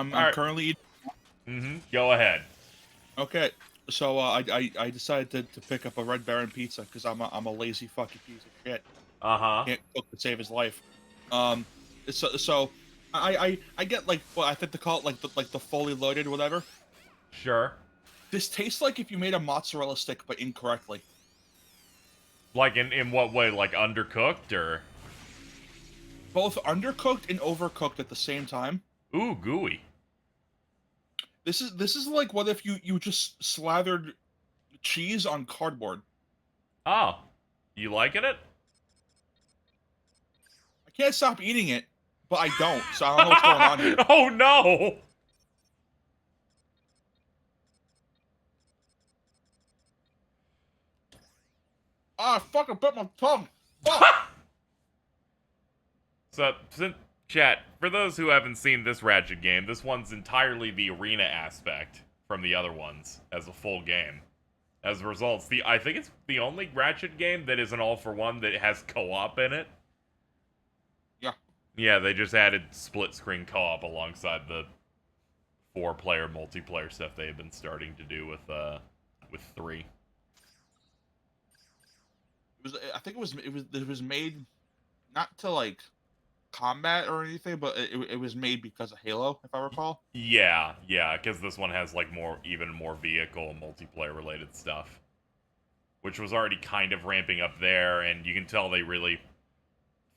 I'm currently eating. Go ahead. Okay, so I decided to pick up a Red Baron pizza because I'm a lazy fucking piece of shit. Can't cook to save his life. Um, so I get like what I think they call it like the fully loaded whatever. Sure. This tastes like if you made a mozzarella stick but incorrectly. Like in what way? Like undercooked or? Both undercooked and overcooked at the same time. Ooh, gooey. This is like what if you just slathered cheese on cardboard. Oh, you liking it? I can't stop eating it, but I don't. So I don't know what's going on here. Oh no! Ah, I fucking bit my tongue. Fuck. So, chat, for those who haven't seen this Ratchet game, this one's entirely the arena aspect from the other ones as a full game. As a result, I think it's the only Ratchet game that is an all-for-one that has co-op in it. Yeah. Yeah, they just added split-screen co-op alongside the 4-player multiplayer stuff they've been starting to do with 3. I think it was made not to like combat or anything, but it was made because of Halo, if I recall. Yeah, because this one has like even more vehicle multiplayer related stuff, which was already kind of ramping up there, and you can tell they really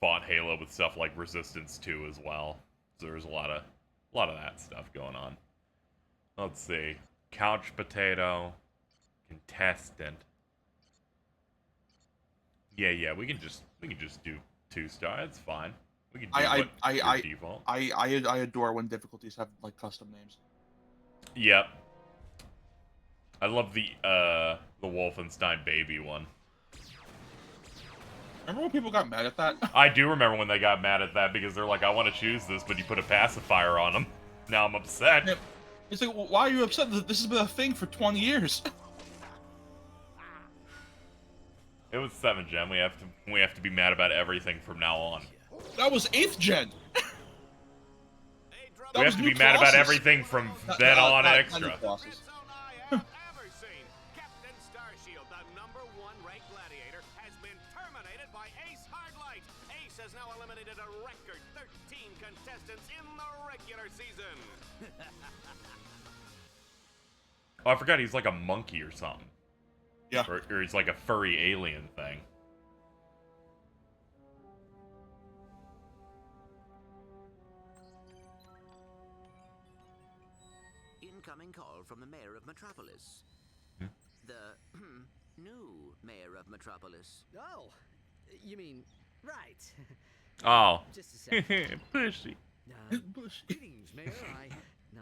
fought Halo with stuff like Resistance 2 as well. So there's a lot of that stuff going on. Let's see, couch potato, contestant. Yeah, we can just do 2-star. It's fine. We can do your default. I adore when difficulties have like custom names. Yep. I love the Wolfenstein baby one. Remember when people got mad at that? I do remember when they got mad at that because they're like, I want to choose this, but you put a pacifier on them. Now I'm upset. Yeah. It's like, well, why are you upset? This has been a thing for 20 years. It was 7th gen. We have to be mad about everything from now on. That was 8th gen. We have to be mad about everything from then on extra. Oh, I forgot he's like a monkey or something. Yeah. Or he's like a furry alien thing. Incoming call from the mayor of Metropolis. The new mayor of Metropolis. Oh, you mean, right. Oh. Just a second. Pushy. Greetings, Mayor. No.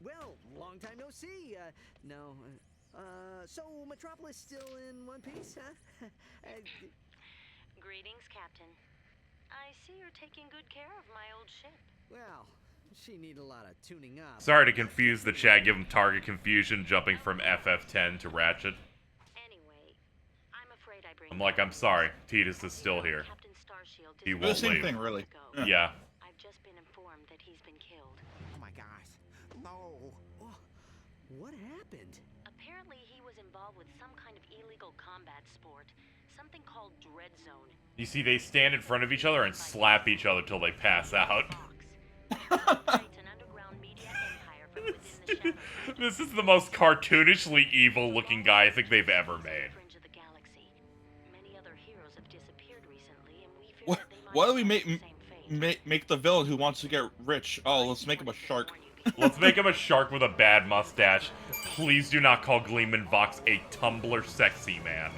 Well, long time no see. No. So Metropolis still in one piece, huh? Greetings, Captain. I see you're taking good care of my old ship. Well, she need a lot of tuning up. Sorry to confuse the chat, give them target confusion jumping from FF10 to Ratchet. Anyway, I'm afraid I bring. I'm sorry. Titus is still here. He won't the same leave. thing, really. Yeah. I've just been informed that he's been killed. Oh my gosh. No. Oh, what happened? Apparently, he was involved with some kind of illegal combat sport, something called Dreadzone. You see, they stand in front of each other and slap each other till they pass out. This is the most cartoonishly evil looking guy I think they've ever made. Why do we make the villain who wants to get rich? Oh, let's make him a shark. Let's make him a shark with a bad mustache. Please do not call Gleeman Vox a Tumblr sexy man.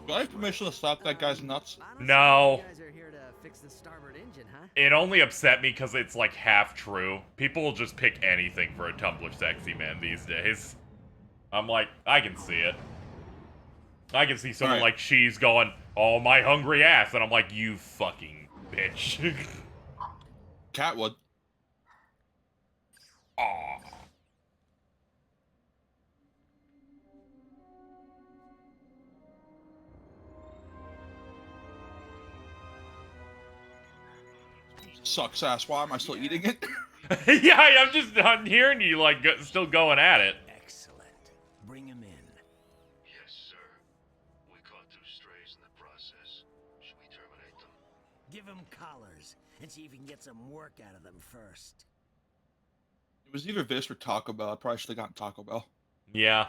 Do I have permission to stop that guy's nuts? No. You guys are here to fix the starboard engine, huh? It only upset me because it's like half true. People will just pick anything for a Tumblr sexy man these days. I'm like, I can see it. I can see someone like She's going, oh, my hungry ass. And I'm like, you fucking bitch. Catwood. Aw. Sucks ass. Why am I still eating it? Yeah, I'm hearing you like still going at it. Excellent. Bring him in. Yes, sir. We caught 2 strays in the process. Should we terminate them? Give him collars and see if you can get some work out of them first. It was either this or Taco Bell. I probably should have gotten Taco Bell. Yeah.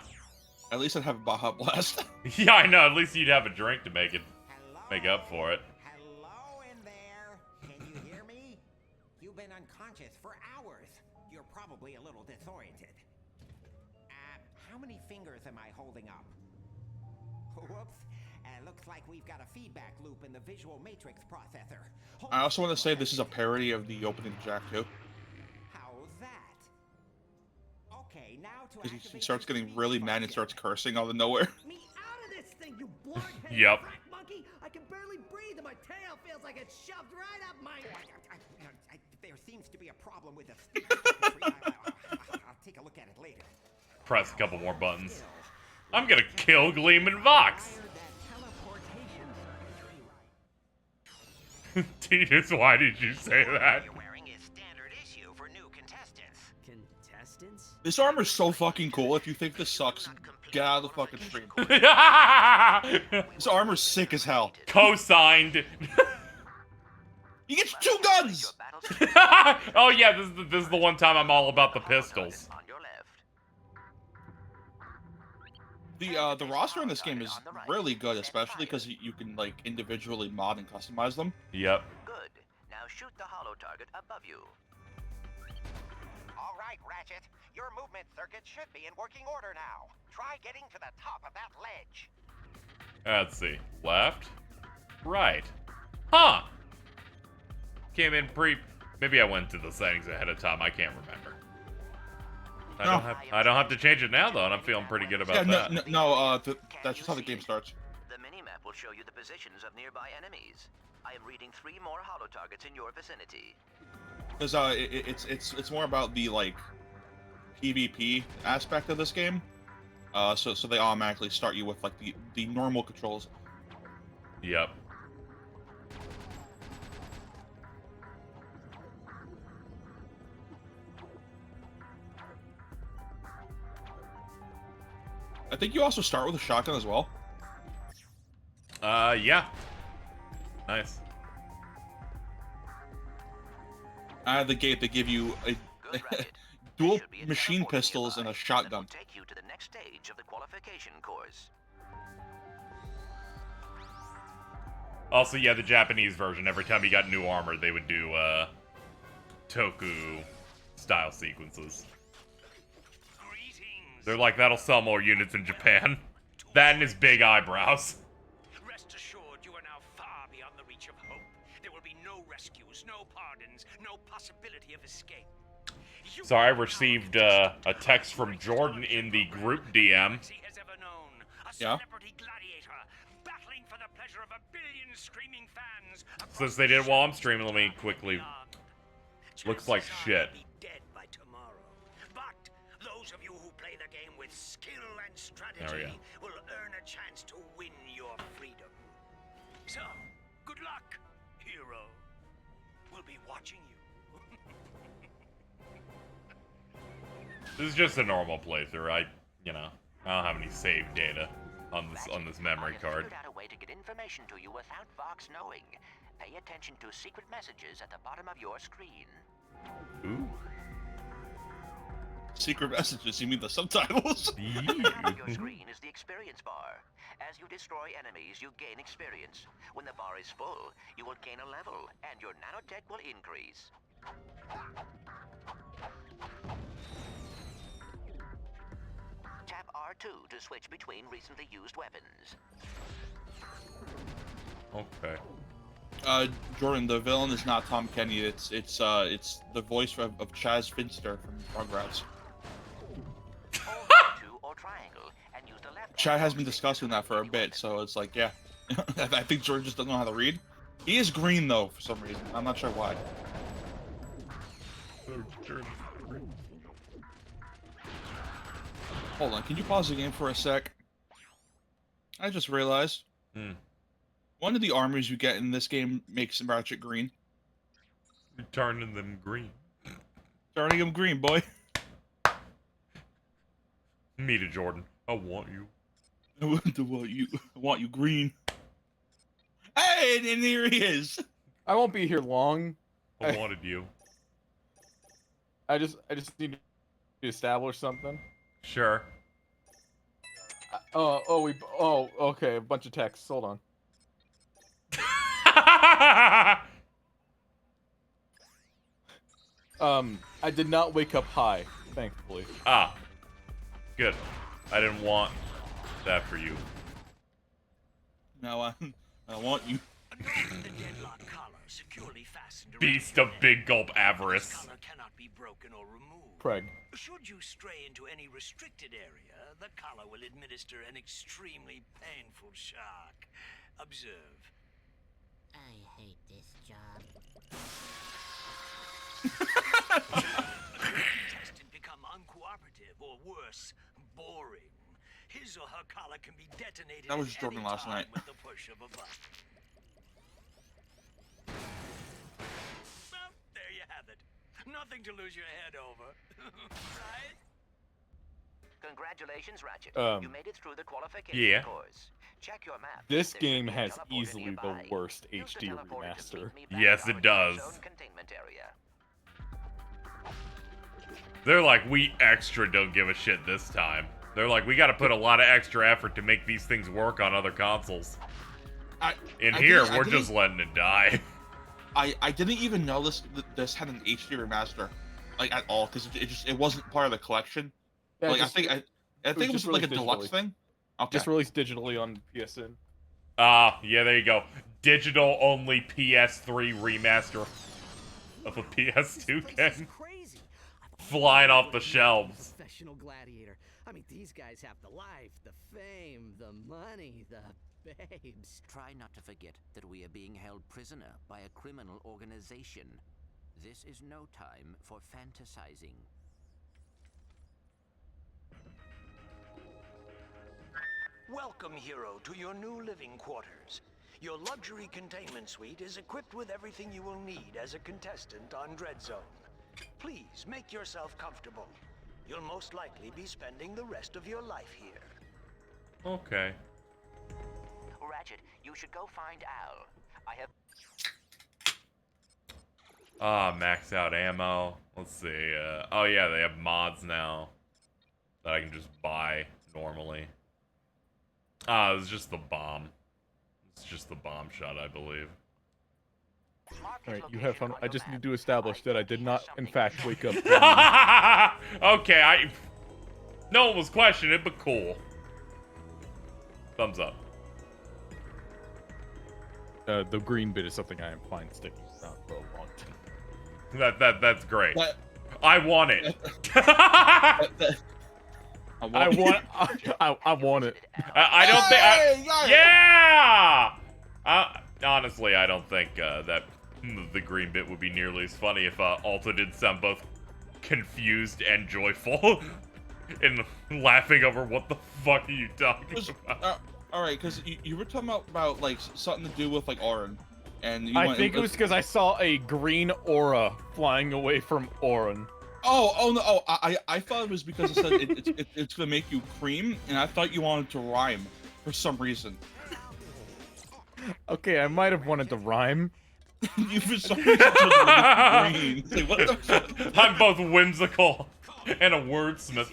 At least I'd have a Baja Blast. Yeah, I know. At least you'd have a drink to make up for it. Hello in there. Can you hear me? You've been unconscious for hours. You're probably a little disoriented. How many fingers am I holding up? Whoops. Looks like we've got a feedback loop in the visual matrix processor. I also want to say this is a parody of the opening of Jack 2. How's that? Okay, now to Because he starts getting really mad and starts cursing out of nowhere. Me out of this thing, you blonde-headed Yep. crack monkey! I can barely breathe and my tail feels like it's shoved right up my... There seems to be a problem with the circuitry. I'll take a look at it later. Press a couple more buttons. I'm gonna kill Gleeman Vox. Titus, why did you say that? You're wearing is standard issue for new contestants. Contestants? This armor's so fucking cool. If you think this sucks, get out of the fucking stream. This armor's sick as hell. Co-signed. He gets 2 guns! Oh yeah, this is the one time I'm all about the pistols. On your left. The roster in this game is really good, especially because you can like individually mod and customize them. Yep. Good. Now shoot the hollow target above you. All right, Ratchet. Your movement circuit should be in working order now. Try getting to the top of that ledge. Let's see. Left. Right. Huh. Came in maybe I went to the settings ahead of time. I can't remember. I don't have to change it now though, and I'm feeling pretty good about that. That's just how the game starts. The minimap will show you the positions of nearby enemies. I am reading 3 more hollow targets in your vicinity. Because it's more about the like PvP aspect of this game. So they automatically start you with like the normal controls. Yep. I think you also start with a shotgun as well. Yeah. Nice. Out of the gate, they give you a dual machine pistols and a shotgun. Take you to the next stage of the qualification course. Also, yeah, the Japanese version, every time you got new armor, they would do, Toku-style sequences. They're like, that'll sell more units in Japan. That and his big eyebrows. Rest assured, you are now far beyond the reach of hope. There will be no rescues, no pardons, no possibility of escape. Sorry, I received, a text from Jordan in the group DM. Yeah? Since they did it while I'm streaming, let me quickly... Looks like shit. Those of you who play the game with skill and strategy There we go. will earn a chance to win your freedom. So, good luck, hero. We'll be watching you. This is just a normal playthrough. I don't have any save data on this memory card. I have figured out a way to get information to you without Vox knowing. Pay attention to secret messages at the bottom of your screen. Ooh. Secret messages, you mean the subtitles? On your screen is the experience bar. As you destroy enemies, you gain experience. When the bar is full, you will gain a level, and your nanotech will increase. Tap R2 to switch between recently used weapons. Okay. Jordan, the villain is not Tom Kenny. It's the voice of Chaz Finster from Rugrats. Chad has been discussing that for a bit, so it's like, yeah. I think Jordan just doesn't know how to read. He is green, though, for some reason. I'm not sure why. Hold on, can you pause the game for a sec? I just realized. One of the armors you get in this game makes Ratchet green. Turning them green. Turning them green, boy. Me to Jordan. I want you. I want you green. Hey, and here he is. I won't be here long. I wanted you. I just need to establish something. Sure. Okay, a bunch of texts. Hold on. I did not wake up high, thankfully. Ah. Good. I didn't want that for you. Now I want you. The Deadlocked collar securely fastened around Beast your of neck. big gulp avarice. This collar cannot be broken or removed. Preg. Should you stray into any restricted area, the collar will administer an extremely painful shock. Observe. I hate this job. Contestant become uncooperative or worse, boring. His or her collar can be detonated That was at just Jordan any last time night. with the push of a button. Well, there you have it. Nothing to lose your head over. Right? Congratulations, Ratchet. Um, You made it through the qualification Yeah. course. Check your map. This There game should be a has teleporter easily the nearby. worst Use the HD teleporter to remaster. meet me back Yes, at it our does. Deathstone containment area. They're like, we extra don't give a shit this time. They're like, we gotta put a lot of extra effort to make these things work on other consoles. Here, we're just letting it die. I didn't even know this had an HD remaster, like at all, because it wasn't part of the collection. Yeah, like just- I think it was like a deluxe digitally. thing. Okay. Just released digitally on PSN. Yeah, there you go. Digital only PS3 remaster of a PS2 game. Crazy. Flying off the shelves. Professional gladiator. I mean, these guys have the life, the fame, the money, the babes. Try not to forget that we are being held prisoner by a criminal organization. This is no time for fantasizing. Welcome, hero, to your new living quarters. Your luxury containment suite is equipped with everything you will need as a contestant on Dreadzone. Please make yourself comfortable. You'll most likely be spending the rest of your life here. Okay. Ratchet, you should go find Al. I have... Max out ammo. Let's see. Oh yeah, they have mods now that I can just buy normally. It's just the bomb. It's just the bomb shot, I believe. Alright, you have fun. I just need to establish that I did not, in fact, wake up. Okay, no one was questioning it, but cool. Thumbs up. The green bit is something I am fine sticking around for a long time. That's great. What? I want it. I want it. I don't think. Yeah. Honestly, I don't think that the green bit would be nearly as funny if Alta did sound both confused and joyful, and laughing over what the fuck are you talking about. All right, because you were talking about like something to do with like Orin, and I think it was because I saw a green aura flying away from Orin. Oh no! I thought it was because it said it's gonna make you cream, and I thought you wanted to rhyme for some reason. Okay, I might have wanted to rhyme. You for some reason green. Like, what the fuck? I'm both whimsical and a wordsmith.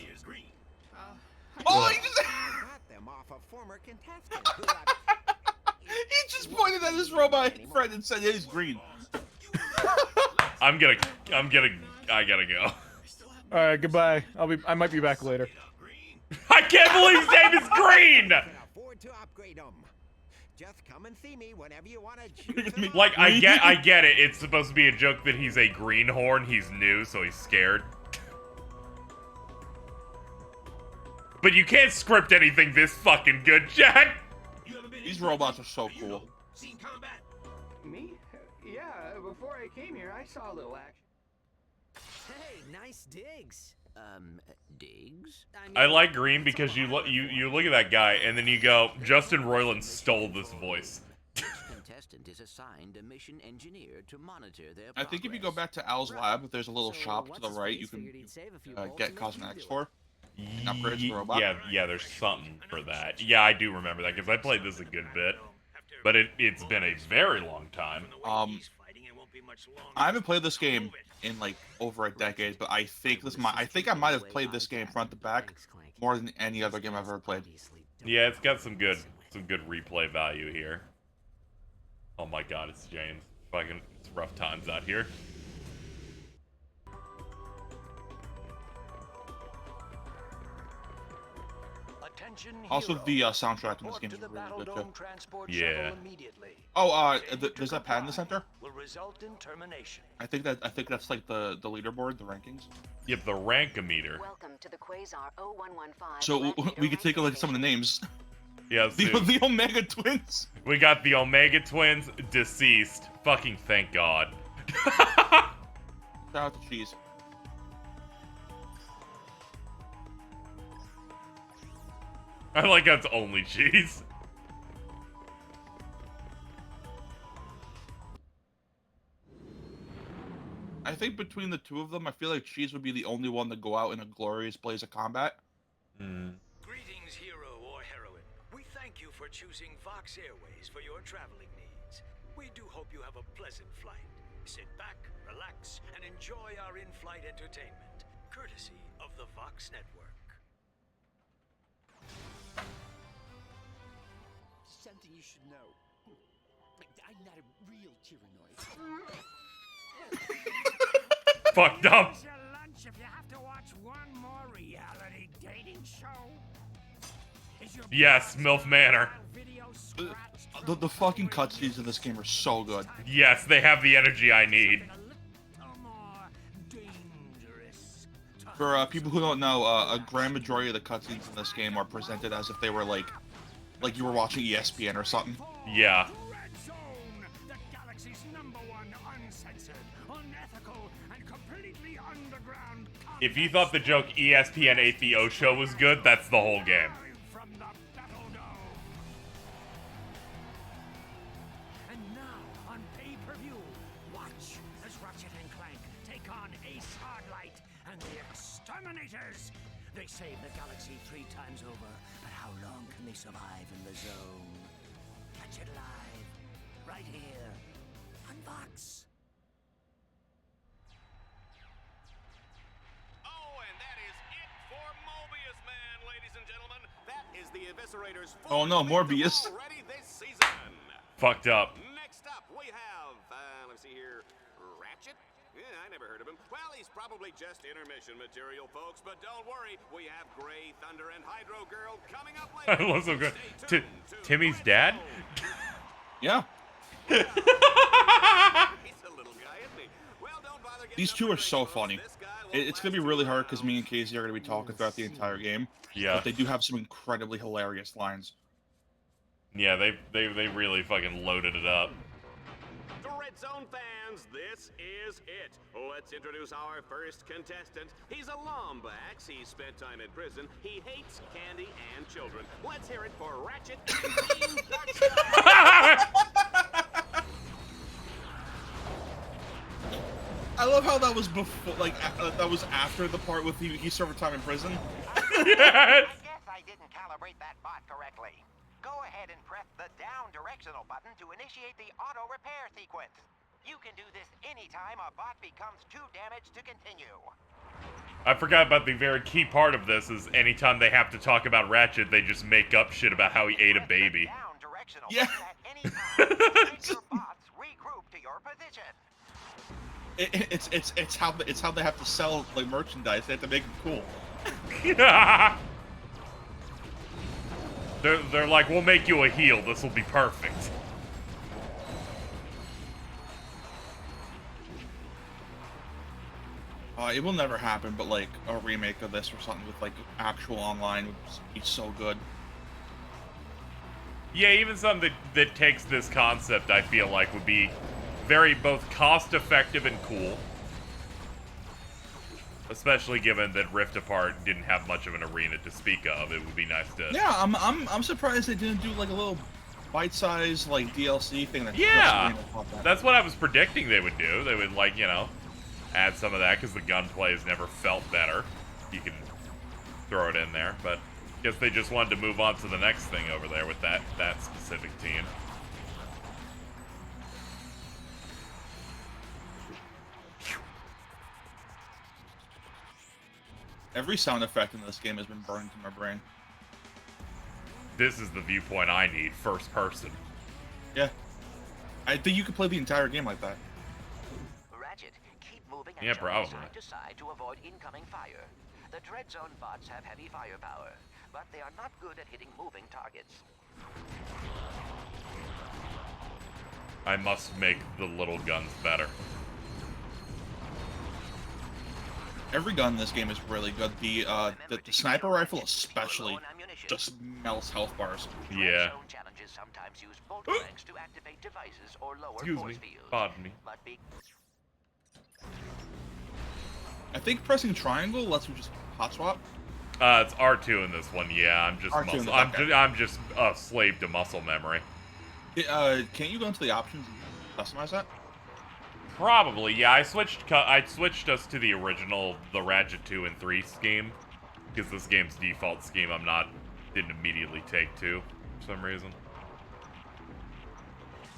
Oh, he just Got them off a former contestant who he just pointed at his robot friend and said it is green. I gotta go. Alright, goodbye. I might be back later. I can't believe his name is Green! can afford to upgrade them. Just come and see me whenever you want to choose them. Like, I get it. It's supposed to be a joke that he's a greenhorn. He's new, so he's scared. But you can't script anything this fucking good, Jack. These robots are so cool. Seen combat? Me? Yeah, before I came here, I saw a little action. Hey, nice digs. Digs? I like Green because you look at that guy and then you go, Justin Roiland stole this voice. contestant is assigned a mission engineer to monitor their I think if you go back to Al's lab, there's a little shop to the right you can get cosmetics for. And upgrades for robot. Yeah, there's something for that. Yeah, I do remember that because I played this a good bit, but it's been a very long time. I haven't played this game in like over a decade, but I think I might have played this game front to back more than any other game I've ever played. Yeah, it's got some good replay value here. Oh my god, it's James. Fucking, it's rough times out here. Also, the soundtrack in this game is really good too. Yeah. Oh, there's that pad in the center. I think that's like the leaderboard, the rankings. Yep, the rank-o-meter. Welcome to the Quasar 0115. So we could take a look at some of the names. Yeah, the Omega Twins. We got the Omega Twins, deceased. Fucking thank God. Shout out to Cheese. I like how it's only Cheese. I think between the two of them, I feel like Cheese would be the only one to go out in a glorious blaze of combat. Greetings, hero or heroine. We thank you for choosing Vox Airways for your traveling needs. We do hope you have a pleasant flight. Sit back, relax, and enjoy our in-flight entertainment, courtesy of the Vox Network. Something you should know. I'm not a real tyrannoid. Fucked up. Lunch if you have to watch one more reality dating show. Yes, MILF Manor. The fucking cutscenes in this game are so good. Yes, they have the energy I need. For people who don't know, a grand majority of the cutscenes in this game are presented as if they were like you were watching ESPN or something. Yeah. The galaxy's #1 uncensored, unethical, and completely underground. If you thought the joke ESPN ate the O show was good, that's the whole game. From the Battle Dome. And now on pay-per-view, watch as Ratchet and Clank take on Ace Hardlight and the Exterminators. They save the galaxy 3 times over, but how long can they survive in the zone? Catch it live, right here, on Vox. Oh, and that is it for Mobius Man, ladies and gentlemen. That is the Eviscerator's Oh no, Morbius. already this season. Fucked up. Next up, we have, let's see here, Ratchet? Yeah, I never heard of him. Well, he's probably just intermission material, folks, but don't worry, we have Grey Thunder and Hydro Girl coming up later. I love so good. Timmy's dad? Yeah. He's a little guy, isn't he? Well, don't bother getting These two are so funny. It's gonna be really hard because me and Casey are gonna be talking throughout the entire game. Yeah. But they do have some incredibly hilarious lines. Yeah, they really fucking loaded it up. Dreadzone fans, this is it. Let's introduce our first contestant. He's a Lombax. He spent time in prison. He hates candy and children. Let's hear it for Ratchet and Team I love how that was before, that was after the part with he served time in prison. Yes. I guess I didn't calibrate that bot correctly. Go ahead and press the down directional button to initiate the auto repair sequence. You can do this anytime a bot becomes too damaged to continue. I forgot about the very key part of this is anytime they have to talk about Ratchet, they just make up shit about how he ate a baby. Yeah. Make your bots regroup to your position. It's how they have to sell like merchandise. They have to make it cool. They're like, we'll make you a heel. This will be perfect. It will never happen, but like a remake of this or something with like actual online would be so good. Yeah, even something that takes this concept, I feel like, would be very both cost-effective and cool. Especially given that Rift Apart didn't have much of an arena to speak of. It would be nice to... Yeah, I'm surprised they didn't do like a little bite-sized like DLC thing. That's what I was predicting they would do. They would like, you know, add some of that because the gunplay has never felt better. You can throw it in there, but I guess they just wanted to move on to the next thing over there with that specific team. Every sound effect in this game has been burned into my brain. This is the viewpoint I need, first person. Yeah. I think you could play the entire game like that. Ratchet, keep moving Yeah, probably. side to side to avoid incoming fire. The Dreadzone bots have heavy firepower, but they are not good at hitting moving targets. I must make the little guns better. Every gun in this game is really good. The sniper rifle especially just melts health bars. Yeah. Challenges sometimes use bolt ranks to activate devices or lower Excuse force me. fields. Pardon me. I think pressing triangle lets you just hot swap. It's R2 in this one. Yeah, I'm just R2 muscle. okay. I'm just a slave to muscle memory. Can't you go into the options and customize that? Probably, yeah. I switched us to the original, the Ratchet 2 and 3 scheme, because this game's default scheme didn't immediately take to for some reason.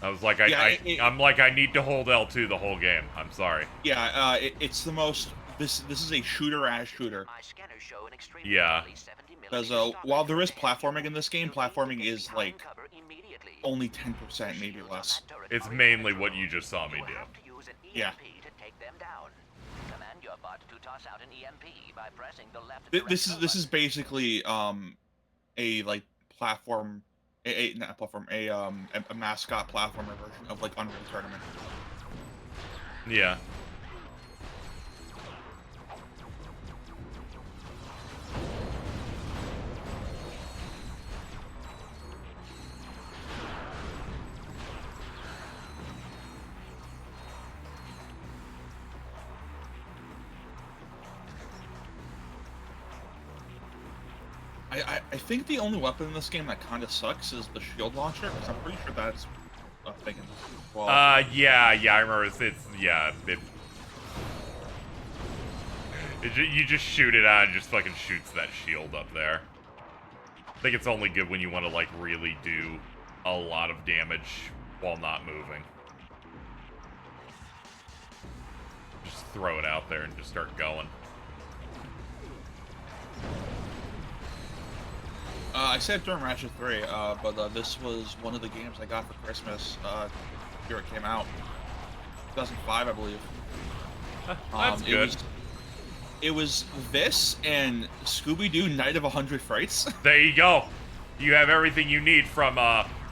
I was like, I'm like, I need to hold L2 the whole game. I'm sorry. Yeah, it's the most. This is a shooter-ass shooter. Yeah. Because while there is platforming in this game, platforming is like only 10%, maybe less. It's mainly what you just saw me do. Yeah. This is basically a like platform, not platform, a mascot platformer version of like Unreal Tournament. Yeah. I think the only weapon in this game that kind of sucks is the shield launcher, because I'm pretty sure that's a thing in this as well. Yeah, I remember you just shoot it out and just fucking shoots that shield up there. I think it's only good when you want to, like, really do a lot of damage while not moving. Just throw it out there and just start going. I said during Ratchet 3, but this was one of the games I got for Christmas here it came out. 2005, I believe. That's good. It was this and Scooby-Doo Night of 100 Frights. There you go. You have everything you need from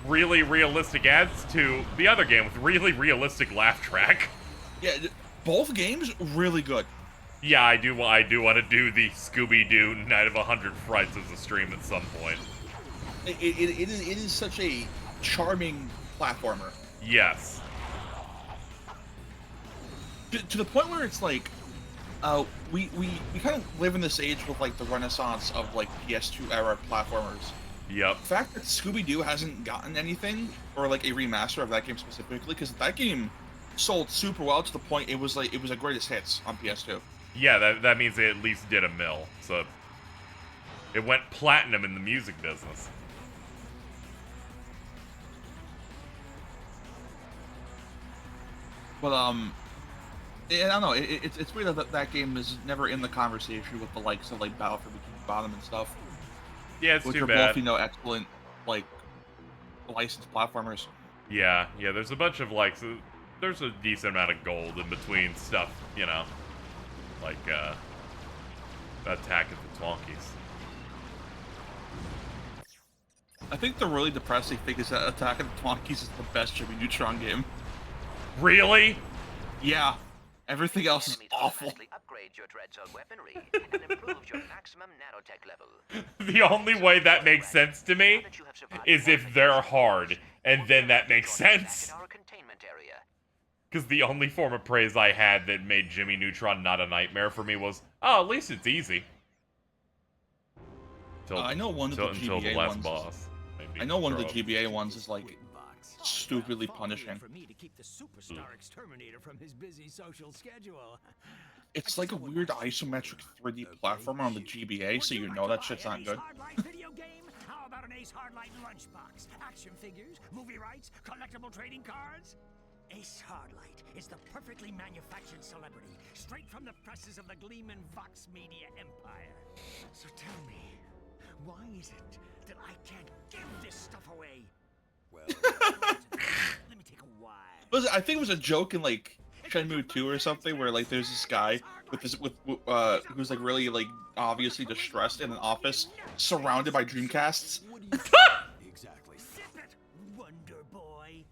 really realistic ads to the other game with really realistic laugh track. Yeah, both games really good. Yeah, I do want to do the Scooby-Doo Night of 100 Frights as a stream at some point. It is such a charming platformer. Yes. To the point where it's like, we kind of live in this age with like the renaissance of like PS2 era platformers. Yep. The fact that Scooby-Doo hasn't gotten anything, or like a remaster of that game specifically, because that game sold super well to the point it was a greatest hits on PS2. Yeah, that means they at least did a mill. So it went platinum in the music business. But I don't know. It's weird that game is never in the conversation with the likes of like Battle for Bikini Bottom and stuff. Yeah, it's which too are bad. both, excellent like licensed platformers. Yeah. There's a bunch of like, there's a decent amount of gold in between stuff, like Attack of the Twonkies. I think the really depressing thing is that Attack of the Twonkies is the best Jimmy Neutron game. Really? Yeah. Everything else is awful. Upgrade your Dreadzone weaponry and improve your maximum nanotech level. The only way that makes sense to me is if they're hard, and then that makes sense. Because the only form of praise I had that made Jimmy Neutron not a nightmare for me was, oh, at least it's easy. I know one of the until the GBA last ones boss, maybe. I know one of the GBA ones is like stupidly punishing. For me to keep the superstar exterminator from his busy social schedule. It's like a weird isometric 3D platformer on the GBA, so you know that shit's not good. Video game? How about an Ace Hardlight lunchbox? Action figures, movie rights, collectible trading cards? Ace Hardlight is the perfectly manufactured celebrity, straight from the presses of the Gleeman Vox Media empire. So tell me, why is it that I can't give this stuff away? Well, let me take a while. I think it was a joke in like Shenmue 2 or something, where like there's this guy who's like really like obviously distressed in an office surrounded by Dreamcasts. Exactly. Sip it, Wonder Boy.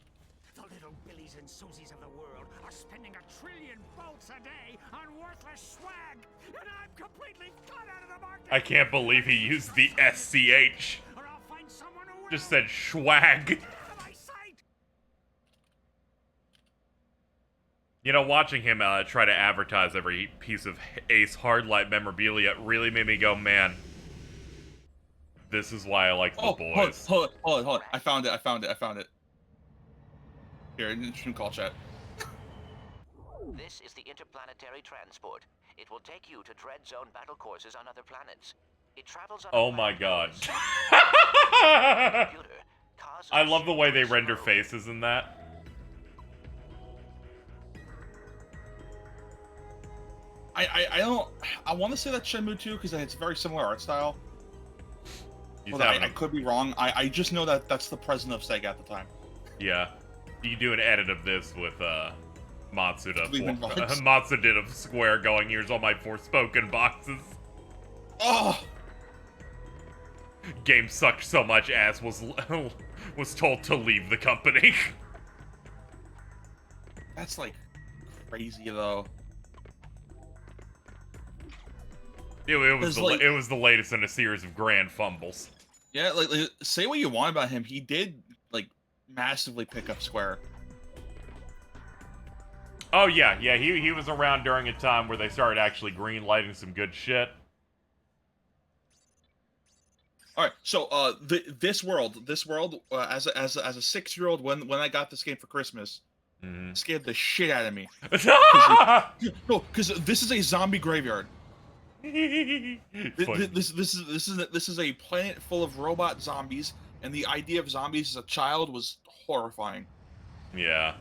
The little Billies and Susies of the world are spending 1 trillion volts a day on worthless swag, and I'm completely cut out of the market. I can't believe he used the SCH. Just said swag. You know, watching him try to advertise every piece of Ace Hardlight memorabilia really made me go, man, this is why I like the boys. Hold on. I found it. Here, in the stream call chat. This is the interplanetary transport. It will take you to Dreadzone battle courses on other planets. It travels on Oh my god. I love the way they render faces in that. I want to say that's Shenmue 2 because it's a very similar art style. But I could be wrong. I just know that that's the president of Sega at the time. Yeah. You can do an edit of this with Matsuda. Matsuda did a Square going, here's all my Forspoken boxes. Oh! Game sucked so much ass was told to leave the company. That's like crazy though. It was the latest in a series of grand fumbles. Yeah, like say what you want about him, he did like massively pick up Square. Oh yeah, he was around during a time where they started actually green-lighting some good shit. All right, so this world, as a 6-year-old, when I got this game for Christmas, scared the shit out of me. Because this is a zombie graveyard. This is a planet full of robot zombies, and the idea of zombies as a child was horrifying. Yeah.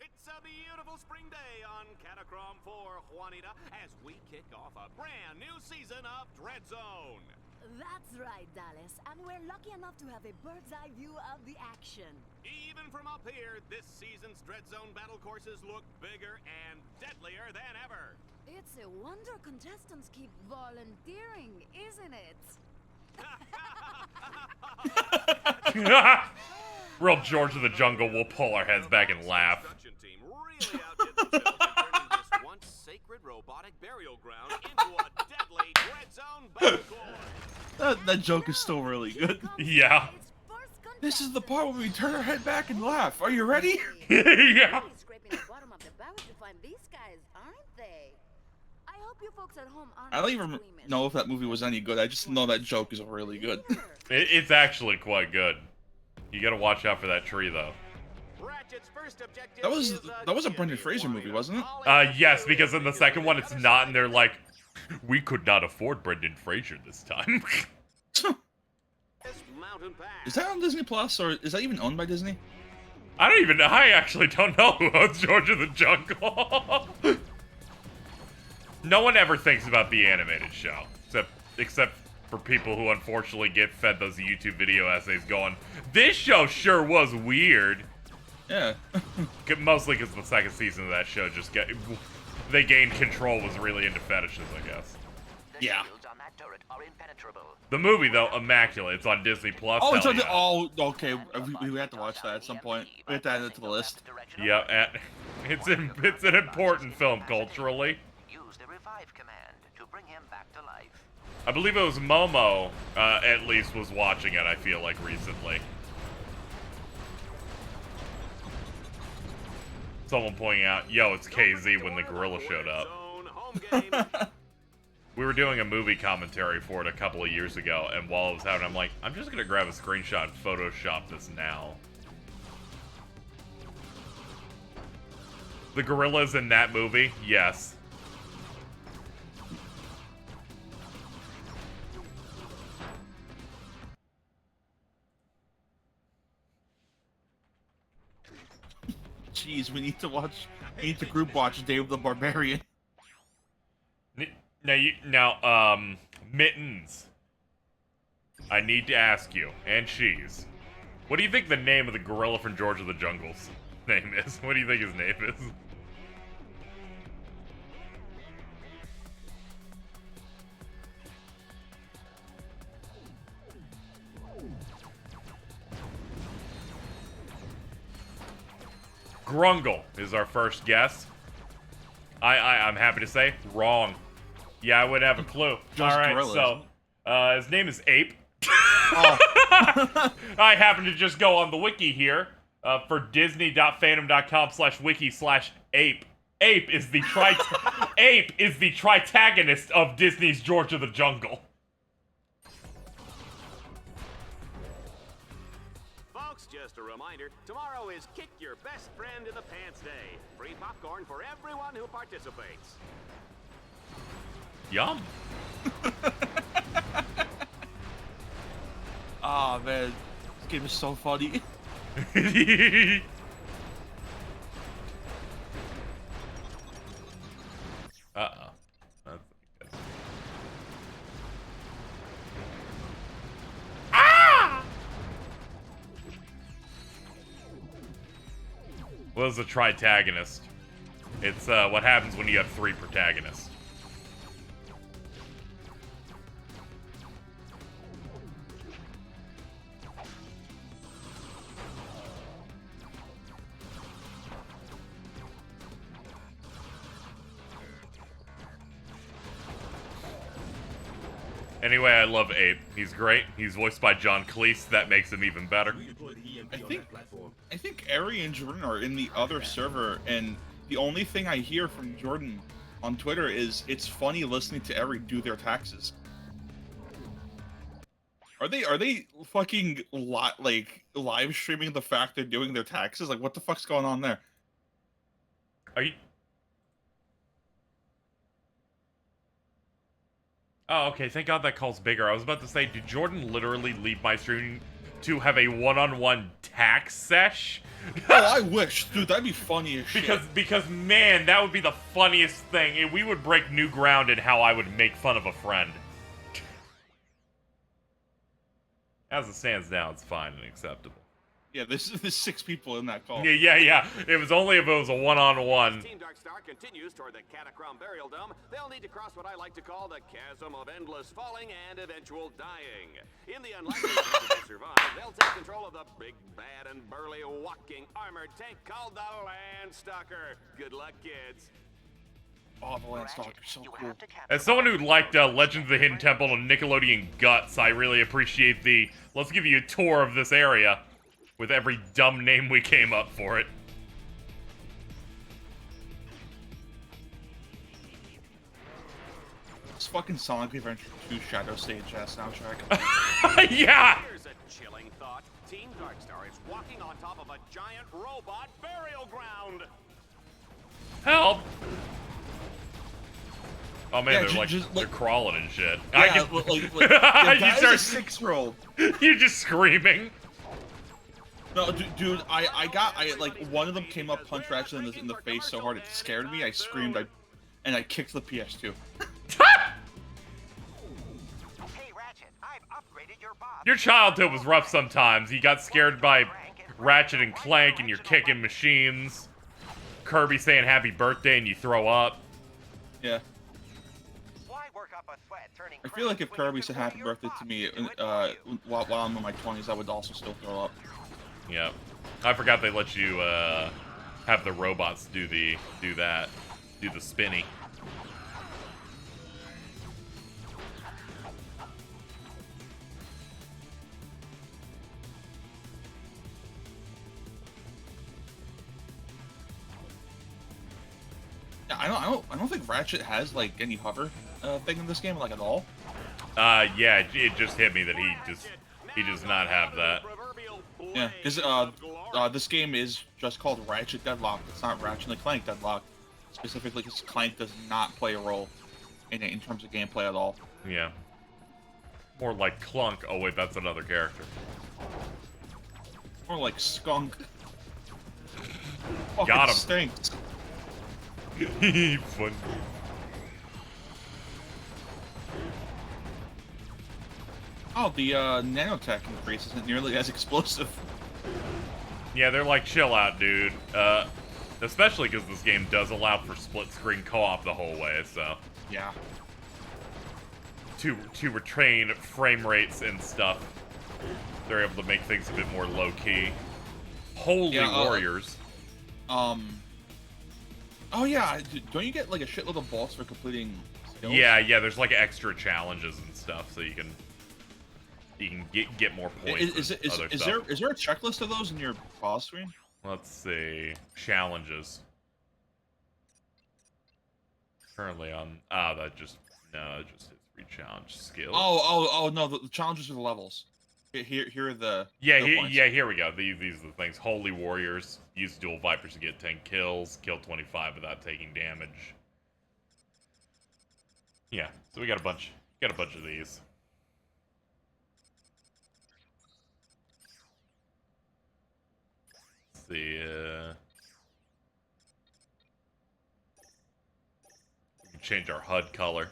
It's a beautiful spring day on Catacrom 4, Juanita, as we kick off a brand new season of Dreadzone. That's right, Dallas, and we're lucky enough to have a bird's eye view of the action. Even from up here, this season's Dreadzone battle courses look bigger and deadlier than ever. It's a wonder contestants keep volunteering, isn't it? Real George of the Jungle will pull our heads back and laugh. Really outdid themselves in turning this once sacred robotic burial ground into a deadly Dreadzone battle course. That joke is still really good. Yeah. This is the part where we turn our head back and laugh. Are you ready? Yeah. Scraping the bottom of the barrel to find these guys, aren't they? I hope you folks at home aren't. I don't even know if that movie was any good. I just know that joke is really good. It's actually quite good. You gotta watch out for that tree, though. That was a Brendan Fraser movie, wasn't it? Yes, because in the second one it's not, and they're like, we could not afford Brendan Fraser this time. Is that on Disney Plus, or is that even owned by Disney? I actually don't know who owns George of the Jungle. No one ever thinks about the animated show, except for people who unfortunately get fed those YouTube video essays going, this show sure was weird. Yeah. Mostly because the second season of that show they gained control, was really into fetishes, I guess. Yeah. The movie, though, immaculate. It's on Disney Plus. Oh, it's on okay. We have to watch that at some point. We have to add it to the list. Yeah, it's an important film culturally. Use the revive command to bring him back to life. I believe it was Momo, at least, was watching it, I feel like, recently. Someone pointing out, yo, it's KZ when the gorilla showed up. We were doing a movie commentary for it a couple of years ago, and while it was happening, I'm like, I'm just gonna grab a screenshot and Photoshop this now. The gorillas in that movie? Yes. Jeez, we need to group watch Dave the Barbarian. Now, Mittens. I need to ask you, and Cheese. What do you think the name of the gorilla from George of the Jungle's name is? What do you think his name is? Grungle is our first guess. I'm happy to say, wrong. Yeah, I would have a clue. Alright, so, his name is Ape. Oh. I happen to just go on the wiki here, for disney.fandom.com/wiki/ape. Ape is the tritagonist of Disney's George of the Jungle. Just a reminder, tomorrow is Kick Your Best Friend in the Pants Day. Free popcorn for everyone who participates. Yum. Ah, man. This game is so funny. Uh-oh. What is a tritagonist? It's what happens when you have 3 protagonists. Anyway, I love Ape. He's great. He's voiced by John Cleese. That makes him even better. I think Ari and Jordan are in the other server, and the only thing I hear from Jordan on Twitter is it's funny listening to Ari do their taxes. Are they fucking live streaming the fact they're doing their taxes? Like, what the fuck's going on there? Are you? Oh, okay. Thank God that call's bigger. I was about to say, did Jordan literally leave my stream to have a one-on-one tax sesh? Oh, I wish, dude. That'd be funny as shit. Because man, that would be the funniest thing. We would break new ground in how I would make fun of a friend. As it stands now, it's fine and acceptable. Yeah, there's 6 people in that call. Yeah. It was only if it was a one-on-one. Team Darkstar continues toward the Catacrom Burial Dome. They'll need to cross what I like to call the chasm of endless falling and eventual dying. In the unlikely event they survive, they'll take control of the big, bad, and burly walking armored tank called the Landstalker. Good luck, kids. Oh, the Landstalker's so cool. As someone who liked Legends of the Hidden Temple and Nickelodeon Guts, I really appreciate the, let's give you a tour of this area. With every dumb name we came up for it. It's fucking Sonic Adventure 2 Shadow Stage soundtrack. Yeah! Here's a chilling thought. Team Darkstar is walking on top of a giant robot burial ground. Help! Oh man, Yeah, they're crawling and shit. Yeah, that is a 6-year-old. You're just screaming. No, dude, I one of them came up punch Ratchet in the face so hard it scared me. I screamed, and I kicked the PS2. Hey Ratchet, I've upgraded your bot. Your childhood was rough sometimes. You got scared by Ratchet and Clank and you're kicking machines. Kirby saying happy birthday and you throw up. Yeah. I feel like if Kirby said happy birthday to me while I'm in my 20s, I would also still throw up. Yeah. I forgot they let you have the robots do the spinny. Yeah, I don't think Ratchet has like any hover thing in this game, like at all. Yeah, it just hit me that he does not have that. Yeah, because this game is just called Ratchet Deadlocked. It's not Ratchet and Clank Deadlocked, specifically because Clank does not play a role in it in terms of gameplay at all. Yeah. More like Clunk. Oh wait, that's another character. More like Skunk. Got him. Stinks. Fun. Oh, the nanotech increase isn't nearly as explosive. Yeah, they're like, chill out, dude. Especially because this game does allow for split-screen co-op the whole way, so... Yeah. To retrain frame rates and stuff, they're able to make things a bit more low-key. Holy warriors. Oh yeah, don't you get like a shitload of bolts for completing skills? Yeah, there's like extra challenges and stuff, so you can get more points. Is there a checklist of those in your pause screen? Let's see. Challenges. Currently on that just hits 3 challenge skills. Oh no, the challenges are the levels. Here are the here we go. These are the things. Holy warriors use dual vipers to get 10 kills, kill 25 without taking damage. Yeah, so we got a bunch of these. Let's see. We can change our HUD color.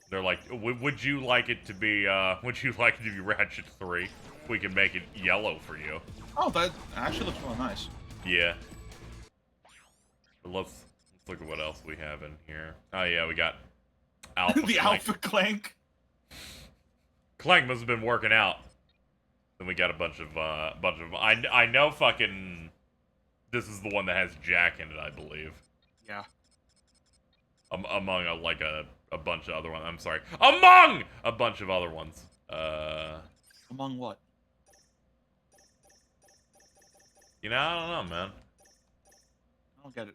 They're like, would you like it to be Ratchet 3? We can make it yellow for you. Oh, that actually looks really nice. Yeah. But let's look at what else we have in here. Oh yeah, we got Alpha the Clank. Alpha Clank. Clank must have been working out. Then we got a bunch of I know fucking this is the one that has Jack in it, I believe. Yeah. Among a bunch of other ones. I'm sorry. Among a bunch of other ones. Among what? You know, I don't know, man. I don't get it.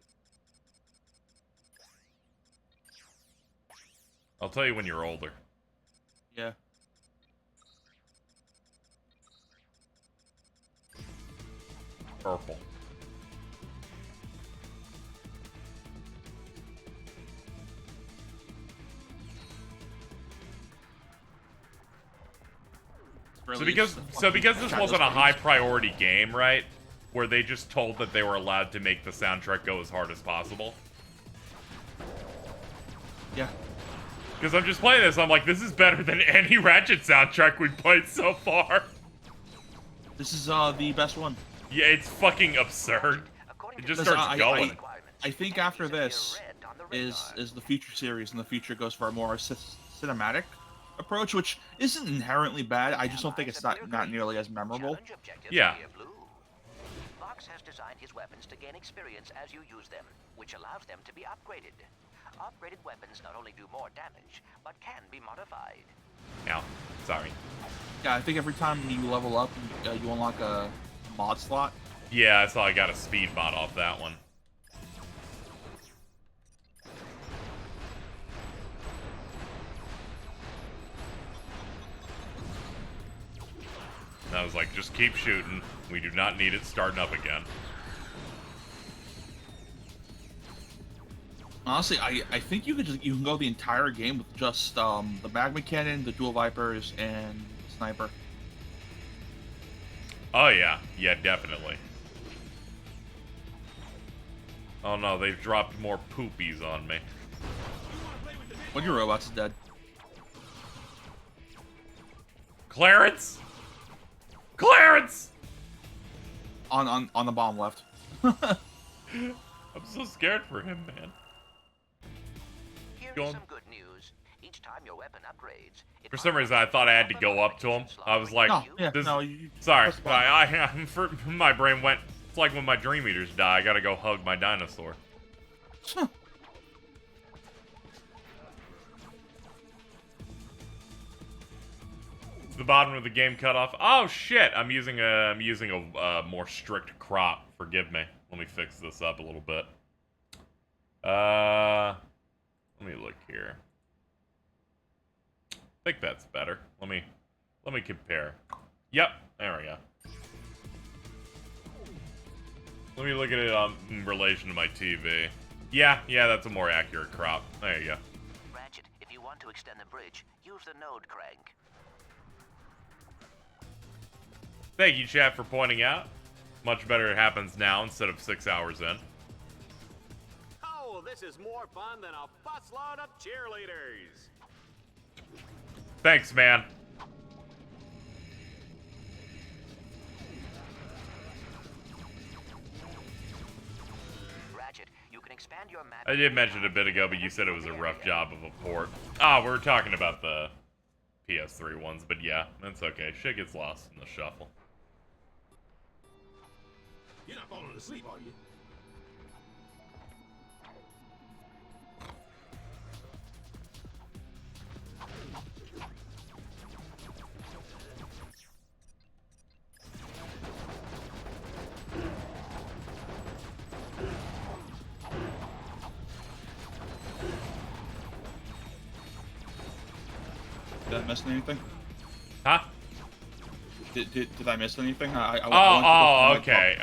I'll tell you when you're older. Yeah. Purple. So because this wasn't a high priority game, right? Where they just told that they were allowed to make the soundtrack go as hard as possible. Yeah. Because I'm just playing this, I'm like, this is better than any Ratchet soundtrack we've played so far. This is the best one. Yeah, it's fucking absurd. It just starts going. I think after this is the future series, and the future goes for a more cinematic approach, which isn't inherently bad. I just don't think it's not nearly as memorable. Yeah. Fox has designed his weapons to gain experience as you use them, which allows them to be upgraded. Upgraded weapons not only do more damage, but can be modified. Ow. Sorry. Yeah, I think every time you level up, you unlock a mod slot. Yeah, I saw I got a speed mod off that one. And I was like, just keep shooting. We do not need it starting up again. Honestly, I think you can go the entire game with just the magma cannon, the dual vipers, and the sniper. Oh yeah, definitely. Oh no, they've dropped more poopies on me. One of your robots is dead. Clarence! Clarence! On the bomb left. I'm so scared for him, man. Here's some good news. Each time your weapon upgrades, for some reason, I thought I had to go up to him. I was like, sorry, my brain went, it's like when my Dream Eaters die, I gotta go hug my dinosaur. Is the bottom of the game cut off? Oh shit! I'm using a more strict crop. Forgive me. Let me fix this up a little bit. Let me look here. I think that's better. Let me compare. Yep, there we go. Let me look at it in relation to my TV. Yeah, that's a more accurate crop. There you go. Ratchet, if you want to extend the bridge, use the node crank. Thank you, chat, for pointing out. Much better it happens now instead of 6 hours in. Oh, this is more fun than a busload of cheerleaders. Thanks, man. Ratchet, you can expand your map. I did mention it a bit ago, but you said it was a rough job of a port. Ah, we're talking about the PS3 ones, but yeah, that's okay. Shit gets lost in the shuffle. You're not falling asleep, are you? Did I miss anything? Huh? Did I miss anything? Okay.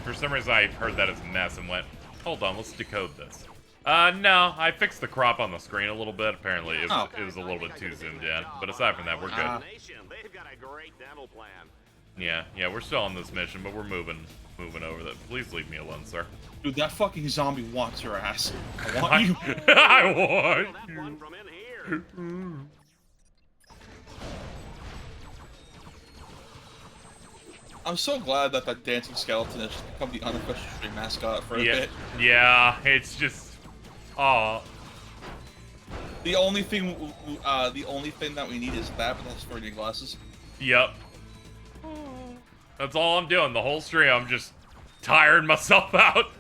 For some reason I heard that as a mess and went, hold on, let's decode this. No, I fixed the crop on the screen a little bit. Apparently, it was a little bit too zoomed in. But aside from that, we're good. They've got a great dental plan. Yeah, we're still on this mission, but we're moving over that. Please leave me alone, sir. Dude, that fucking zombie wants your ass. I want you. I want that one from in here. I'm so glad that that dancing skeleton has become the unofficial stream mascot for a bit. Yeah, it's just, The only thing that we need is that, but that's for your glasses. Yep. That's all I'm doing. The whole stream, I'm just tiring myself out.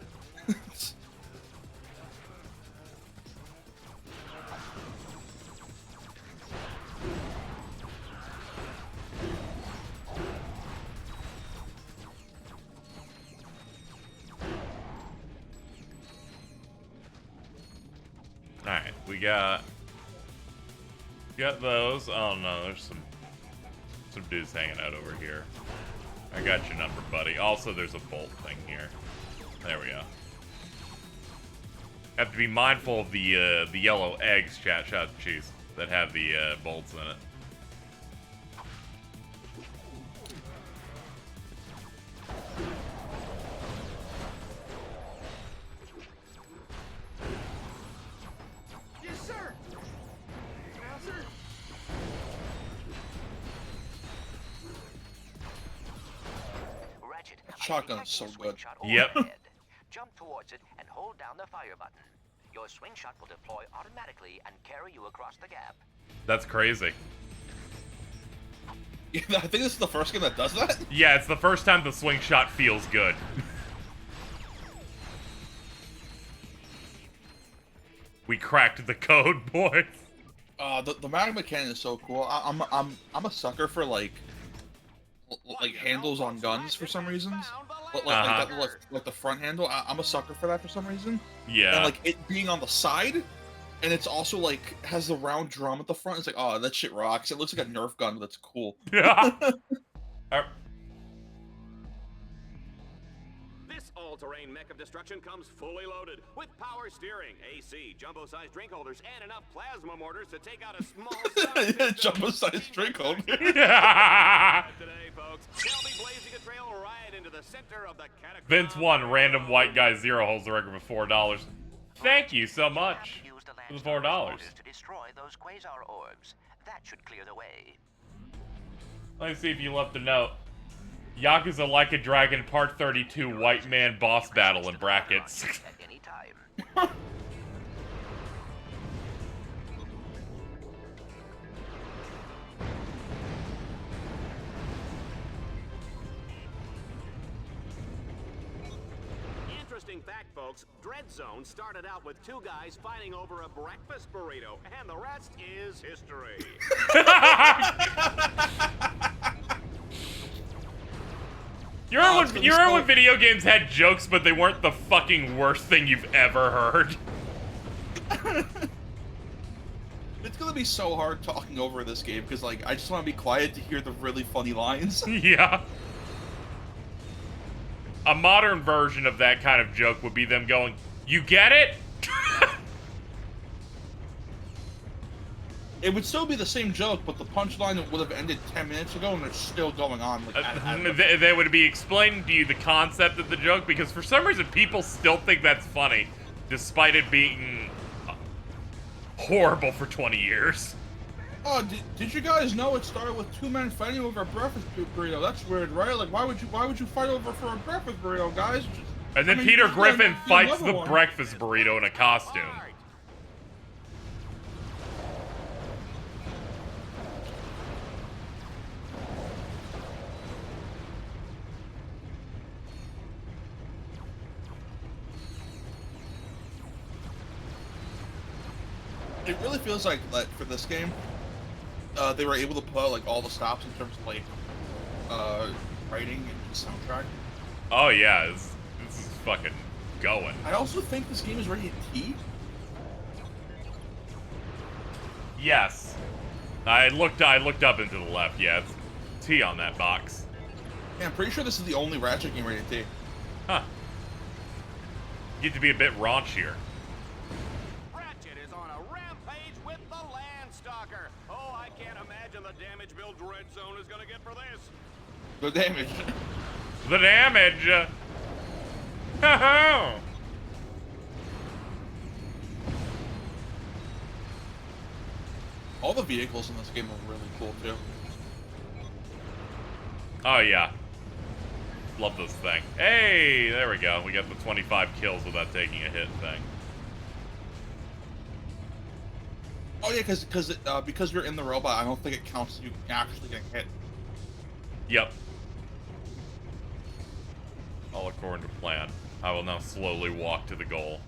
Alright, we got those. Oh no, there's some dudes hanging out over here. I got your number, buddy. Also, there's a bolt thing here. There we go. Have to be mindful of the yellow eggs, chat shot cheese, that have the bolts in it. Yes, sir. Now, sir. Ratchet, Shotgun's so good. Yep. Jump towards it and hold down the fire button. Your swing shot will deploy automatically and carry you across the gap. That's crazy. Yeah, I think this is the first game that does that. Yeah, it's the first time the swing shot feels good. We cracked the code, boys. The magma cannon is so cool. I'm a sucker for like handles on guns for some reasons. Like the front handle, I'm a sucker for that for some reason. Yeah. And like it being on the side, and it's also like has the round drum at the front. It's like, oh, that shit rocks. It looks like a Nerf gun, but it's cool. Yeah. This all-terrain mech of destruction comes fully loaded with power steering, AC, jumbo-sized drink holders, and enough plasma mortars to take out a small jumbo-sized drink holder. Today, folks, they'll be blazing a trail right into the center of the catacomb. Vince 1, random white guy 0 holds the record with $4. Thank you so much for the $4. To destroy those quasar orbs. That should clear the way. Let me see if you left a note. Yakuza Like a Dragon Part 32 White Man Boss Battle in brackets. At any time. Interesting fact, folks, Dreadzone started out with 2 guys fighting over a breakfast burrito, and the rest is history. You remember when video games had jokes, but they weren't the fucking worst thing you've ever heard? It's gonna be so hard talking over this game because, like, I just want to be quiet to hear the really funny lines. Yeah. A modern version of that kind of joke would be them going, "You get it?" It would still be the same joke, but the punchline would have ended 10 minutes ago, and they're still going on. Like, they would be explaining to you the concept of the joke, because for some reason people still think that's funny, despite it being horrible for 20 years. Oh, did you guys know it started with 2 men fighting over a breakfast burrito? That's weird, right? Like, why would you fight over for a breakfast burrito, guys? And then Peter Griffin fights the breakfast burrito in a costume. It really feels like for this game, they were able to put like all the stops in terms of like writing and soundtrack. Oh yeah, this is fucking going. I also think this game is rated T. Yes, I looked up into the left. Yeah, it's T on that box. Yeah, I'm pretty sure this is the only Ratchet game rated T. Huh. Get to be a bit raunchier. The damage Bill Dreadzone is gonna get for this. The damage. The damage. All the vehicles in this game are really cool too. Oh yeah. Love this thing. Hey, there we go. We got the 25 kills without taking a hit thing. Oh yeah, because you're in the robot, I don't think it counts you actually getting hit. Yep. All according to plan. I will now slowly walk to the goal.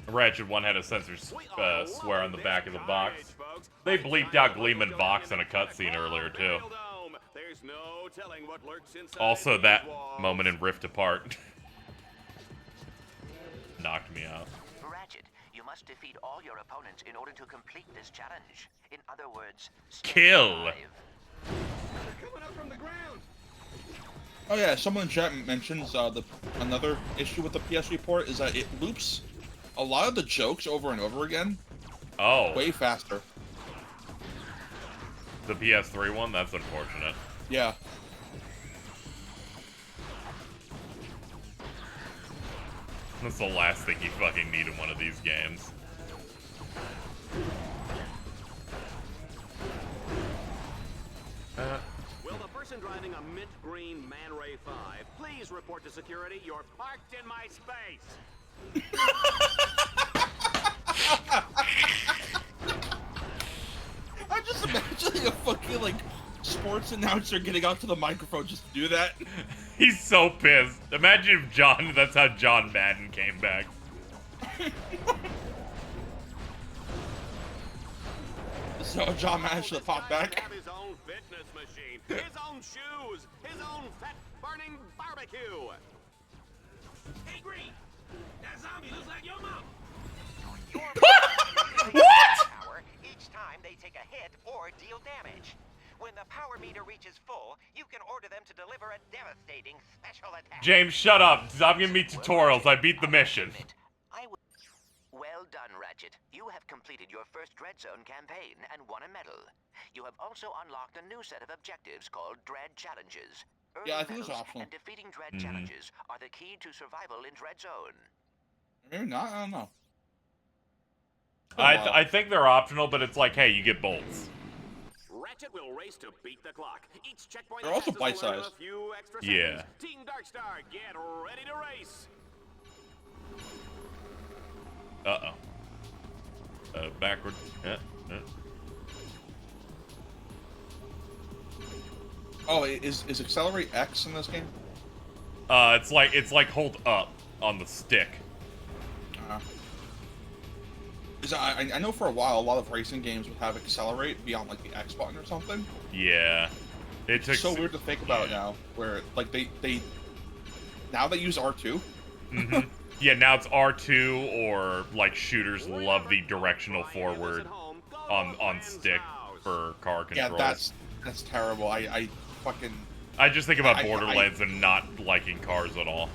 Ratchet 1 had a censor swear on the back of the box. They bleeped out Gleeman Vox in a cutscene earlier, too. Also, that moment in Rift Apart knocked me out. Ratchet, you must defeat all your opponents in order to complete this challenge. In other words, kill. Oh yeah, someone in chat mentions another issue with the PS3 port is that it loops a lot of the jokes over and over again. Oh. Way faster. The PS3 one? That's unfortunate. Yeah. That's the last thing you fucking need in one of these games. Will the person driving a mint green Man Ray 5 please report to security? You're parked in my space. I'm just imagining a fucking like sports announcer getting out to the microphone just to do that. He's so pissed. Imagine if that's how John Madden came back. So John Madden should have popped back. Have his own fitness machine, his own shoes, his own fat-burning barbecue. Hey, Green, that zombie looks like your mom. What? Each time they take a hit or deal damage. When the power meter reaches full, you can order them to deliver a devastating special attack. James, shut up. Stop giving me tutorials. I beat the mission. Well done, Ratchet. You have completed your first Dreadzone campaign and won a medal. You have also unlocked a new set of objectives called Dread Challenges. Yeah, I think it's optional. And defeating Dread Challenges are the key to survival in Dreadzone. Maybe not, I don't know. I think they're optional, but it's like, hey, you get bolts. Ratchet will race to beat the clock. Each checkpoint they're also bite-sized. Yeah. Team Darkstar, get ready to race. Uh-oh. Backward. Oh, is accelerate X in this game? It's like hold up on the stick. Because I know for a while, a lot of racing games would have accelerate beyond like the X button or something. Yeah. It's so weird to think about now, where like they now they use R2. Mm-hmm. Yeah, now it's R2 or like shooters love the directional forward on stick for car controls. Yeah, that's terrible. I just think about Borderlands and not liking cars at all.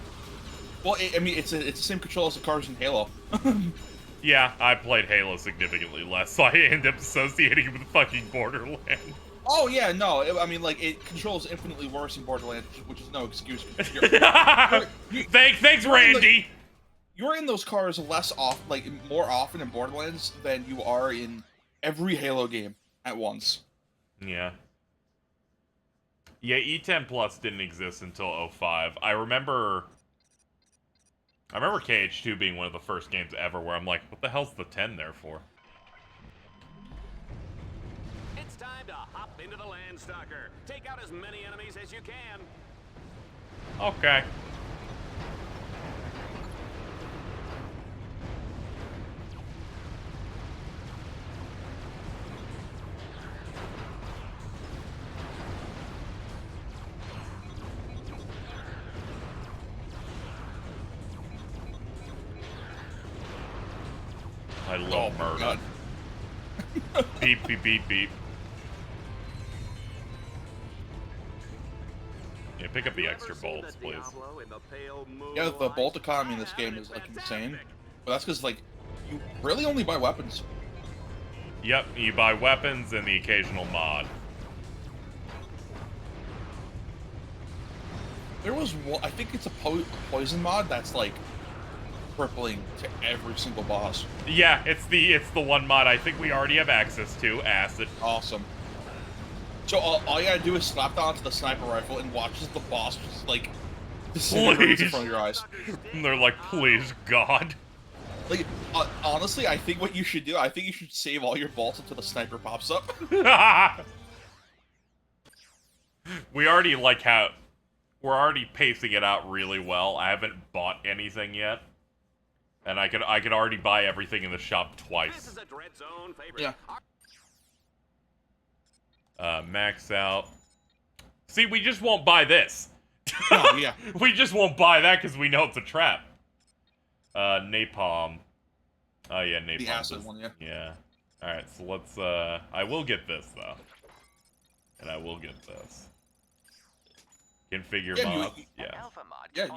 Well, I mean, it's the same control as the cars in Halo. Yeah, I played Halo significantly less, so I end up associating it with fucking Borderlands. Oh yeah, no, I mean, like, it controls infinitely worse in Borderlands, which is no excuse. Thanks, Randy! You're in those cars more often in Borderlands than you are in every Halo game at once. Yeah. Yeah, E10 Plus didn't exist until 05. I remember KH2 being one of the first games ever where I'm like, what the hell's the 10 there for? It's time to hop into the Landstalker. Take out as many enemies as you can. Okay. I love murder. Beep, beep, beep, beep. Yeah, pick up the extra bolts, please. Yeah, the bolt economy in this game is, like, insane. But that's because, like, you really only buy weapons. Yep, you buy weapons and the occasional mod. There was one, I think it's a poison mod that's, like, crippling to every single boss. Yeah, it's the one mod I think we already have access to, Acid. Awesome. So all you gotta do is slap that onto the sniper rifle and watch as the boss just, like, disintegrates in front of your eyes. And they're like, please, God. Like, honestly, I think what you should do, I think you should save all your bolts until the sniper pops up. We already, like, we're already pacing it out really well. I haven't bought anything yet. And I could already buy everything in the shop twice. This is a Dreadzone favorite. Yeah. Max out. See, we just won't buy this. Oh, yeah. We just won't buy that because we know it's a trap. Napalm. Oh, yeah, Napalm. The acid one, yeah. Yeah. Alright, so let's, I will get this, though. And I will get this. Configure mod. Yeah,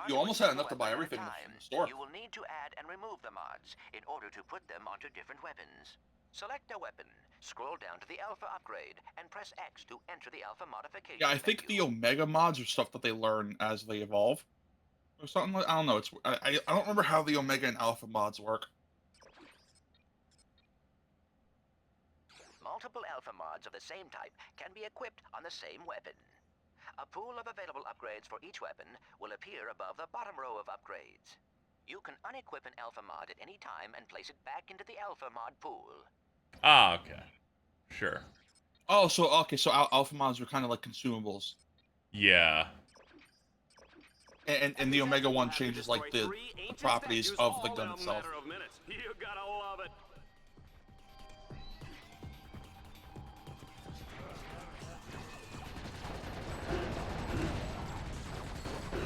you almost had enough to buy everything in the store. You will need to add and remove the mods in order to put them onto different weapons. Select a weapon, scroll down to the Alpha upgrade, and press X to enter the Alpha modification. Yeah, I think the Omega mods are stuff that they learn as they evolve. Or something like, I don't know, I don't remember how the Omega and Alpha mods work. Multiple Alpha mods of the same type can be equipped on the same weapon. A pool of available upgrades for each weapon will appear above the bottom row of upgrades. You can unequip an Alpha mod at any time and place it back into the Alpha mod pool. Ah, okay. Sure. Oh, so Alpha mods are kind of like consumables. Yeah. And the Omega one changes like the properties of the gun itself. You gotta love it.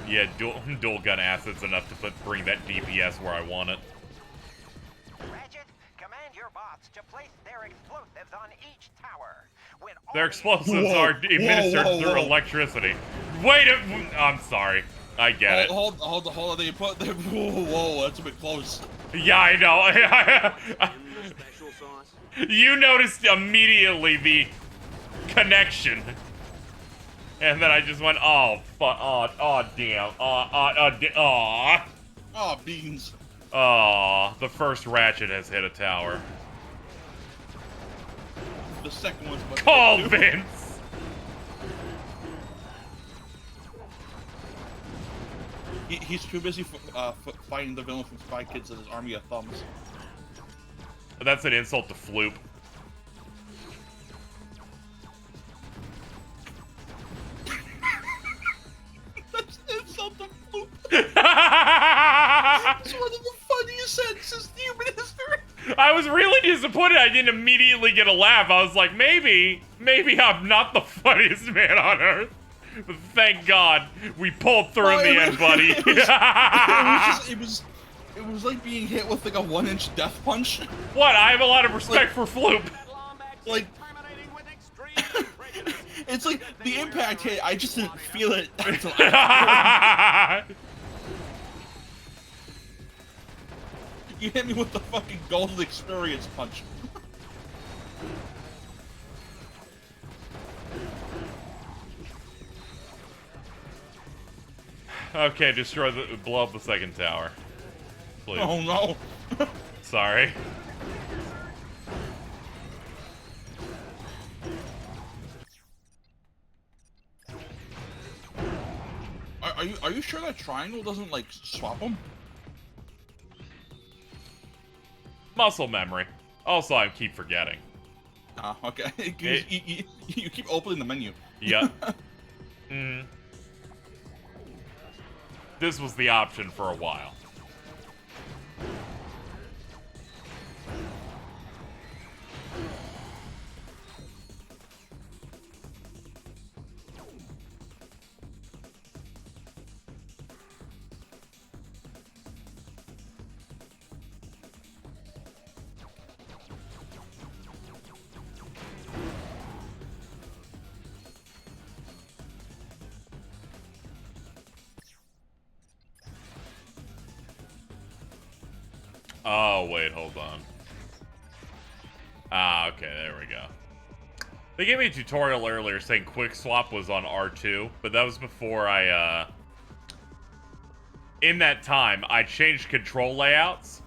Yeah, dual gun assets enough to bring that DPS where I want it. Ratchet, command your bots to place their explosives on each tower. When their explosives are administered through electricity. Wait I'm sorry. I get it. Hold on, they put them. Whoa, that's a bit close. Yeah, I know. You noticed immediately the connection. And then I just went, oh, fuck, oh, damn, oh, beans. Oh, the first Ratchet has hit a tower. The second one's much Call better, Vince! He's too busy fighting the villain from Spy Kids and his army of thumbs. That's an insult to Floop. That's an insult to Floop. It's one of the funniest sentences in human history. I disappointed I didn't immediately get a laugh. I was like, maybe I'm not the funniest man on earth. But thank God we pulled through in the end, buddy. It was like being hit with like a 1-inch death punch. What? I have a lot of respect for Floop. Like, it's like the impact hit. I just didn't feel it until you hit me with the fucking golden experience punch. Okay, blow up the second tower. Please. Oh no. Sorry. Are you sure that triangle doesn't like swap them? Muscle memory. Also, I keep forgetting. Ah, okay. You keep opening the menu. Yep. This was the option for a while. Oh, wait, hold on. Ah, okay, there we go. They gave me a tutorial earlier saying quick swap was on R2, but that was before I, in that time, I changed control layouts.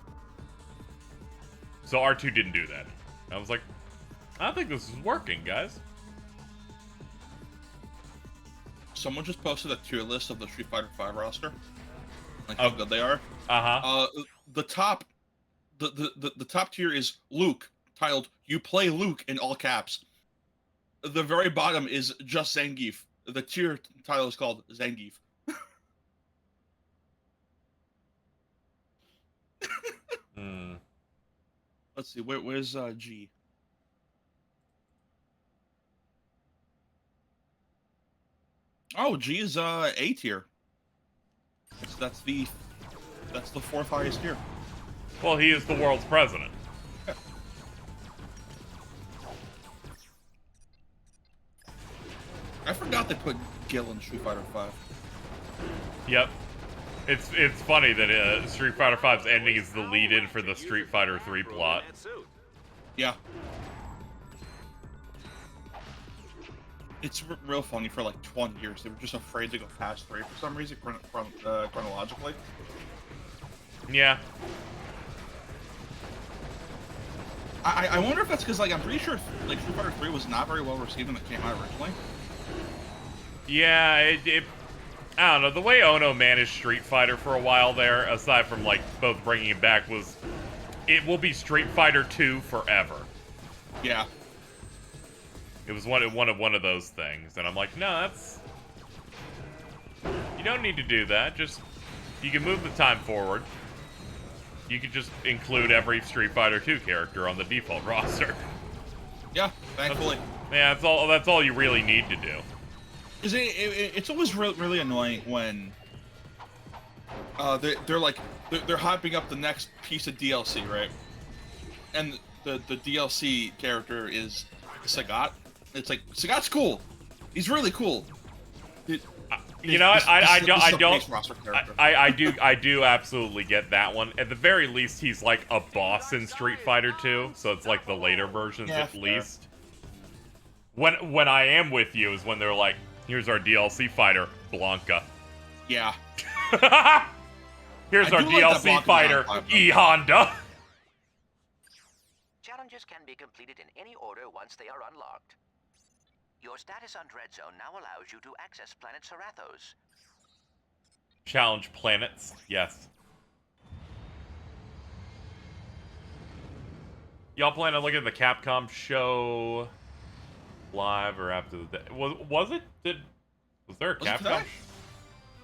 So R2 didn't do that. I was like, I don't think this is working, guys. Someone just posted a tier list of the Street Fighter V roster. Like how good they are. The top tier is Luke, titled "You Play Luke" in all caps. The very bottom is just Zangief. The tier title is called Zangief. Let's see, where's G? Oh, G is A tier. That's the fourth highest tier. Well, he is the world's president. Yeah. I forgot they put Gil in Street Fighter V. Yep. It's funny that Street Fighter V's ending is the lead-in for the Street Fighter 3 plot. Yeah. It's real funny. For like 20 years, they were just afraid to go past 3 for some reason, chronologically. Yeah. I wonder if that's because, like, I'm pretty sure like Street Fighter 3 was not very well received when it came out originally. Yeah, I don't know. The way Ono managed Street Fighter for a while there, aside from like both bringing it back, was it will be Street Fighter 2 forever. Yeah. It was one of those things, and I'm like, no, that's, you don't need to do that. Just, you can move the time forward. You could just include every Street Fighter 2 character on the default roster. Yeah, thankfully. That's all you really need to do. It's always really annoying when they're hyping up the next piece of DLC, right? And the DLC character is Sagat. It's like, Sagat's cool. He's really cool. You know what? I do absolutely get that one. At the very least, he's like a boss in Street Fighter 2, so it's like the later versions at least. When I am with you is when they're like, here's our DLC fighter, Blanca. Yeah. Here's our DLC fighter, E Honda. Challenges can be completed in any order once they are unlocked. Your status on Dreadzone now allows you to access planet Serathos. Challenge planets, yes. Y'all plan on looking at the Capcom show live or after the day? Was it? Was there a Capcom?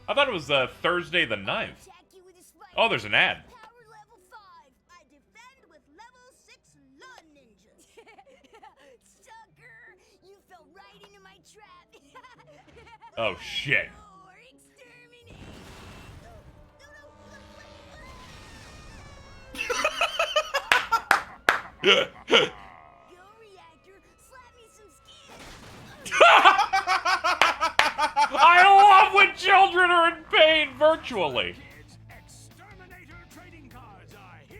I thought it was Thursday the 9th. Oh, there's an ad. Oh shit. I love when children are in pain virtually. Exterminator trading cards are here.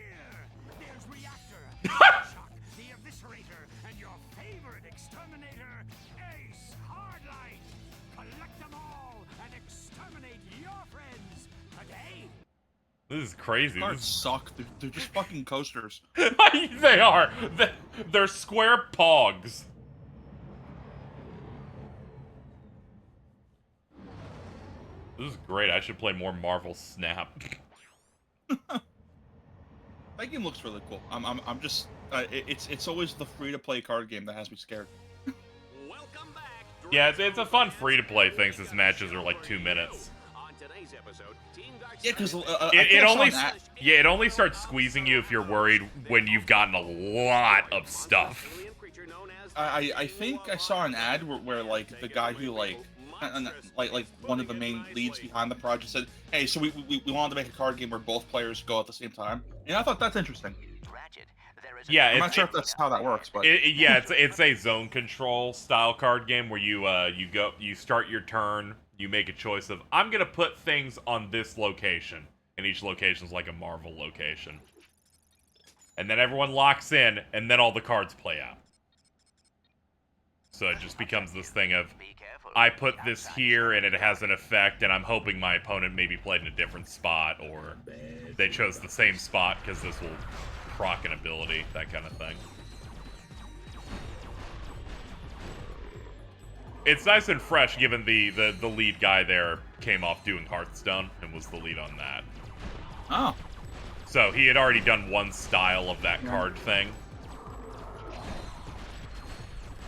There's Reactor, Shock, the Eviscerator, and your favorite exterminator, Ace Hardlight. Collect them all and exterminate your friends today. This is crazy. Cards suck. They're just fucking coasters. They are. They're square pogs. This is great. I should play more Marvel Snap. That game looks really cool. I'm just. It's always the free-to-play card game that has me scared. Welcome back. Yeah, it's a fun free-to-play thing since matches are like 2 minutes. On today's episode, Team Dark Yeah, because it only starts squeezing you if you're worried when you've gotten a lot of stuff. I think I saw an ad where like the guy who like one of the main leads behind the project said, "Hey, so we wanted to make a card game where both players go at the same time." And I thought that's interesting. Yeah, I'm not sure if that's how that works, but yeah, it's a zone control style card game where you start your turn, you make a choice of I'm gonna put things on this location, and each location's like a Marvel location, and then everyone locks in, and then all the cards play out. So it just becomes this thing of, I put this here and it has an effect, and I'm hoping my opponent maybe played in a different spot, or they chose the same spot because this will proc an ability, that kind of thing. It's nice and fresh, given the lead guy there came off doing Hearthstone and was the lead on that. Oh. So he had already done one style of that card thing.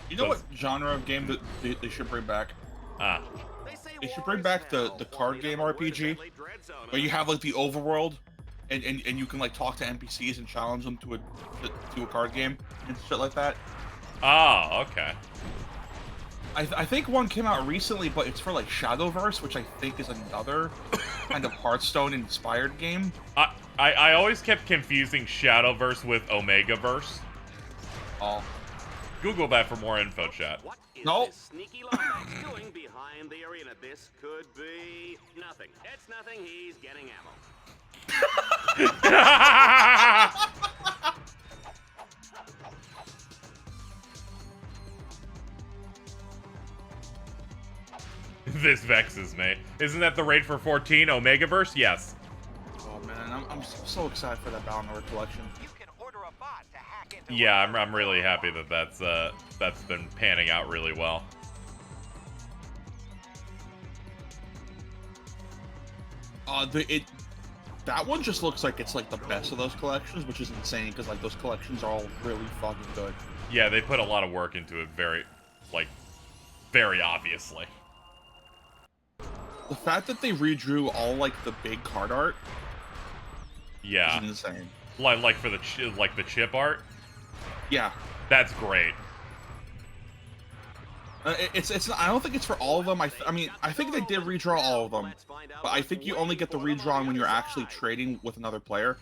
You know what genre of game that they should bring back? They should bring back the card game RPG, where you have like the overworld, and you can like talk to NPCs and challenge them to a card game and shit like that. Oh, okay. I think one came out recently, but it's for like Shadowverse, which I think is another kind of Hearthstone-inspired game. I always kept confusing Shadowverse with Omegaverse. Oh. Google that for more info, chat. What is this sneaky Lombax doing behind the arena? This could be nothing. It's nothing. He's getting ammo. This vexes me. Isn't that the raid for 14? Omegaverse? Yes. Oh man, I'm so excited for that Balnor collection. Yeah, I'm really happy that that's been panning out really well. That one just looks like it's like the best of those collections, which is insane because like those collections are all really fucking good. Yeah, they put a lot of work into it, very obviously. The fact that they redrew all like the big card art, yeah, is insane. Like for the chip art. Yeah, that's great. It's. I don't think it's for all of them. I mean, I think they did redraw all of them, but I think you only get the redrawn when you're actually trading with another player.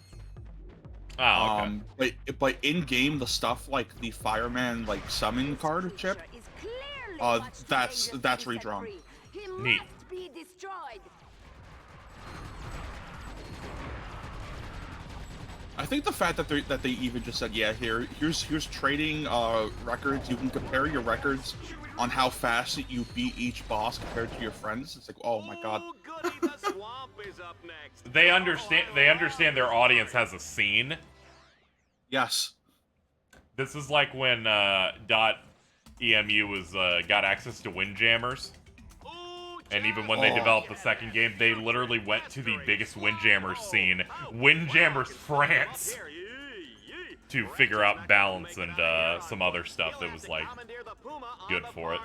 Oh, okay. But in game, the stuff like the fireman like summon card chip, that's redrawn. Neat. I think the fact that they even just said, yeah, here's trading records. You can compare your records on how fast you beat each boss compared to your friends. It's like, oh my god. They understand their audience has a scene. Yes. This is like when .emu was got access to Windjammers. And even when they developed the second game, they literally went to the biggest Windjammers scene, Windjammers France, to figure out balance and some other stuff that was like good for it.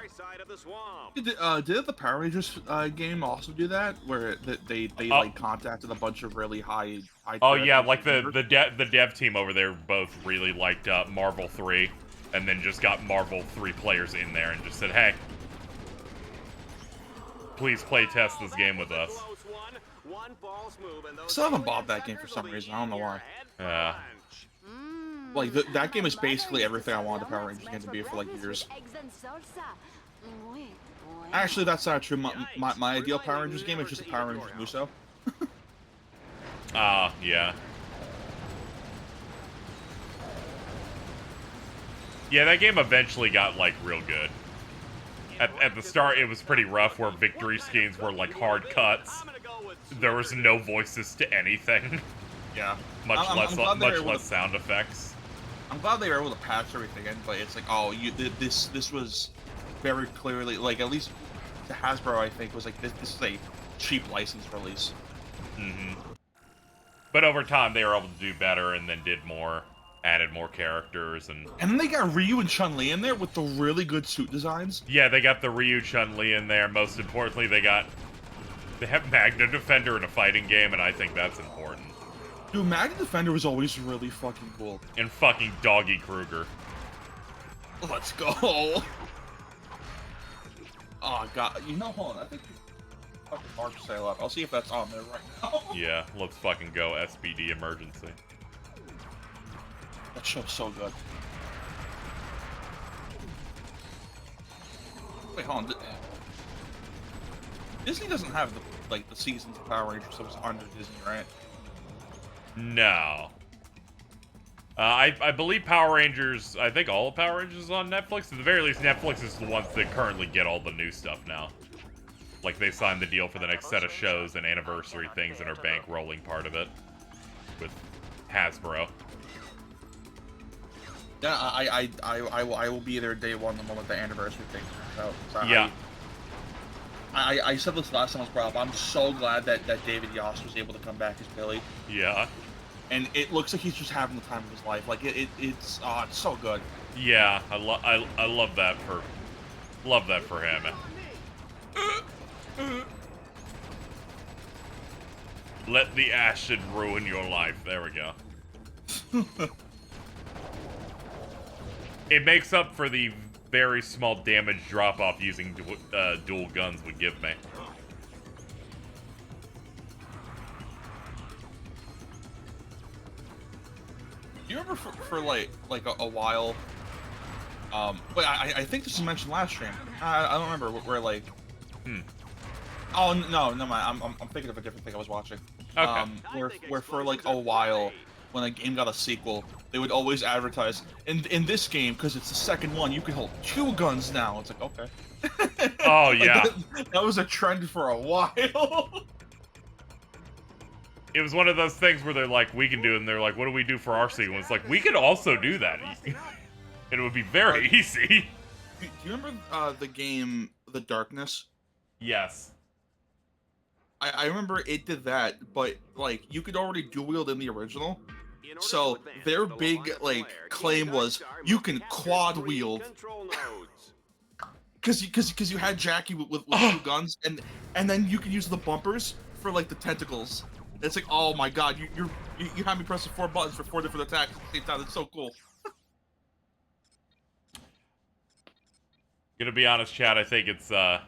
Did the Power Rangers game also do that, where they like contacted a bunch of really high oh yeah, like the dev team over there both really liked Marvel 3, and then just got Marvel 3 players in there and just said, hey, please play test this game with us. Still haven't bought that game for some reason. I don't know why. Yeah. Like that game is basically everything I wanted the Power Rangers game to be for like years. Actually, that's not true. My ideal Power Rangers game is just a Power Rangers Muso. Yeah. Yeah, that game eventually got, like, real good. At the start, it was pretty rough, where victory scenes were, like, hard cuts. There was no voices to anything. Yeah. Much less sound effects. I'm glad they were able to patch everything in, but it's like, oh, this was very clearly, like, at least to Hasbro, I think, was like, this is a cheap license release. Mm-hmm. But over time, they were able to do better and then did more, added more characters. And then they got Ryu and Chun-Li in there with the really good suit designs. Yeah, they got the Ryu, Chun-Li in there. Most importantly, they have Magna Defender in a fighting game, and I think that's important. Dude, Magna Defender was always really fucking cool. And fucking Doggy Kruger. Let's go. Oh, God. You know, hold on. I think fucking Mark sale up. I'll see if that's on there right now. Yeah, let's fucking go SBD emergency. That show's so good. Wait, hold on. Disney doesn't have the seasons of Power Rangers that was under Disney, right? No. I believe Power Rangers, I think all of Power Rangers is on Netflix. At the very least, Netflix is the ones that currently get all the new stuff now. Like, they signed the deal for the next set of shows and anniversary things and are bankrolling part of it with Hasbro. Yeah, I will be there day one the moment the anniversary thing comes out. So yeah. I said this last time I was brought up. I'm so glad that David Yost was able to come back as Billy. Yeah. And it looks like he's just having the time of his life. Like it's so good. Yeah, I love that for him. Let the acid ruin your life. There we go. It makes up for the very small damage drop-off using dual guns would give me. Do you remember for like a while? But I think this was mentioned last stream. I don't remember where like. Oh no, I'm thinking of a different thing I was watching. Okay. Where for like a while, when a game got a sequel, they would always advertise in this game because it's the second one. You can hold 2 guns now. It's like okay. Oh yeah. That was a trend for a while. It was one of those things where they're like, we can do it, and they're like, what do we do for our sequel? It's like, we could also do that. It would be very easy. Do you remember the game The Darkness? Yes. I remember it did that, but like you could already dual wield in the original. So their big like claim was you can quad wield. Because you had Jackie with 2 guns, and then you can use the bumpers for like the tentacles. It's like, oh my god, you have me pressing 4 buttons for 4 different attacks at the same time. It's so cool. Gonna be honest, Chad. I think it's I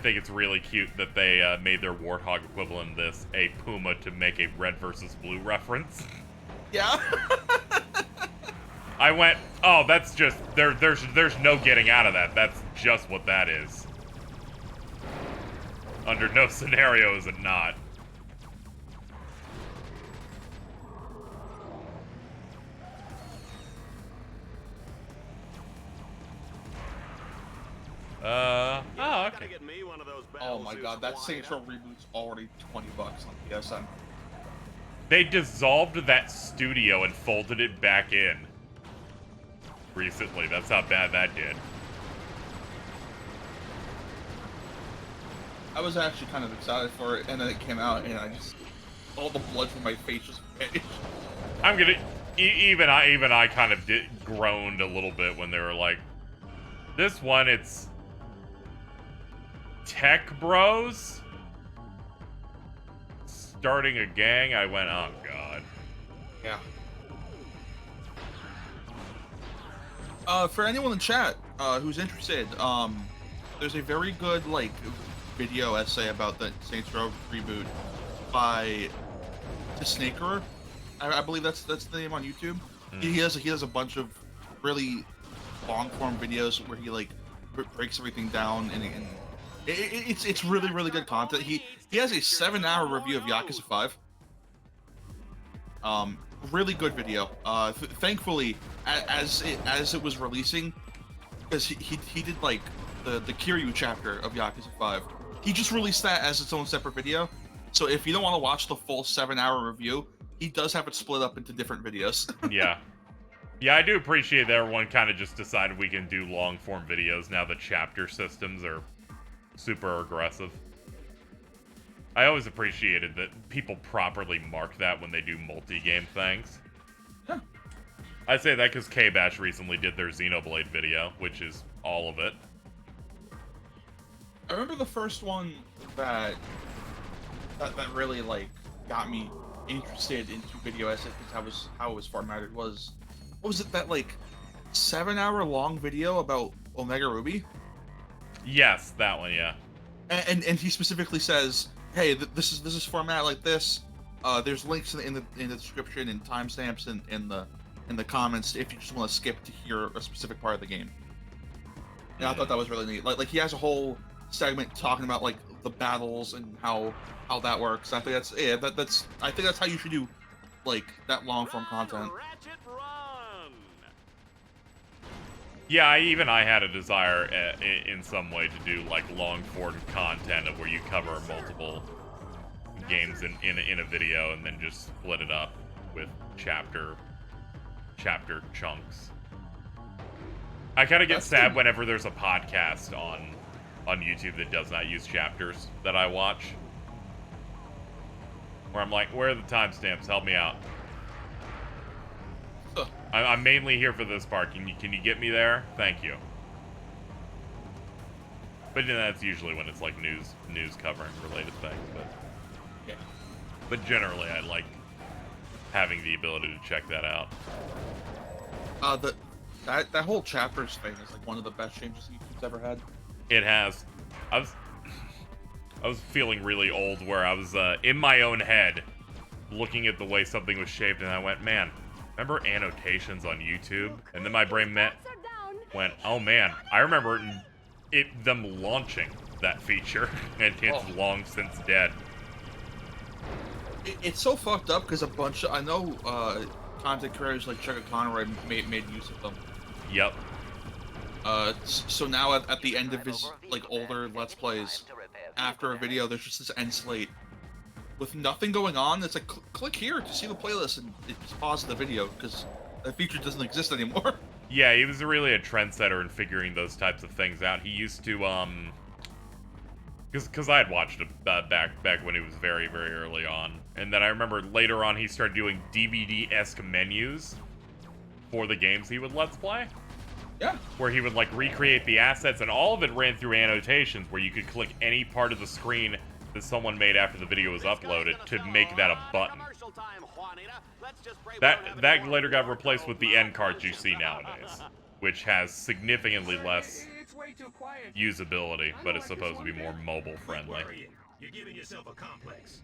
think it's really cute that they made their Warthog equivalent of this a Puma to make a red versus blue reference. Yeah. I went, oh, that's just there's no getting out of that. That's just what that is. Under no scenario is it not. Oh, okay. Oh my god, that Saints Row reboot's already $20 on PSN. They dissolved that studio and folded it back in recently. That's how bad that did. I was actually kind of excited for it, and then it came out, and all the blood from my face just vanished. I'm gonna, even I kind of groaned a little bit when they were like, this one, it's Tech Bros starting a gang. I went, oh god. Yeah. For anyone in chat who's interested, there's a very good like video essay about the Saints Row reboot by the Snaker. I believe that's the name on YouTube. He has a bunch of really long form videos where he like breaks everything down, and it's really good content. He has a 7-hour review of Yakuza 5. Really good video. Thankfully, as it was releasing, because he did like the Kiryu chapter of Yakuza 5. He just released that as its own separate video. So if you don't want to watch the full 7-hour review, he does have it split up into different videos. Yeah, I do appreciate that everyone kind of just decided we can do long-form videos now that chapter systems are super aggressive. I always appreciated that people properly mark that when they do multi-game things. Yeah. I say that because K-Bash recently did their Xenoblade video, which is all of it. I remember the first one that really like got me interested into video essays because how it was formatted was, what was it, that like 7-hour long video about Omega Ruby? Yes, that one, yeah. And he specifically says, hey, this is formatted like this. There's links in the description and timestamps in the comments if you just want to skip to hear a specific part of the game. And I thought that was really neat. Like he has a whole segment talking about like the battles and how that works. I think that's I think that's how you should do like that long form content. Ratchet, run! Yeah, I had a desire in some way to do like long form content of where you cover multiple games in a video and then just split it up with chapter chunks. I kind of get sad whenever there's a podcast on YouTube that does not use chapters that I watch. Where I'm like, where are the timestamps? Help me out. I'm mainly here for this part. Can you get me there? Thank you. But that's usually when it's like news covering related things. But generally, I like having the ability to check that out. That whole chapters thing is like one of the best changes YouTube's ever had. It has. I was feeling really old where I was in my own head looking at the way something was shaped, and I went, man, remember annotations on YouTube? And then my brain went, oh man, I remember them launching that feature, and it's long since dead. It's so fucked up because I know content creators like Chugga Conroy made use of them. Yep. So now at the end of his like older Let's Plays, after a video, there's just this end slate with nothing going on. It's like click here to see the playlist, and it just pauses the video because that feature doesn't exist anymore. Yeah, he was really a trendsetter in figuring those types of things out. He used to because I had watched it back when he was very early on, and then I remember later on he started doing DVD-esque menus for the games he would Let's Play. Yeah. Where he would like recreate the assets, and all of it ran through annotations where you could click any part of the screen that someone made after the video was uploaded to make that a button. That later got replaced with the end cards you see nowadays, which has significantly less usability, but it's supposed to be more mobile friendly. You're giving yourself a complex.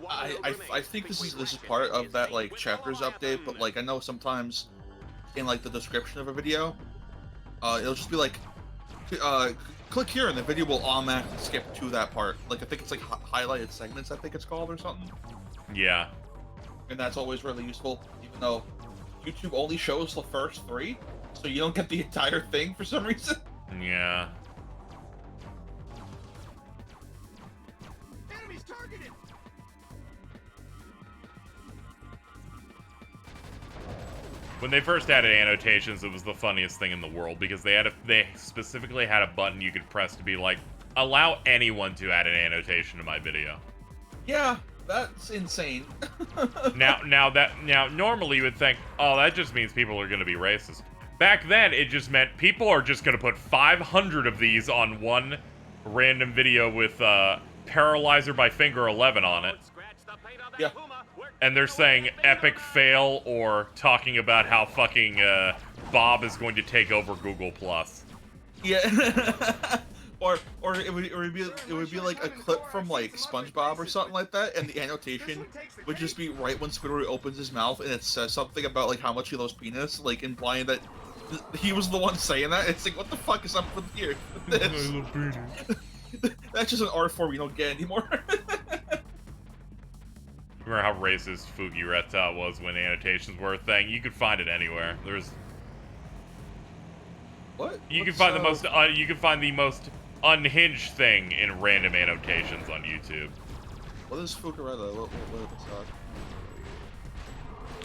I think this is part of that like chapters update, but like I know sometimes in like the description of a video, it'll just be like click here and the video will automatically skip to that part. Like I think it's like highlighted segments, I think it's called, or something. Yeah. And that's always really useful, even though YouTube only shows the first 3, so you don't get the entire thing for some reason. Yeah. Enemies targeted. When they first added annotations, it was the funniest thing in the world because they specifically had a button you could press to be like, allow anyone to add an annotation to my video. Yeah, that's insane. now normally you would think, oh, that just means people are going to be racist. Back then, it just meant people are just going to put 500 of these on one random video with Paralyzer by Finger 11 on it. Yeah. And they're saying epic fail or talking about how fucking Bob is going to take over Google Plus. Yeah. or it would be like a clip from like SpongeBob or something like that, and the annotation would just be right when Squidward opens his mouth and it says something about like how much he loves penis, like implying that he was the one saying that. It's like, what the fuck is up with here? With this? I love penis. That's just an art form you don't get anymore. Remember how racist Fugi Reptile was when annotations were a thing? You could find it anywhere. There's what? You can find the most unhinged thing in random annotations on YouTube. What is Fugaretta? What is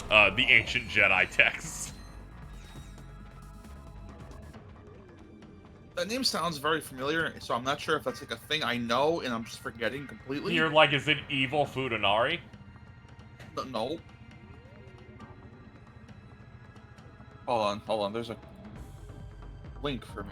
that? The ancient Jedi texts. That name sounds very familiar, so I'm not sure if that's like a thing I know and I'm just forgetting completely. You're like, is it evil Fudanari? No. Hold on. There's a link for me.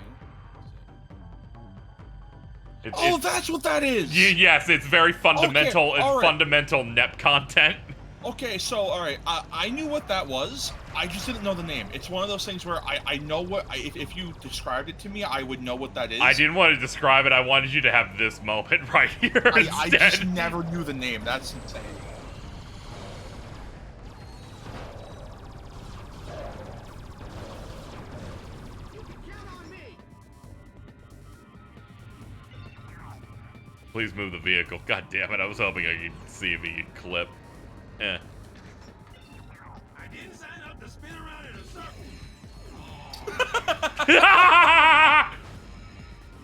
That's what that is! Yes, it's very fundamental. Okay, it's right. fundamental NEP content. Okay, so, alright, I knew what that was, I just didn't know the name. It's one of those things where I know what, if you described it to me, I would know what that is. I didn't want to describe it, I wanted you to have this moment right here I just never knew the name, that's insane. Please move the vehicle. God damn it, I was hoping I could see if he could clip. Eh. I didn't sign up to spin around in a circle.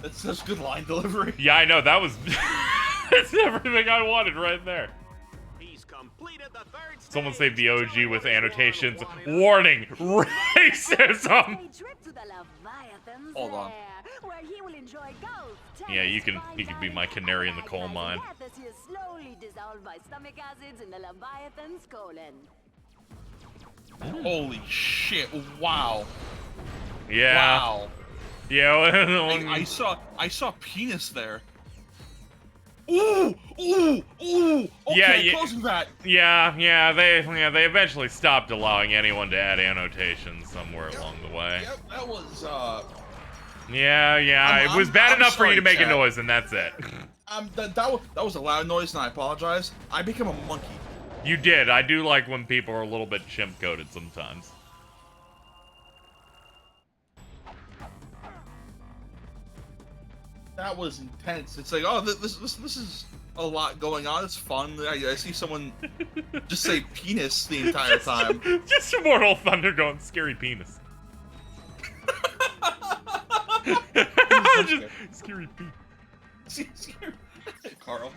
That's such good line delivery. Yeah, I know, that was... That's everything I wanted right there. He's completed the third stage. Someone saved the OG with annotations. Warning! Racism! Hold on. Yeah, you can be my canary in the coal mine. Holy shit! Wow. Yeah. Wow. Yeah. I saw penis there. Ooh! Okay, yeah, closing that. Yeah, they eventually stopped allowing anyone to add annotations somewhere along the way. Yep, that was Yeah, it was bad enough for you to make a noise, and that's it. That was a loud noise, and I apologize. I became a monkey. You did. I do like when people are a little bit chimp-coded sometimes. That was intense. It's like, oh, this is a lot going on. It's fun. I see someone just say penis the entire time. Just Immortal Thunder going scary penis. Just scary penis. Scary. Carl.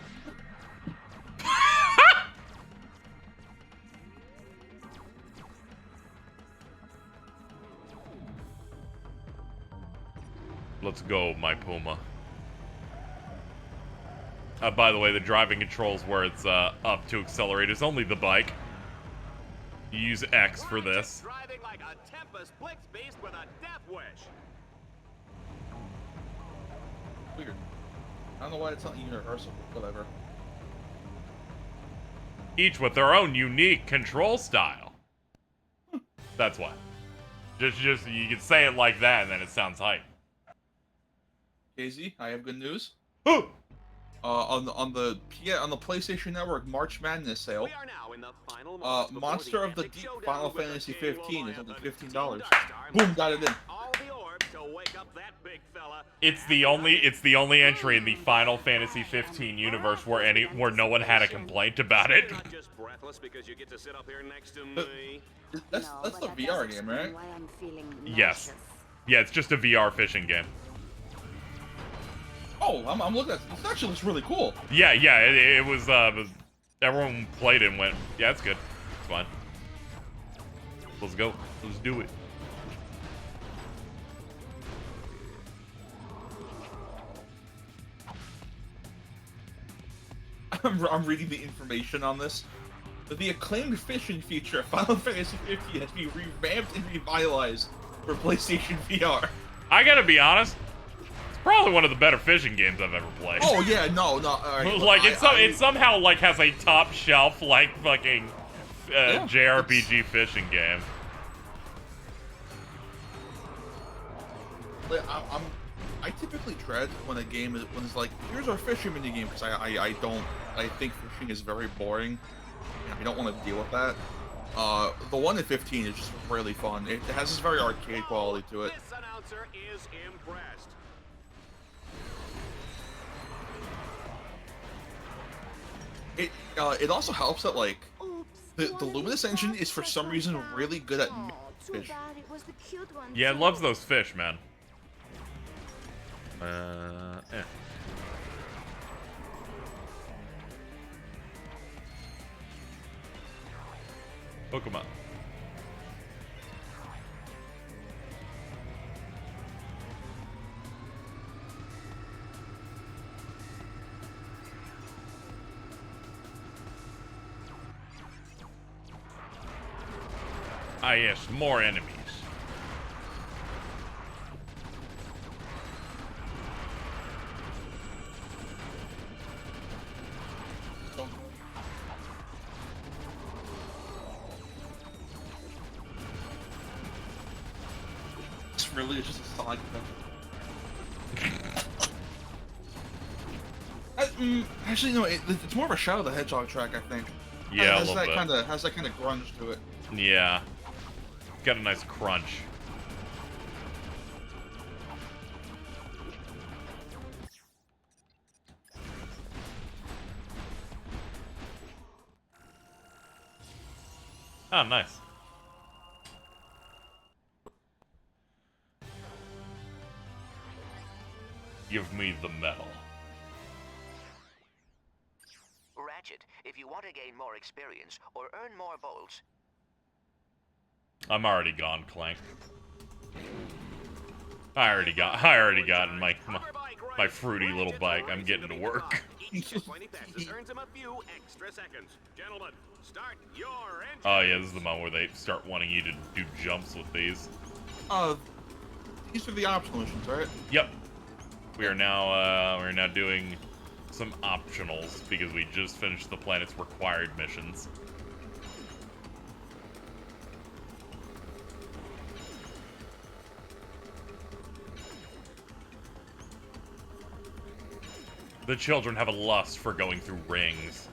Let's go, my Puma. By the way, the driving controls where it's up to accelerate is only the bike. You use X for this. Driving like a Tempest Blitz beast with a death wish. Weird. I don't know why it's not universal, but whatever. Each with their own unique control style. That's why. Just you can say it like that, and then it sounds hype. KZ, I have good news. On the PlayStation Network March Madness sale, We are now in the final moments before Monster of the epic Deep showdown Final with Fantasy the King 15 is only Leviathan. $15. Boom, got it in. All the orbs to wake up that big fella. It's the only entry in the Final Fantasy 15 universe where no one had a complaint about it. You're not just breathless because you get to sit up here next to me. That's the VR game, right? Yes. Yeah, it's just a VR fishing game. Oh, I'm looking at this. Actually looks really cool. Yeah, it was, everyone played it and went, yeah, it's good. It's fine. Let's go. Let's do it. I'm reading the information on this. The acclaimed fishing feature of Final Fantasy 15 has been revamped and revitalized for PlayStation VR. I gotta be honest, it's probably one of the better fishing games I've ever played. Oh yeah, no. Right, like it somehow like has a top shelf like fucking JRPG fishing game. Like, I typically dread when a game is when it's like, here's our fishing mini game, because I think fishing is very boring. I don't want to deal with that. The one in 15 is just really fun. It has this very arcade quality to it. This announcer is impressed. It also helps that like the Luminous engine is for some reason really good at fish. Yeah, it loves those fish, man. Pokemon. Ah, yes, more enemies. It's really just a side actually, no. It's more of a Shadow the Hedgehog track, I think. Yeah, has that kind of grunge to it. Yeah, got a nice crunch. Oh, nice. Give me the medal. Ratchet, if you want to gain more experience or earn more bolts... I'm already gone, Clank. I already got in my fruity little bike. I'm getting to work. Each 20 passes earns him a few extra seconds. Gentlemen, start your engine. Oh yeah, this is the moment where they start wanting you to do jumps with these. These are the optional missions, right? Yep. We are now doing some optionals because we just finished the planet's required missions. The children have a lust for going through rings.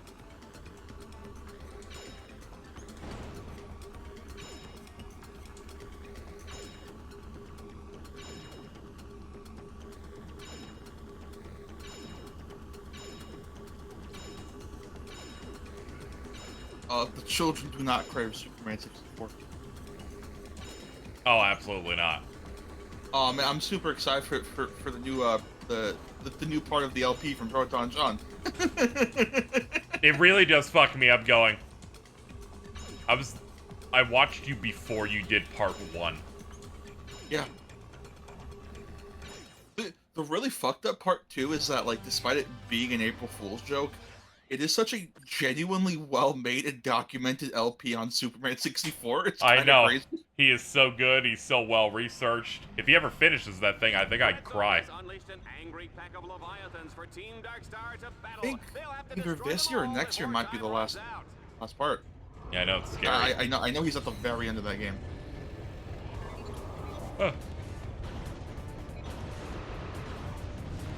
The children do not crave Superman 64. Oh, absolutely not. Man, I'm super excited for the new the new part of the LP from Proton John. It really does fuck me up going. I watched you before you did part 1. Yeah. The really fucked up part 2 is that, like, despite it being an April Fool's joke, it is such a genuinely well-made and documented LP on Superman 64. It's I know. crazy. He is so good. He's so well-researched. If he ever finishes that thing, I think I'd cry. I think either this year or next year might be the last part. Yeah, I know, it's scary. I know he's at the very end of that game. Huh.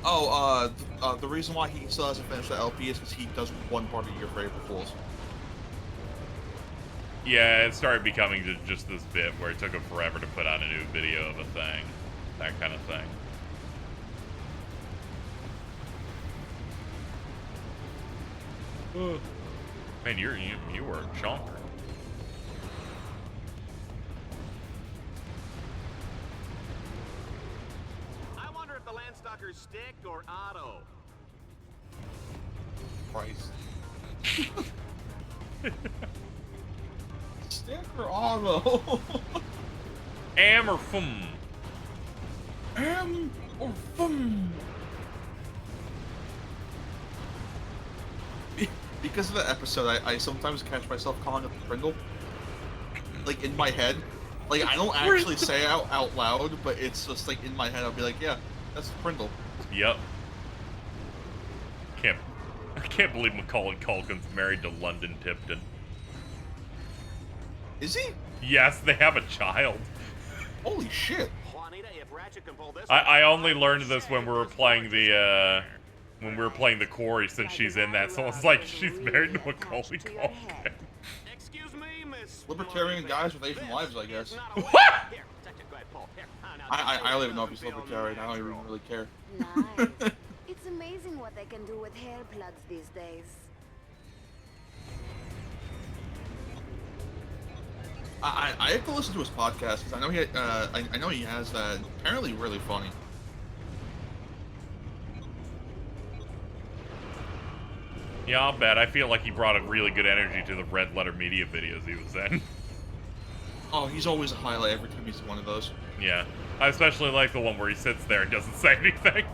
Oh, the reason why he still hasn't finished the LP is because he does one part a year for April Fools. Yeah, it started becoming just this bit where it took him forever to put out a new video of a thing. That kind of thing. Man, you were a chonker. I wonder if the Landstalkers stick or auto. Christ. Stick or auto? Am or fum? Am or fum? Because of the episode, I sometimes catch myself calling it the Prindle. Like, in my head. Like, I don't actually say it out loud, but it's just like, in my head, I'll be like, yeah, that's the Prindle. Yep. I can't believe Macaulay Culkin's married to London Tipton. Is he? Yes, they have a child. Holy shit. I only learned this when we were playing the quarry, since she's in that. Someone's like, she's married to a Macaulay Culkin. Excuse me, Miss Libertarian guys with Asian wives, I guess. What? I don't even know if he's libertarian. I don't even really care. Nice. It's amazing what they can do with hair plugs these days. I have to listen to his podcast because I know I know he has that. Apparently, really funny. Yeah, I'll bet. I feel like he brought a really good energy to the Red Letter Media videos he was in. Oh, he's always a highlight every time he's in one of those. Yeah. I especially like the one where he sits there and doesn't say anything.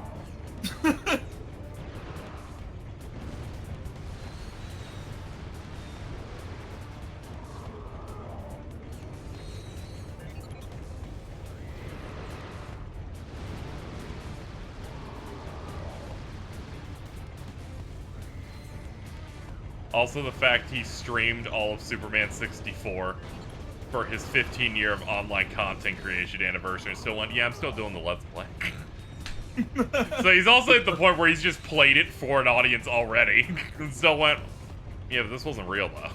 Also, the fact he streamed all of Superman 64 for his 15-year of online content creation anniversary and still went, yeah, I'm still doing the Let's Play. So he's also at the point where he's just played it for an audience already and still went, yeah, but this wasn't real, though.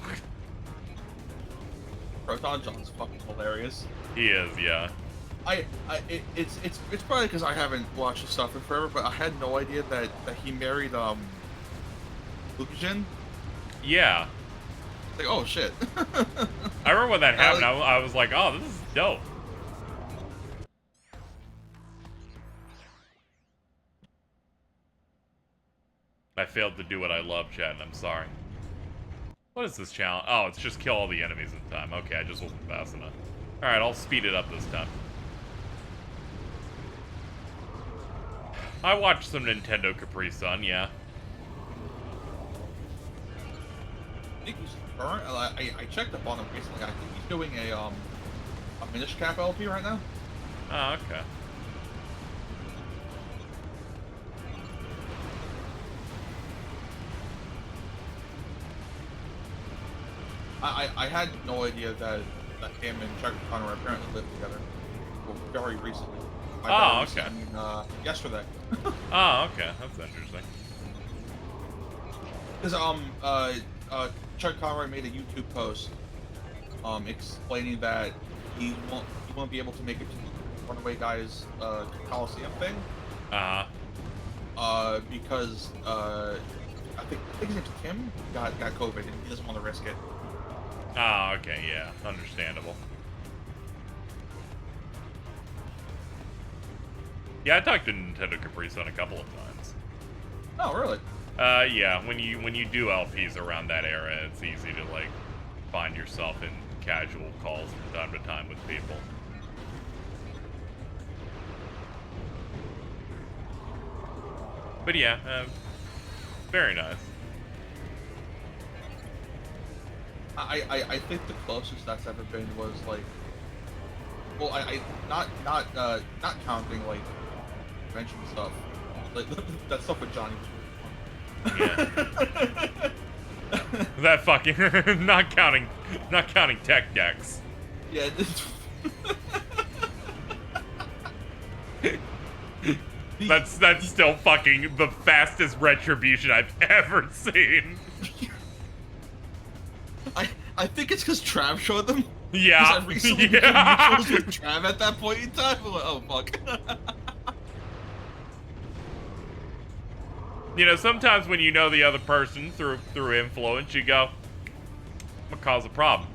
Proton John's fucking hilarious. He is, yeah. It's probably because I haven't watched his stuff in forever, but I had no idea that he married, Lucajin. Yeah. Like, oh shit. I remember when that happened, I was like, oh, this is dope. I failed to do what I love, chat, and I'm sorry. What is this challenge? Oh, it's just kill all the enemies in time. Okay, I just wasn't fast enough. Alright, I'll speed it up this time. I watched some Nintendo Capri Sun, yeah. I think he's current. I checked up on him recently. I think he's doing a Minish Cap LP right now. Oh, okay. I had no idea that him and Chuck Connor apparently lived together very recently. Oh, okay. I mean, yesterday. Oh, okay. That's interesting. Because Chuck Conroy made a YouTube post explaining that he won't be able to make it to the Runaway Guys Coliseum thing. Because I think his name's Tim got COVID and he doesn't want to risk it. Oh, okay, yeah. Understandable. Yeah, I talked to Nintendo Capri Sun a couple of times. Oh, really? Yeah, when you do LPs around that era, it's easy to, like, find yourself in casual calls from time to time with people. But yeah, very nice. I think the closest that's ever been was like, well, not counting like convention stuff, like that stuff with Johnny was really fun. Yeah. That fucking not counting tech decks. Yeah. That's still fucking the fastest retribution I've ever seen. I think it's because Trav showed them. Yeah. I recently became mutuals with Trav at that point in time. I'm like, oh fuck. You know, sometimes when you know the other person through influence, you go, I'm gonna cause a problem.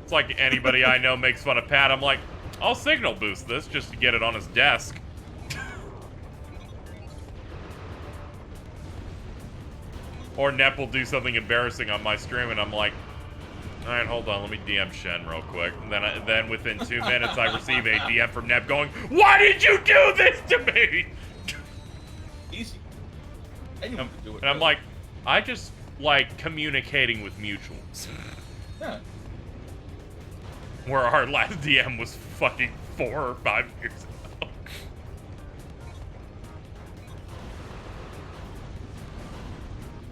It's like anybody I know makes fun of Pat. I'm like, I'll signal boost this just to get it on his desk. Or Nep will do something embarrassing on my stream, and I'm like, all right, hold on, let me DM Shen real quick. And then within 2 minutes, I receive a DM from Nep going, why did you do this to me? Easy. Anyone can do it. And I'm like, I just like communicating with mutuals. Yeah. Where our last DM was fucking 4 or 5 years ago.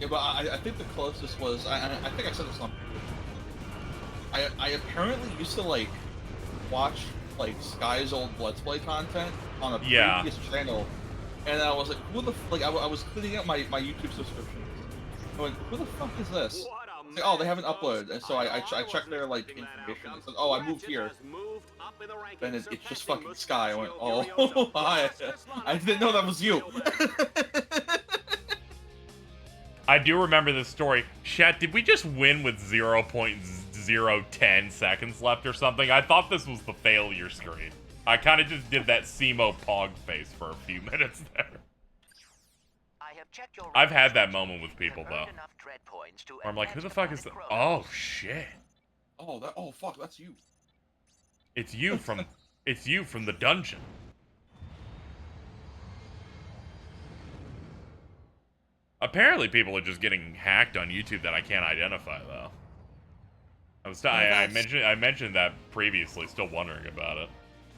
Yeah, but I think the closest was I think I said this on. I apparently used to like watch like Sky's old Let's Play content on a previous channel, and I was like, who the like I was cleaning up my YouTube subscriptions. I went, who the fuck is this? Like, oh, they haven't uploaded, and so I checked their like information. It's like, oh, I moved here, and it's just fucking Sky. I went, oh, hi. I didn't know that was you. I do remember this story. Chat, did we just win with 0.010 seconds left or something? I thought this was the failure screen. I kind of just did that Simo Pog face for a few minutes there. I've had that moment with people, though. Where I'm like, who the fuck is that? Oh, shit. Oh, fuck, that's you. It's you from the dungeon. Apparently, people are just getting hacked on YouTube that I can't identify, though. I mentioned that previously. Still wondering about it.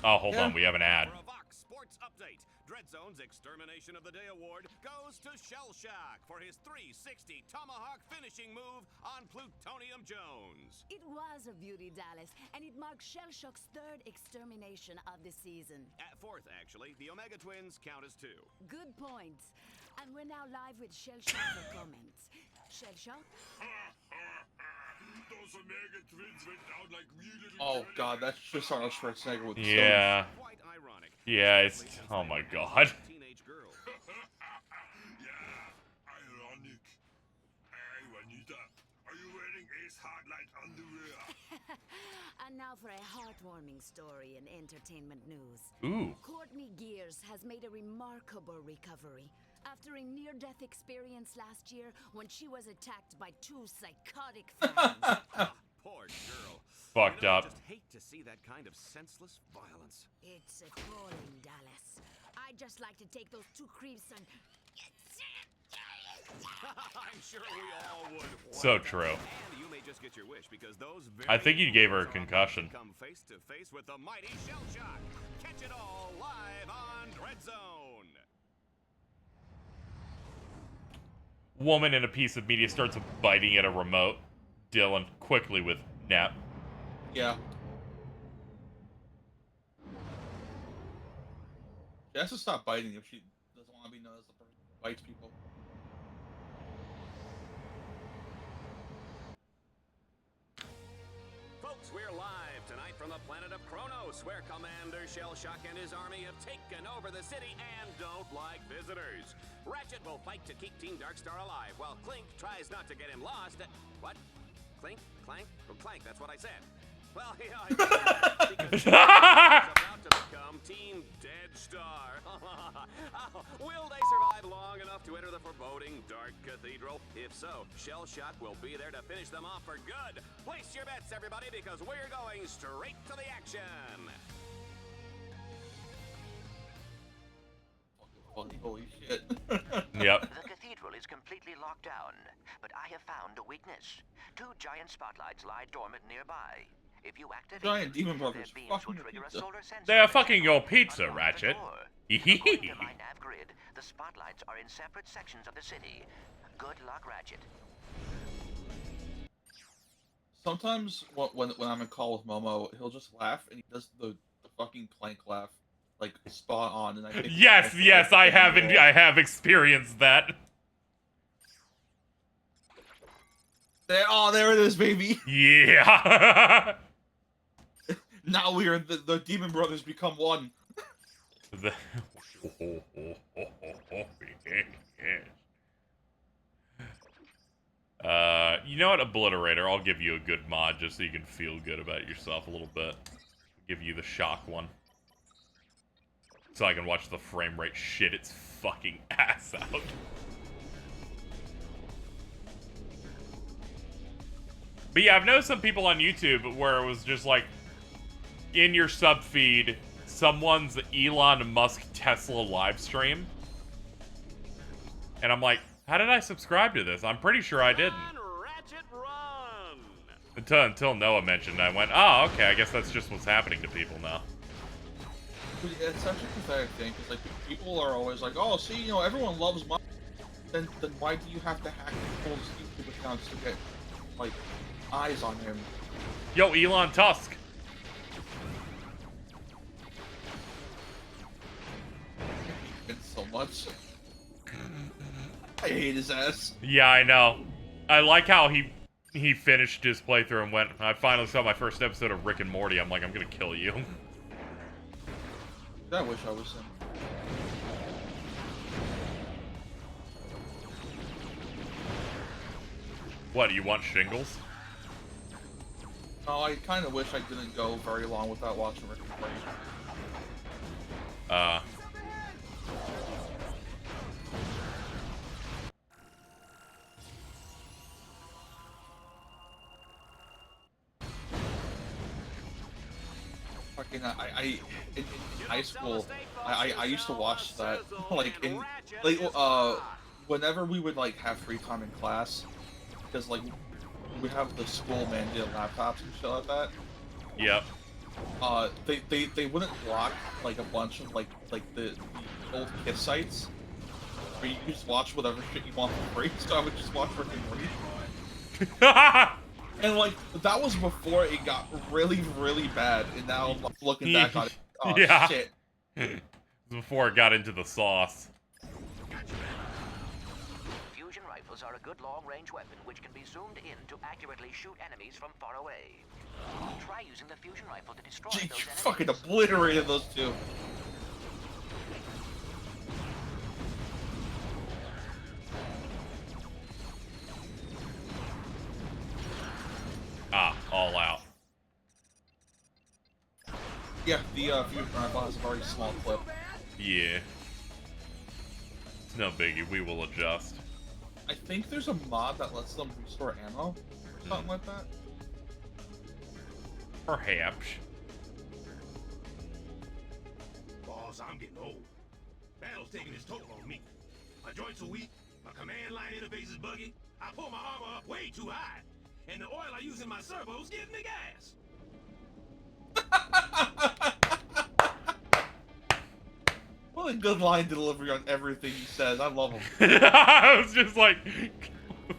Oh, hold on, we have an ad. Sports update. Dreadzone's Extermination of the Day award goes to Shellshock for his 360 tomahawk finishing move on Plutonium Jones. It was a beauty, Dallas, and it marks Shellshock's third extermination of the season. Fourth, actually. The Omega Twins count as 2. Good points. And we're now live with Shellshock for comments. Shellshock? Those Omega Twins went down like wee little... Oh god, that's just Arnold Schwarzenegger with the Yeah. stones. Quite ironic. Yeah, it's... Oh my god. Teenage girl. Yeah, ironic. Hey, Juanita, are you wearing Ace Hardlight underwear? And now for a heartwarming story in entertainment news. Ooh. Courtney Gears has made a remarkable recovery after a near-death experience last year when she was attacked by 2 psychotic fans. Poor girl. Fucked up. I just hate to see that kind of senseless violence. It's appalling, Dallas. I'd just like to take those 2 creeps and... I'm sure we all would. So true. And you may just get your wish because those I think you gave her a concussion. Come face to face with the mighty Shellshock. Catch it all live on Dreadzone. Woman in a piece of media starts biting at a remote. Dylan, quickly with nap. Yeah. She has to stop biting if she doesn't want to be known as the person who bites people. Folks, we're live tonight from the planet of Kronos, where Commander Shellshock and his army have taken over the city and don't like visitors. Ratchet will fight to keep Team Darkstar alive, while Clink tries not to get him lost. What? Clink? Clank? Oh, Clank, that's what I said. Well, yeah, because about to become Team Deadstar. Will they survive long enough to enter the foreboding Dark Cathedral? If so, Shellshock will be there to finish them off for good. Place your bets, everybody, because we're going straight to the action. Holy shit. Yep. The cathedral is completely locked down, but I have found a weakness. 2 giant spotlights lie dormant nearby. If you activate Giant Demon their Brothers beams fucking will trigger a pizza. solar sensor. They are fucking your pizza, Ratchet. According to my nav grid, the spotlights are in separate sections of the city. Good luck, Ratchet. Sometimes when I'm in call with Momo, he'll just laugh and he does the fucking Clank laugh, like spot on. And I think Yes, I have experienced that. There it is, baby. Yeah. Now we are the Demon Brothers become one. You know what, Obliterator? I'll give you a good mod just so you can feel good about yourself a little bit. Give you the shock one. So I can watch the frame rate shit its fucking ass out. But yeah, I've noticed some people on YouTube where it was just like, in your sub feed, someone's Elon Musk Tesla live stream. And I'm like, how did I subscribe to this? I'm pretty sure I didn't. Ratchet, run! Until Noah mentioned, I went, oh, okay, I guess that's just what's happening to people now. It's such a pathetic thing, because like people are always like, oh, see, you know, everyone loves Musk. Then why do you have to hack people's YouTube accounts to get like eyes on him. Yo, Elon Tusk. So much. I hate his ass. Yeah, I know. I like how he finished his playthrough and went, I finally saw my first episode of Rick and Morty. I'm like, I'm gonna kill you. I wish I was him. What, do you want shingles? Oh, I kind of wish I didn't go very long without watching Rick and Morty. Fucking, in high school, I used to watch that, whenever we would, like, have free time in class, because, like, we have the school mandated laptops and shit like that. Yep. They wouldn't block, like, a bunch of, like the old KISS sites, where you could just watch whatever shit you want for free, so I would just watch Rick and Morty. And, like, that was before it got really, really bad, and now, looking back on it, oh, yeah. shit. Before it got into the sauce. Fusion rifles are a good long-range weapon which can be zoomed in to accurately shoot enemies from far away. Try using the fusion rifle to destroy those enemies. Fucking obliterated those two. Ah, all out. Yeah, the fusion rifle has a very small clip. Yeah. It's no biggie, we will adjust. I think there's a mod that lets them restore ammo, or something like that. Perhaps. Boss, I'm getting old. Battle's taking its toll on me. My joints are weak, my command line interface is buggy, I pull my armor up way too high, and the oil I use in my servos gives me gas. What a good line delivery on everything he says. I love him. I was just like,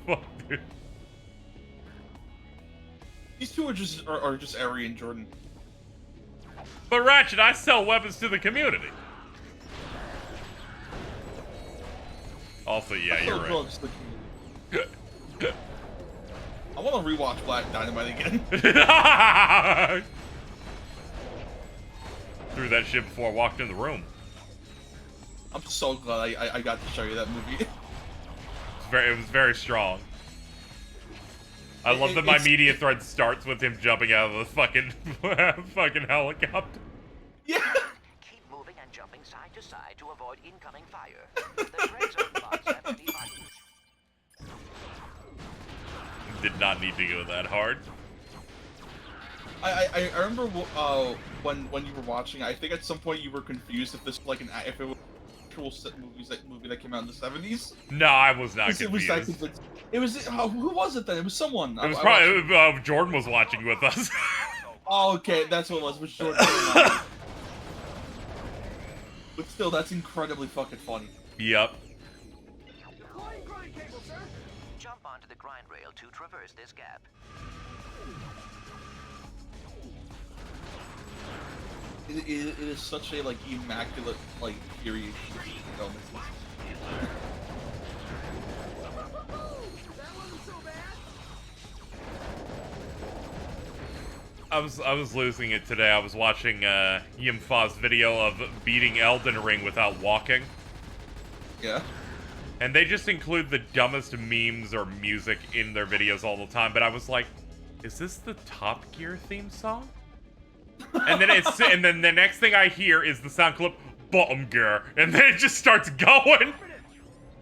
fuck, dude. These two are just Ari and Jordan. But Ratchet, I sell weapons to the community. Also, yeah, you're right. I want to rewatch Black Dynamite again. Threw that shit before I walked in the room. I'm so glad I got to show you that movie. It was very strong. I love that my media thread starts with him jumping out of the fucking helicopter. Yeah. Keep moving and jumping side to side to avoid incoming fire. The Dreadzone bots have many buttons. Did not need to go that hard. I remember when you were watching. I think at some point you were confused if this was like if it was actual movie that came out in the 70s. No, I was not confused. It was who was it then? It was someone. It was probably Jordan was watching with us. Oh, okay, that's what it was. Which Jordan. But still, that's incredibly fucking funny. Yep. Jump onto the grind rail to traverse this gap. It is such a immaculate period. I was losing it today. I was watching Yimfa's video of beating Elden Ring without walking. Yeah. And they just include the dumbest memes or music in their videos all the time, but I was like, is this the Top Gear theme song? And then the next thing I hear is the sound clip, Bottom Gear, and then it just starts going.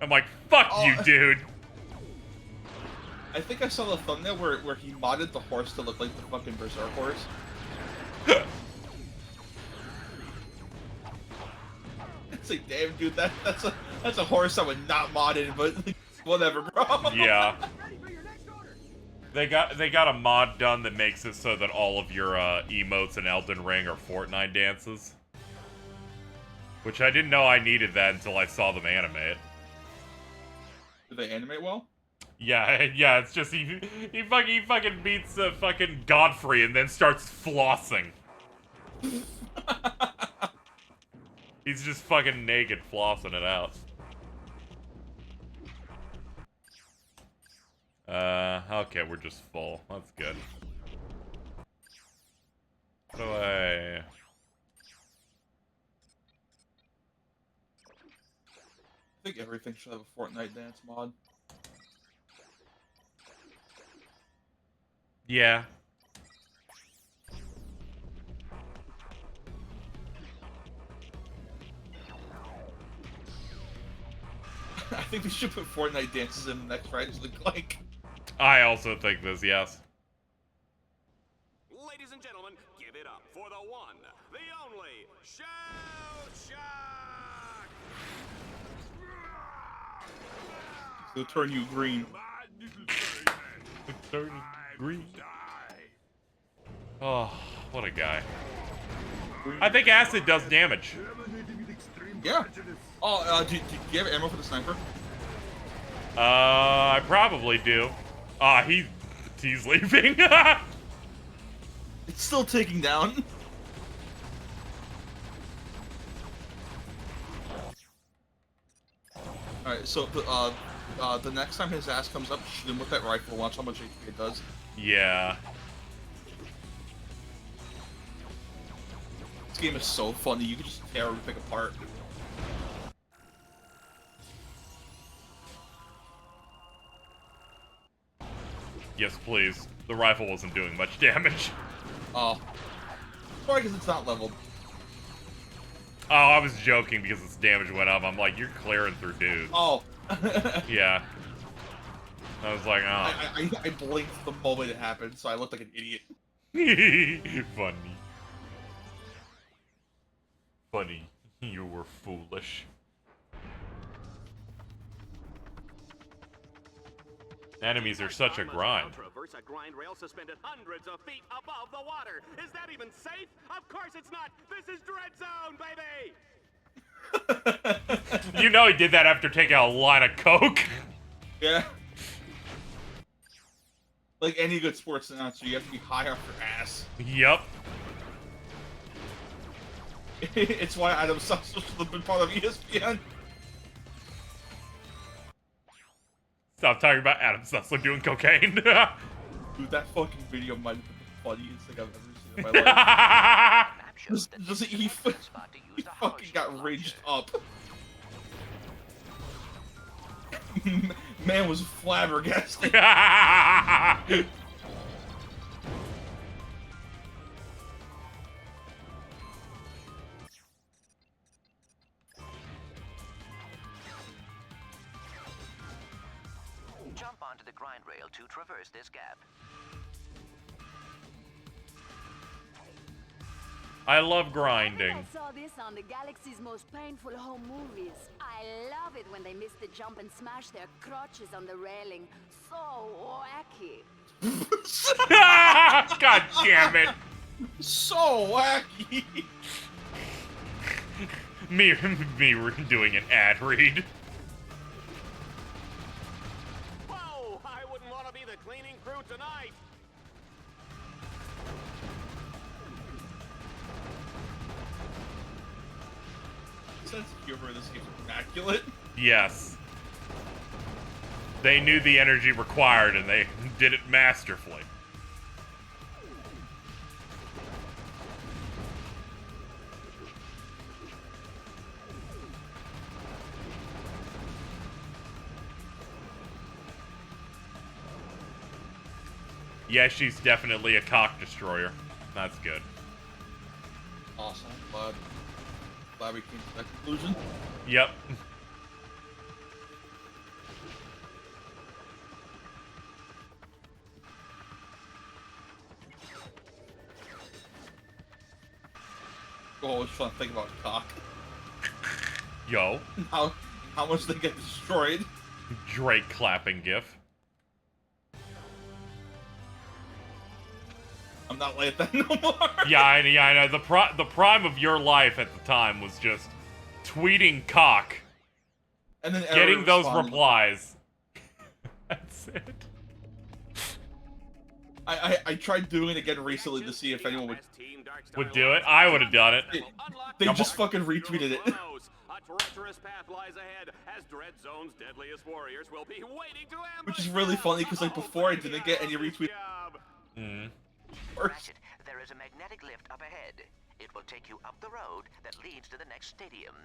I'm like, fuck you, dude. I think I saw the thumbnail where he modded the horse to look like the fucking Berserk horse. It's like, damn, dude, that's a horse I would not mod in, but whatever, bro. Yeah. They got a mod done that makes it so that all of your emotes in Elden Ring are Fortnite dances. Which I didn't know I needed that until I saw them animate. Do they animate well? Yeah, it's just he fucking beats fucking Godfrey and then starts flossing. He's just fucking naked flossing it out. Okay, we're just full. That's good. How do I... I think everything should have a Fortnite dance mod. Yeah. I think we should put Fortnite dances in the next Ratchet and Clank. I also think this, yes. Ladies and gentlemen, give it up for the one, the only, Shell Shock! It'll turn you green. Turn you green. Oh, what a guy. I think acid does damage. Yeah. Oh, do you have ammo for the sniper? I probably do. He's leaving. It's still taking down. Alright, so the next time his ass comes up, shoot him with that rifle. Watch how much HP it does. Yeah. This game is so funny. You can just tear everything apart. Yes, please. The rifle wasn't doing much damage. Oh. Probably because it's not leveled. Oh, I was joking because its damage went up. I'm like, you're clearing through dudes. Oh. Yeah. I was like, oh. I blinked the moment it happened, so I looked like an idiot. Funny. Funny. You were foolish. Enemies are such a grind. Traverse a grind rail suspended hundreds of feet above the water. Is that even safe? Of course it's not. This is Dreadzone, baby. You know he did that after taking a line of coke. Yeah. Like any good sports announcer, you have to be high off your ass. Yep. It's why Adam Sussman should have been part of ESPN. Stop talking about Adam Sussman doing cocaine. Dude, that fucking video might have been the funniest thing I've ever seen in my life. He fucking got raged up. Man was flabbergasted. Jump onto the grind rail to traverse this gap. I love grinding. I saw this on the galaxy's most painful home movies. I love it when they miss the jump and smash their crotches on the railing. So wacky. God damn it. So wacky. me doing an ad read. Whoa! I wouldn't want to be the cleaning crew tonight. Sense of humor in this game is immaculate. Yes. They knew the energy required and they did it masterfully. Yeah, she's definitely a cock destroyer. That's good. Awesome. Glad we came to that conclusion. Yep. Always fun to think about cock. Yo. How much they get destroyed. Drake clapping gif. I'm not like that no more. Yeah, I know. The prime of your life at the time was just tweeting cock, and then getting those replies. That's it. I tried doing it again recently to see if anyone would do it. I would have done it. They just fucking retweeted it. A treacherous path lies ahead as Dreadzone's deadliest warriors will be waiting to ambush. Which is really funny because like before I didn't get any retweets. Ratchet, there is a magnetic lift up ahead. It will take you up the road that leads to the next stadium.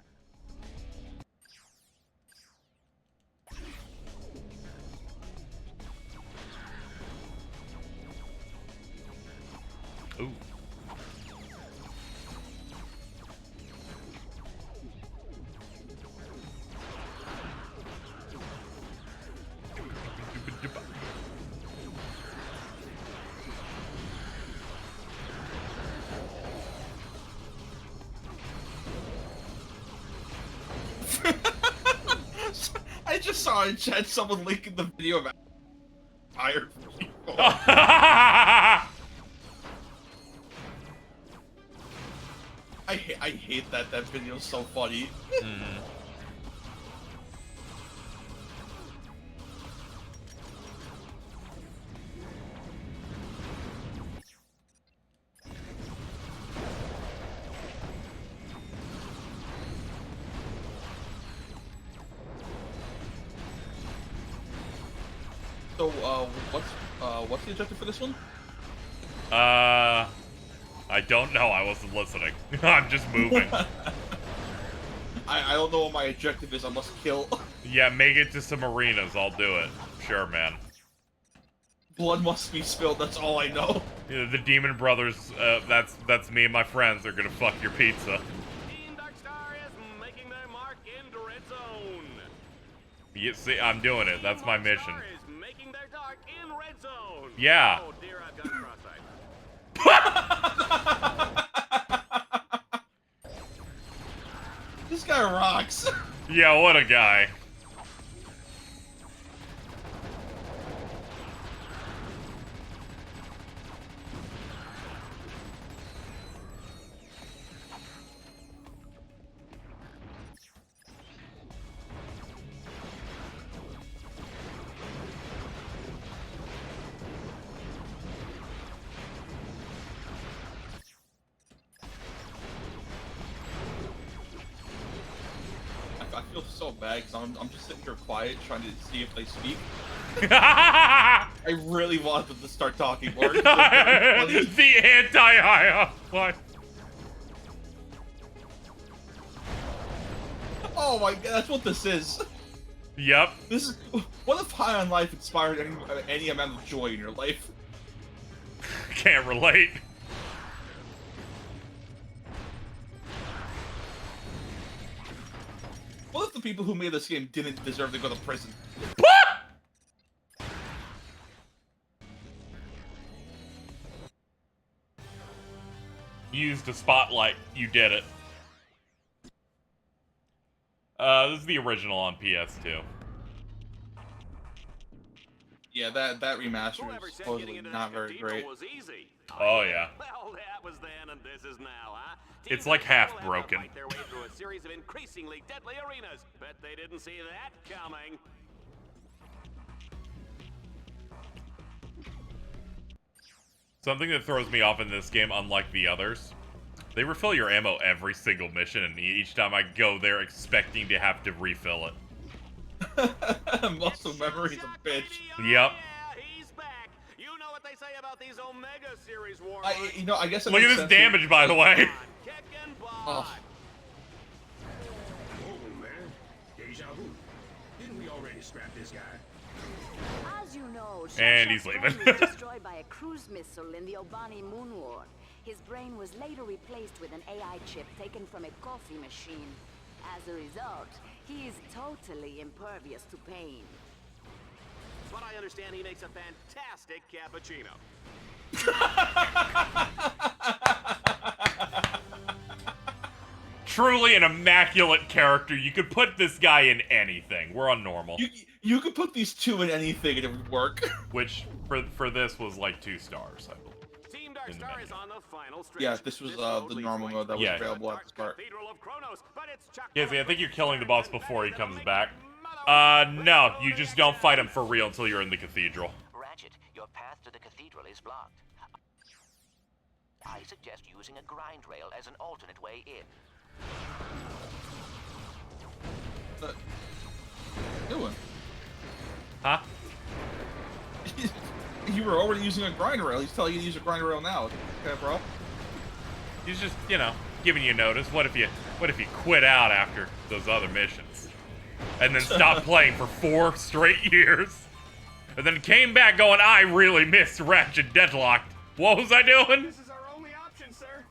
Ooh. I just saw in chat someone linking the video of Iron people. I hate that video is so funny. So, what's the objective for this one? I don't know. I wasn't listening. I'm just moving. I don't know what my objective is. I must kill. Yeah, make it to some arenas. I'll do it. Sure, man. Blood must be spilled. That's all I know. Yeah, the Demon Brothers. That's me and my friends. They're gonna fuck your pizza. Team Darkstar is making their mark in Dreadzone. You see, I'm doing it. That's my mission. Is making their dark in Red Zone. Yeah. Oh dear, I've got cross-eyed. This guy rocks. Yeah, what a guy. I feel so bad because I'm just sitting here quiet trying to see if they speak. I really want them to start talking more. The anti-high one. Oh my god, that's what this is. Yep. This is what if High on Life inspired any amount of joy in your life? Can't relate. What if the people who made this game didn't deserve to go to prison? Used a spotlight. You did it. This is the original on PS2. Yeah, that remaster is supposedly not very great. Oh yeah. Well, that was then and this is now, huh? It's like half broken. Fight their way through a series of increasingly deadly arenas. Bet they didn't see that coming. Something that throws me off in this game, unlike the others, they refill your ammo every single mission, and each time I go there expecting to have to refill it. Muscle memory's a bitch. Yep. Yeah, he's back. You know what they say about these Omega series warlords. I guess. Look at this damage, by the way. Oh. Whoa, man. Deja vu. Didn't we already scrap this guy? As you know, And he's leaving. was destroyed by a cruise missile in the Obani Moon War. His brain was later replaced with an AI chip taken from a coffee machine. As a result, he is totally impervious to pain. But I understand he makes a fantastic cappuccino. Truly an immaculate character. You could put this guy in anything. We're on normal. You could put these two in anything and it would work. Which, for this, was like 2 stars, I believe. Team Darkstar is on the final stretch. Yeah, this was the normal mode that was available at the start. Yeah, see, I think you're killing the boss before he comes back. No, you just don't fight him for real until you're in the cathedral. Ratchet, your path to the cathedral is blocked. I suggest using a grind rail as an alternate way in. Doing? Huh? You were already using a grind rail. He's telling you to use a grind rail now. Okay, bro. He's just, you know, giving you notice. What if you quit out after those other missions? And then stopped playing for 4 straight years? And then came back going, I really missed Ratchet Deadlocked. What was I doing? This is our only option, sir.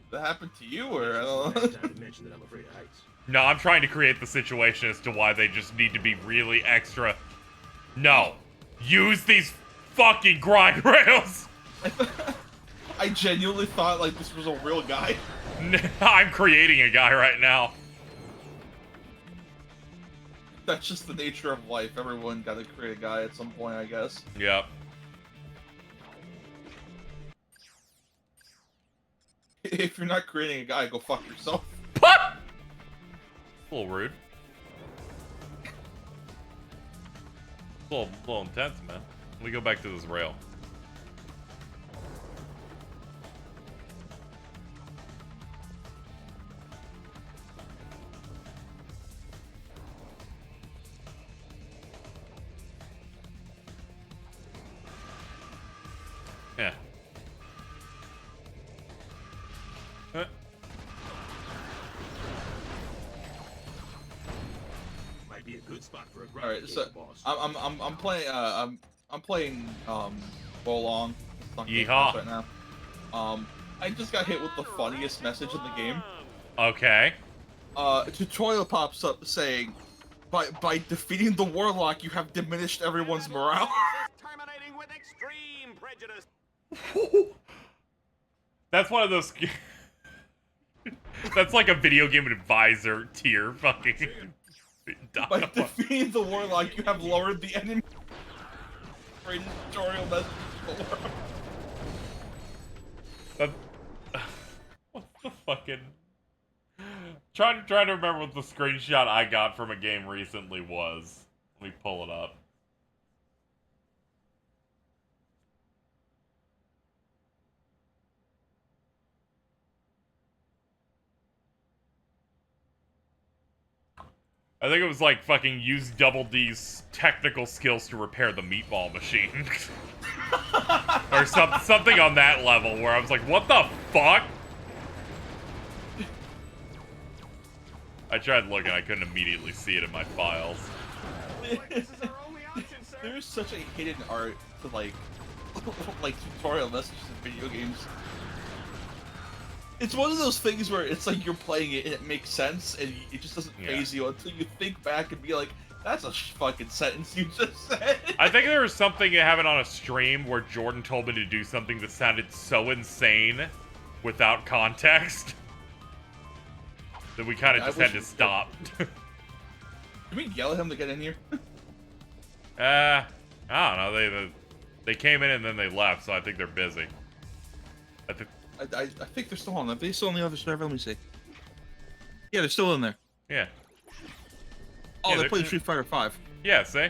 That happened to you, or I don't know. No, I'm trying to create the situation as to why they just need to be really extra. No. Use these fucking grind rails! I genuinely thought, like, this was a real guy. I'm creating a guy right now. That's just the nature of life. Everyone gotta create a guy at some point, I guess. Yep. If you're not creating a guy, go fuck yourself. What? A little rude. A little intense, man. Let me go back to this rail. Yeah. Might be a good spot for a grind. All right, so I'm playing I'm playing Bolong Yeehaw. right now. I just got hit with the funniest message in the game. Okay. A tutorial pops up saying, by defeating the warlock, you have diminished everyone's morale. Terminating with extreme prejudice. That's one of those. That's like a video game advisor tier fucking. By defeating the warlock, you have lowered the enemy. Tutorial message. What's the fucking? Trying to remember what the screenshot I got from a game recently was. Let me pull it up. I think it was like fucking use Double D's technical skills to repair the meatball machine. Or something on that level where I was like, what the fuck? I tried looking, I couldn't immediately see it in my files. There's such a hidden art to like tutorial messages in video games. It's one of those things where it's like you're playing it and it makes sense and it just doesn't phase you until you think back and be like, that's a fucking sentence you just said. I think there was something that happened on a stream where Jordan told me to do something that sounded so insane without context that we kind of just had to stop. Can we yell at him to get in here? I don't know. They came in and then they left, so I think they're busy. I think they're still on. Are they still on the other server? Let me see. Yeah, they're still in there. Yeah. Oh, Yeah, they're playing Street Fighter 5. Yeah, see?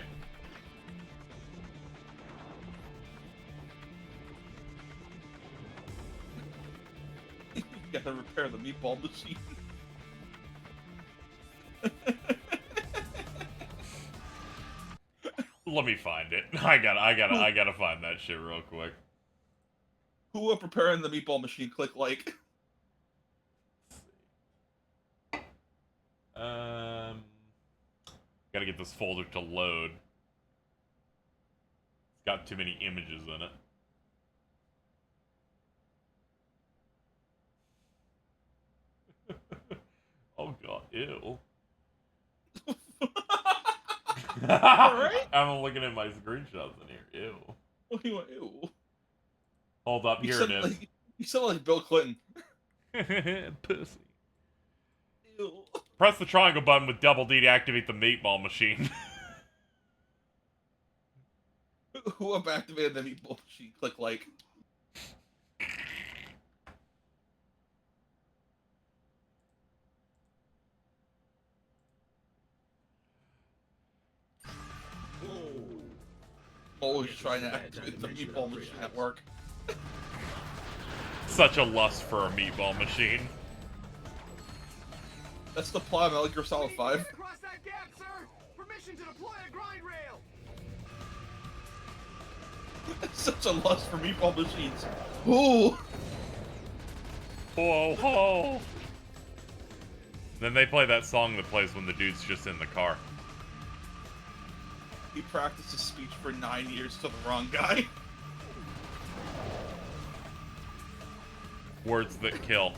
You gotta repair the meatball machine. Let me find it. I gotta find that shit real quick. Who are preparing the meatball machine? Click like. Gotta get this folder to load. It's got too many images in it. Oh god, ew. Alright? I'm looking at my screenshots in here. Ew. What do you want? Ew. Hold up, here it is. You sound like Bill Clinton. Pussy. Ew. Press the triangle button with Double D to activate the meatball machine. Who have activated the meatball machine? Click like. Always trying to activate the meatball machine at work. Such a lust for a meatball machine. That's the plot of Metal Gear Solid 5. Across that gap, sir! Permission to deploy a grind rail! Such a lust for meatball machines. Ooh! Whoa, whoa! Then they play that song that plays when the dude's just in the car. He practiced his speech for 9 years to the wrong guy. Words that kill.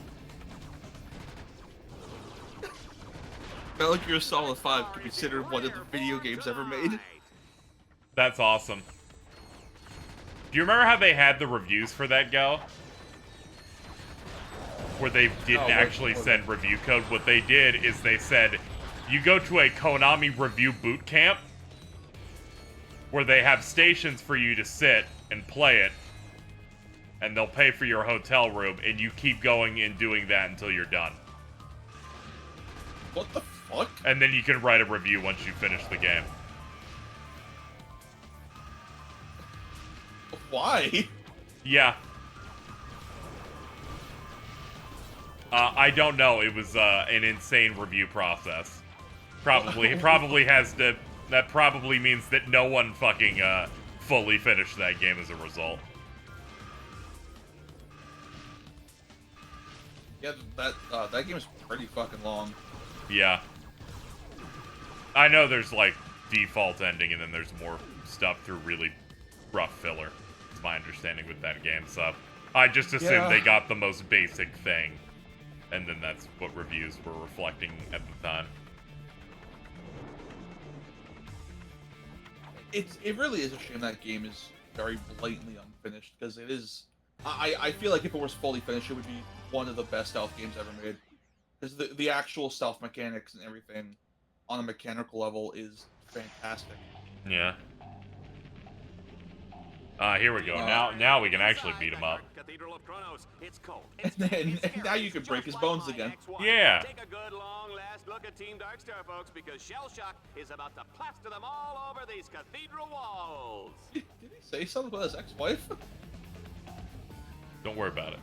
Metal Gear Solid 5 could be considered one of the video games ever made. That's awesome. Do you remember how they had the reviews for that go? Where they didn't actually send review code. What they did is they said, you go to a Konami review boot camp where they have stations for you to sit and play it, and they'll pay for your hotel room, and you keep going and doing that until you're done. What the fuck? And then you can write a review once you finish the game. Why? Yeah. I don't know. It was an insane review process. Probably has to. That probably means that no one fucking fully finished that game as a result. Yeah, that game is pretty fucking long. Yeah. I know there's like default ending and then there's more stuff through really rough filler. It's my understanding with that game, so I just assumed they got the most basic thing. And then that's what reviews were reflecting at the time. It really is a shame that game is very blatantly unfinished, because it is. I feel like if it was fully finished, it would be one of the best stealth games ever made. Because the actual stealth mechanics and everything on a mechanical level is fantastic. Yeah. Here we go. Now we can actually beat him up. And now you can break his bones again. Yeah. Take a good long last look at Team Darkstar, folks, because Shell Shock is about to plaster them all over these cathedral walls. Did he say something about his ex-wife? Don't worry about it.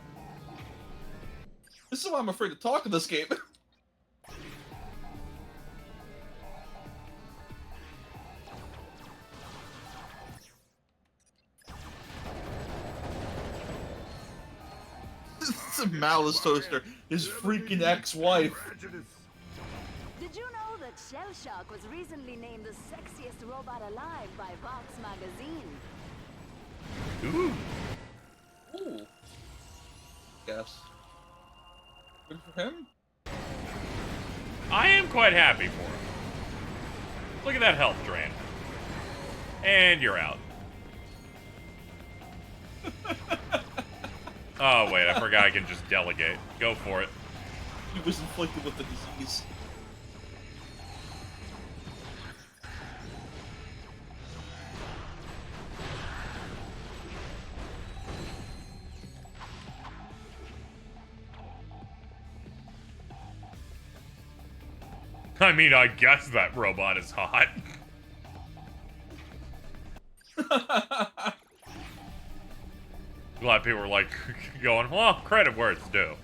This is why I'm afraid to talk in this game. This is Malice Toaster, his freaking ex-wife. Did you know that Shell Shock was recently named the sexiest robot alive by Vox magazine? Ooh. Ooh. Yes. Good for him. I am quite happy for him. Look at that health drain. And you're out. Oh, wait, I forgot I can just delegate. Go for it. He was inflicted with the disease. I mean, I guess that robot is hot. Glad people were like going, well, credit where it's due.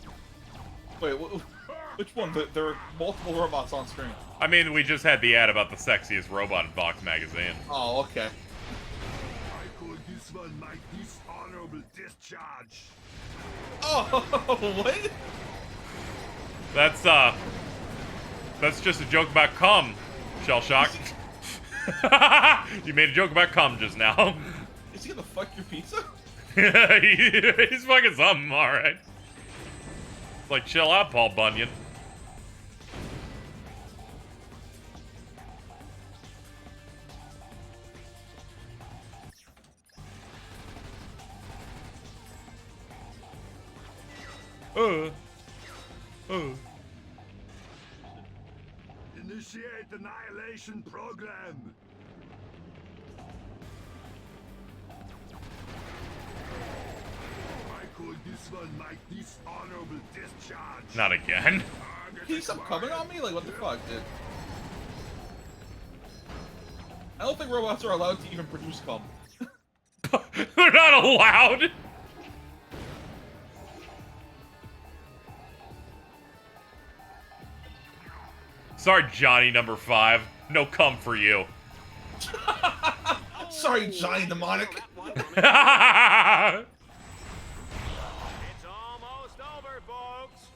Wait, which one? There are multiple robots on screen. I mean, we just had the ad about the sexiest robot in Vox magazine. Oh, okay. I call this one my dishonorable discharge. Oh, what? That's just a joke about cum, Shell Shock. You made a joke about cum just now. Is he gonna fuck your pizza? He's fucking something, alright. It's like, chill out, Paul Bunyan. Initiate annihilation program. I call this one my dishonorable discharge. Not again. Can you stop coming on me? Like, what the fuck, dude? I don't think robots are allowed to even produce cum. They're not allowed. Sorry, Johnny number 5. No cum for you. Sorry, Johnny Mnemonic. It's almost over, folks.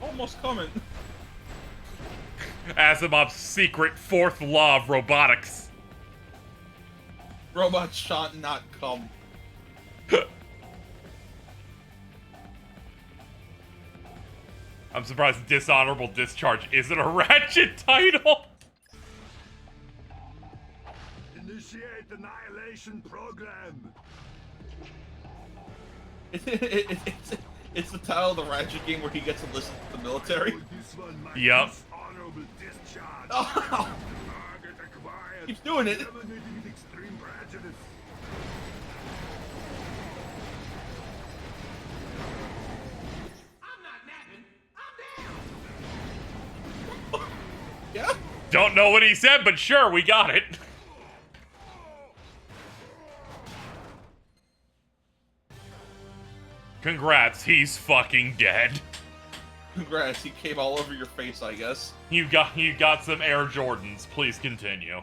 Almost coming. Asimov's secret 4th law of robotics. Robots shot not come. I'm surprised Dishonorable Discharge isn't a Ratchet title. Initiate annihilation program. It's the title of the Ratchet game where he gets to listen to the military. Yup. Oh. Keeps doing it. Yeah? Don't know what he said, but sure, we got it. Congrats, he's fucking dead. Congrats, he came all over your face, I guess. You got some Air Jordans. Please continue.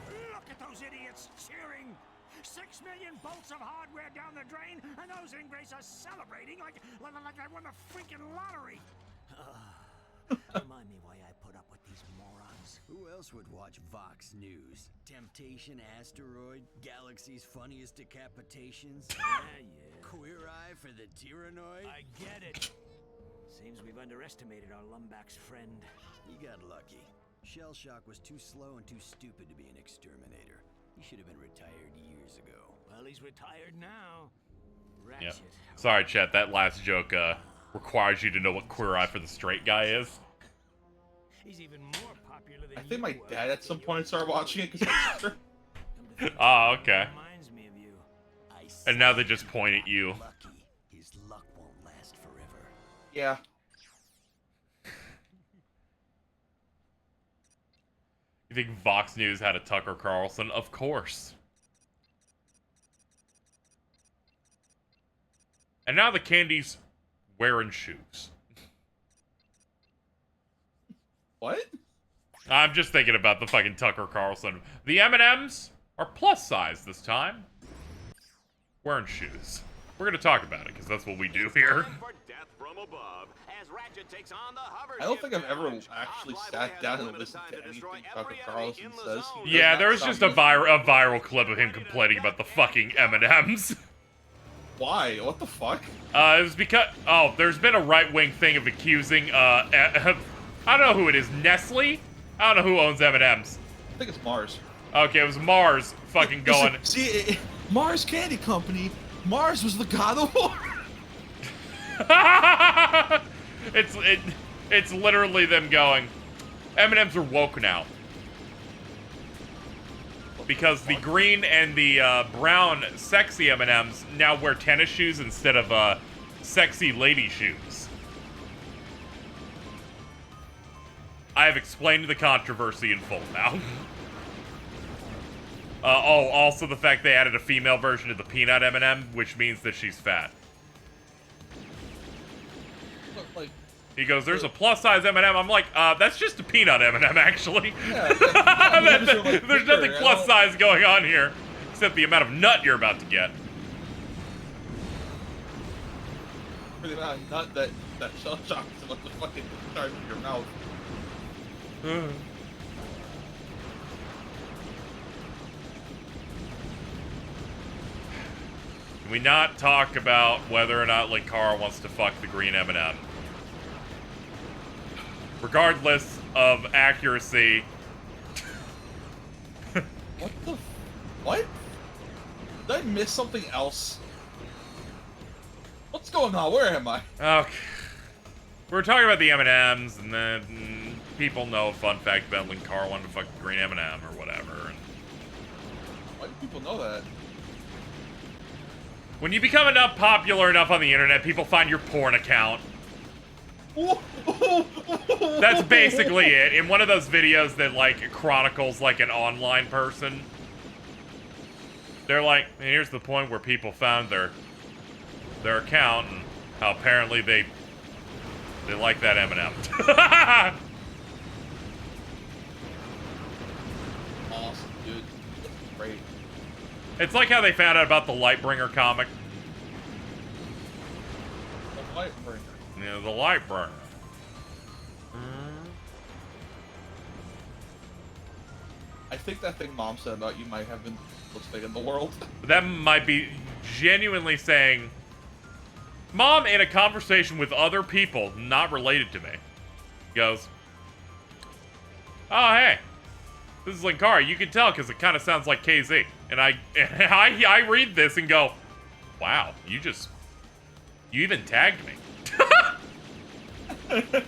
Look at those idiots cheering! 6 million bolts of hardware down the drain, and those ingrates are celebrating like I won the freaking lottery. Remind me why I put up with these morons. Who else would watch Vox News? Temptation Asteroid? Galaxy's funniest decapitations? Yeah. Queer Eye for the Tyrannoid? I get it. Seems we've underestimated our Lumbach's friend. You got lucky. Shell Shock was too slow and too stupid to be an exterminator. He should have been retired years ago. Well, he's retired now. Yep. Ratchet. Sorry, chat. That last joke requires you to know what Queer Eye for the Straight Guy is. He's even more popular than I think my dad at some point started watching it because my sister. Oh, okay. Reminds me of you. And now they just point at you. Lucky. His luck won't last forever. Yeah. You think Vox News had a Tucker Carlson? Of course. And now the candy's wearing shoes. What? I'm just thinking about the fucking Tucker Carlson. The M&Ms are plus size this time. Wearing shoes. We're gonna talk about it, because that's what we do here. I don't think I've ever actually sat down and listened to anything Tucker Carlson says. Yeah, there was just a viral clip of him complaining about the fucking M&Ms. Why? What the fuck? It was because... Oh, there's been a right-wing thing of accusing, I don't know who it is. Nestle? I don't know who owns M&Ms. I think it's Mars. Okay, it was Mars fucking going... See, Mars Candy Company, Mars was the god of war. It's literally them going, M&Ms are woke now. Because the green and the brown sexy M&Ms now wear tennis shoes instead of sexy lady shoes. I have explained the controversy in full now. Oh, also the fact they added a female version of the peanut M&M, which means that she's fat. Like, he goes, there's a plus-size M&M. I'm like, that's just a peanut M&M, actually. Yeah, there's nothing plus-size going on here, except the amount of nut you're about to get. For the amount of nut that Shell Shock is about to fucking discharge in your mouth. Can we not talk about whether or not Linkara wants to fuck the green M&M? Regardless of accuracy. What the? What? Did I miss something else? What's going on? Where am I? Okay. We're talking about the M&Ms, and then people know a fun fact about Linkara wanting to fuck the green M&M or whatever. And why do people know that? when you become popular enough on the internet, people find your porn account. That's basically it. In one of those videos that, like, chronicles, like, an online person, they're like, here's the point where people found their account and how apparently they like that M&M. Awesome, dude. Great. It's like how they found out about the Lightbringer comic. The Lightbringer. Yeah, the Lightbringer. I think that thing Mom said about you might have been the most thing in the world. That might be genuinely saying, Mom, in a conversation with other people not related to me, goes, oh, hey, this is Linkari. You can tell because it kind of sounds like KZ. And I read this and go, wow, you even tagged me.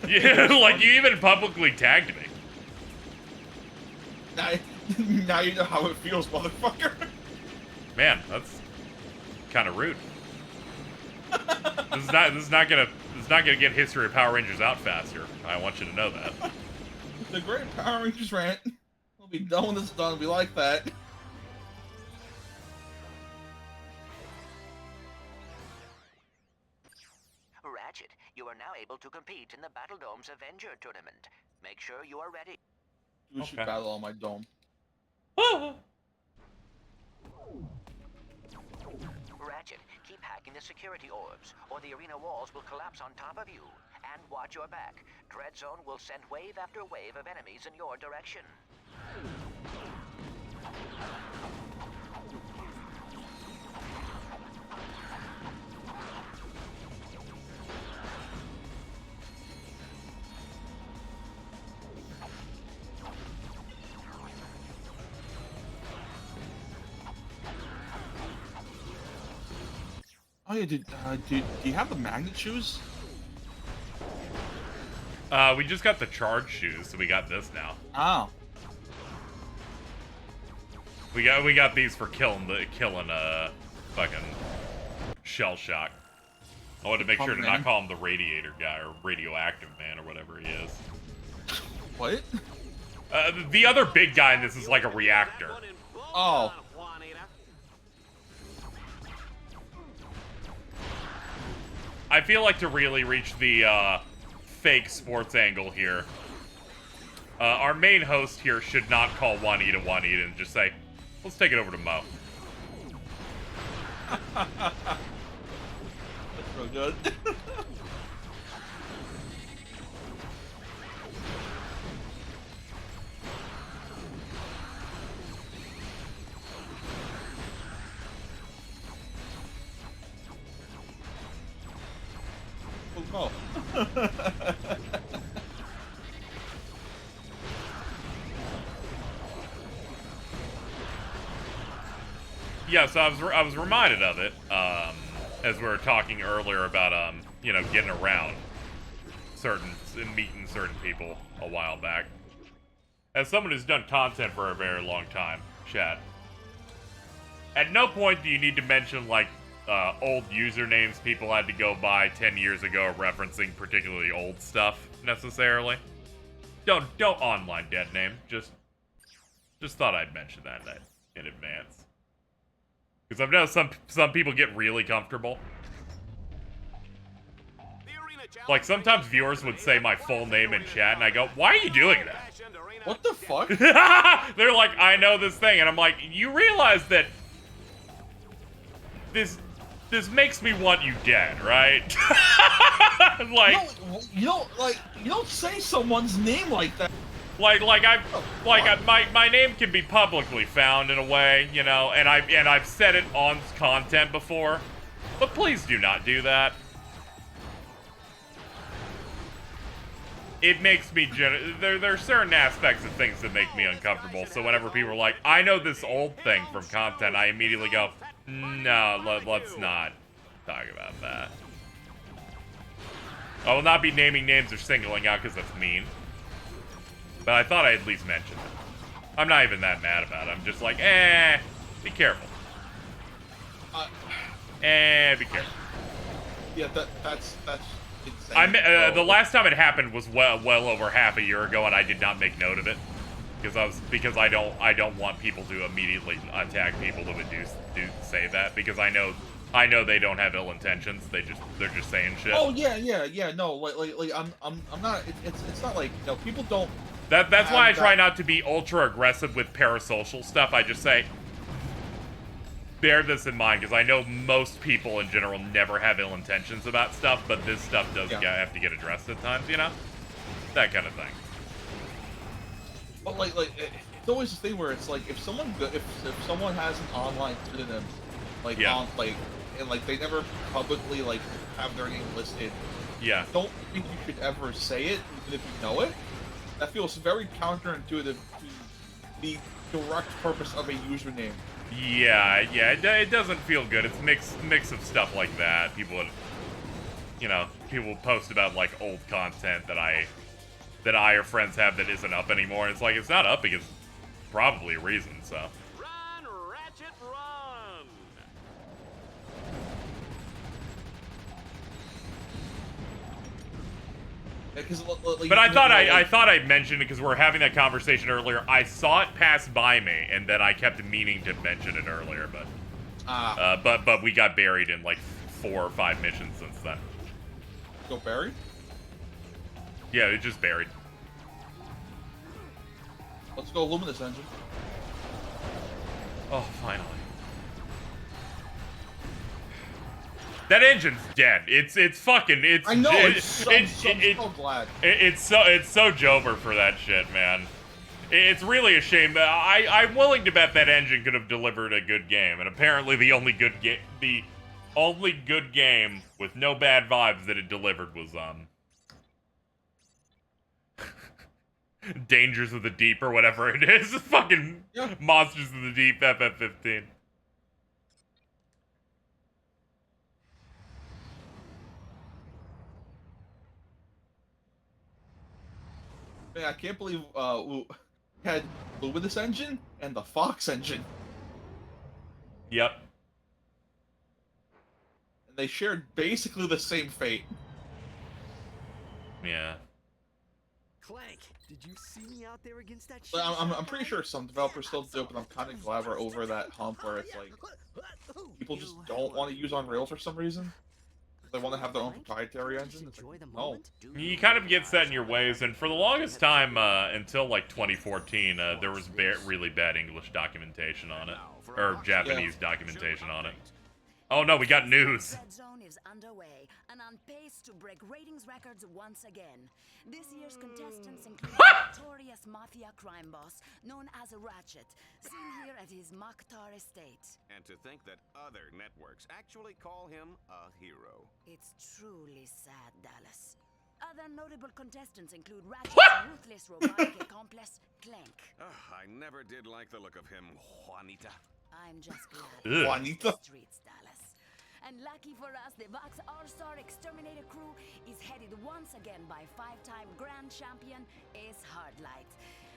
Yeah, like, you even publicly tagged me. Now you know how it feels, motherfucker. Man, that's kind of rude. This is not gonna get History of Power Rangers out faster. I want you to know that. The Great Power Rangers rant. We'll be done when this is done. We like that. Ratchet, you are now able to compete in the Battle Dome's Avenger tournament. Make sure you are ready. We should battle on my dome. Ratchet, keep hacking the security orbs, or the arena walls will collapse on top of you. And watch your back. Dreadzone will send wave after wave of enemies in your direction. Oh yeah, do you have the magnet shoes? We just got the charge shoes, so we got this now. Oh. We got these for killing fucking shell shock. I wanted to make sure to not call him the radiator guy or radioactive man or whatever he is. What? The other big guy in this is like a reactor. Oh. I feel like to really reach the fake sports angle here, our main host here should not call Juanita and just say, let's take it over to Mo. That's real good. Oh. Yeah, so I was reminded of it, as we were talking earlier about, you know, getting around meeting certain people a while back. As someone who's done content for a very long time, chat, at no point do you need to mention, like, old usernames people had to go by 10 years ago referencing particularly old stuff, necessarily. Don't online dead name. Just thought I'd mention that in advance. Because I've noticed some people get really comfortable. Like, sometimes viewers would say my full name in chat, and I go, why are you doing that? What the fuck? They're like, I know this thing, and I'm like, you realize that this makes me want you dead, right? Like, you don't say someone's name like that. My name can be publicly found in a way, you know, and I've said it on content before, but please do not do that. It makes me there are certain aspects of things that make me uncomfortable. So whenever people are like, I know this old thing from content, I immediately go, no, let's not talk about that. I will not be naming names or singling out because that's mean. But I thought I'd at least mention it. I'm not even that mad about it. I'm just like, be careful. Be careful. Yeah, that's insane. The last time it happened was well over half a year ago, and I did not make note of it because I don't want people to immediately attack people who would do say that, because I know they don't have ill intentions. They're just saying shit. Oh yeah. No, like I'm not. It's not like, you know, people don't. That's why I try not to be ultra aggressive with parasocial stuff. I just say, bear this in mind, because I know most people in general never have ill intentions about stuff, but this stuff does have to get addressed at times, you know? That kind of thing. But like it's always this thing where it's like, if someone has an online pseudonym, like on and like they never publicly like have their name listed, I don't think you should ever say it, even if you know it. That feels very counterintuitive to the direct purpose of a username. Yeah, it doesn't feel good. It's mix of stuff like that. People would, you know, people post about like old content that I or friends have that isn't up anymore. And it's like, it's not up because probably a reason. So. Run, Ratchet, run! But I thought I mentioned it because we were having that conversation earlier. I saw it pass by me, and then I kept meaning to mention it earlier, but we got buried in like 4 or 5 missions since then. Go buried? Yeah, it just buried. Let's go Luminous Engine. Oh, finally. That engine's dead. It's fucking. I know. I'm so glad. It's so Jover for that shit, man. It's really a shame. I'm willing to bet that engine could have delivered a good game, and apparently the only good game with no bad vibes that it delivered was Dangers of the Deep or whatever it is. Fucking Monsters of the Deep FF15. Man, I can't believe we had Luminous Engine and the Fox Engine. Yep. And they shared basically the same fate. Yeah. Clank, did you see me out there against that shit? I'm pretty sure some developers still do it, but I'm kind of glad we're over that hump where it's like people just don't want to use Unreal for some reason. They want to have their own proprietary engine. It's like, no. You kind of get set in your ways, and for the longest time, until like 2014, there was really bad English documentation on it, or Japanese documentation on it. Oh no, we got news. Dreadzone is underway and on pace to break ratings records once again. This year's contestants include a notorious mafia crime boss known as Ratchet, seen here at his Mokhtar estate. And to think that other networks actually call him a hero. It's truly sad, Dallas. Other notable contestants include Ratchet's ruthless robotic accomplice, Clank. I never did like the look of him, Juanita. I'm just glad Juanita. Streets, Dallas. And lucky for us, the Vox All-Star Exterminator crew is headed once again by 5-time Grand Champion Ace Hardlight.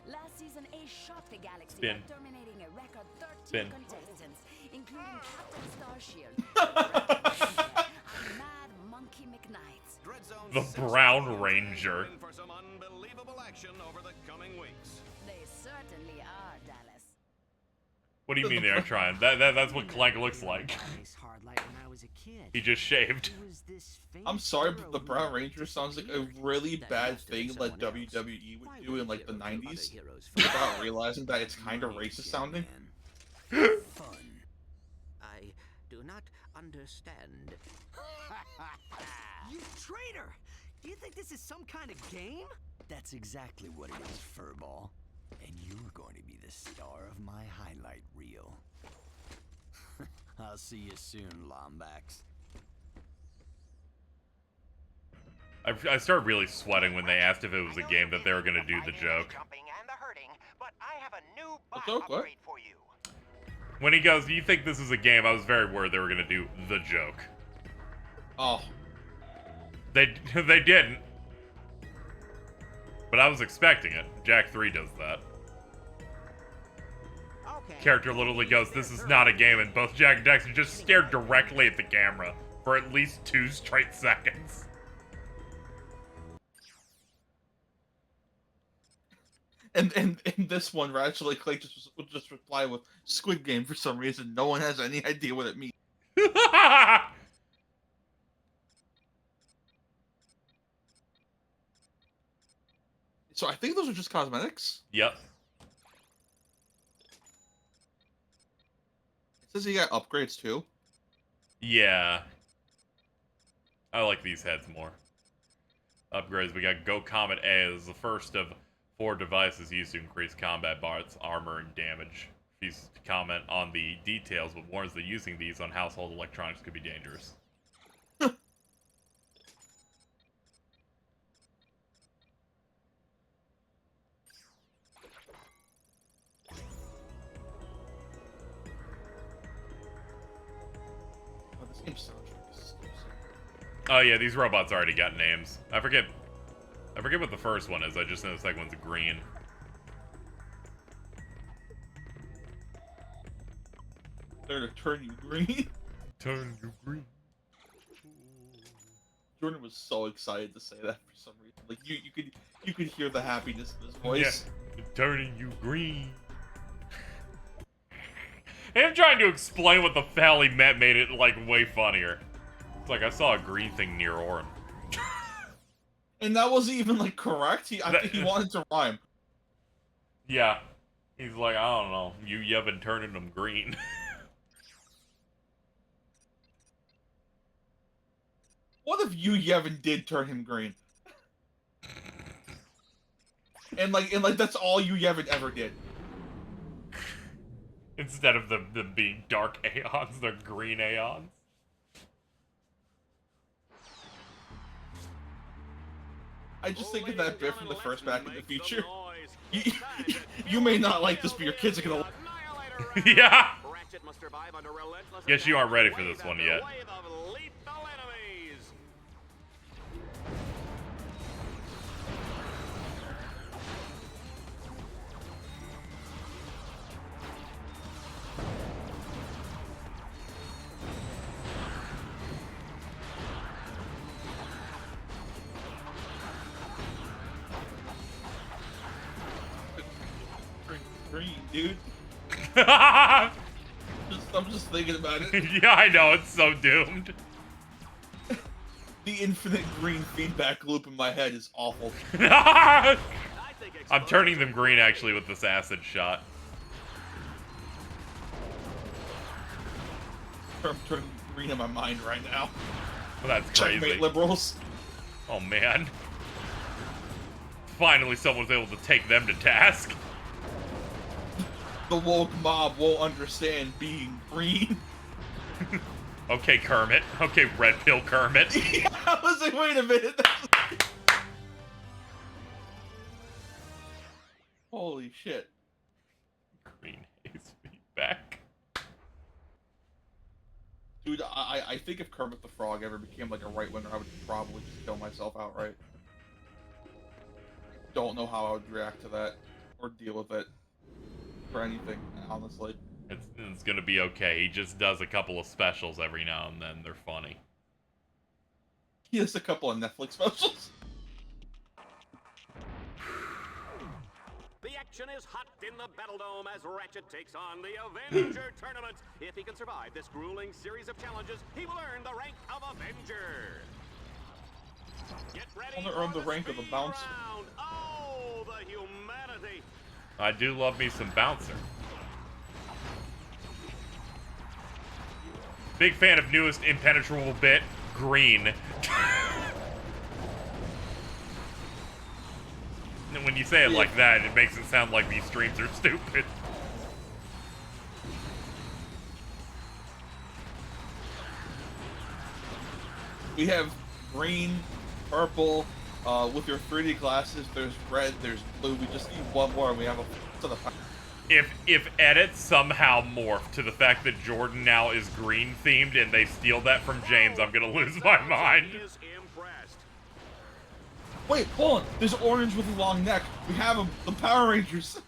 Last season, Ace shocked the galaxy by terminating a record 13 contestants, including Captain Starshield, and Mad Monkey McKnight. The Brown Ranger. For some unbelievable action over the coming weeks. They certainly are, Dallas. What do you mean they're trying? That's what Clank looks like. He just shaved. I'm sorry, but the Brown Ranger sounds like a really bad thing that WWE would do in like the 90s without realizing that it's kind of racist sounding. Fun. I do not understand. You traitor! Do you think this is some kind of game? That's exactly what it is, Furball. And you're going to be the star of my highlight reel. I'll see you soon, Lombax. I started really sweating when they asked if it was a game that they were going to do the joke. What? When he goes, "Do you think this is a game?" I was very worried they were going to do the joke. Oh. They didn't. But I was expecting it. Jack 3 does that. Character literally goes, "This is not a game," and both Jack and Dexter just stared directly at the camera for at least 2 straight seconds. And in this one, Ratchet and Clank just reply with Squid Game for some reason. No one has any idea what it means. So I think those are just cosmetics. Yep. It says you got upgrades too. Yeah. I like these heads more. Upgrades, we got Go Comet A. This is the first of 4 devices used to increase combat bots, armor, and damage. Refused to comment on the details, but warns that using these on household electronics could be dangerous. Oh yeah, these robots already got names. I forget what the first one is. I just know the second one's green. They're to turn you green. Turn you green. Jordan was so excited to say that for some reason. Like you could hear the happiness in his voice. Yeah. Turning you green. Him trying to explain what the hell he meant made it like way funnier. It's like I saw a green thing near Orin. And that wasn't even like correct. I think he wanted to rhyme. Yeah. He's like, I don't know. You've been turning them green. What if Yevon did turn him green? and like that's all Yevon ever did. Instead of them being dark Aeons, they're green Aeons. I just think of that bit from the first Back in the Future. You may not like this, but your kids are gonna. Yeah. Guess you aren't ready for this one yet. Green, dude. I'm just thinking about it. Yeah, I know, it's so doomed. The infinite green feedback loop in my head is awful. I'm turning them green actually with this acid shot. I'm turning green in my mind right now. Well, that's crazy. Checkmate, liberals. Oh man. Finally someone's able to take them to task. The woke mob won't understand being green. Okay, Kermit. Okay, Red Pill Kermit. Yeah, I was like, wait a minute. Holy shit. Green haze feedback. Dude, I think if Kermit the Frog ever became like a right winger, I would probably just kill myself outright. Don't know how I would react to that or deal with it. For anything, honestly. It's gonna be okay. He just does a couple of specials every now and then. They're funny. He has a couple of Netflix specials. The action is hot in the Battle Dome as Ratchet takes on the Avenger Tournament. If he can survive this grueling series of challenges, he will earn the rank of Avenger. Get ready to earn the rank of a bouncer. Round. Oh, the humanity. I do love me some Bouncer. Big fan of newest impenetrable bit, green. And when you say it like that, it makes it sound like these streams are stupid. We have green, purple, with your 3D glasses, there's red, there's blue. We just need one more and we have a to the power. If edits somehow morph to the fact that Jordan now is green themed and they steal that from James, I'm gonna lose my mind. Wait, hold on. There's orange with a long neck. We have them, the Power Rangers.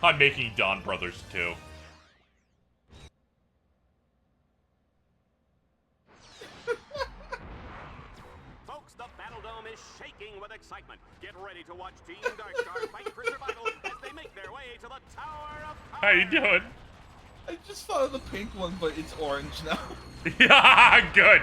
I'm making Dawn Brothers too. Folks, the Battle Dome is shaking shaking with excitement. Get ready to watch Team Darkstar fight for survival as they make their way to the Tower of Power. How you doing? I just thought of the pink one, but it's orange now. Yeah, good.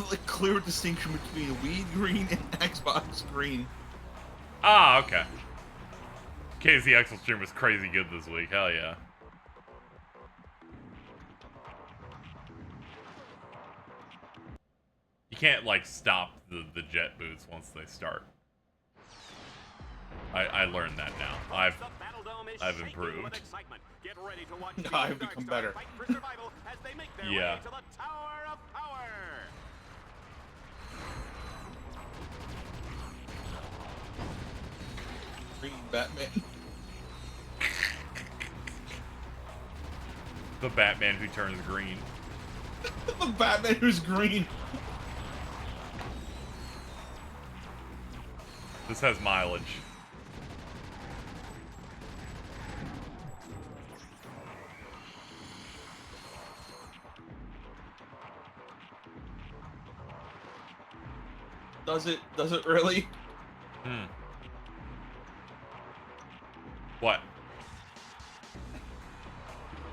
Like clear distinction between weed green and Xbox green. Ah, okay. KZXcellent was crazy good this week. Hell yeah. You can't like stop the jet boots once they start. I learned that now. I've improved. I've become better. Yeah. Green Batman. The Batman who turns green. The Batman who's green. This has mileage. Does it really? Hmm. What?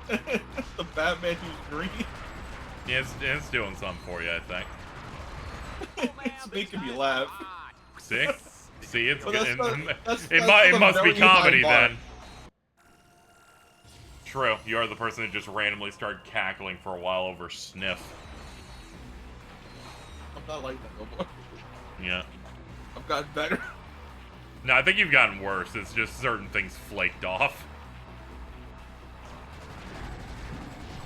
The Batman who's green. Yeah, it's doing something for you, I think. It's making me laugh. See? See, it's Well, good. that's It must be very high comedy bar. then. True. You are the person that just randomly started cackling for a while over sniff. I'm not like that no more. Yeah. I've gotten better. No, I think you've gotten worse. It's just certain things flaked off.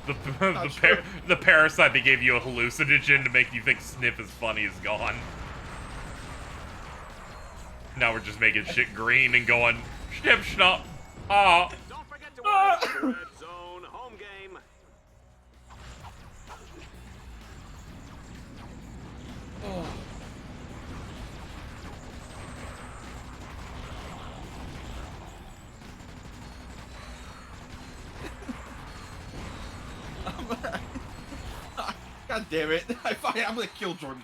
The parasite that gave you a hallucinogen to make you think sniff is funny is gone. Now we're just making shit green and going snip schnup. Ah. Don't forget to watch Dreadzone home game. Oh. God damn it. I'm gonna kill Jordan.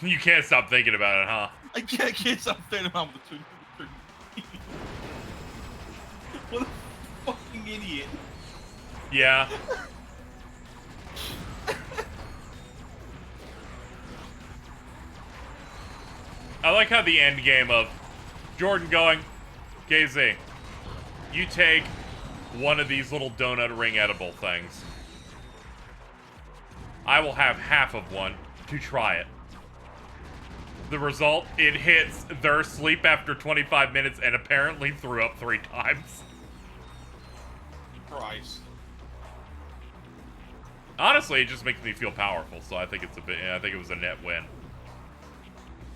You can't stop thinking about it, huh? I can't stop thinking about the two. What a fucking idiot. Yeah. I like how the end game of Jordan going, KZ, you take one of these little donut ring edible things. I will have half of one to try it. The result, it hits their sleep after 25 minutes and apparently threw up 3 times. Christ. Honestly, it just makes me feel powerful, so I think it's I think it was a net win.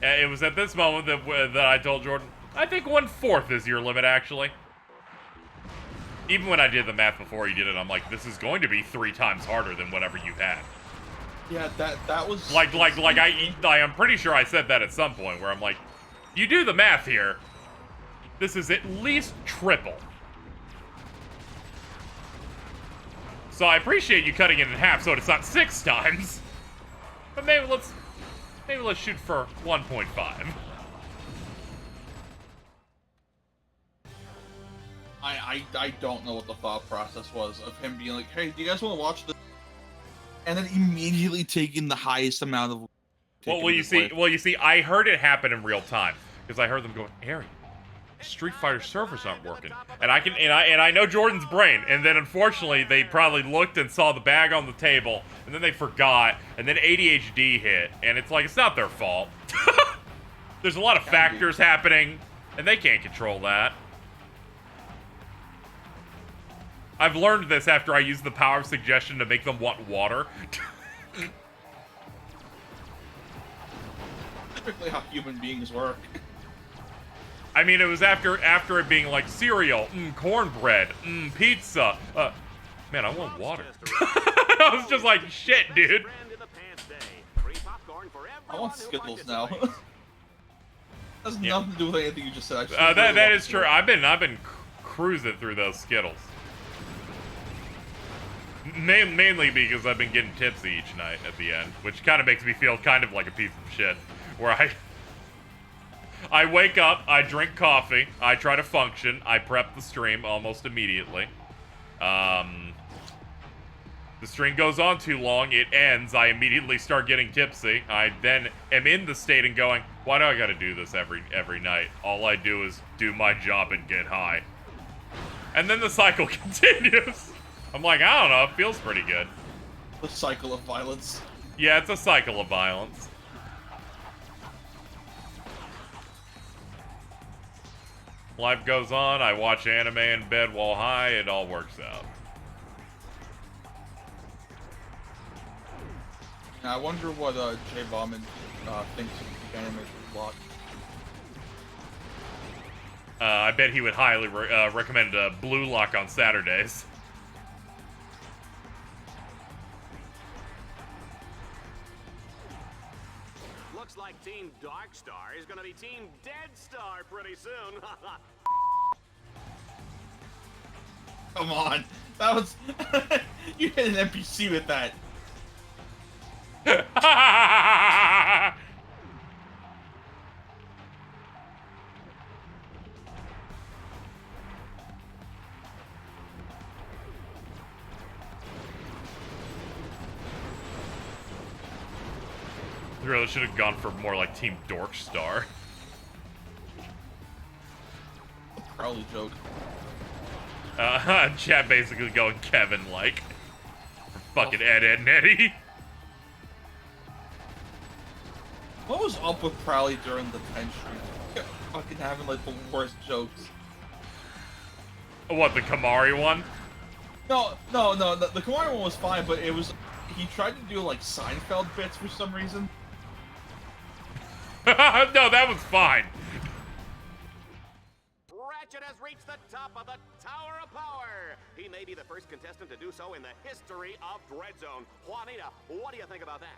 It was at this moment that I told Jordan, I think 1/4 is your limit, actually. Even when I did the math before he did it, I'm like, this is going to be 3 times harder than whatever you had. Yeah, that was I'm pretty sure I said that at some point where I'm like, you do the math here. This is at least triple. So I appreciate you cutting it in half so it's not 6 times. But maybe let's shoot for 1.5. I don't know what the thought process was of him being like, hey, do you guys want to watch this? And then immediately taking the highest amount of. Well, you see, I heard it happen in real time because I heard them going, Ari, Street Fighter servers aren't working, and I know Jordan's brain, and then unfortunately they probably looked and saw the bag on the table, and then they forgot, and then ADHD hit, and it's like it's not their fault. There's a lot of factors happening, and they can't control that. I've learned this after I used the power of suggestion to make them want water. Typically how human beings work. I mean, it was after it being like cereal, cornbread, pizza. Man, I want water. I was just like, shit, dude. I want Skittles now. Has nothing to do with anything you just said. That is true. I've been cruising through those Skittles. Mainly because I've been getting tipsy each night at the end, which kind of makes me feel kind of like a piece of shit. Where I wake up, I drink coffee, I try to function, I prep the stream almost immediately. The stream goes on too long, it ends, I immediately start getting tipsy. I then am in the state and going, why do I gotta do this every night? All I do is do my job and get high. And then the cycle continues. I'm like, I don't know, it feels pretty good. The cycle of violence. Yeah, it's a cycle of violence. Life goes on, I watch anime in bed while high, it all works out. I wonder what Jay Bauman thinks of the animated plot. I bet he would highly recommend Blue Lock on Saturdays. Looks like Team Darkstar is gonna be Team Deadstar pretty soon. Come on, that was you hit an NPC with that. Really should have gone for more like Team Dorkstar. Crowley joke. Chat basically going Kevin-like. Fucking Ed, and Eddie. What was up with Crowley during the 10 stream? Fucking having like the worst jokes. What, the Kamari one? No, the Kamari one was fine, but it was, he tried to do like Seinfeld bits for some reason. No, that was fine. Ratchet has reached the top of the Tower of Power. He may be the first contestant to do so in the history of Dreadzone. Juanita, what do you think about that?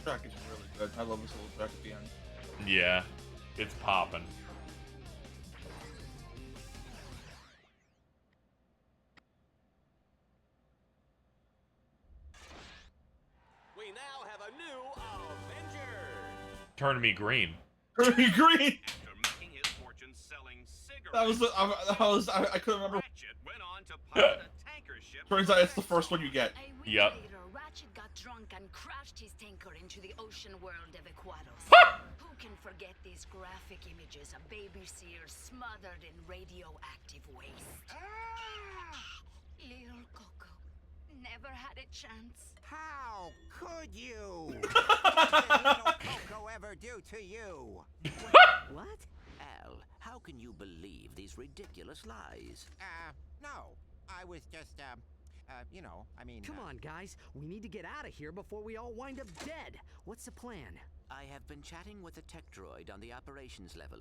Track is really good. I love this little track at the end. Yeah, it's popping. We now have a new Avenger. Turn me green. Turn me green. After making his fortune selling cigarettes, I couldn't remember. Ratchet went on to pilot a tanker ship. Turns out it's the first one you get. Yep. Later, Ratchet got drunk and crashed his tanker into the ocean world of Equados. Who can forget these graphic images of baby seals smothered in radioactive waste? Little Coco never had a chance. How could you? What did little Coco ever do to you? What? Al, how can you believe these ridiculous lies? No. I was just, you know, I mean... Come on, guys. We need to get out of here before we all wind up dead. What's the plan? I have been chatting with a tech droid on the operations level.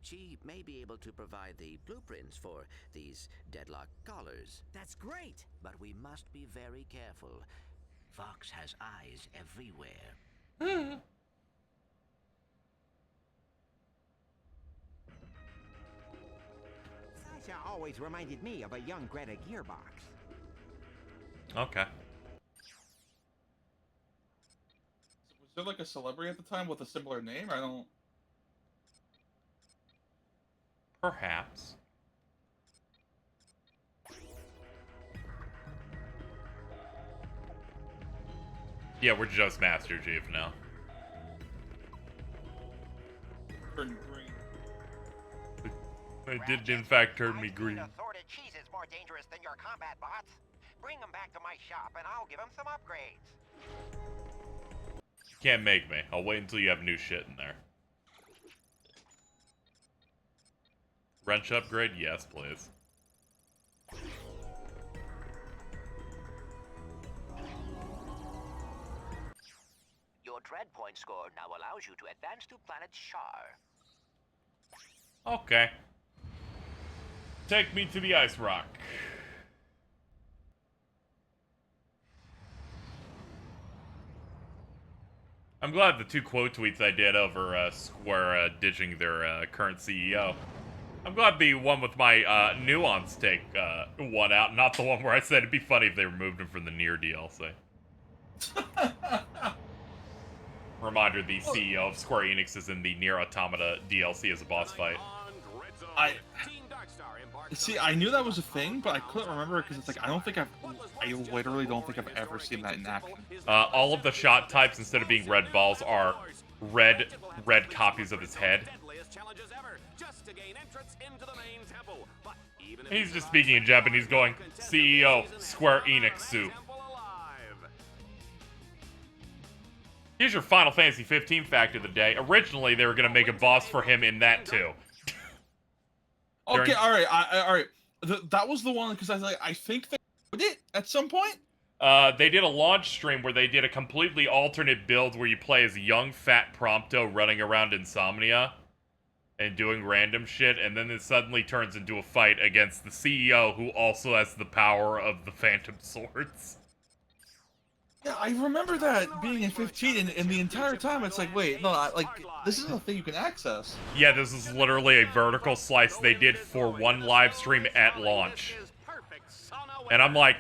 She may be able to provide the blueprints for these Deadlocked collars. That's great! But we must be very careful. Vox has eyes everywhere. Sasha always reminded me of a young Greta Gearbox. Okay. Was there like a celebrity at the time with a similar name? I don't... Perhaps. Yeah, we're just Master Chief now. Turn green. It did, in fact, turn me green. Assorted cheese is more dangerous than your combat bots. Bring them back to my shop and I'll give them some upgrades. Can't make me. I'll wait until you have new shit in there. Wrench upgrade? Yes, please. Your dread point score now allows you to advance to planet Shar. Okay. Take me to the ice rock. I'm glad the two quote tweets I did over Square ditching their current CEO I'm glad the one with my nuance take won out, not the one where I said it'd be funny if they removed him from the Nier DLC. Reminder, the CEO of Square Enix is in the Nier Automata DLC as a boss fight. See, I knew that was a thing, but I couldn't remember it because it's like, I literally don't think I've ever seen that in action. All of the shot types, instead of being red balls, are red copies of his head. He's just speaking in Japanese, going, CEO, Square Enix. Here's your Final Fantasy 15 fact of the day. Originally, they were going to make a boss for him in that, too. Okay, alright, alright. That was the one, because I think they did it at some point? They did a launch stream where they did a completely alternate build where you play as a young, fat Prompto running around Insomnia and doing random shit, and then it suddenly turns into a fight against the CEO, who also has the power of the Phantom Swords. Yeah, I remember that being in 15, and the entire time it's like, wait, no, this isn't a thing you can access. Yeah, this is literally a vertical slice they did for one live stream at launch. And I'm like,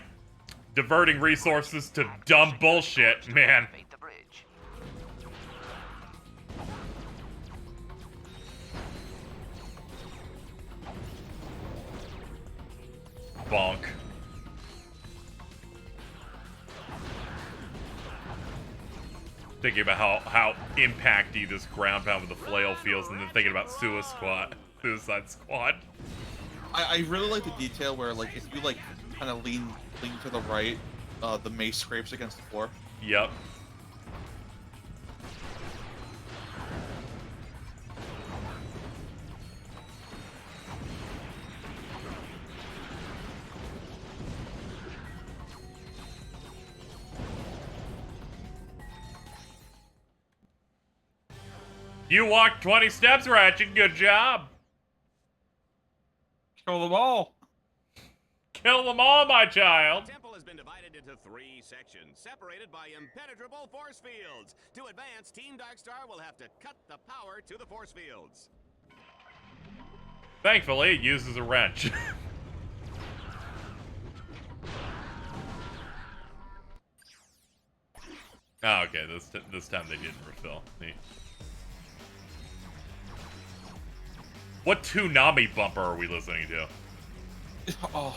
diverting resources to dumb bullshit, man. Bonk. Thinking about how impacty this ground pound with the flail feels, and then thinking about Suicide Squad. I really like the detail where, like, if you, like, kind of lean to the right, the mace scrapes against the floor. Yep. You walked 20 steps, Ratchet. Good job. Kill them all. Kill them all, my child. The temple has been divided into 3 sections, separated by impenetrable force fields. To advance, Team Darkstar will have to cut the power to the force fields. Thankfully, it uses a wrench. Oh, okay. This time they didn't refill. Neat. What Toonami bumper are we listening to? Oh.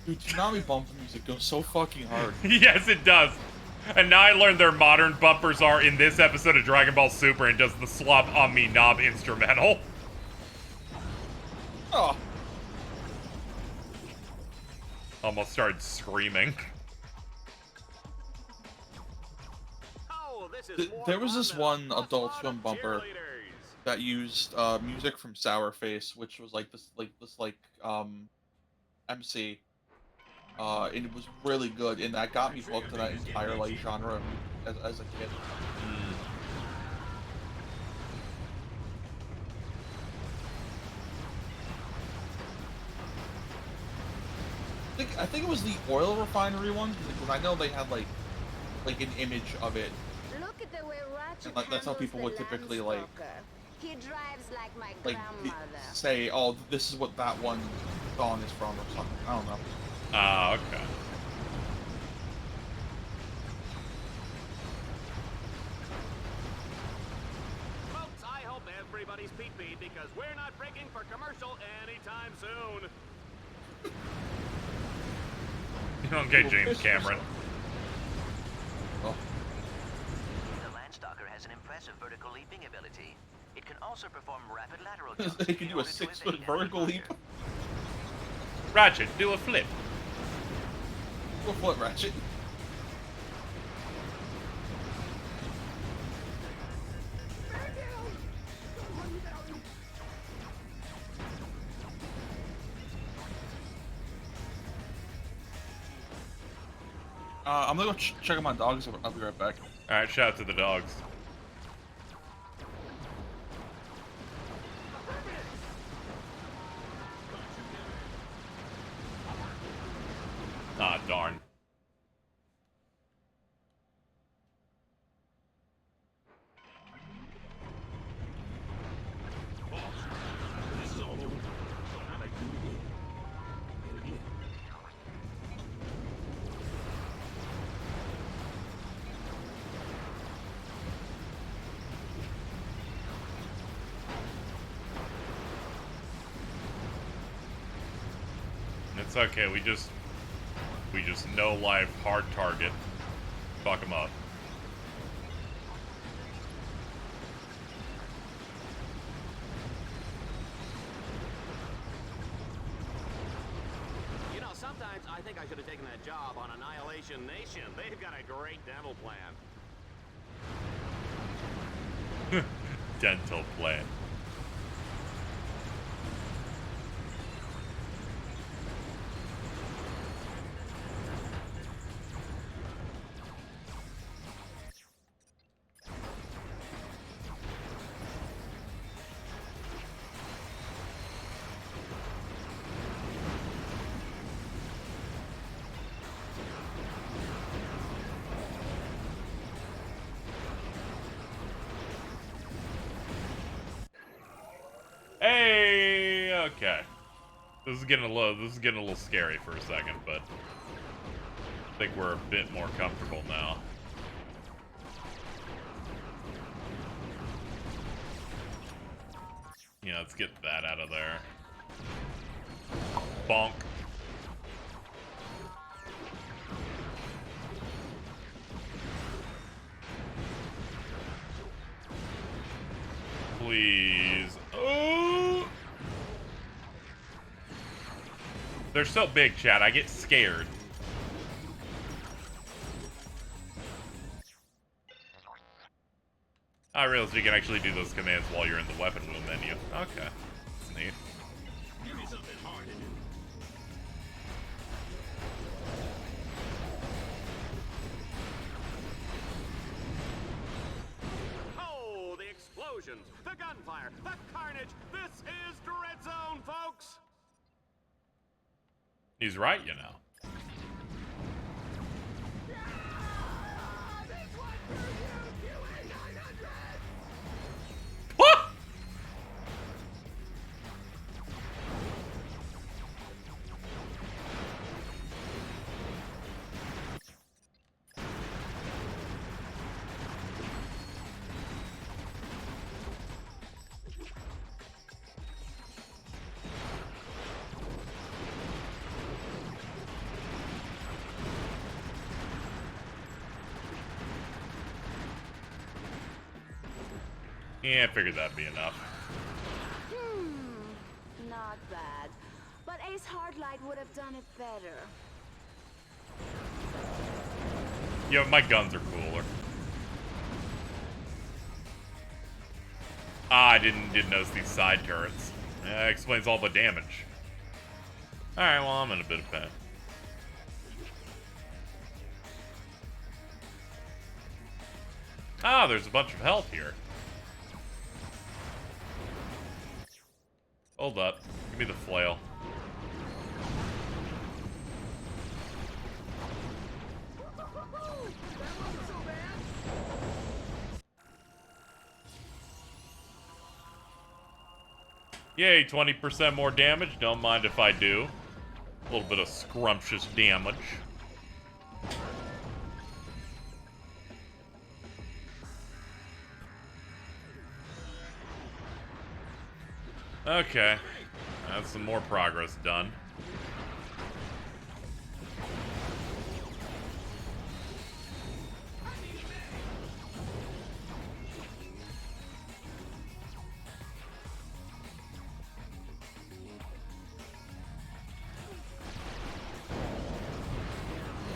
Dude, Toonami bumper music goes so fucking hard. Yes, it does. And now I learned their modern bumpers are in this episode of Dragon Ball Super and does the Slop on Me Knob instrumental. Oh. Almost started screaming. There was this one Adult Swim bumper that used music from Sourface, which was like this MC, and it was really good, and that got me hooked to that entire like genre as a kid. I think it was the oil refinery one, because I know they had like an image of it. Look at the way Ratchet And that's how people would typically like he drives like my grandmother. say, oh, this is what that one song is from, or something. I don't know. Ah, okay. Folks, I hope everybody's peed because we're not breaking for commercial anytime soon. Okay, James Cameron. Oh. The Landstalker has an impressive vertical leaping ability. It can also perform rapid lateral jumps. It can do a 6-foot vertical leap. Ratchet, do a flip. Do a flip, Ratchet. I'm gonna go check on my dogs. I'll be right back. Alright, shout out to the dogs. Ah, darn. This is all the It's okay. We just no life hard target. Fuck him up. You know, sometimes I think I should have taken that job on Annihilation Nation. They've got a great dental plan. Dental plan. Hey, okay. This is getting a little scary for a second, but I think we're a bit more comfortable now. Yeah, let's get that out of there. Bonk. Please. Oh! They're so big, chat. I get scared. I realize you can actually do those commands while you're in the weapon wheel menu. Okay. That's neat. Give me something hard to do. Oh, the explosions, the gunfire, the carnage. This is Dreadzone, folks. He's right, you know. What? Yeah, I figured that'd be enough. Not bad. But Ace Hardlight would have done it better. Yeah, my guns are cooler. Ah, I didn't notice these side turrets. That explains all the damage. Alright, well, I'm in a bit of pain. Ah, there's a bunch of health here. Hold up. Give me the flail. Yay, 20% more damage. Don't mind if I do. A little bit of scrumptious damage. Okay. That's some more progress done.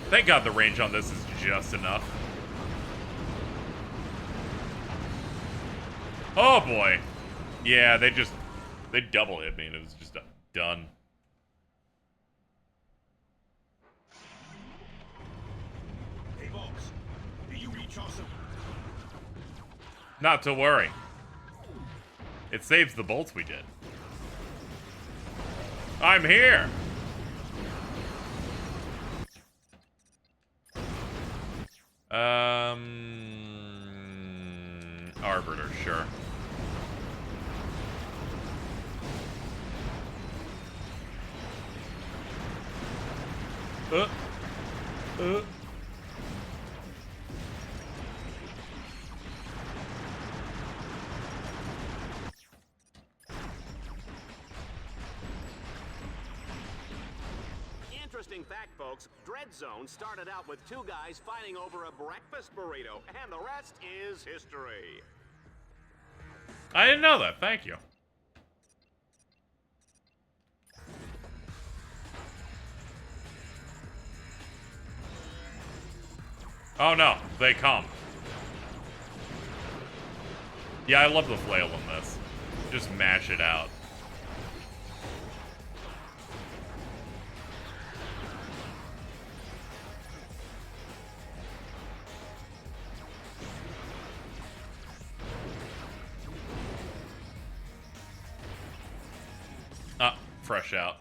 Thank God the range on this is just enough. Oh boy. Yeah, they double hit me and it was just done. Hey, boss. Do you reach awesome? Not to worry. It saves the bolts we did. I'm here! Arbiter, sure. interesting fact, folks. Dreadzone started out with 2 guys fighting over a breakfast burrito, and the rest is history. I didn't know that. Thank you. Oh no, they come. Yeah, I love the flail in this. Just mash it out. Ah, fresh out.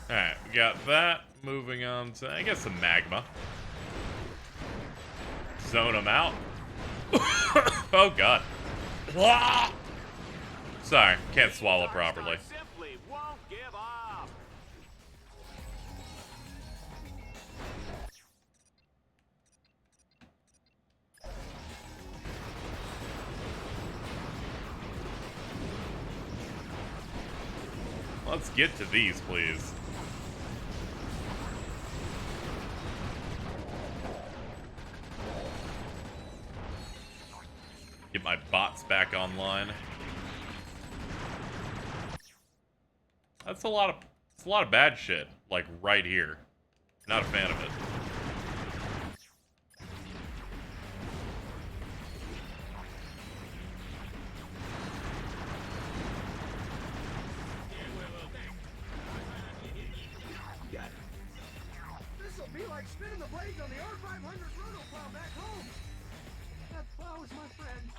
Alright, we got that. Moving on to, I guess, some magma. Zone them out. Oh, God. Sorry, can't swallow properly. Simply won't give up. Let's get to these, please. Get my bots back online. That's a lot of bad shit, like right here. Not a fan of it. This'll be like spinning the blades on the R500 rotoplow back home. That plow is my friend.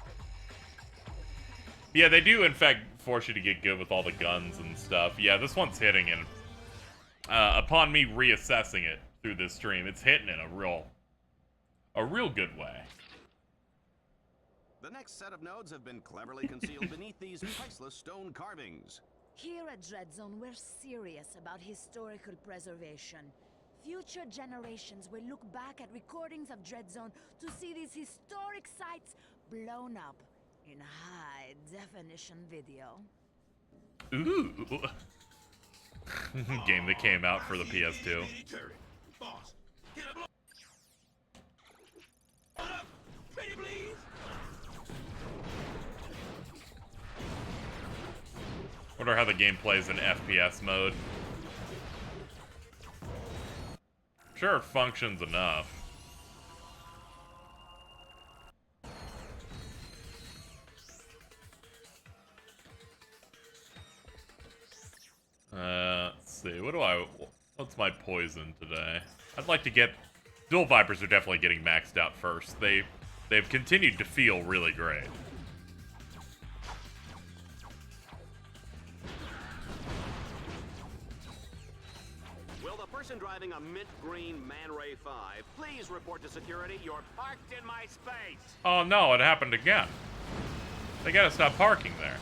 Yeah, they do, in fact, force you to get good with all the guns and stuff. Yeah, this one's hitting, and upon me reassessing it through this stream, it's hitting in a real good way. The next set of nodes have been cleverly concealed beneath these priceless stone carvings. Here at Dreadzone, we're serious about historical preservation. Future generations will look back at recordings of Dreadzone to see these historic sites blown up in high-definition video. Ooh. Game that came out for the PS2. Wonder how the game plays in FPS mode. Sure, it functions enough. Let's see, what's my poison today? I'd like to get, Dual Vipers are definitely getting maxed out first. They've continued to feel really great. Will the person driving a mint green Man Ray 5 please report to security? You're parked in my space. Oh no, it happened again. They gotta stop parking there.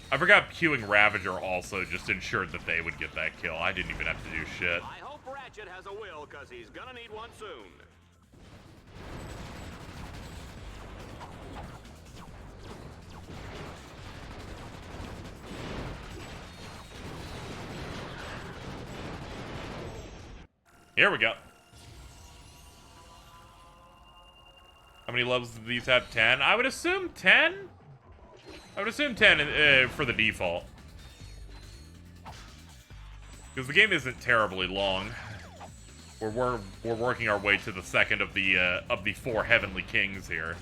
I forgot queuing Ravager also just ensured that they would get that kill. I didn't even have to do shit. I hope Ratchet has a will, cause he's gonna need one soon. Here we go. How many levels do these have? 10? I would assume 10? I would assume 10 for the default. Because the game isn't terribly long. We're working our way to the second of the 4 Heavenly Kings here.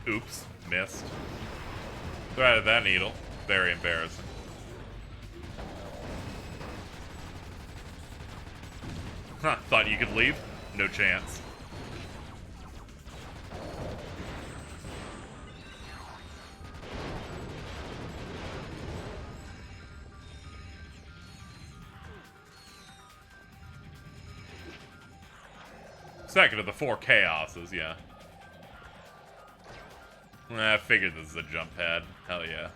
Oops, missed. Threaded that needle. Very embarrassing. Huh, thought you could leave? No chance. Second of the 4 chaoses, yeah. I figured this is a jump pad. Hell yeah.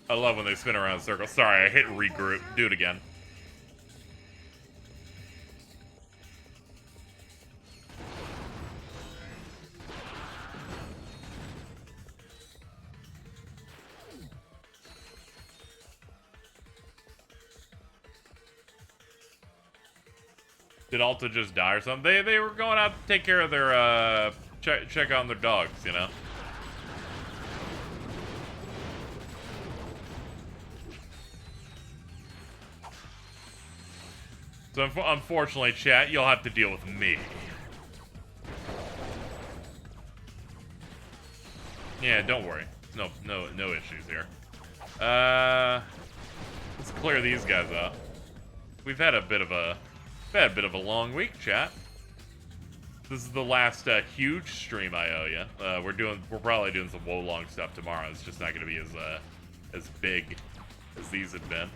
I love when they spin around in circles. Sorry, I hit regroup. Do it again. Did Alta just die or something? They were going out to take care of their, check on their dogs, you know? So unfortunately, chat, you'll have to deal with me. Yeah, don't worry. No issues here. Let's clear these guys out. We've had a bit of a long week, chat. This is the last huge stream I owe you. We're probably doing some Wolong stuff tomorrow. It's just not going to be as big as these have been.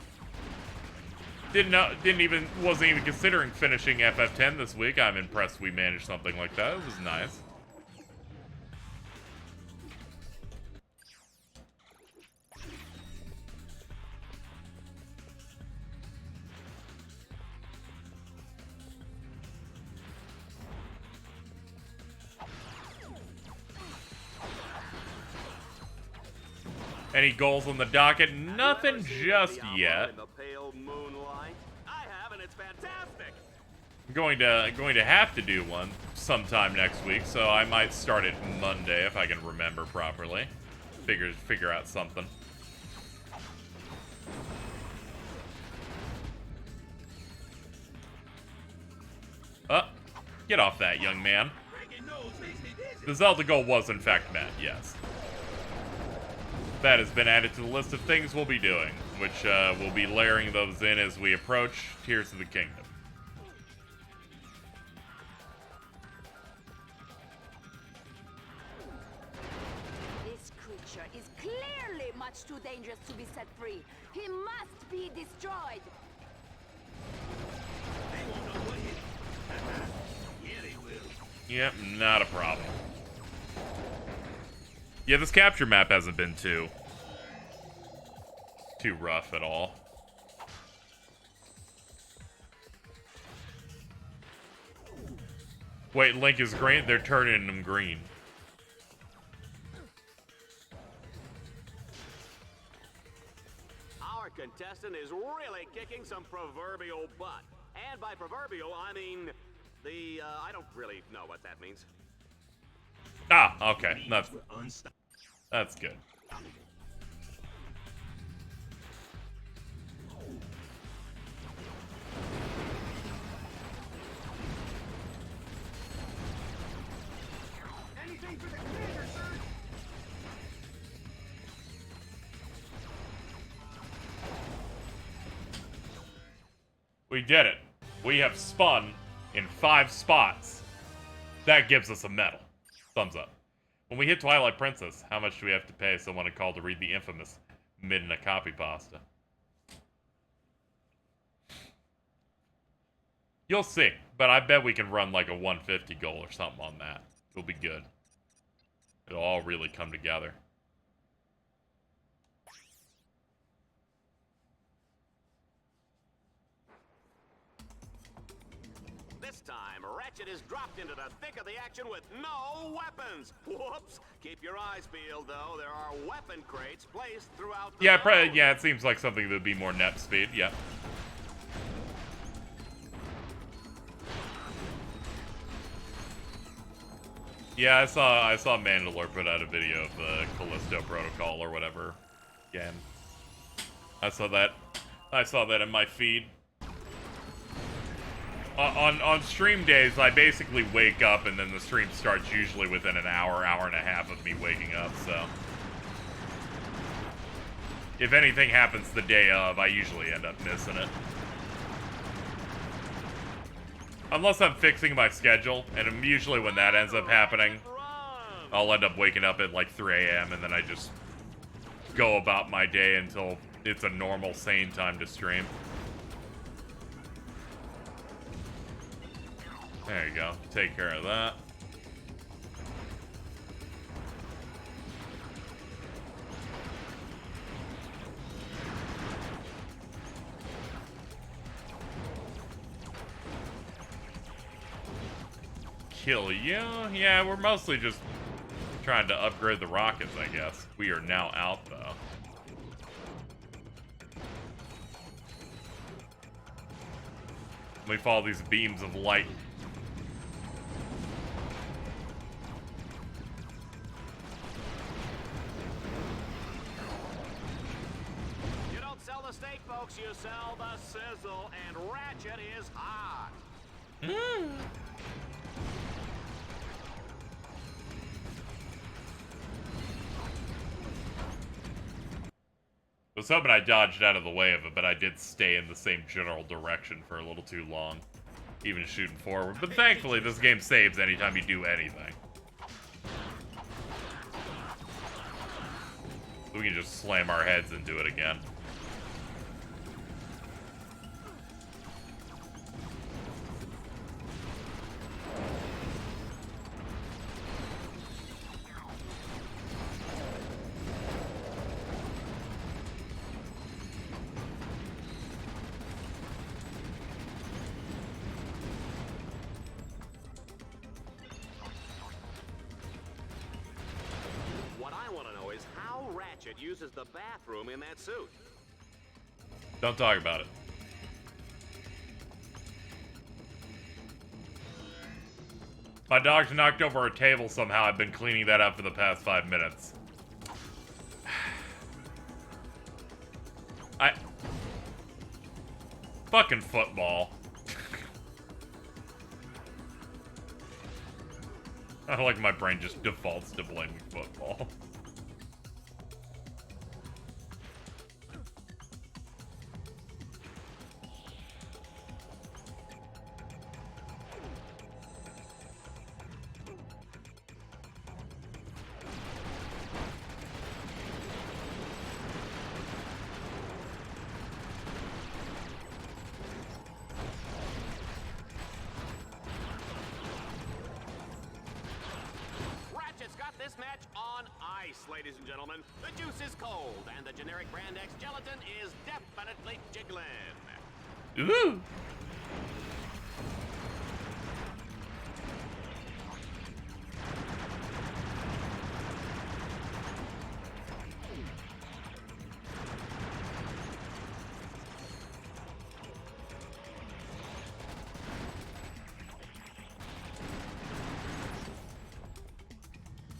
Wasn't even considering finishing FF10 this week. I'm impressed we managed something like that. It was nice. Any goals on the docket? Nothing just yet. I'm going to have to do one sometime next week, so I might start it Monday if I can remember properly. Figure out something. Get off that, young man. The Zelda goal was in fact met, yes. That has been added to the list of things we'll be doing, which we'll be layering those in as we approach Tears of the Kingdom. This creature is clearly much too dangerous to be set free. He must be destroyed. They won't know what hit. Yeah, they will. Yep, not a problem. Yeah, this capture map hasn't been too rough at all. Wait, Link is green? They're turning him green. Our contestant is really kicking some proverbial butt. And by proverbial, I mean I don't really know what that means. Ah, okay. That's good. Anything for the commander, sir. We did it. We have spun in 5 spots. That gives us a medal. Thumbs up. When we hit Twilight Princess, how much do we have to pay someone to call to read the infamous Midna copy pasta? You'll see, but I bet we can run like a 150 goal or something on that. It'll be good. It'll all really come together. This time, Ratchet is dropped into the thick of the action with no weapons. Whoops! Keep your eyes peeled, though. There are weapon crates placed throughout the Yeah, it seems like something that would be more net speed. Yeah. Yeah, I saw Mandalore put out a video of the Callisto Protocol or whatever game. I saw that in my feed. On stream days, I basically wake up and then the stream starts usually within an hour and a half of me waking up, so. If anything happens the day of, I usually end up missing it. Unless I'm fixing my schedule, and usually when that ends up happening, I'll end up waking up at like 3 a.m. and then I just go about my day until it's a normal, sane time to stream. There you go. Take care of that. Kill you? Yeah, we're mostly just trying to upgrade the rockets, I guess. We are now out, though. We follow these beams of light. You don't sell the steak, folks. You sell the sizzle, and Ratchet is hot. I was hoping I dodged out of the way of it, but I did stay in the same general direction for a little too long, even shooting forward. But thankfully, this game saves anytime you do anything. So we can just slam our heads into it again. Uses the bathroom in that suit. Don't talk about it. My dog's knocked over a table somehow. I've been cleaning that up for the past 5 minutes. Fucking football. I like my brain just defaults to blaming football. Ladies and gentlemen, the juice is cold, and the generic brand X gelatin is definitely jiggling. Ooh!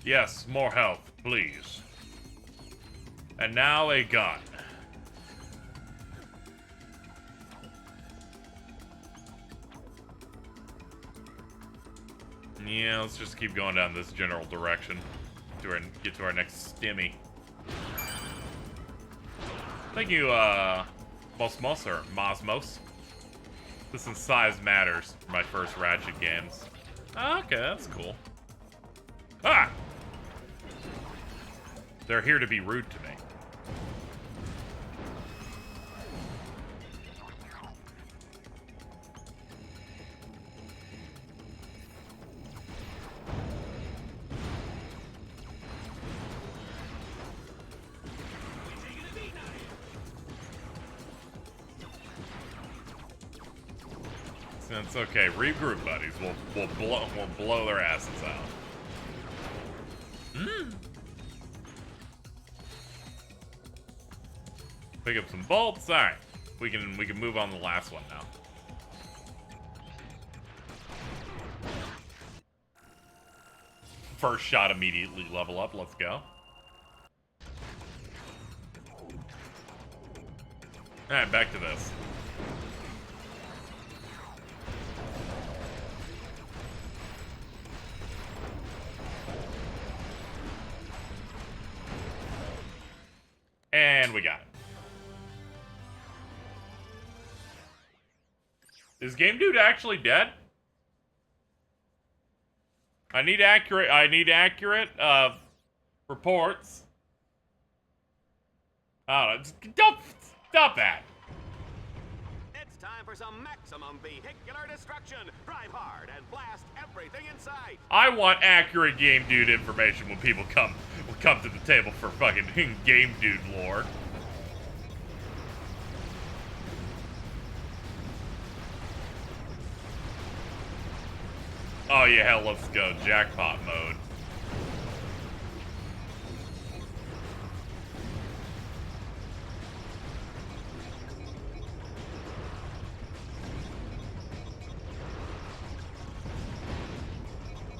Yes, more health, please. And now a gun. Yeah, let's just keep going down this general direction to get to our next stimmy. Thank you, Mosmos or Mosmos. This in size matters for my first Ratchet games. Oh, okay, that's cool. Ah! They're here to be rude to me. It's okay. Regroup, buddies. We'll blow their asses out. Pick up some bolts. All right, we can move on to the last one now. First shot immediately level up. Let's go. All right, back to this. And we got it. Is Game Dude actually dead? I need accurate reports. I don't know. Don't stop that. It's time for some maximum vehicular destruction. Drive hard and blast everything in sight. I want accurate Game Dude information when people come to the table for fucking Game Dude lore. Oh yeah, hell, let's go jackpot mode.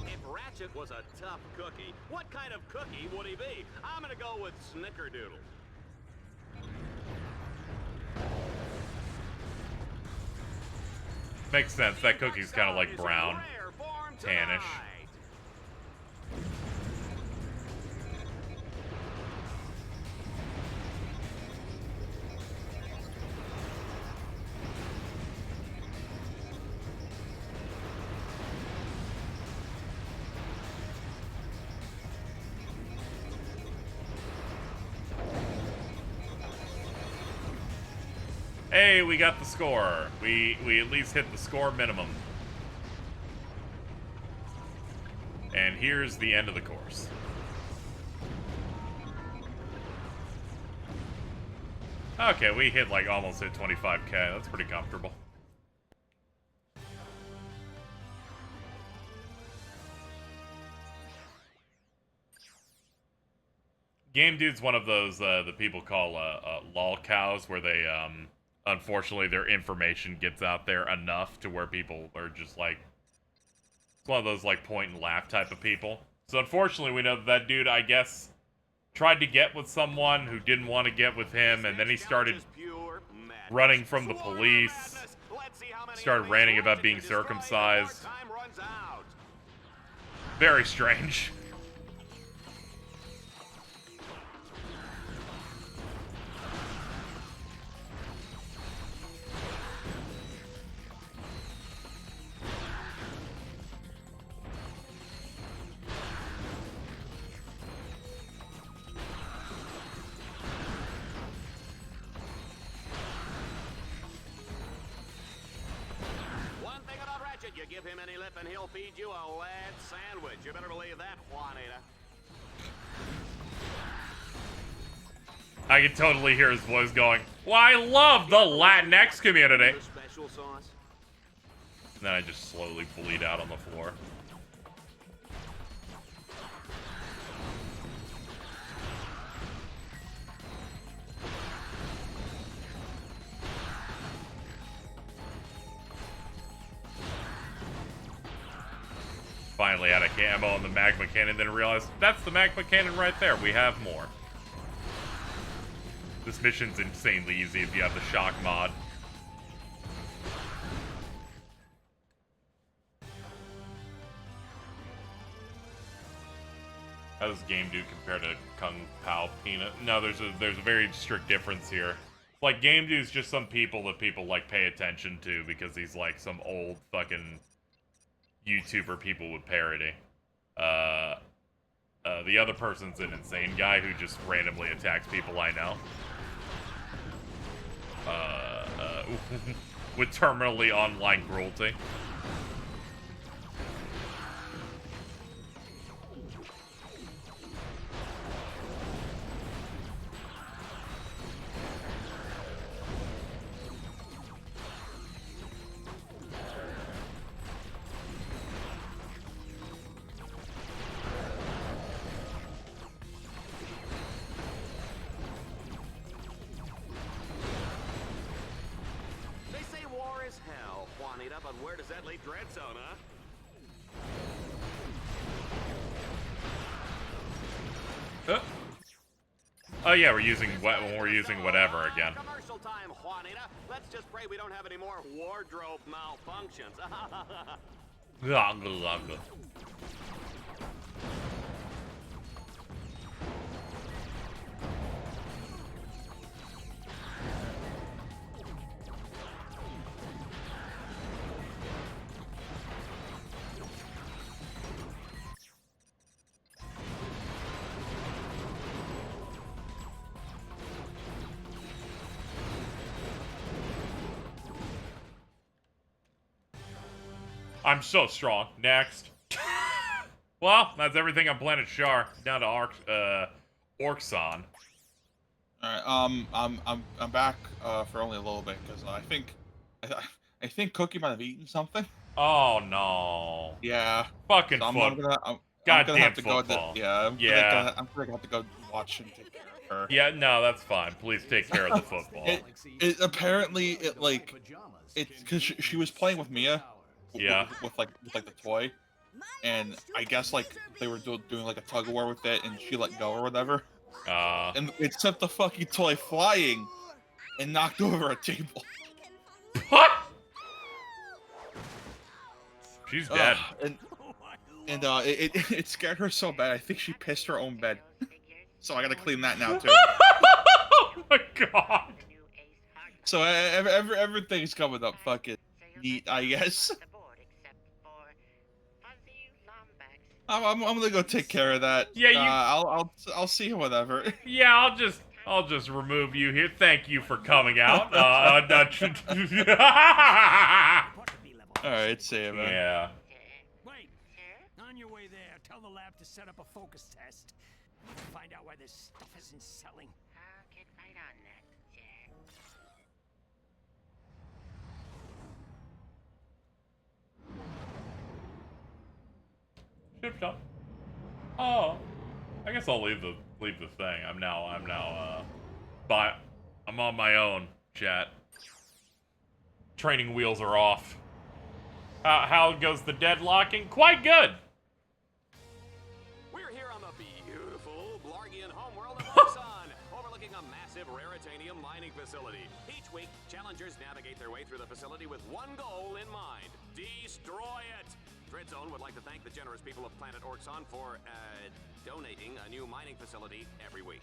If Ratchet was a tough cookie, what kind of cookie would he be? I'm gonna go with Snickerdoodle. Makes sense, that cookie's kind of like brown, tannish. Hey, we got the score. We at least hit the score minimum. And here's the end of the course. Okay, we hit like almost hit 25k. That's pretty comfortable. Game Dude's one of those the people call lol cows, where they unfortunately their information gets out there enough to where people are just like, it's one of those like point and laugh type of people. So unfortunately we know that dude, I guess, tried to get with someone who didn't want to get with him, and then he started running from the police, started ranting about being circumcised. Very strange. You give him any lip and he'll feed you a lead sandwich. You better believe that, Juanita. I can totally hear his voice going, well, I love the Latinx community. Special sauce? And then I just slowly bleed out on the floor. Finally had a camo on the magma cannon, then realized that's the magma cannon right there. We have more. This mission's insanely easy if you have the shock mod. How does Game Dude compare to Kung Pao Peanut? No, there's a very strict difference here. Like, Game Dude's just some people that people like pay attention to because he's like some old fucking YouTuber people would parody. The other person's an insane guy who just randomly attacks people I know. With terminally online cruelty. But where does that leave Dreadzone, huh? Oh yeah, we're using whatever again. Commercial time, Juanita. Let's just pray we don't have any more wardrobe malfunctions. I'm so strong. Next. Well, that's everything on Planet Shar. Down to Orxon. Alright, I'm back for only a little bit because I think Cookie might have eaten something. Oh no. Yeah. Fucking so I'm gonna have to football. go. Yeah. I'm gonna have to go watch and take care of her. Yeah, no, that's fine. Please take care of the football. Apparently it's because she was playing with Mia. Yeah. With like the toy, and I guess like they were doing like a tug of war with it, and she let go or whatever. And it sent the fucking toy flying, and knocked over a table. What? She's dead. And it scared her so bad. I think she pissed her own bed. So I gotta clean that now too. Oh my god. So everything's coming up fucking neat, I guess. I'm gonna go take care of that. Yeah, I'll see you whenever. Yeah, I'll just remove you here. Thank you for coming out. Alright, see you, man. Yeah. Wait, on your way there, tell the lab to set up a focus test. Find out why this stuff isn't selling. I'll get right on that, sir. Ship shop. Oh, I guess I'll leave the thing. I'm on my own, chat. Training wheels are off. How goes the deadlocking? Quite good. We're here on the beautiful Blargian homeworld of Orxon, overlooking a massive raritanium mining facility. Each week, challengers navigate their way through the facility with one goal in mind: destroy it. Dreadzone would like to thank the generous people of planet Orxon for, donating a new mining facility every week.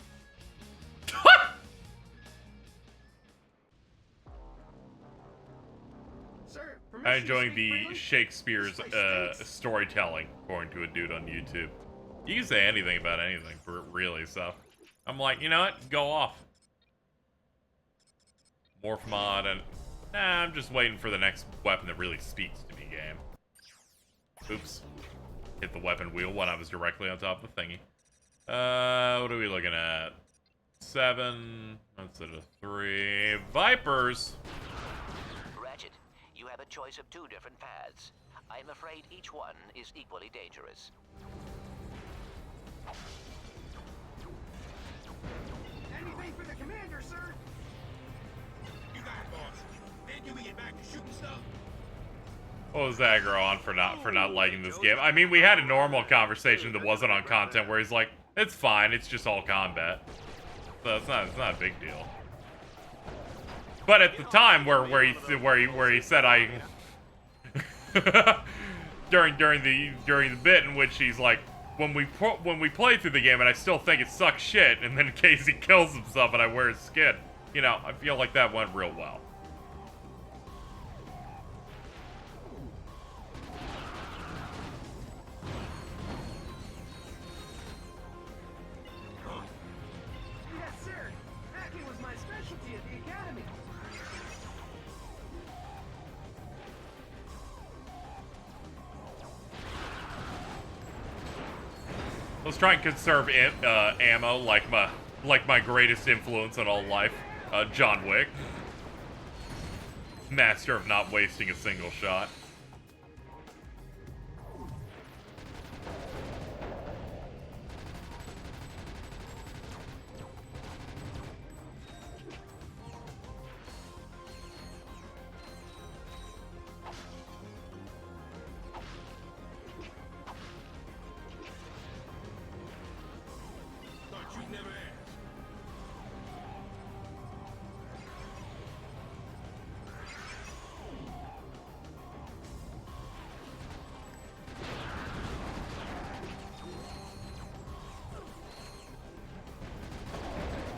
Sir, I'm enjoying the Shakespeare's storytelling, according to a dude on YouTube. You can say anything about anything, really, so I'm like, you know what? Go off. Morph mod, and I'm just waiting for the next weapon that really speaks to me, game. Oops. Hit the weapon wheel when I was directly on top of the thingy. What are we looking at? 7. That's it, a 3. Vipers! Ratchet, you have a choice of 2 different paths. I'm afraid each one is equally dangerous. Anything for the commander, sir? You got it, boss. Then can we get back to shooting stuff? What was aggro on for not liking this game? I mean, we had a normal conversation that wasn't on content where he's like, it's fine, it's just all combat. So it's not a big deal. But at the time where he said during the bit in which he's like, when we play through the game and I still think it sucks shit, and then KZ kills himself and I wear his skin, you know, I feel like that went real well. Yes, sir. Hacking was my specialty at the academy. Let's try and conserve ammo like my greatest influence in all life, John Wick. Master of not wasting a single shot. Thought you'd never ask.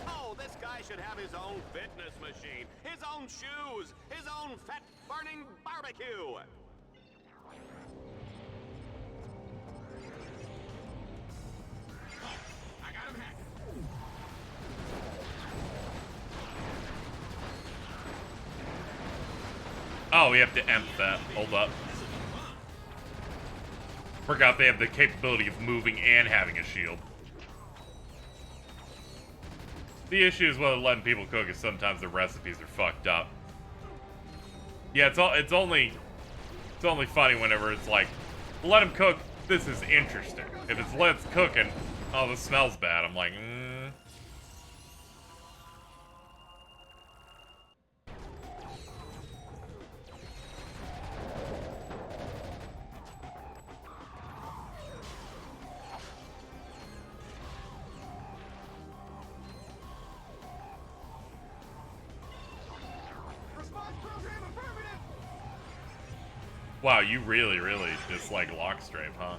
Oh, this guy should have his own fitness machine, his own shoes, his own fat-burning barbecue. I got him hacked. Oh, we have to emp that. Hold up. Forgot they have the capability of moving and having a shield. The issue is with letting people cook is sometimes the recipes are fucked up. Yeah, it's only funny whenever it's like, let them cook, this is interesting. If it's let's cook and, oh, this smells bad, I'm like, Wow, you really dislike Lockstrape, huh?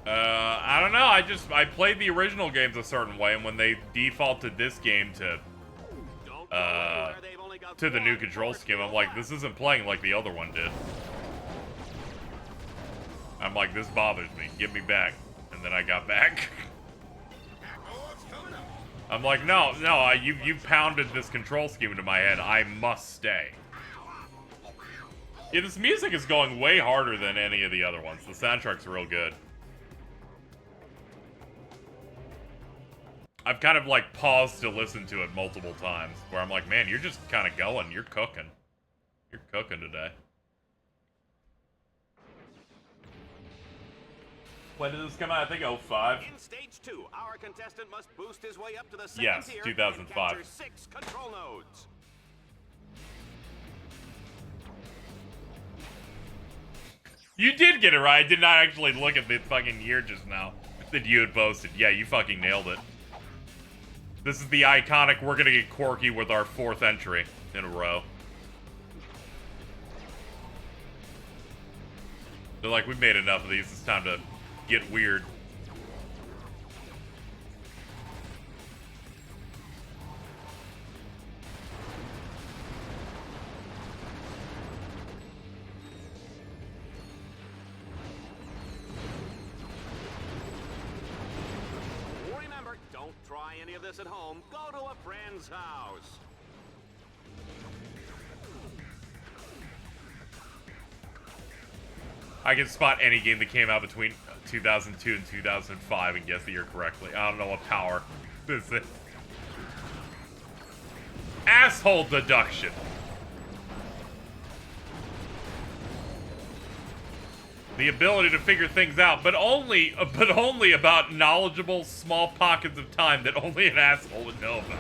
I don't know, I played the original games a certain way, and when they defaulted this game to the new control scheme, I'm like, this isn't playing like the other one did. I'm like, this bothers me, get me back. And then I got back. I'm like, no, you pounded this control scheme into my head, I must stay. Yeah, this music is going way harder than any of the other ones. The soundtrack's real good. I've kind of like paused to listen to it multiple times, where I'm like, man, you're just kind of going. You're cooking. You're cooking today. When did this come out? I think 05. In stage 2, our contestant must boost his way up to the second yes, tier 2005. and capture 6 control nodes. You did get it right. I did not actually look at the fucking year just now that you had posted. Yeah, you fucking nailed it. This is the iconic, we're gonna get quirky with our 4th entry in a row. They're like, we made enough of these, it's time to get weird. Remember, don't try any of this at home. Go to a friend's house. I can spot any game that came out between 2002 and 2005 and guess the year correctly. I don't know what power this is. Asshole deduction. The ability to figure things out, but only about knowledgeable small pockets of time that only an asshole would know about.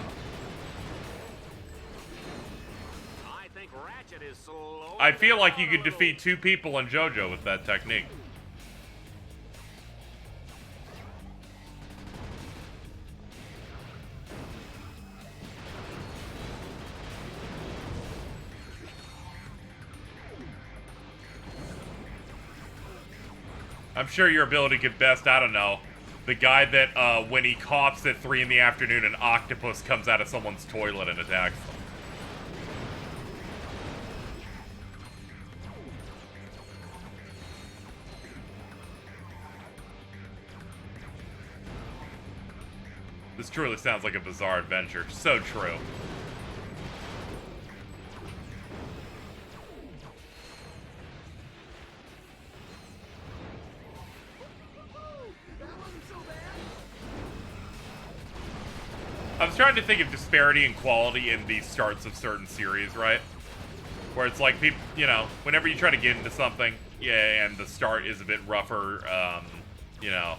I think Ratchet is slow. I feel like you could defeat 2 people in JoJo with that technique. I'm sure your ability could best, I don't know, the guy that when he coughs at 3 in the afternoon, an octopus comes out of someone's toilet and attacks them. This truly sounds like a bizarre adventure. So true. I was trying to think of disparity in quality in the starts of certain series, right? Where it's like, people, you know, whenever you try to get into something, yeah, and the start is a bit rougher, you know,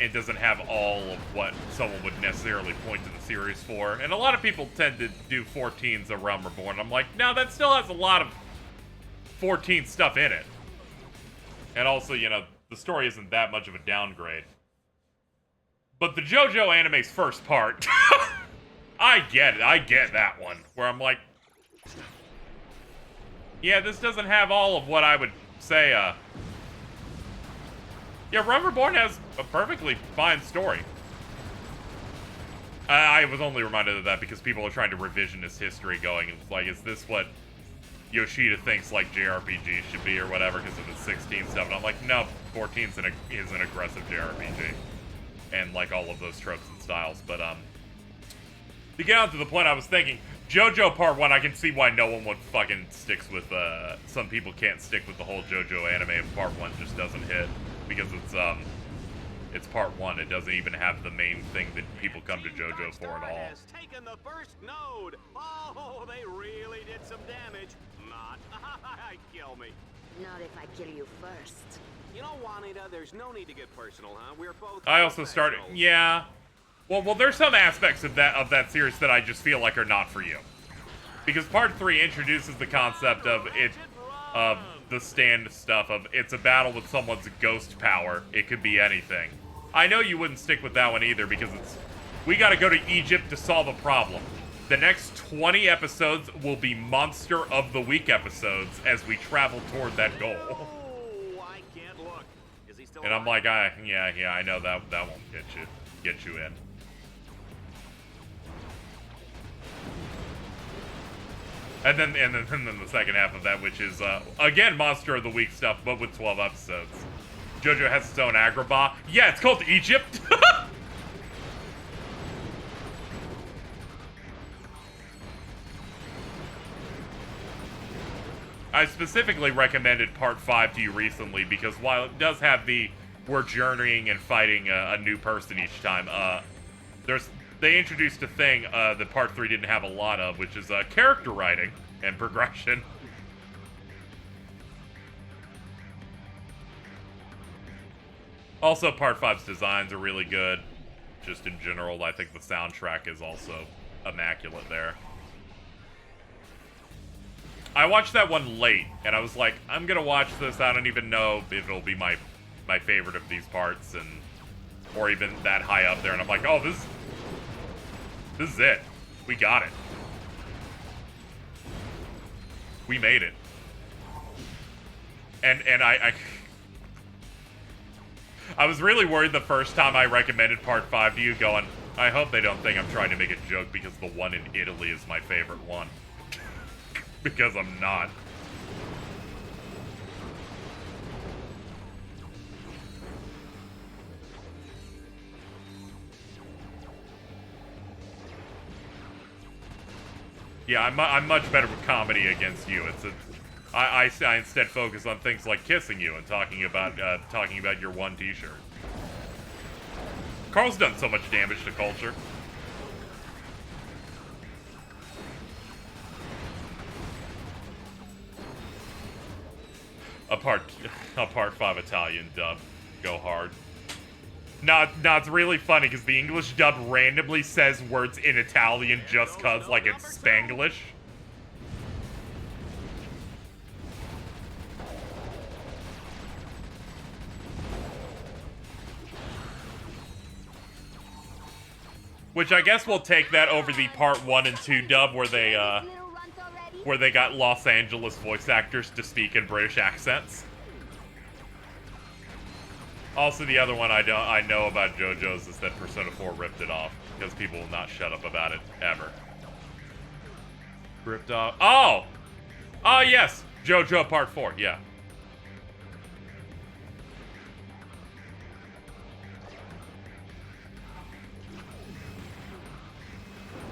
it doesn't have all of what someone would necessarily point to the series for. And a lot of people tend to do 14's A Realm Reborn. I'm like, no, that still has a lot of 14 stuff in it. And also, you know, the story isn't that much of a downgrade. But the JoJo anime's first part, I get it. I get that one. Where I'm like, yeah, this doesn't have all of what I would say, yeah, Realm Reborn has a perfectly fine story. I was only reminded of that because people are trying to revisionist history going. It's like, is this what Yoshida thinks like JRPG should be or whatever because of the 16 stuff? And I'm like, no, 14 is an aggressive JRPG. And like all of those tropes and styles. But to get on to the point I was thinking, JoJo Part 1, I can see why no one would fucking sticks with, some people can't stick with the whole JoJo anime if Part 1 just doesn't hit. Because it's Part 1, it doesn't even have the main thing that people come to JoJo for at all. Has taken the first node. Oh, they really did some damage. Not. Kill me. Not if I kill you first. You know, Juanita, there's no need to get personal, huh? We're both. I also started, yeah. Well, there's some aspects of that series that I just feel like are not for you, because Part 3 introduces the concept of the stand stuff of it's a battle with someone's ghost power. It could be anything. I know you wouldn't stick with that one either because we got to go to Egypt to solve a problem. The next 20 episodes will be Monster of the Week episodes as we travel toward that goal. Oh, I can't look. Is he still And I'm like, yeah, I know that won't get you in. And then the second half of that, which is, again, Monster of the Week stuff, but with 12 episodes. JoJo has its own Agrabah. Yeah, it's called Egypt. I specifically recommended Part 5 to you recently because while it does have the we're journeying and fighting a new person each time, they introduced a thing that Part 3 didn't have a lot of, which is character writing and progression. Also, Part 5's designs are really good. Just in general, I think the soundtrack is also immaculate there. I watched that one late, and I was like, I'm gonna watch this, I don't even know if it'll be my favorite of these parts, or even that high up there, and I'm like, oh, this is it. We got it. We made it. And I was really worried the first time I recommended Part 5 to you, going, I hope they don't think I'm trying to make a joke because the one in Italy is my favorite one. Because I'm not. Yeah, I'm much better with comedy against you. I instead focus on things like kissing you and talking about your one T-shirt. Carl's done so much damage to culture. A part 5 Italian dub. Go hard. No, it's really funny because the English dub randomly says words in Italian just cuz, like it's Spanglish. Which I guess we'll take that over the Part 1 and 2 dub where they got Los Angeles voice actors to speak in British accents. Also, the other one I know about JoJo's is that Persona 4 ripped it off, because people will not shut up about it, ever. Ripped off. Oh! Oh, yes! JoJo Part 4, yeah.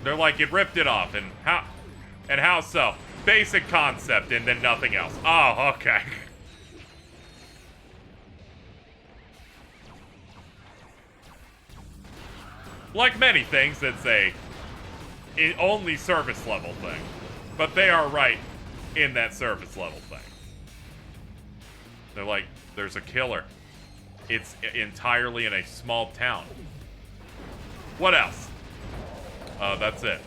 They're like, it ripped it off, and how so? Basic concept, and then nothing else. Oh, okay. Like many things, it's a only service level thing. But they are right in that service level thing. They're like, there's a killer. It's entirely in a small town. What else? That's it.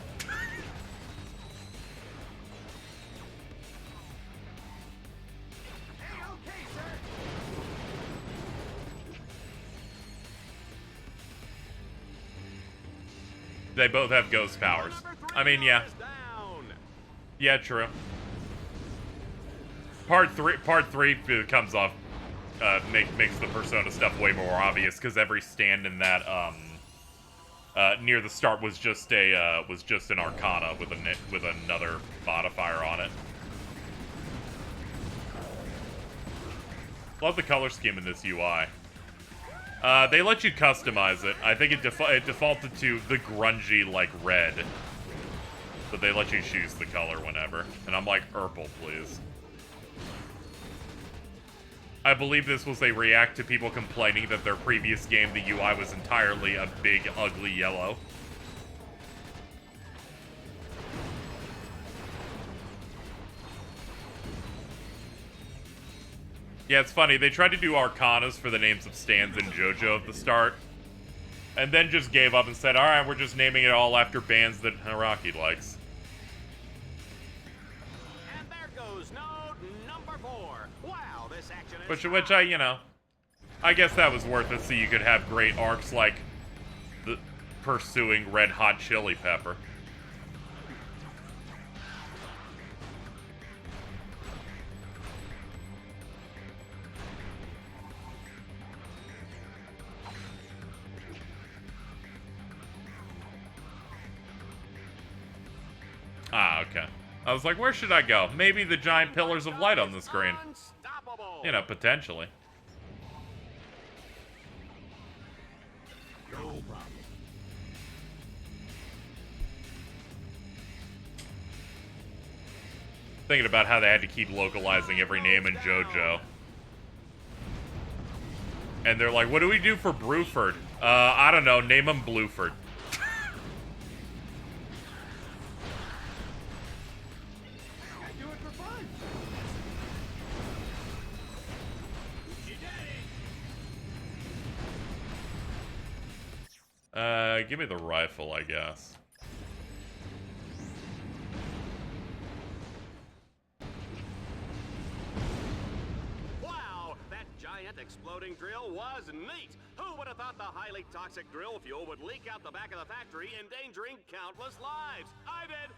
They both have ghost powers. I mean, yeah. Yeah, true. Part 3 comes off, makes the Persona stuff way more obvious, because every stand in that, near the start was just an Arcana with another modifier on it. Love the color scheme in this UI. They let you customize it. I think it defaulted to the grungy, like, red. But they let you choose the color whenever. And I'm like, purple, please. I believe this was a react to people complaining that their previous game, the UI was entirely a big, ugly yellow. Yeah, it's funny. They tried to do Arcanas for the names of stands and JoJo at the start. And then just gave up and said, alright, we're just naming it all after bands that Hiraki likes. And there goes node number 4. Wow, this action is... Which I, you know, I guess that was worth it so you could have great arcs like the pursuing Red Hot Chili Pepper. Ah, okay. I was like, where should I go? Maybe the giant pillars of light on the screen. You know, potentially. No problem. Thinking about how they had to keep localizing every name in JoJo. And they're like, what do we do for Bruford? I don't know, name him Blueford. Give me the rifle, I guess. Wow, that giant exploding drill was neat. Who would have thought the highly toxic drill fuel would leak out the back of the factory, endangering countless lives? I did.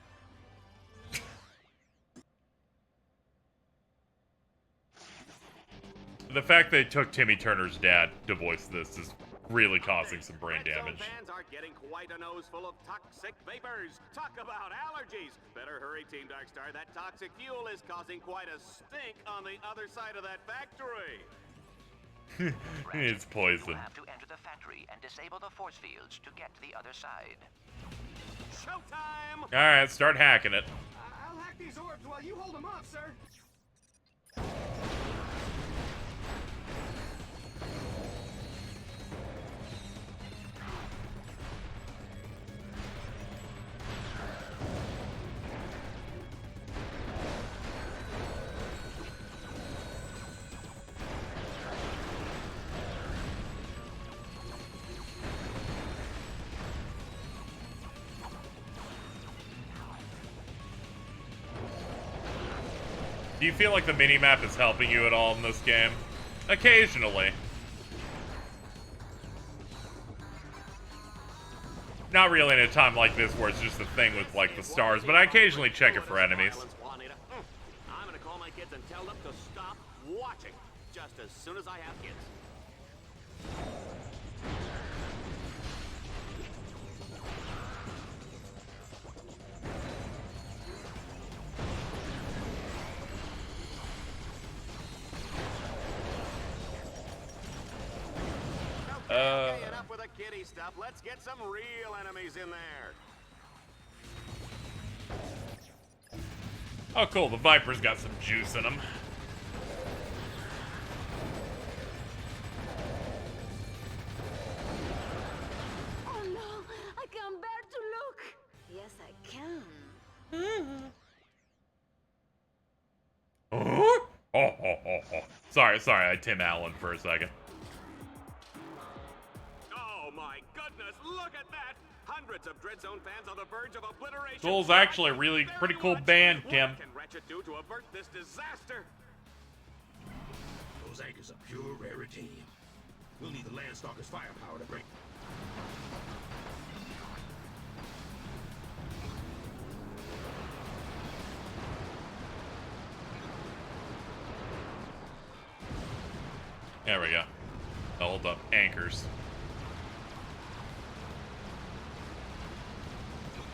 The fact they took Timmy Turner's dad to voice this is really causing some brain damage. Fans are getting quite a nose full of toxic vapors. Talk about allergies. Better hurry, Team Darkstar. That toxic fuel is causing quite a stink on the other side of that factory. It's poison. You'll have to enter the factory and disable the force fields to get to the other side. Showtime! Alright, start hacking it. I'll hack these orbs while you hold them off, sir. Do you feel like the minimap is helping you at all in this game? Occasionally. Not really in a time like this where it's just a thing with, like, the stars, but I occasionally check it for enemies. I'm gonna call my kids and tell them to stop watching, just as soon as I have kids. Okay, enough with the kiddie stuff. Let's get some real enemies in there. Oh, cool. The Viper's got some juice in him. Oh no, I can't bear to look. Yes, I can. Sorry, I Tim Allen for a second. Oh my goodness, look at that! Hundreds of Dreadzone fans on the verge of obliteration. Soul's actually a really pretty cool band, Tim. What can Ratchet do to avert this disaster? Those anchors are pure rarity. We'll need the Landstalker's firepower to break. There we go. Hold up. Anchors.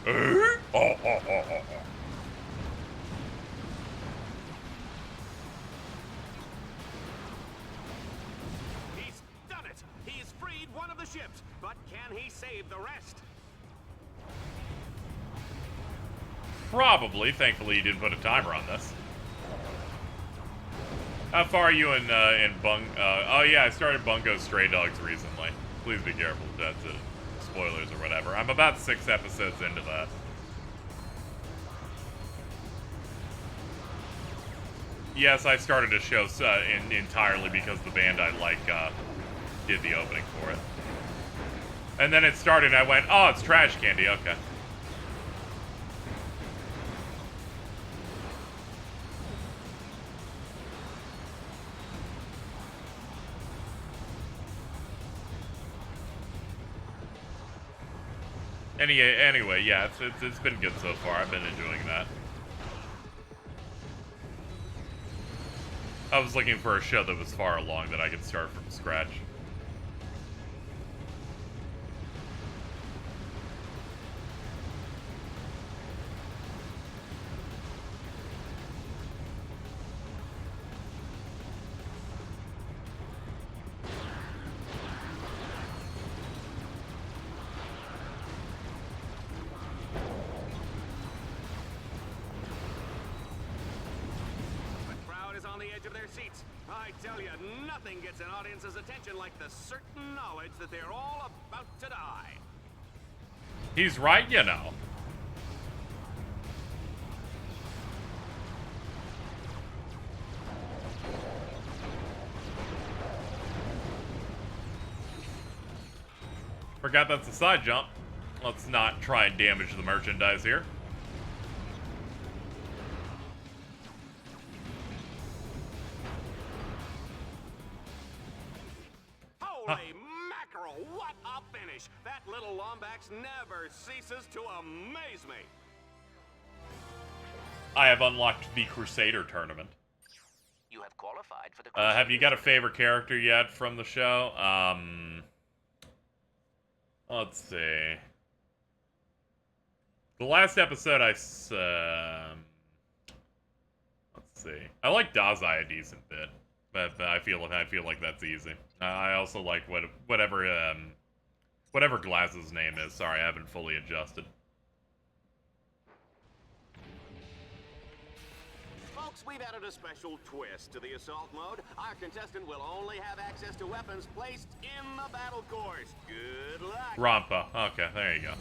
He's done it! He's freed one of the ships, but can he save the rest? Probably. Thankfully, you didn't put a timer on this. How far are you in oh yeah, I started Bungo Stray Dogs recently. Please be careful, that's spoilers or whatever. I'm about 6 episodes into that. Yes, I started a show entirely because the band I like did the opening for it. And then it started and I went, oh, it's Trash Candy, okay. Anyway, yeah, it's been good so far. I've been enjoying that. I was looking for a show that was far along that I could start from scratch. I tell you, nothing gets an audience's attention like the certain knowledge that they're all about to die. He's right, you know. Forgot that's a side jump. Let's not try and damage the merchandise here. Holy mackerel, what a finish! That little Lombax never ceases to amaze me. I have unlocked the Crusader tournament. You have qualified for the have you got a favorite character yet from the show? Let's see. The last episode let's see. I like Dazai a decent bit, but I feel like that's easy. I also like whatever Glass's name is. Sorry, I haven't fully adjusted. Folks, we've added a special twist to the assault mode. Our contestant will only have access to weapons placed in the battle course. Good luck. Rampa. Okay, there you go.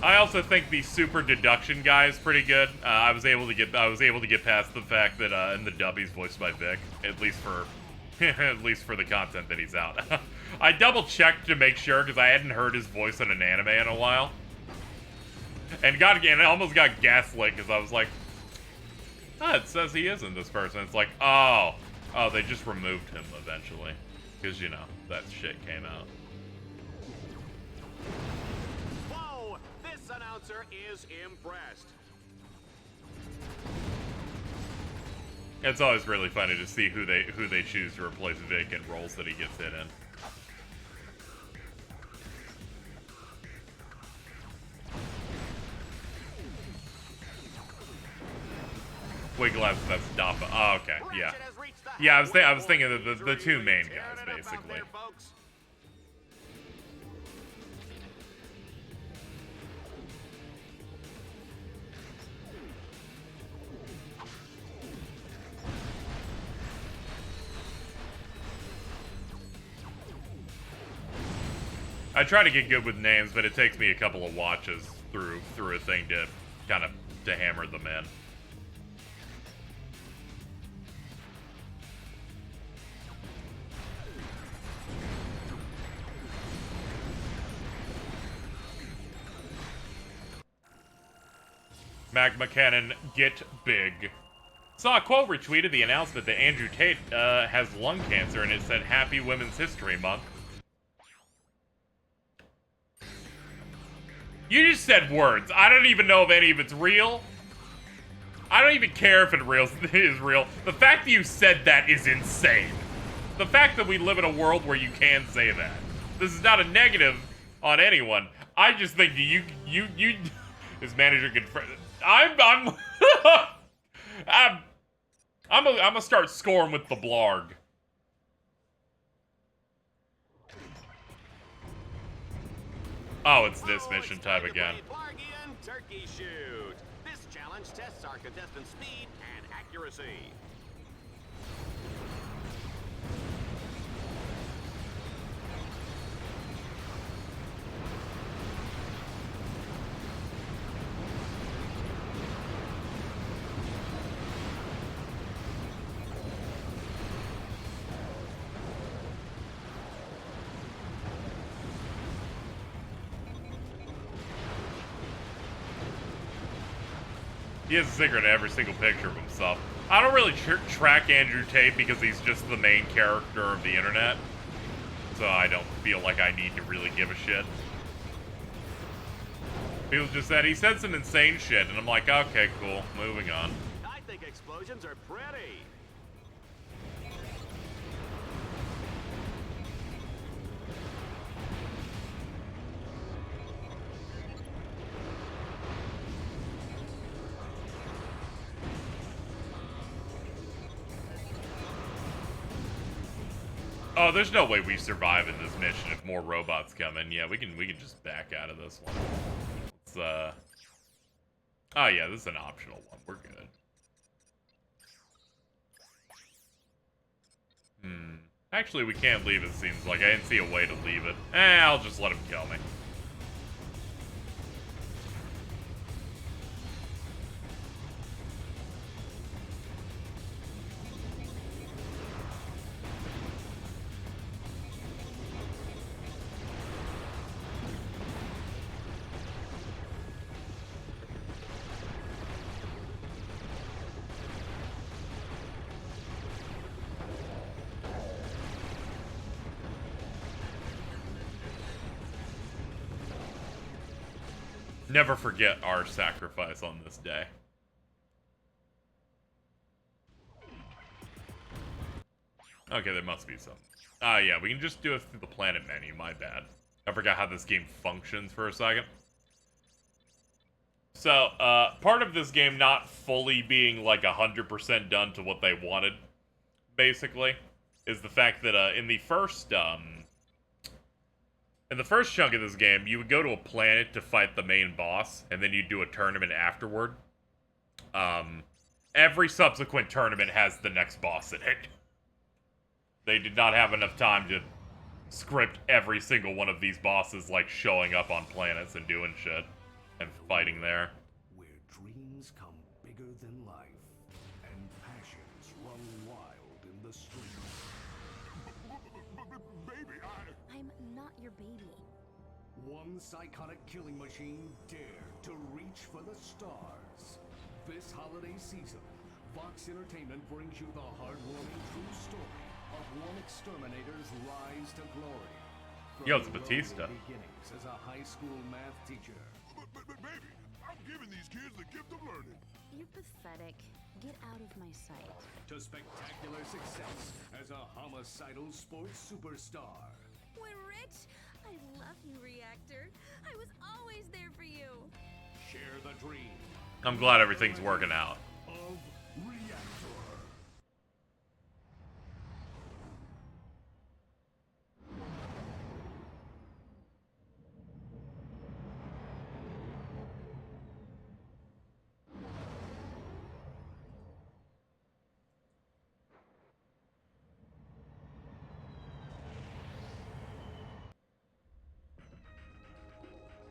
I also think the super deduction guy is pretty good. I was able to get past the fact that in the dub he's voiced by Vic, at least for the content that he's out. I double checked to make sure because I hadn't heard his voice in an anime in a while, and I almost got gaslit because I was like, oh, it says he isn't this person. It's like, oh, they just removed him eventually because you know that shit came out. Whoa! This announcer is impressed. It's always really funny to see who they choose to replace Vic in roles that he gets hit in. Wiggles, that's Dappa. Oh, okay, yeah. Yeah, I was thinking of the two main guys, basically. I try to get good with names, but it takes me a couple of watches through a thing to kind of hammer them in. Magma Cannon, get big. Saw a quote retweeted the announcement that Andrew Tate has lung cancer, and it said Happy Women's History Month. You just said words. I don't even know if any of it's real. I don't even care if it is real. The fact that you said that is insane. The fact that we live in a world where you can say that. This is not a negative on anyone. I just think you his manager can. I'm gonna start scoring with the blarg. Oh, it's this mission type again. Turkey Shoot. This challenge tests our contestants' speed and accuracy. He has a secret in every single picture of himself. I don't really track Andrew Tate because he's just the main character of the internet. So I don't feel like I need to really give a shit. People just said, he said some insane shit, and I'm like, okay, cool, moving on. I think explosions are pretty. Oh, there's no way we survive in this mission if more robots come in. Yeah, we can just back out of this one. Let's, oh yeah, this is an optional one. We're good. Actually, we can't leave, it seems like. I didn't see a way to leave it. I'll just let him kill me. Never forget our sacrifice on this day. Okay, there must be some. Yeah, we can just do it through the planet menu, my bad. I forgot how this game functions for a second. So, part of this game not fully being like 100% done to what they wanted, basically, is the fact that in the first chunk of this game, you would go to a planet to fight the main boss, and then you do a tournament afterward. Every subsequent tournament has the next boss in it. They did not have enough time to script every single one of these bosses, like, showing up on planets and doing shit, and fighting there. Where dreams come bigger than life, and passions run wild in the streets. Baby, I'm not your baby. One psychotic killing machine dare to reach for the stars. This holiday season, Vox Entertainment brings you the heartwarming true story of one exterminator's rise to glory. Yo, it's Batista. Beginnings as a high school math teacher. But baby, I'm giving these kids the gift of learning. You're pathetic. Get out of my sight. To spectacular success as a homicidal sports superstar. We're rich. I love you, Reactor. I was always there for you. Share the dream. I'm glad everything's working out. Of Reactor.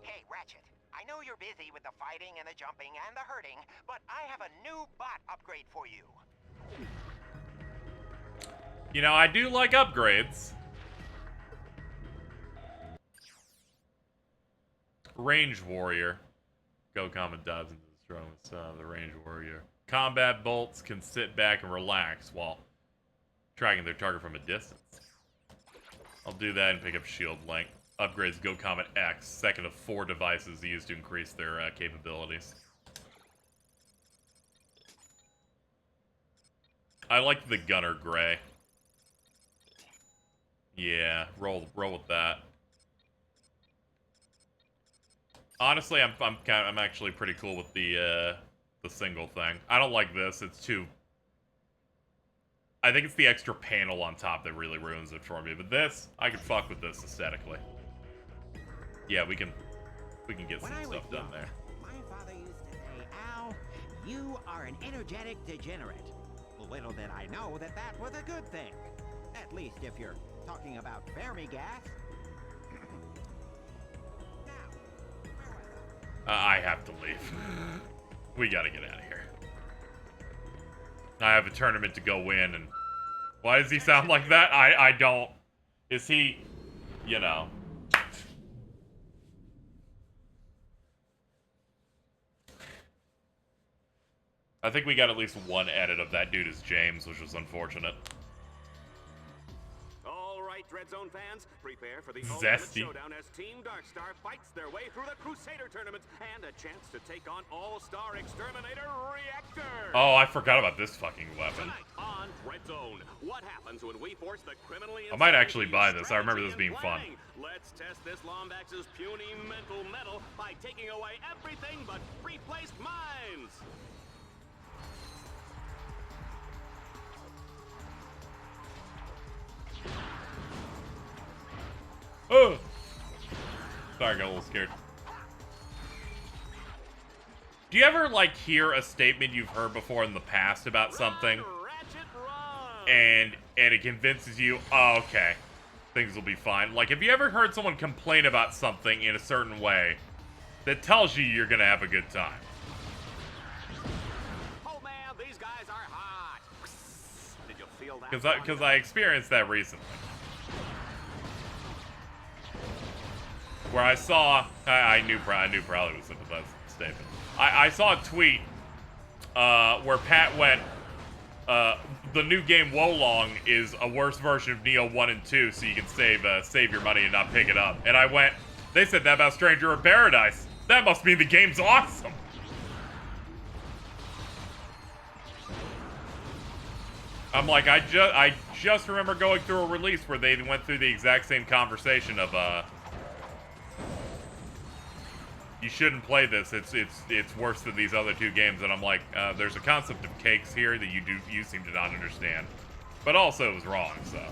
Hey, Ratchet. I know you're busy with the fighting and the jumping and the hurting, but I have a new bot upgrade for you. You know, I do like upgrades. Range Warrior. Go Comet dives into the strongest of the Range Warrior. Combat bolts can sit back and relax while tracking their target from a distance. I'll do that and pick up shield length. Upgrades Go Comet X, second of 4 devices used to increase their capabilities. I like the Gunner Gray. Yeah, roll with that. Honestly, I'm actually pretty cool with the single thing. I don't like this. It's too. I think it's the extra panel on top that really ruins it for me. But this, I can fuck with this aesthetically. Yeah, we can get some stuff done there. My You are an energetic degenerate. Little did I know that that was a good thing. At least if you're talking about vermigas. I have to leave. We gotta get out of here. I have a tournament to go win, and why does he sound like that? I don't. Is he, you know? I think we got at least one edit of that dude as James, which was unfortunate. All right, Dreadzone fans, prepare for the Zesty. ultimate showdown as Team Darkstar fights their way through the Crusader tournament and a chance to take on All-Star Exterminator Reactor. Oh, I forgot about this fucking weapon. Tonight on Dreadzone, what happens when we force the criminally I might actually buy this. I remember this being fun. Let's test this Lombax's puny mental metal by taking away everything but replaced minds. Oh! Sorry, I got a little scared. Do you ever, like, hear a statement you've heard before in the past about something? And it convinces you, oh, okay, things will be fine. Like, have you ever heard someone complain about something in a certain way that tells you you're gonna have a good time? Oh man, these guys are hot. Did you feel that? Because I experienced that recently. Where I saw, I knew probably was a statement. I saw a tweet where Pat went, the new game Wolong is a worse version of Neo 1 and 2, so you can save your money and not pick it up. And I went, they said that about Stranger of Paradise. That must mean the game's awesome. I'm like, I just remember going through a release where they went through the exact same conversation of, you shouldn't play this. It's worse than these other two games. And I'm like, there's a concept of cakes here that you seem to not understand. But also it was wrong, so.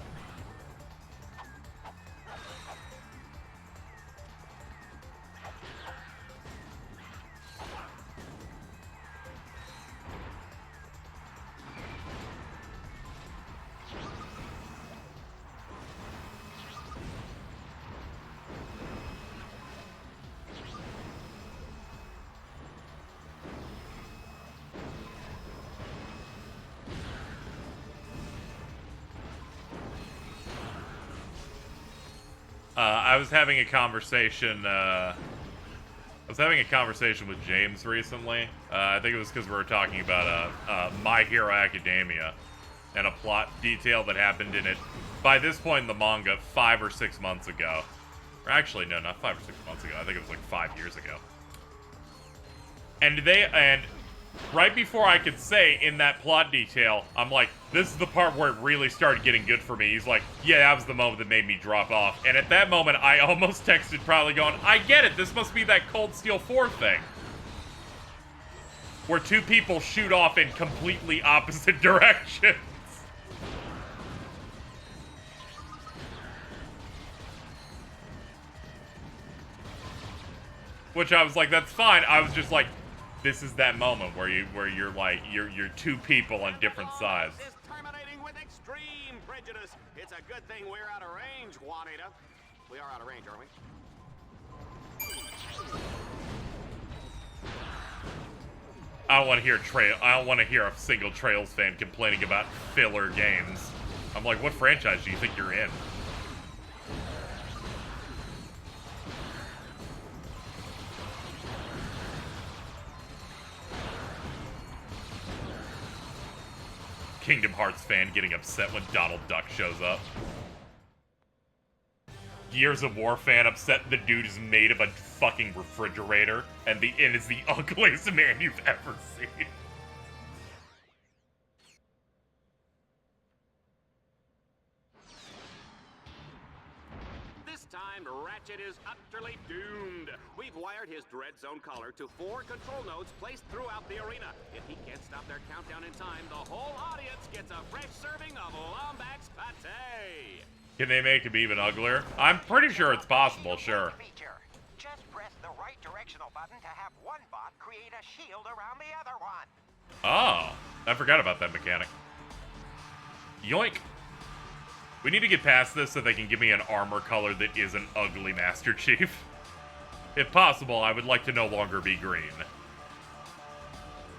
I was having a conversation with James recently. I think it was because we were talking about My Hero Academia and a plot detail that happened in it by this point in the manga 5 or 6 months ago. Or actually, no, not 5 or 6 months ago. I think it was like 5 years ago. And right before I could say in that plot detail, I'm like, this is the part where it really started getting good for me. He's like, yeah, that was the moment that made me drop off. And at that moment, I almost texted probably going, I get it, this must be that Cold Steel 4 thing. Where two people shoot off in completely opposite directions. Which I was like, that's fine. I was just like, this is that moment where you're like you're two people on different sides. Is terminating with extreme prejudice. It's a good thing we're out of range, Juanita. We are out of range, aren't we? I don't want to hear a single Trails fan complaining about filler games. I'm like, what franchise do you think you're in? Kingdom Hearts fan getting upset when Donald Duck shows up. Gears of War fan upset the dude is made of a fucking refrigerator and is the ugliest man you've ever seen. This time, Ratchet is utterly doomed. We've wired his Dreadzone collar to 4 control nodes placed throughout the arena. If he can't stop their countdown in time, the whole audience gets a fresh serving of Lombax pate. Can they make him even uglier? I'm pretty sure it's possible, sure. Just press the right directional button to have one bot create a shield around the other one. Oh, I forgot about that mechanic. Yoink. We need to get past this so they can give me an armor color that isn't ugly Master Chief. If possible, I would like to no longer be green.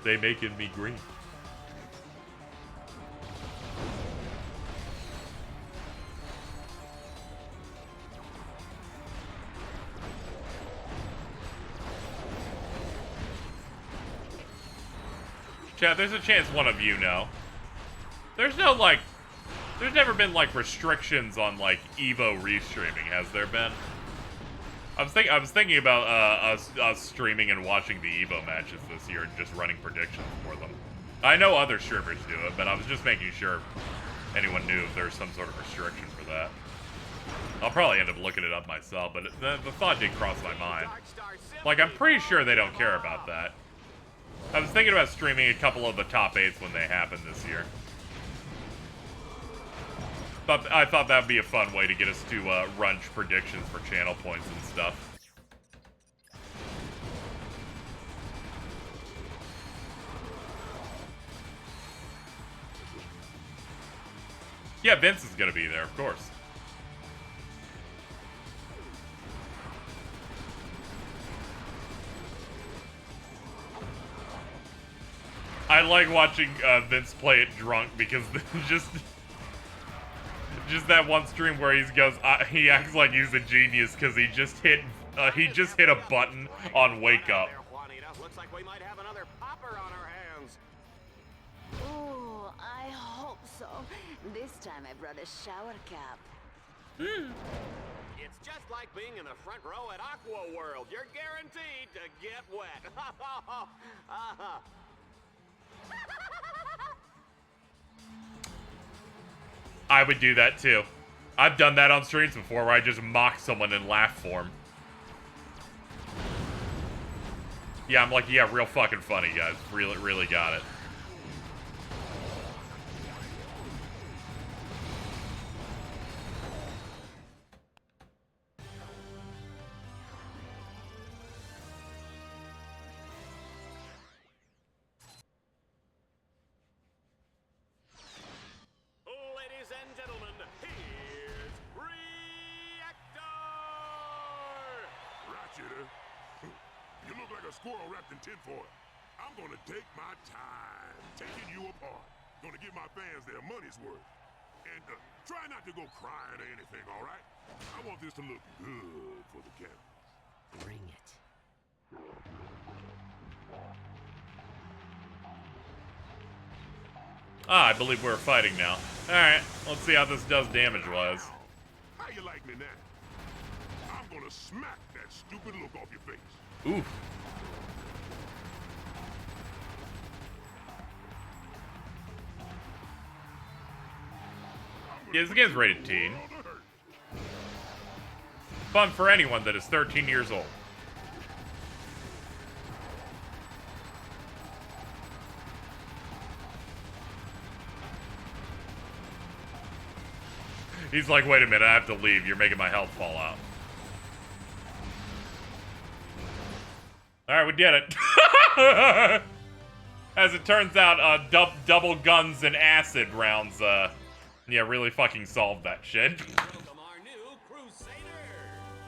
They making me green. Chat, there's a chance one of you know. There's no, like, there's never been, like, restrictions on, like, Evo restreaming, has there been? I was thinking about us streaming and watching the Evo matches this year and just running predictions for them. I know other streamers do it, but I was just making sure anyone knew if there's some sort of restriction for that. I'll probably end up looking it up myself, but the thought did cross my mind. Like, I'm pretty sure they don't care about that. I was thinking about streaming a couple of the top 8s when they happen this year. But I thought that would be a fun way to get us to run predictions for channel points and stuff. Yeah, Vince is gonna be there, of course. I like watching Vince play it drunk because just that one stream where he goes, he acts like he's a genius because he just hit a button on wake up. Looks like we might have another popper on our hands. Oh, I hope so. This time I brought a shower cap. It's just like being in the front row at Aqua World. You're guaranteed to get wet. I would do that too. I've done that on streams before where I just mock someone and laugh for them. Yeah, I'm like, yeah, real fucking funny, guys. Really got it. Ladies and gentlemen, here's Reactor! Ratchet, you look like a squirrel wrapped in tinfoil. I'm gonna take my time taking you apart. Gonna give my fans their money's worth. And try not to go crying or anything, all right? I want this to look good for the camera. Bring it. I believe we're fighting now. Alright, let's see how this does damage-wise. How you like me now? I'm gonna smack that stupid look off your face. Oof. Yeah, this game's rated teen. Fun for anyone that is 13 years old. He's like, wait a minute, I have to leave. You're making my health fall out. Alright, we did it. As it turns out, double guns and acid rounds, yeah, really fucking solved that shit.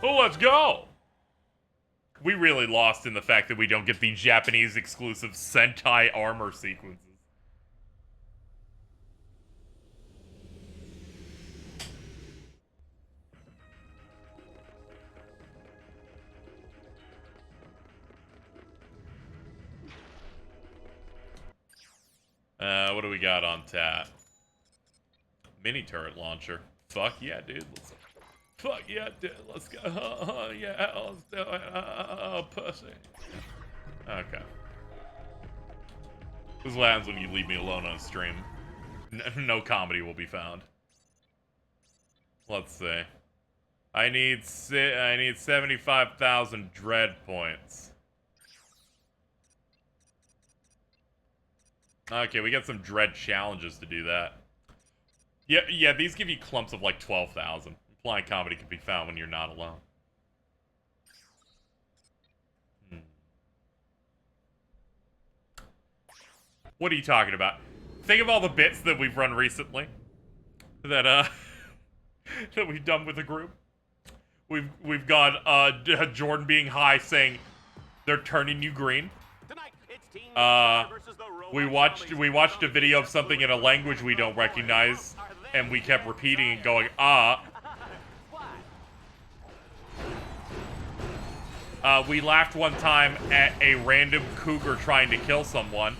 Oh, let's go! We really lost in the fact that we don't get the Japanese exclusive Sentai armor sequences. What do we got on tap? Mini turret launcher. Fuck yeah, dude. Fuck yeah, dude. Let's go. Yeah, let's do it. Pussy. Okay. This is what happens when you leave me alone on stream. No comedy will be found. Let's see. I need 75,000 dread points. Okay, we got some dread challenges to do that. Yeah, these give you clumps of like 12,000. Flying comedy can be found when you're not alone. What are you talking about? Think of all the bits that we've run recently. That, that we've done with the group. We've got, Jordan being high saying they're turning you green. We watched a video of something in a language we don't recognize, and we kept repeating and going, we laughed one time at a random cougar trying to kill someone,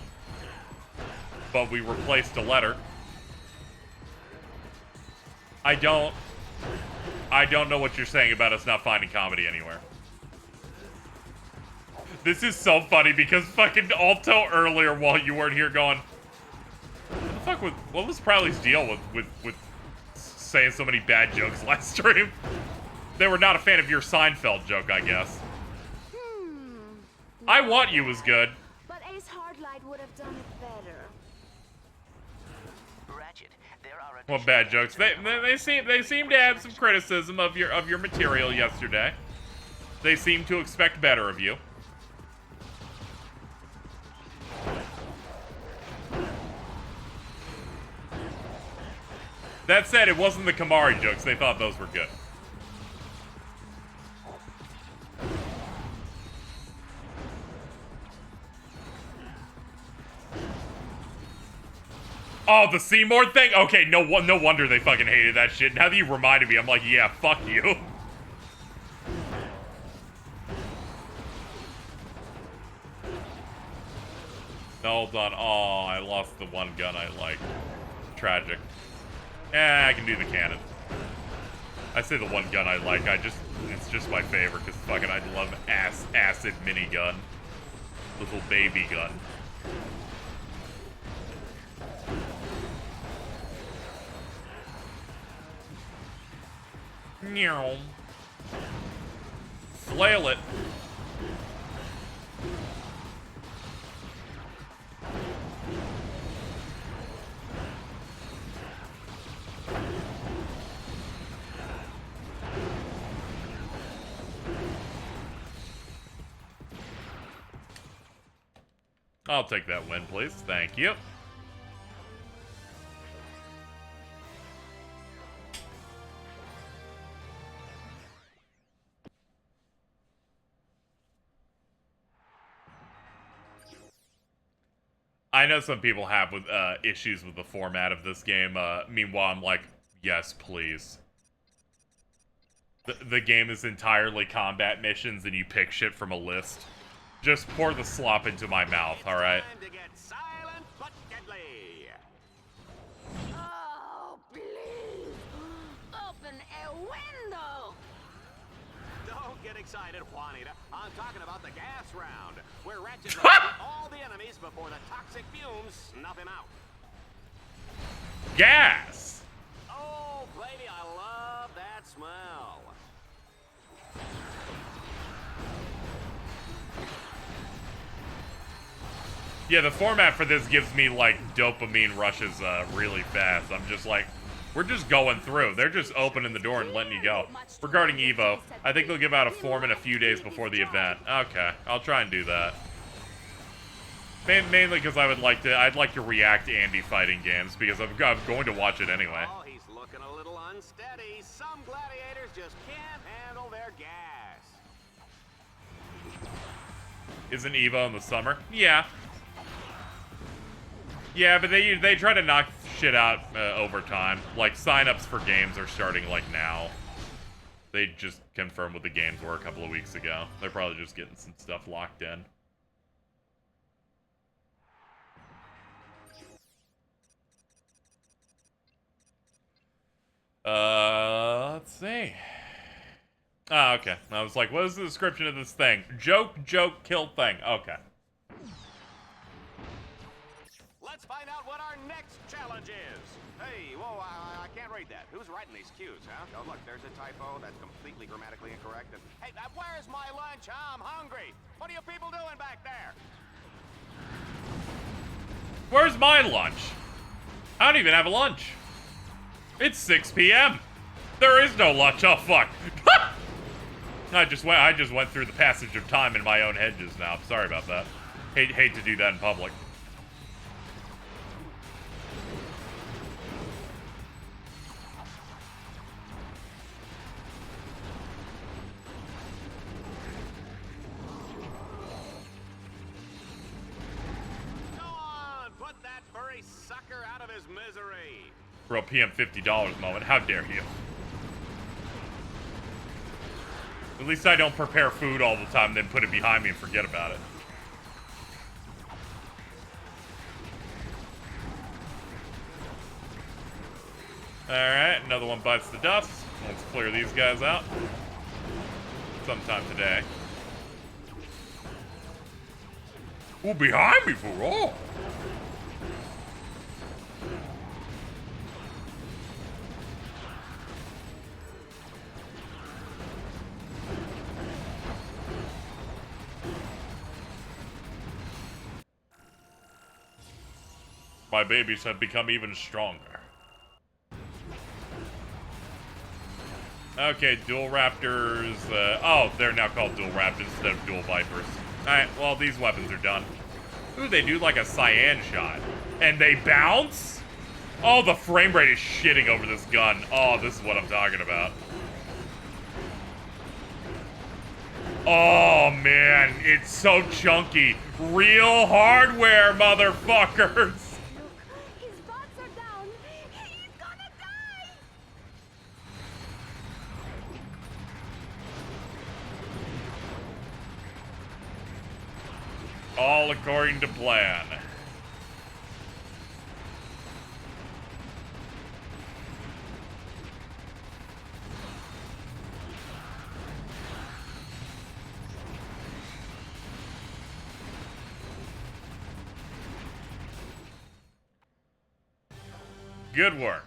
but we replaced a letter. I don't know what you're saying about us not finding comedy anywhere. This is so funny because fucking Alto earlier while you weren't here going, what was Prowley's deal with saying so many bad jokes last stream? They were not a fan of your Seinfeld joke, I guess. I Want You was good. But Ace Hardlight would have done it better. Ratchet, there are Well, bad jokes. They seem to have some criticism of your material yesterday. They seem to expect better of you. That said, it wasn't the Kamari jokes. They thought those were good. Oh, the Seymour thing? Okay, no wonder they fucking hated that shit. Now that you reminded me, I'm like, yeah, fuck you. Hold on. Oh, I lost the one gun I like. Tragic. I can do the cannon. I say the one gun I like. It's just my favorite because fucking I love acid minigun. Little baby gun. Meow. Flail it. I'll take that win, please. Thank you. I know some people have with issues with the format of this game. Meanwhile, I'm like, yes, please. The game is entirely combat missions and you pick shit from a list. Just pour the slop into my mouth, alright? Oh, please! Open a window! Don't get excited, Juanita. I'm talking about the gas round, where Ratchet all the enemies before the toxic fumes snuff him out. Gas! Oh, baby, I love that smell. Yeah, the format for this gives me, like, dopamine rushes really fast. I'm just like, we're just going through. They're just opening the door and letting you go. Regarding Evo, I think they'll give out a form in a few days before the event. Okay, I'll try and do that. Mainly because I'd like to react to Andy fighting games, because I'm going to watch it anyway. Oh, he's looking a little unsteady. Some gladiators just can't handle their gas. Isn't Evo in the summer? Yeah. Yeah, but they try to knock shit out over time. Like, sign-ups for games are starting, like, now. They just confirmed what the games were a couple of weeks ago. They're probably just getting some stuff locked in. Let's see. Ah, okay. I was like, what is the description of this thing? Joke, kill thing. Okay. Let's find out what our next challenge is. Hey, whoa, I can't read that. Who's writing these cues, huh? Oh, look, there's a typo. That's completely grammatically incorrect. And, hey, where's my lunch? I'm hungry. What are you people doing back there? Where's my lunch? I don't even have a lunch. It's 6 p.m. There is no lunch. Oh, fuck. I just went through the passage of time in my own head just now. Sorry about that. Hate to do that in public. every sucker out of his misery. Real PM $50 moment. How dare you? At least I don't prepare food all the time, then put it behind me and forget about it. Alright, another one bites the dust. Let's clear these guys out. Sometime today. Ooh, behind me for all. My babies have become even stronger. Okay, dual raptors. Oh, they're now called dual raptors instead of dual vipers. Alright, well, these weapons are done. Ooh, they do like a cyan shot. And they bounce? Oh, the frame rate is shitting over this gun. Oh, this is what I'm talking about. Oh, man, it's so chunky. Real hardware, motherfuckers. All according to plan. Good work.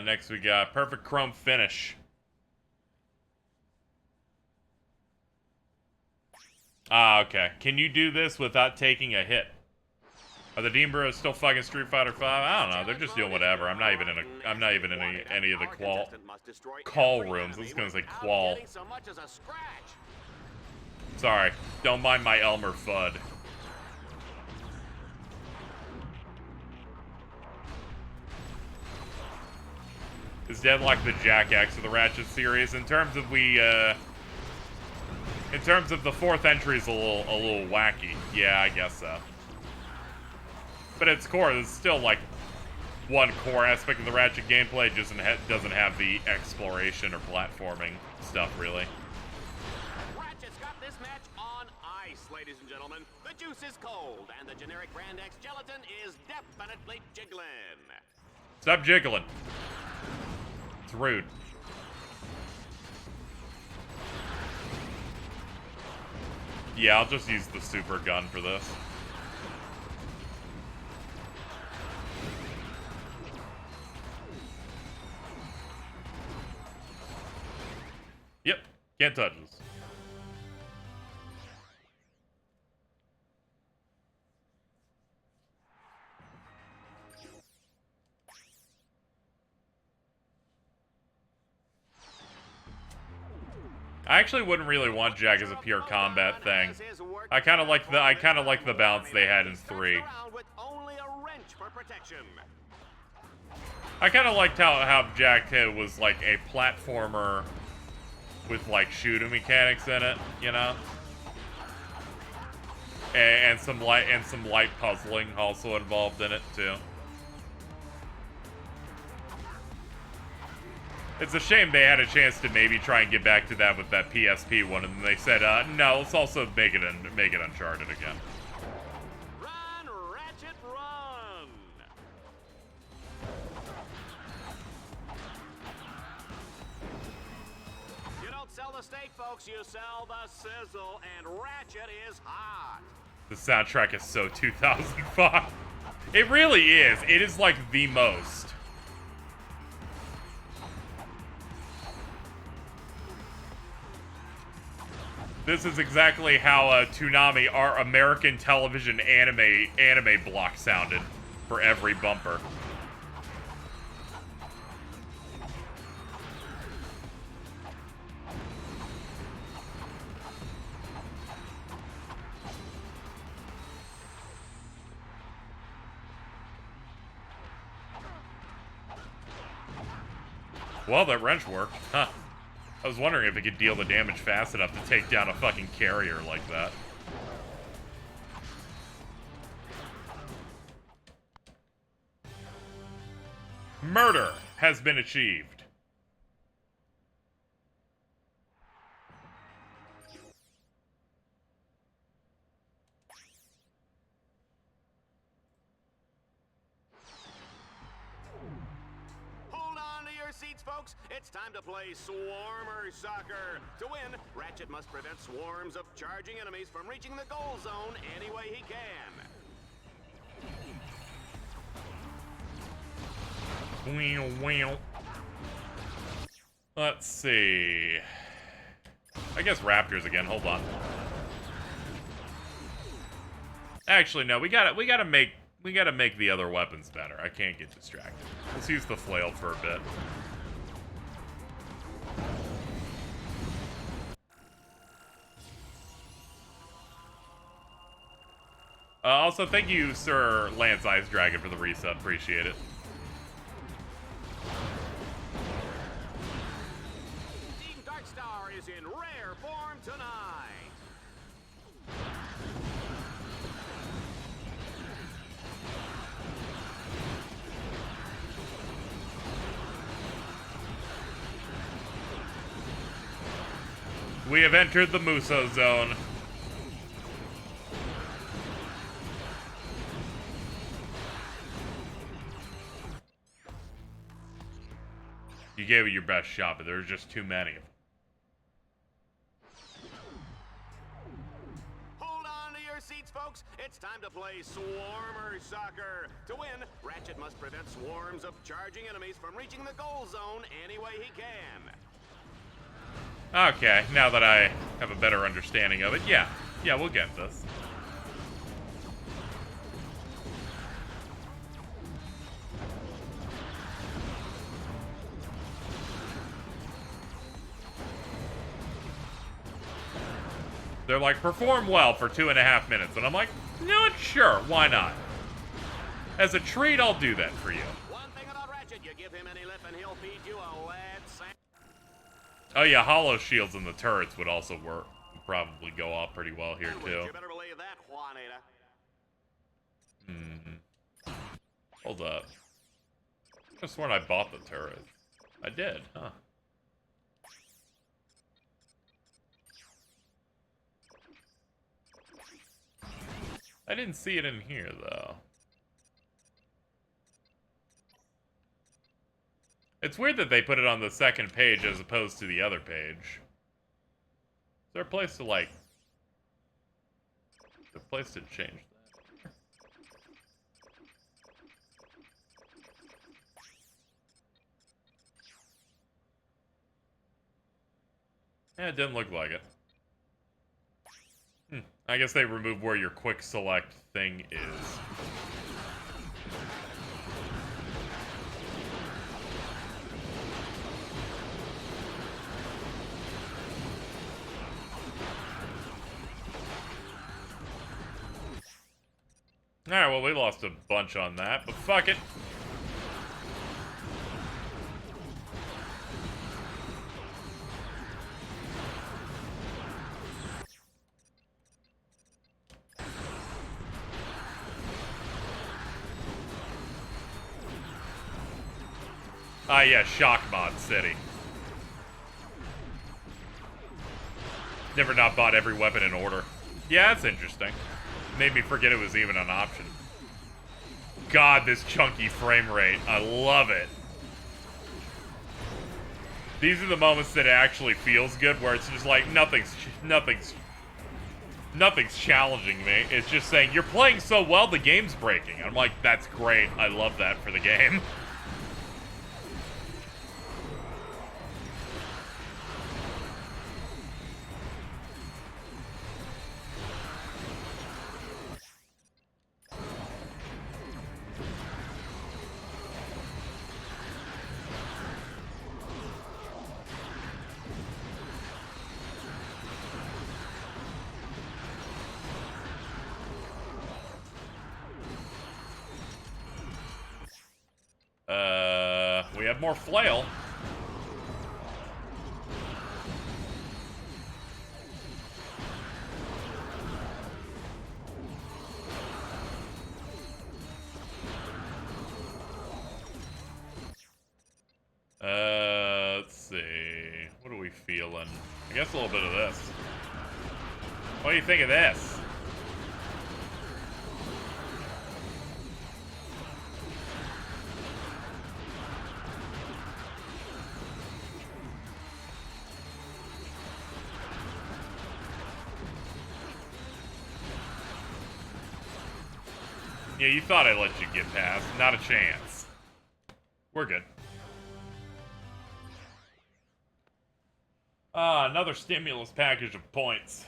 Next we got perfect chrome finish. Ah, okay. Can you do this without taking a hit? Are the Demon Bros still fucking Street Fighter 5? I don't know. They're just doing whatever. I'm not even in any of the call rooms. I was gonna say qual. Sorry. Don't mind my Elmer Fudd. Is Deadlocked the Jack X of the Ratchet series? In terms of the fourth entry is a little wacky. Yeah, I guess so. But at its core, it's still like one core aspect of the Ratchet gameplay. It just doesn't have the exploration or platforming stuff really. Ratchet's got this match on ice, ladies and gentlemen. The juice is cold, and the generic Brand X gelatin is definitely jiggling. Stop jiggling. It's rude. Yeah, I'll just use the super gun for this. Yep, can't touch this. I actually wouldn't really want Jack as a pure combat thing. I kind of like the balance they had in 3. I kind of liked how Jack was like a platformer with like shooting mechanics in it, you know, and some light puzzling also involved in it too. It's a shame they had a chance to maybe try and get back to that with that PSP one, and they said, no, let's also make it Uncharted again. Run, Ratchet, run! You don't sell the steak, folks. You sell the sizzle, and Ratchet is hot. The soundtrack is so 2005. It really is. It is like the most. This is exactly how Toonami, our American television anime block sounded for every bumper. Well, that wrench worked. Huh. I was wondering if it could deal the damage fast enough to take down a fucking carrier like that. Murder has been achieved. Hold on to your seats, folks. It's time to play Swarmer Soccer. To win, Ratchet must prevent swarms of charging enemies from reaching the goal zone any way he can. Let's see. I guess Raptors again. Hold on. Actually, no. We gotta make the other weapons better. I can't get distracted. Let's use the flail for a bit. Also, thank you, Sir Lance Ice Dragon, for the resub. Appreciate it. Team Darkstar is in rare form tonight. We have entered the Muso zone. You gave it your best shot, but there's just too many of them. Hold on to your seats, folks. It's time to play Swarmer Soccer. To win, Ratchet must prevent swarms of charging enemies from reaching the goal zone any way he can. Okay, now that I have a better understanding of it, yeah, we'll get this. They're like, perform well for 2.5 minutes, and I'm like, you know what, sure, why not? As a treat, I'll do that for you. One thing about Ratchet, you give him any lip and he'll feed you a lead sand. Oh yeah, hollow shields in the turrets would also work. Would probably go off pretty well here too. You better believe that, Juanita. Hold up. I could have sworn I bought the turret. I did, huh? I didn't see it in here though. It's weird that they put it on the second page as opposed to the other page. Is there a place to, like... Is there a place to change that? Yeah, it didn't look like it. I guess they removed where your quick select thing is. Alright, well, we lost a bunch on that, but fuck it. Ah, yeah, Shock Mod City. Never not bought every weapon in order. Yeah, that's interesting. Made me forget it was even an option. God, this chunky frame rate. I love it. These are the moments that it actually feels good, where it's just like nothing's challenging me. It's just saying, you're playing so well, the game's breaking. I'm like, that's great. I love that for the game. We have more flail. feeling? I guess a little bit of this. What do you think of this? Yeah, you thought I'd let you get past. Not a chance. We're good. Another stimulus package of points.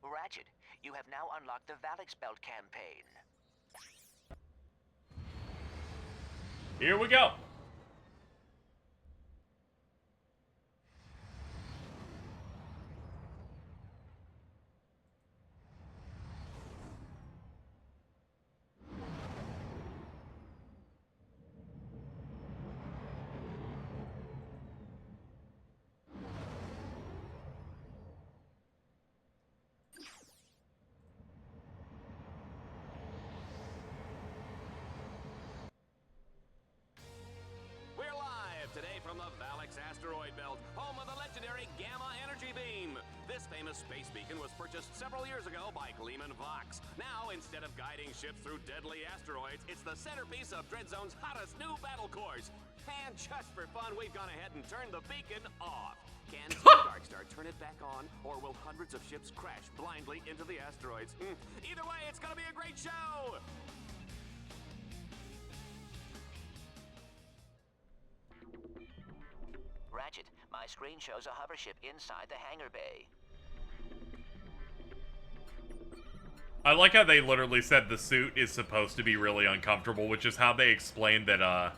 Ratchet, you have now unlocked the Valix Belt campaign. Here we go. We're live today from the Valix asteroid belt, home of the legendary Gamma energy beam. This famous space beacon was purchased several years ago by Gleeman Vox. Now, instead of guiding ships through deadly asteroids, it's the centerpiece of Dreadzone's hottest new battle course. And just for fun, we've gone ahead and turned the beacon off. Can Team Darkstar turn it back on, or will hundreds of ships crash blindly into the asteroids? Either way, it's gonna be a great show! Ratchet, my screen shows a hover ship inside the hangar bay. I like how they literally said the suit is supposed to be really uncomfortable, which is how they explained that,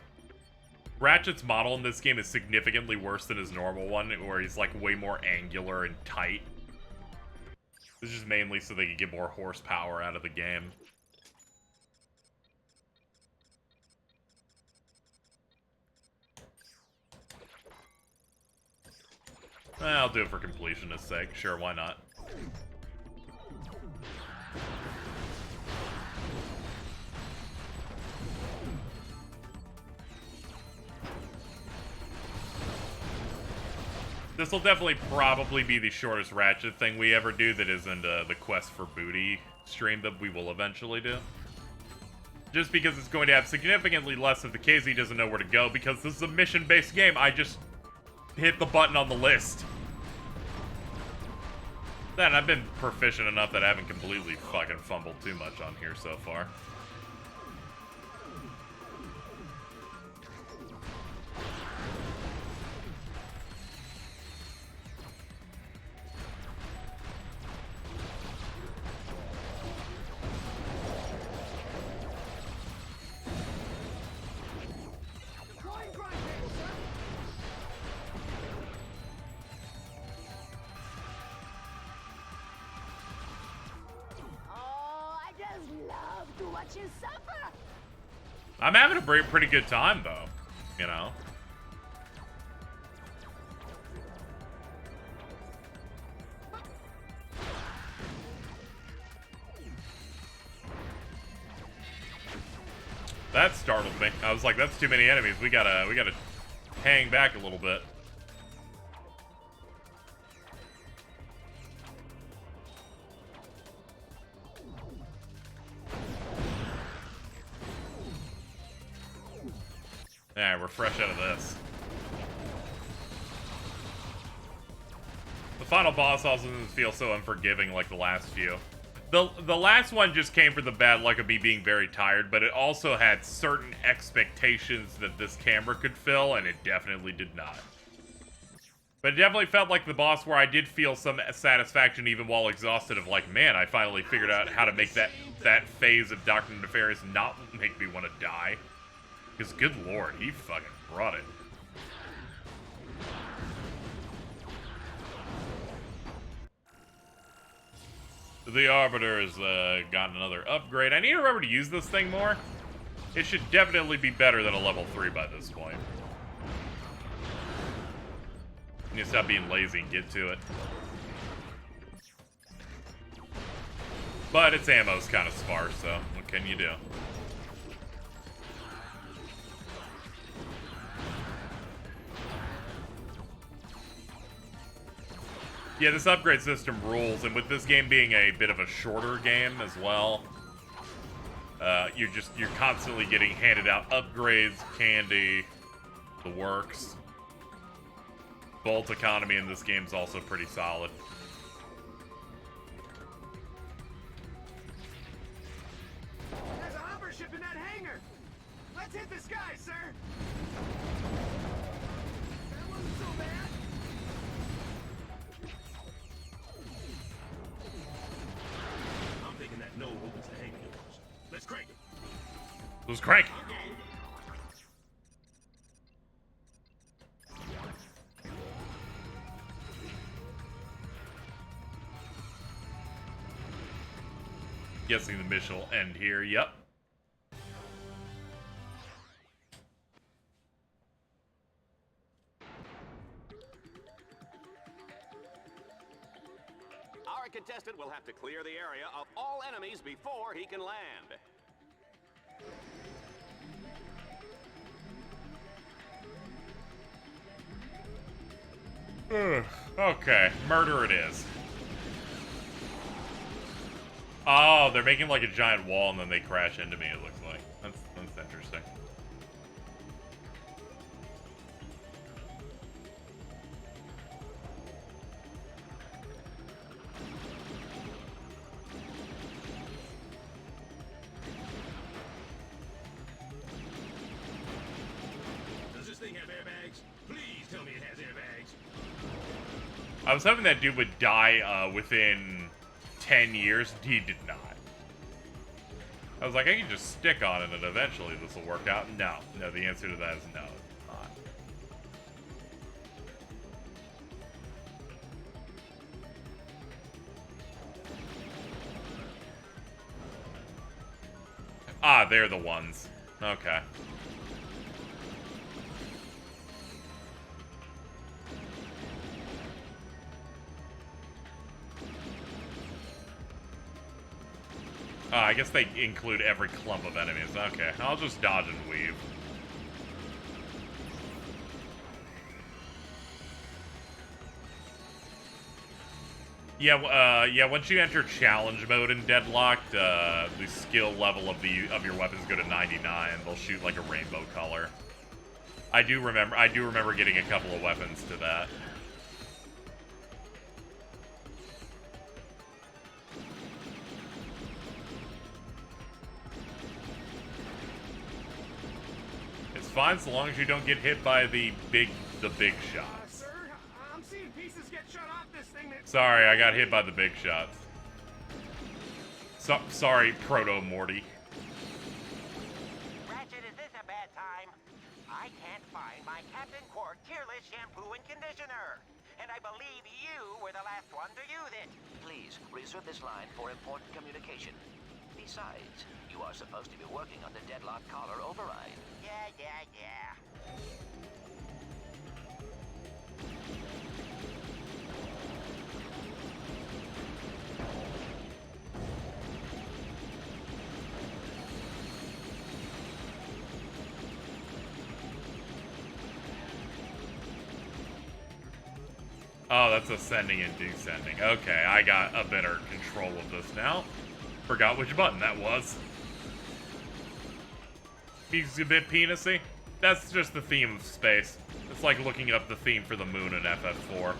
Ratchet's model in this game is significantly worse than his normal one, where he's, like, way more angular and tight. This is just mainly so they can get more horsepower out of the game. I'll do it for completionist's sake. Sure, why not? This will definitely probably be the shortest Ratchet thing we ever do that isn't the quest for booty stream that we will eventually do. Just because it's going to have significantly less if the KZ doesn't know where to go, because this is a mission-based game. I just hit the button on the list. Then I've been proficient enough that I haven't completely fucking fumbled too much on here so far. I'm having a pretty good time, though, you know? That startled me. I was like, that's too many enemies. We gotta hang back a little bit. Alright, we're fresh out of this. The final boss also doesn't feel so unforgiving like the last few. The last one just came from the bad luck of me being very tired, but it also had certain expectations that this camera could fill, and it definitely did not. But it definitely felt like the boss where I did feel some satisfaction even while exhausted of like, man, I finally figured out how to make that phase of Dr. Nefarious not make me want to die. Because, good lord, he fucking brought it. The Arbiter has gotten another upgrade. I need to remember to use this thing more. It should definitely be better than a level 3 by this point. You need to stop being lazy and get to it. But its ammo's kind of sparse, so what can you do? Yeah, this upgrade system rules, and with this game being a bit of a shorter game as well, you're constantly getting handed out upgrades, candy, the works. Bolt economy in this game is also pretty solid. There's a hopper ship in that hangar. Let's hit the sky, sir. That wasn't so bad. I'm thinking that node opens the hangar doors. Let's crank it. Let's crank it. Guessing the mission will end here. Yep. Our contestant will have to clear the area of all enemies before he can land. Okay, murder it is. Oh, they're making like a giant wall and then they crash into me, it looks like. That's interesting. Does this thing have airbags? Please tell me it has airbags. I was hoping that dude would die within 10 years. He did not. I was like, I can just stick on it and eventually this will work out. No, the answer to that is no, it's not. Ah, they're the ones. Okay. I guess they include every clump of enemies. Okay, I'll just dodge and weave. Yeah, once you enter challenge mode in Deadlocked, the skill level of your weapons go to 99. They'll shoot like a rainbow color. I do remember getting a couple of weapons to that. Fine, so long as you don't get hit by the big shots. Sir, I'm seeing pieces get shot off this thing. Sorry, I got hit by the big shots. Sorry, Proto Morty. Ratchet, is this a bad time? I can't find my Captain Quark Tearless shampoo and conditioner. And I believe you were the last one to use it. Please, reserve this line for important communication. Besides, you are supposed to be working on the Deadlocked collar override. Yeah. Oh, that's ascending and descending. Okay, I got a better control of this now. Forgot which button that was. He's a bit penisy. That's just the theme of space. It's like looking up the theme for the moon in FF4.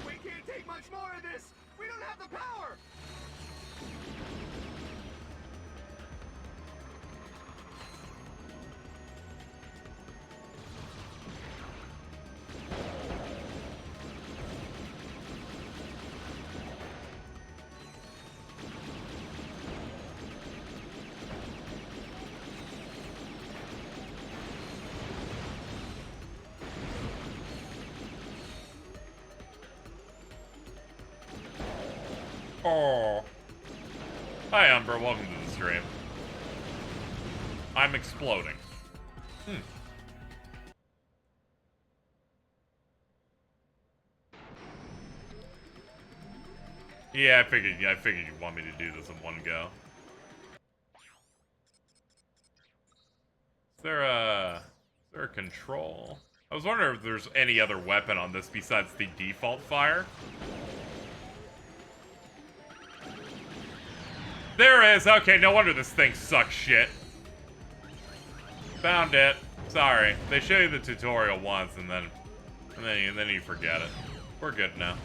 We can't take much more of this. We don't have the power. Oh. Hi, Umbra. Welcome to the stream. I'm exploding. Yeah, I figured you'd want me to do this in one go. Is there a control? I was wondering if there's any other weapon on this besides the default fire. There is! Okay, no wonder this thing sucks shit. Found it. Sorry. They show you the tutorial once and then you forget it. We're good now.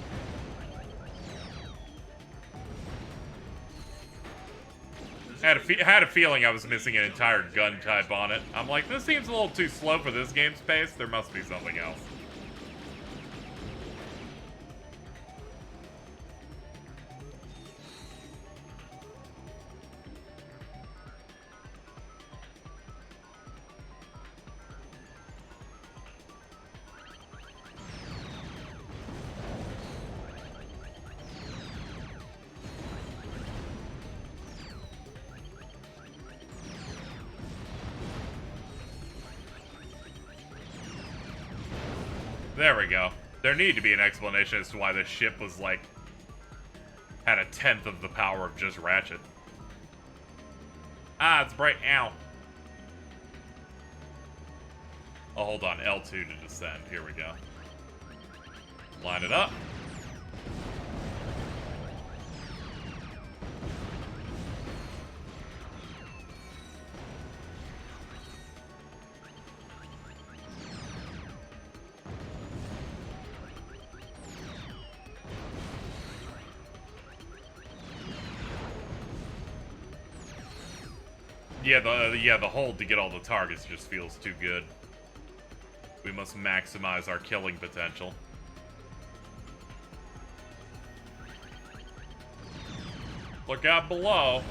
Had a feeling I was missing an entire gun type on it. I'm like, this seems a little too slow for this game's pace. There must be something else. There we go. There need to be an explanation as to why this ship was, like, had a 10th of the power of just Ratchet. Ah, it's bright. Ow. Oh, hold on. L2 to descend. Here we go. Line it up. Yeah, the hold to get all the targets just feels too good. We must maximize our killing potential. Look out below.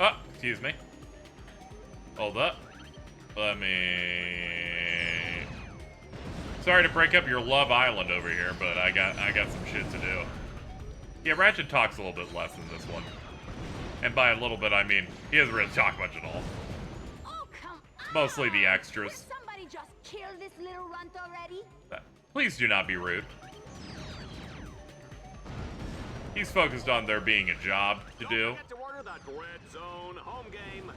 Oh, excuse me. Hold up. Let me... Sorry to break up your Love Island over here, but I got some shit to do. Yeah, Ratchet talks a little bit less than this one. And by a little bit, I mean, he doesn't really talk much at all. Oh, come on. Mostly the extras. Will somebody just kill this little runt already? Please do not be rude. He's focused on there being a job to do. Don't forget to order the Dreadzone home game.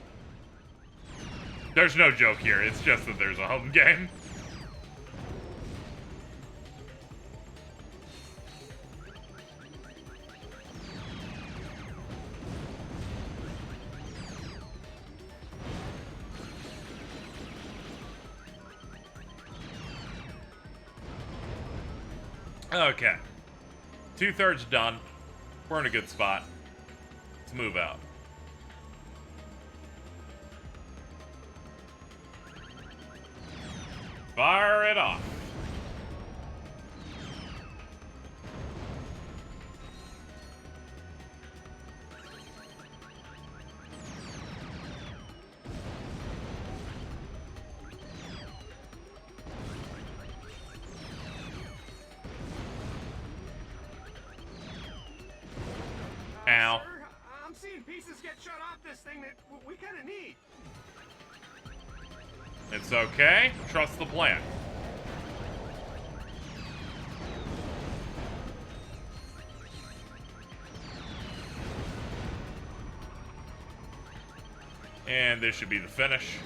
There's no joke here, it's just that there's a home game. Okay. 2/3 done. We're in a good spot. Let's move out. Fire it off. Ow. I'm seeing pieces get shut off this thing that we kind of need. It's okay. Trust the plan. And this should be the finish.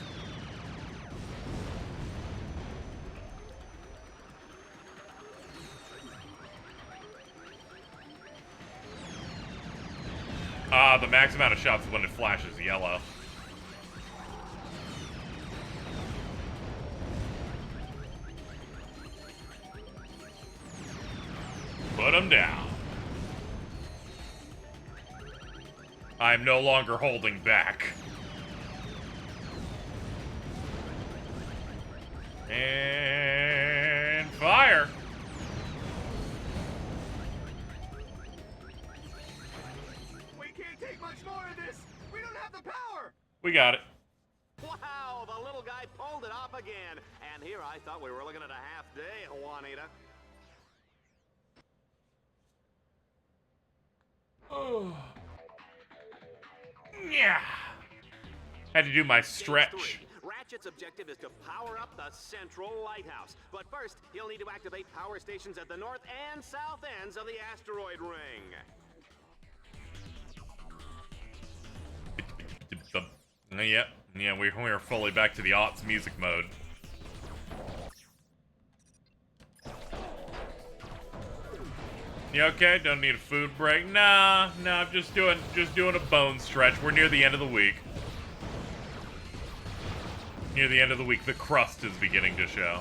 The max amount of shots is when it flashes yellow. Put him down. I'm no longer holding back. And fire. We can't take much more of this. We don't have the power. We got it. Wow, the little guy pulled it off again. And here I thought we were looking at a half day, Juanita. Oh. Yeah. Had to do my stretch. Ratchet's objective is to power up the central lighthouse. But first, he'll need to activate power stations at the north and south ends of the asteroid ring. Yeah, we are fully back to the aughts music mode. You okay? Don't need a food break? Nah, I'm just doing a bone stretch. We're near the end of the week. Near the end of the week, the crust is beginning to show.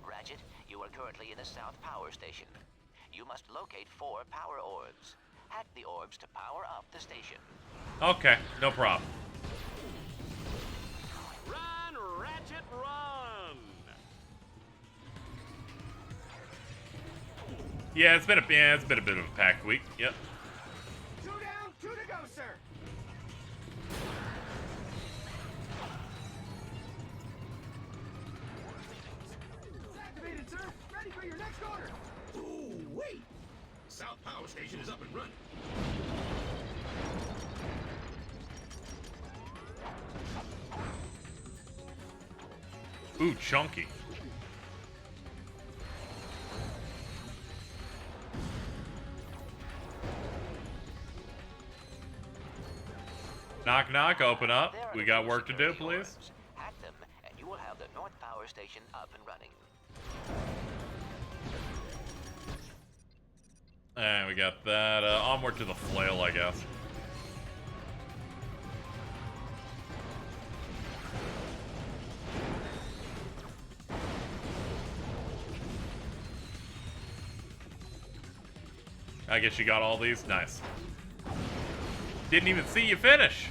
Ratchet, you are currently in the South Power Station. You must locate 4 power orbs. Hack the orbs to power up the station. Okay, no problem. Run, Ratchet, run! Yeah, it's been a bit of a packed week. Yep. 2 down, 2 to go, sir. It's activated, sir. Ready for your next order. Ooh, wait! South Power Station is up and running. Ooh, chunky. Knock, knock, open up. We got work to do, please. Hack them, and you will have the North Power Station up and running. And we got that. Onward to the flail, I guess. I guess you got all these? Nice. Didn't even see you finish.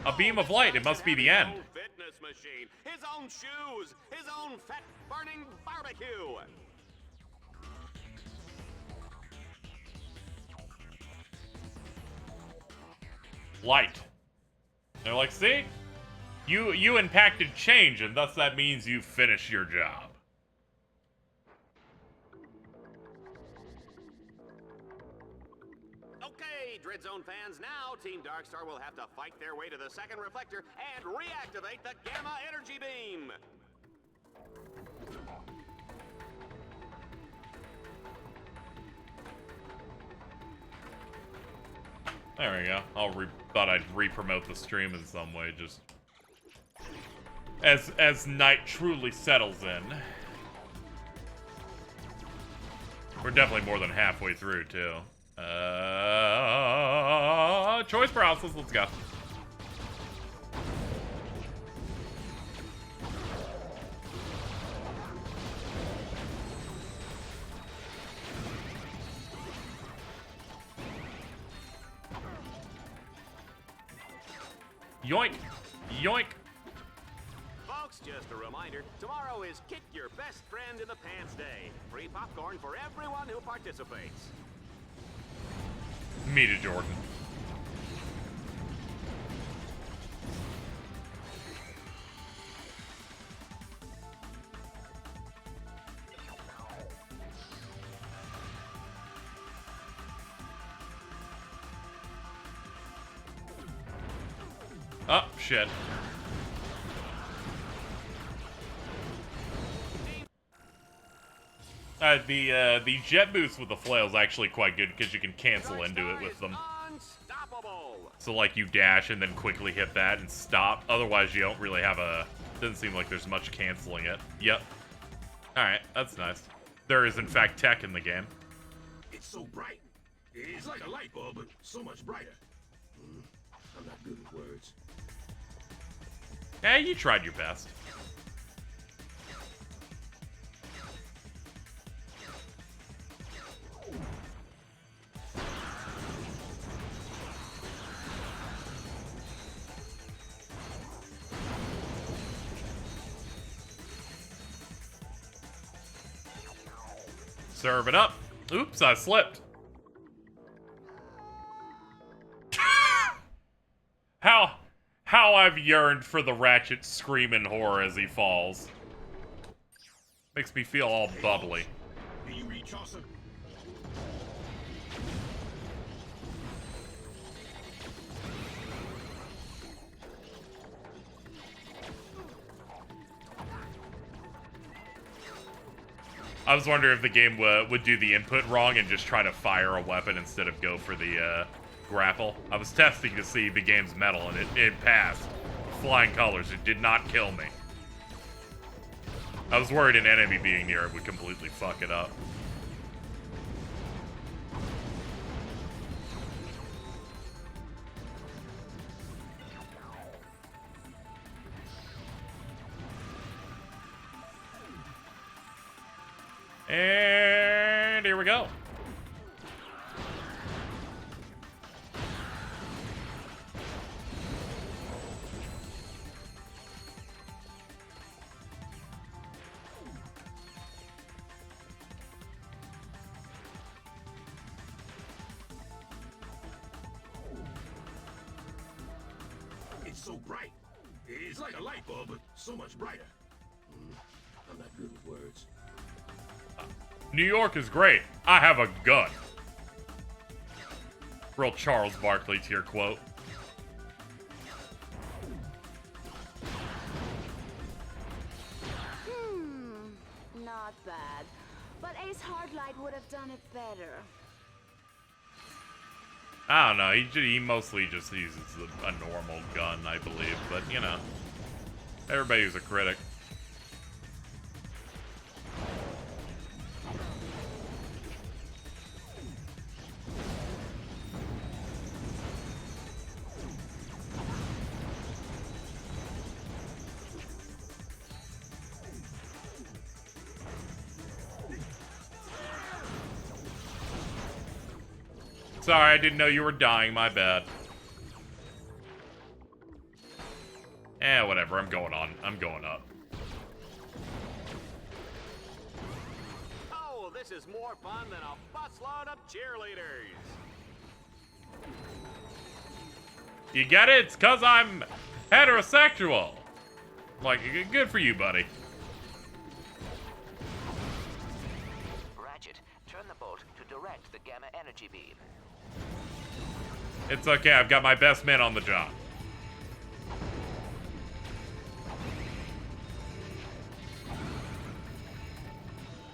A beam of light. It must be the end. Fitness machine, his own shoes, his own fat-burning barbecue. Light. They're like, see? You impacted change, and thus that means you finished your job. Okay, Dreadzone fans, now Team Darkstar will have to fight their way to the second reflector and reactivate the Gamma Energy Beam. There we go. Thought I'd re-promote the stream in some way, just as night truly settles in. We're definitely more than halfway through too. Choice paralysis. Let's go. Yoink! Yoink! Folks, just a reminder, tomorrow is Kick Your Best Friend in the Pants Day. Free popcorn for everyone who participates. Me to Jordan. Oh, shit. The jet boost with the flail is actually quite good because you can cancel into it with them. So like you dash and then quickly hit that and stop. Otherwise you don't really have a... Doesn't seem like there's much canceling it. Yep. Alright, that's nice. There is in fact tech in the game. It's so bright. It's like a light bulb, but so much brighter. I'm not good with words. Hey, you tried your best. Serve it up. Oops, I slipped. How I've yearned for the Ratchet scream in horror as he falls. Makes me feel all bubbly. Do you read Chaucer? I was wondering if the game would do the input wrong and just try to fire a weapon instead of go for the grapple. I was testing to see the game's metal, and it passed. Flying colors. It did not kill me. I was worried an enemy being near it would completely fuck it up. And here we go. It's so bright. It's like a light bulb, but so much brighter. I'm not good with words. New York is great. I have a gun. Real Charles Barkley tier quote. Not bad. But Ace Hardlight would have done it better. I don't know. He mostly just uses a normal gun, I believe. But, you know, everybody who's a critic. Sorry, I didn't know you were dying. My bad. Whatever. I'm going on. I'm going up. Oh, this is more fun than a busload of cheerleaders. You get it? It's 'cause I'm heterosexual. Like, good for you, buddy. Ratchet, turn the bolt to direct the gamma energy beam. It's okay. I've got my best men on the job.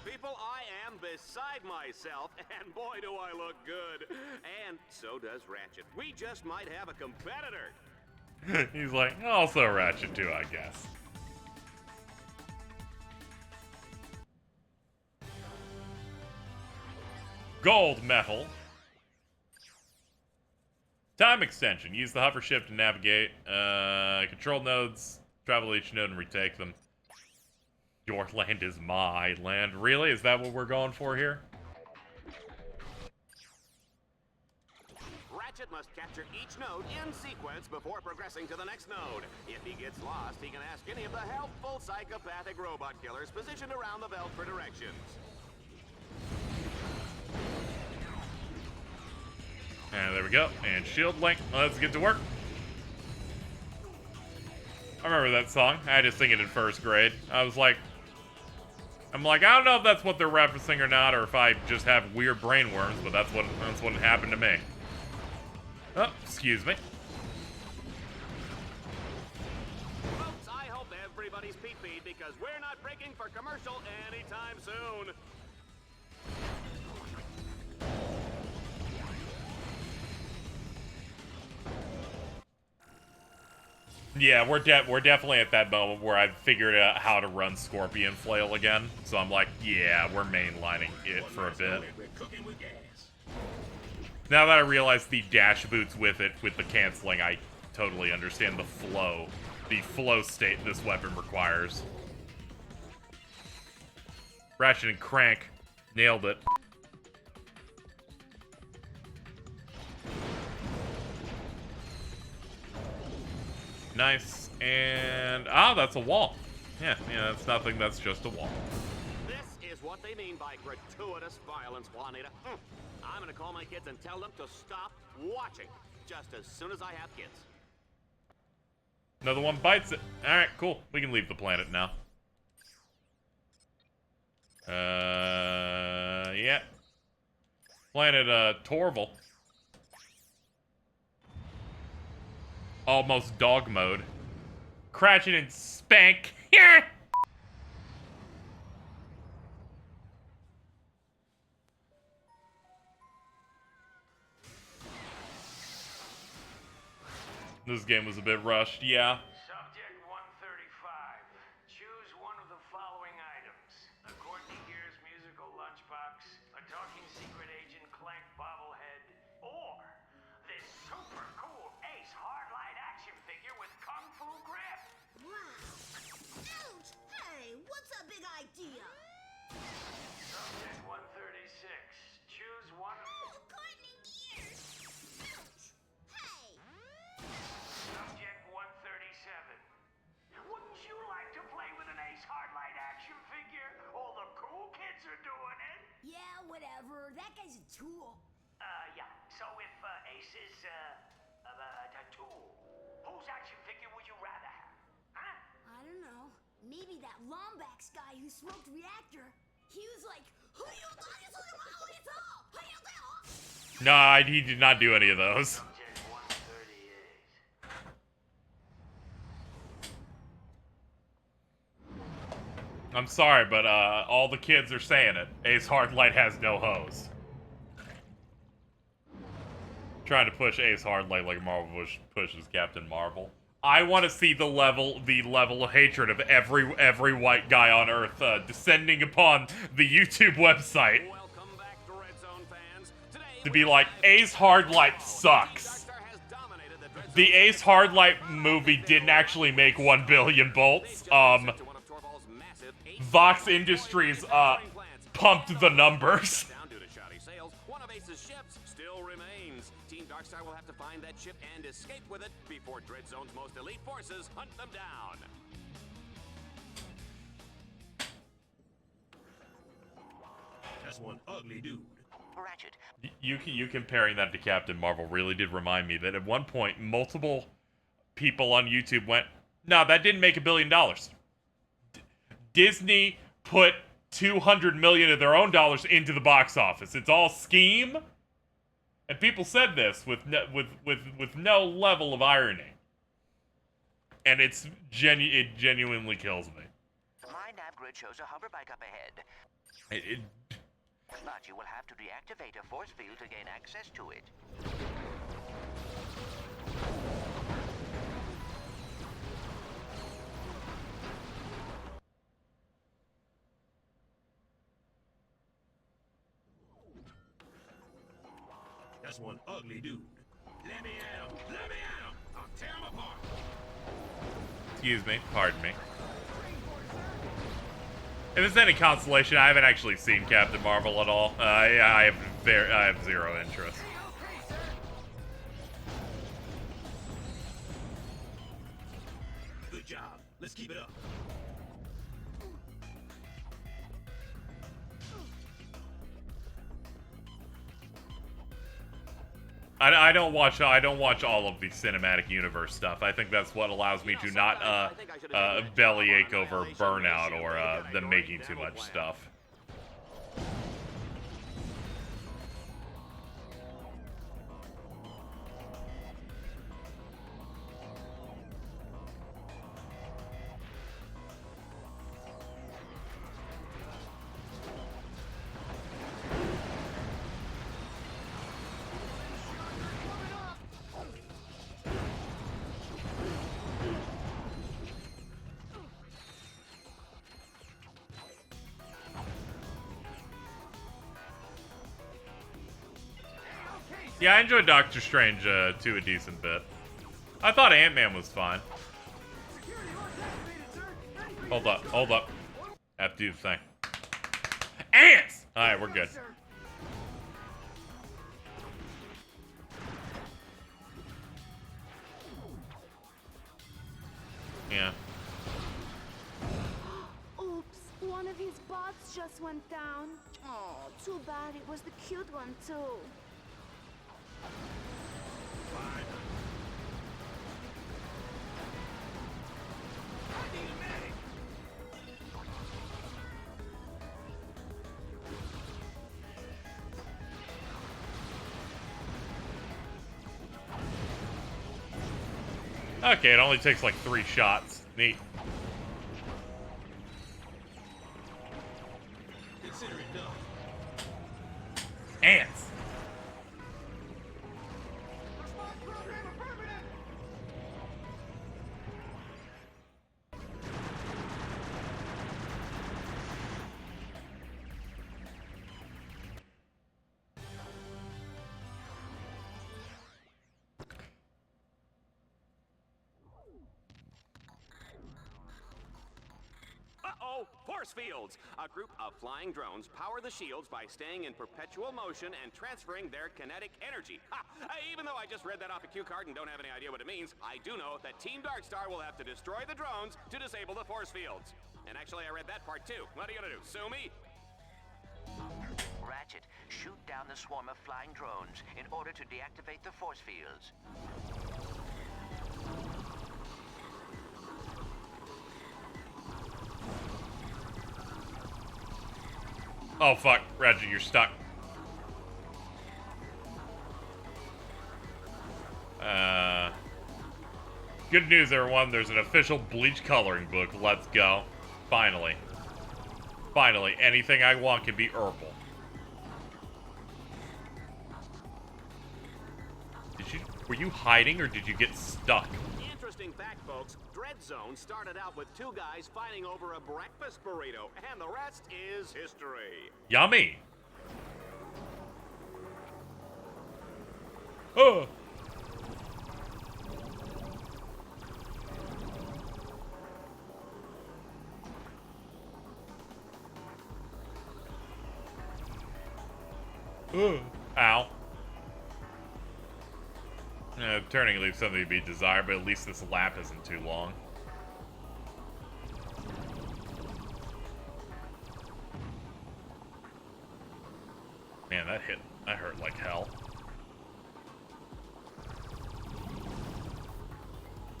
People, I am beside myself, and boy, do I look good. And so does Ratchet. We just might have a competitor. He's like, also Ratchet too, I guess. Gold medal. Time extension. Use the hover shift to navigate. Control nodes. Travel each node and retake them. Your land is my land. Really? Is that what we're going for here? Ratchet must capture each node in sequence before progressing to the next node. If he gets lost, he can ask any of the helpful psychopathic robot killers positioned around the belt for directions. And there we go. And shield link. Let's get to work. I remember that song. I had to sing it in first grade. I'm like, I don't know if that's what they're referencing or not, or if I just have weird brain worms, but that's what happened to me. Oh, excuse me. Folks, I hope everybody's peed because we're not breaking for commercial anytime soon. Yeah, we're definitely at that moment where I've figured out how to run Scorpion Flail again. So I'm like, yeah, we're mainlining it for a bit. Now that I realize the dash boots with it, with the canceling, I totally understand the flow state this weapon requires. Ratchet and Crank nailed it. Nice. And that's a wall. Yeah, that's nothing. That's just a wall. This is what they mean by gratuitous violence, Juanita. I'm gonna call my kids and tell them to stop watching, just as soon as I have kids. Another one bites it. Alright, cool. We can leave the planet now. Yeah. Planet, Torval. Almost dog mode. Cratchit and Spank. Yeah! This game was a bit rushed, yeah. Subject 135. Choose one of the following items. A Courtney Gears musical lunchbox, a talking secret agent Clank bobblehead, or this super cool Ace Hardlight action figure with Kung Fu grip. Wow. Ouch! Hey, what's a big idea? Subject 136. Choose one of... Oh, Courtney Gears! Ouch! Hey! Subject 137. Wouldn't you like to play with an Ace Hardlight action figure? All the cool kids are doing it. Yeah, whatever. That guy's a tool. Yeah. So if Ace is a tool, whose action figure would you rather have? Huh? I don't know. Maybe that Lombax guy who smoked Reactor. He was like, Nah, he did not do any of those. I'm sorry, but all the kids are saying it. Ace Hardlight has no hose. Trying to push Ace Hardlight like Marvel pushes Captain Marvel. I want to see the level of hatred of every white guy on Earth descending upon the YouTube website. To be like, Ace Hardlight sucks. The Ace Hardlight movie didn't actually make 1 billion bolts. Vox Industries pumped the numbers. One of Ace's ships still remains. Team Darkstar will have to find that ship and escape with it before Dreadzone's most elite forces hunt them down. That's one ugly dude. Ratchet. You comparing that to Captain Marvel really did remind me that at one point multiple people on YouTube went, "No, that didn't make $1 billion." Disney put 200 million of their own dollars into the box office. It's all scheme. And people said this with no level of irony. And it genuinely kills me. My nav grid shows a hover bike up ahead. But you will have to deactivate a force field to gain access to it. That's one ugly dude. Let me at him! Let me at him! I'll tear him apart! Excuse me. Pardon me. If it's any consolation, I haven't actually seen Captain Marvel at all. Yeah, I have zero interest. Good job. Let's keep it up. I don't watch all of the cinematic universe stuff. I think that's what allows me to not bellyache over Burnout or them making too much stuff. Yeah, I enjoyed Doctor Strange to a decent bit. I thought Ant-Man was fine. Hold up. I have to do the thing. Ants! Alright, we're good. Yeah. Oops, one of of his bots just went down. Oh, too bad. It was the cute one, too. Fine. I need a medic. Okay, it only takes like 3 shots. Neat. Consider it done. Ants. Uh-oh! Force fields! A group of flying drones power the shields by staying in perpetual motion and transferring their kinetic energy. Ha! Even though I just read that off a cue card and don't have any idea what it means, I do know that Team Darkstar will have to destroy the drones to disable the force fields. And actually, I read that part too. What are you gonna do, sue me? Ratchet, shoot down the swarm of flying drones in order to deactivate the force fields. Oh fuck, Ratchet, you're stuck. Good news, everyone. There's an official bleach coloring book. Let's go. Finally. Finally, anything I want can be herbal. Were you hiding or did you get stuck? Interesting fact, folks. Dreadzone started out with 2 guys fighting over a breakfast burrito, and the rest is history. Yummy. Oh. Ow. Turning leaves something to be desired, but at least this lap isn't too long. Man, that hurt like hell.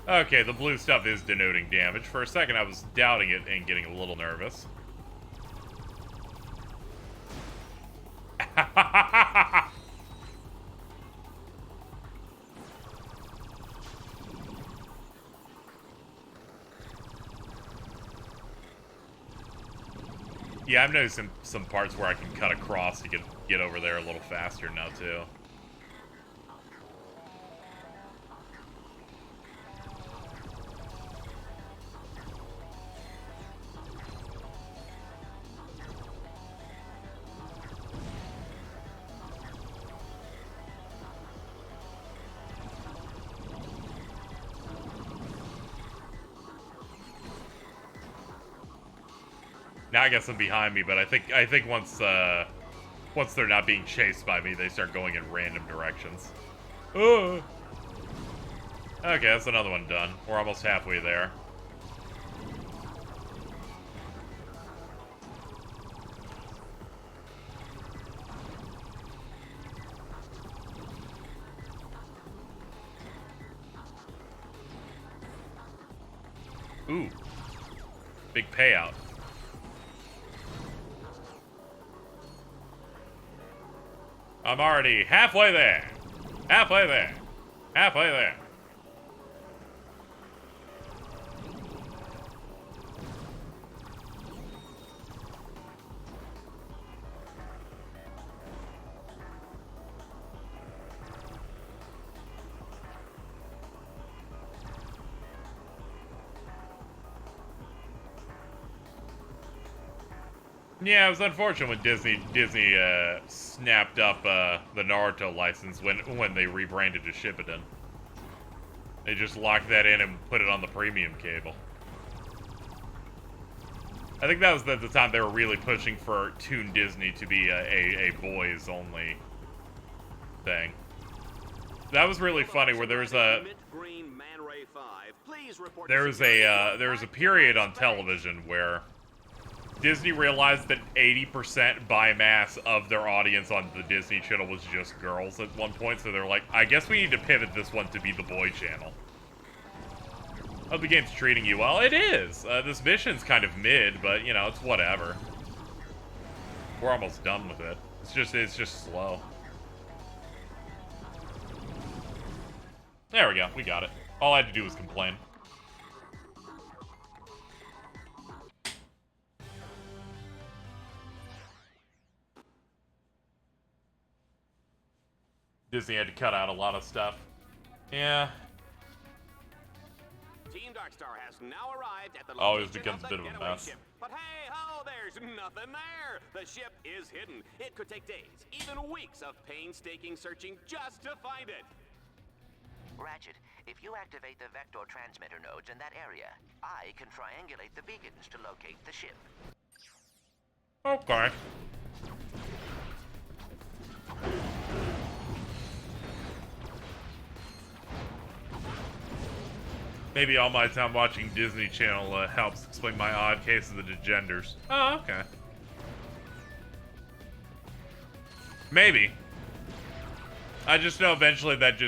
Okay, the blue stuff is denoting damage. For a second, I was doubting it and getting a little nervous. Yeah, I've noticed some parts where I can cut across to get over there a little faster now, too. Now I guess I'm behind me, but I think once they're not being chased by me, they start going in random directions. Oh. Okay, that's another one done. We're almost halfway there. Ooh. Big payout. I'm already halfway there. Halfway there. Halfway there. Yeah, it was unfortunate when Disney snapped up the Naruto license when they rebranded to Shippuden. They just locked that in and put it on the premium cable. I think that was the time they were really pushing for Toon Disney to be a boys only thing. That was really funny where there was a there was a period on television where Disney realized that 80% by mass of their audience on the Disney Channel was just girls at one point, so they're like, I guess we need to pivot this one to be the boy channel. Hope the game's treating you well. It is. This mission's kind of mid, but, you know, it's whatever. We're almost done with it. It's just slow. There we go. We got it. All I had to do was complain. Disney had to cut out a lot of stuff. Yeah. Team Darkstar has now arrived at the Always location becomes of a the bit of a getaway mess. ship. But hey ho, there's nothing there. The ship is hidden. It could take days, even weeks of painstaking searching just to find it. Ratchet, if you activate the vector transmitter nodes in that area, I can triangulate the beacons to locate the ship. Okay. Maybe all my time watching Disney Channel helps explain my odd cases of the genders. Oh, okay. Maybe. I just know eventually that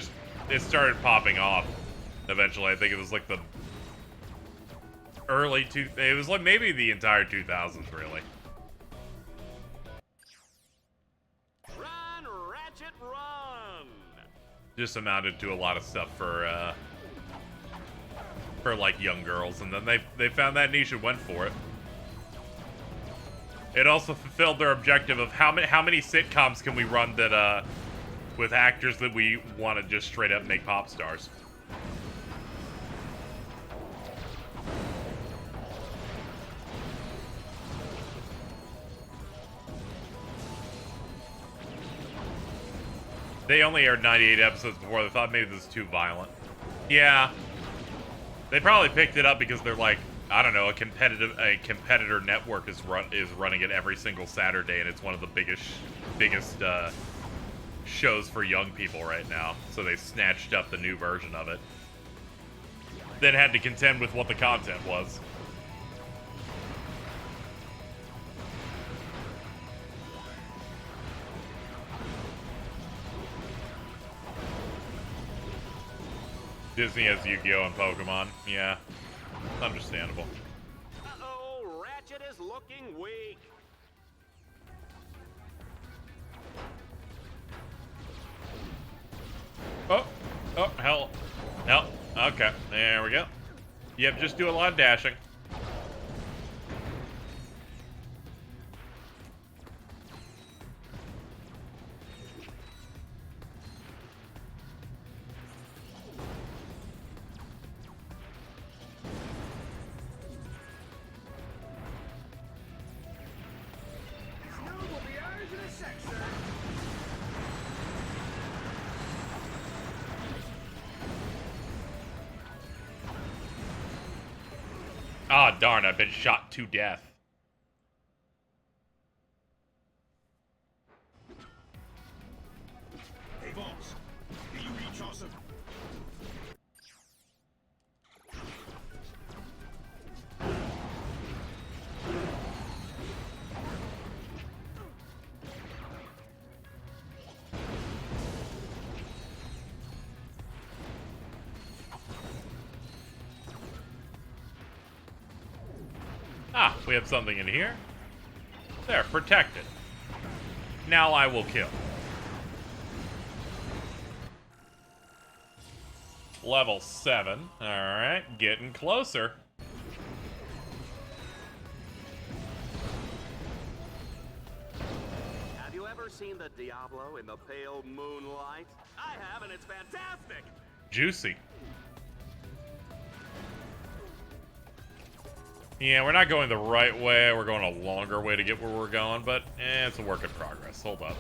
it started popping off. Eventually, I think it was like the it was like maybe the entire 2000s, really. Run, Ratchet, run! Just amounted to a lot of stuff for like young girls, and then they found that niche and went for it. It also fulfilled their objective of how many sitcoms can we run that with actors that we want to just straight up make pop stars. They only aired 98 episodes before. They thought maybe this was too violent. Yeah. They probably picked it up because they're like, I don't know, a competitor network is running it every single Saturday, and it's one of the biggest shows for young people right now. So they snatched up the new version of it. Then had to contend with what the content was. Disney has Yu-Gi-Oh! And Pokemon. Yeah. Understandable. Uh-oh, Ratchet is looking weak. Oh, hell. Okay, there we go. Yep, just do a lot of dashing. Ah, darn, I've been shot to death. Hey, boss. Can you read Chaucer? Ah, we have something in here. There, protected. Now I will kill. Level 7. Alright, getting closer. Have you ever seen the Diablo in the pale moonlight? I have, and it's fantastic! Juicy. Yeah, we're not going the right way. We're going a longer way to get where we're going, but it's a work in progress. Hold up.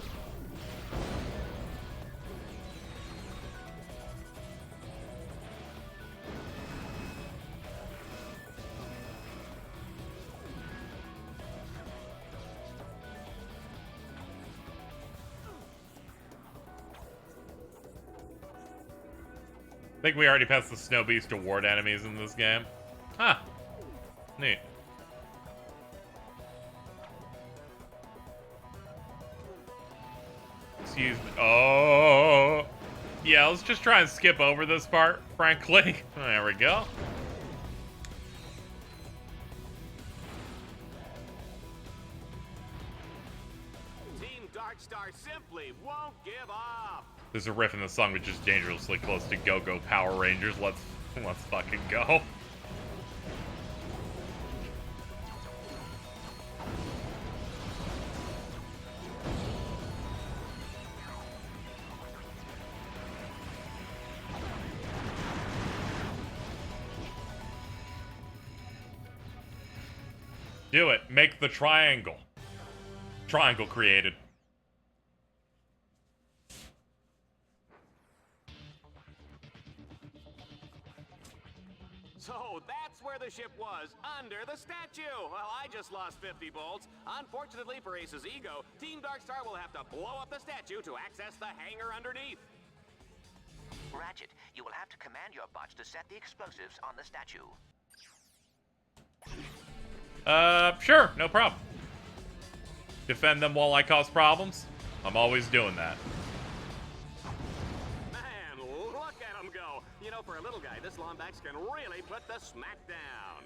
I think we already passed the Snow Beast award enemies in this game. Huh. Neat. Excuse me. Oh. Yeah, let's just try and skip over this part, frankly. There we go. Team Darkstar simply won't give up. There's a riff in the song which is dangerously close to Go-Go Power Rangers. Let's fucking go. Do it. Make the triangle. Triangle created. So that's where the ship was, under the statue. Well, I just lost 50 bolts. Unfortunately for Ace's ego, Team Darkstar will have to blow up the statue to access the hangar underneath. Ratchet, you will have to command your bots to set the explosives on the statue. Sure, no problem. Defend them while I cause problems? I'm always doing that. Man, look at him go. You know, for a little guy, this Lombax can really put the smack down.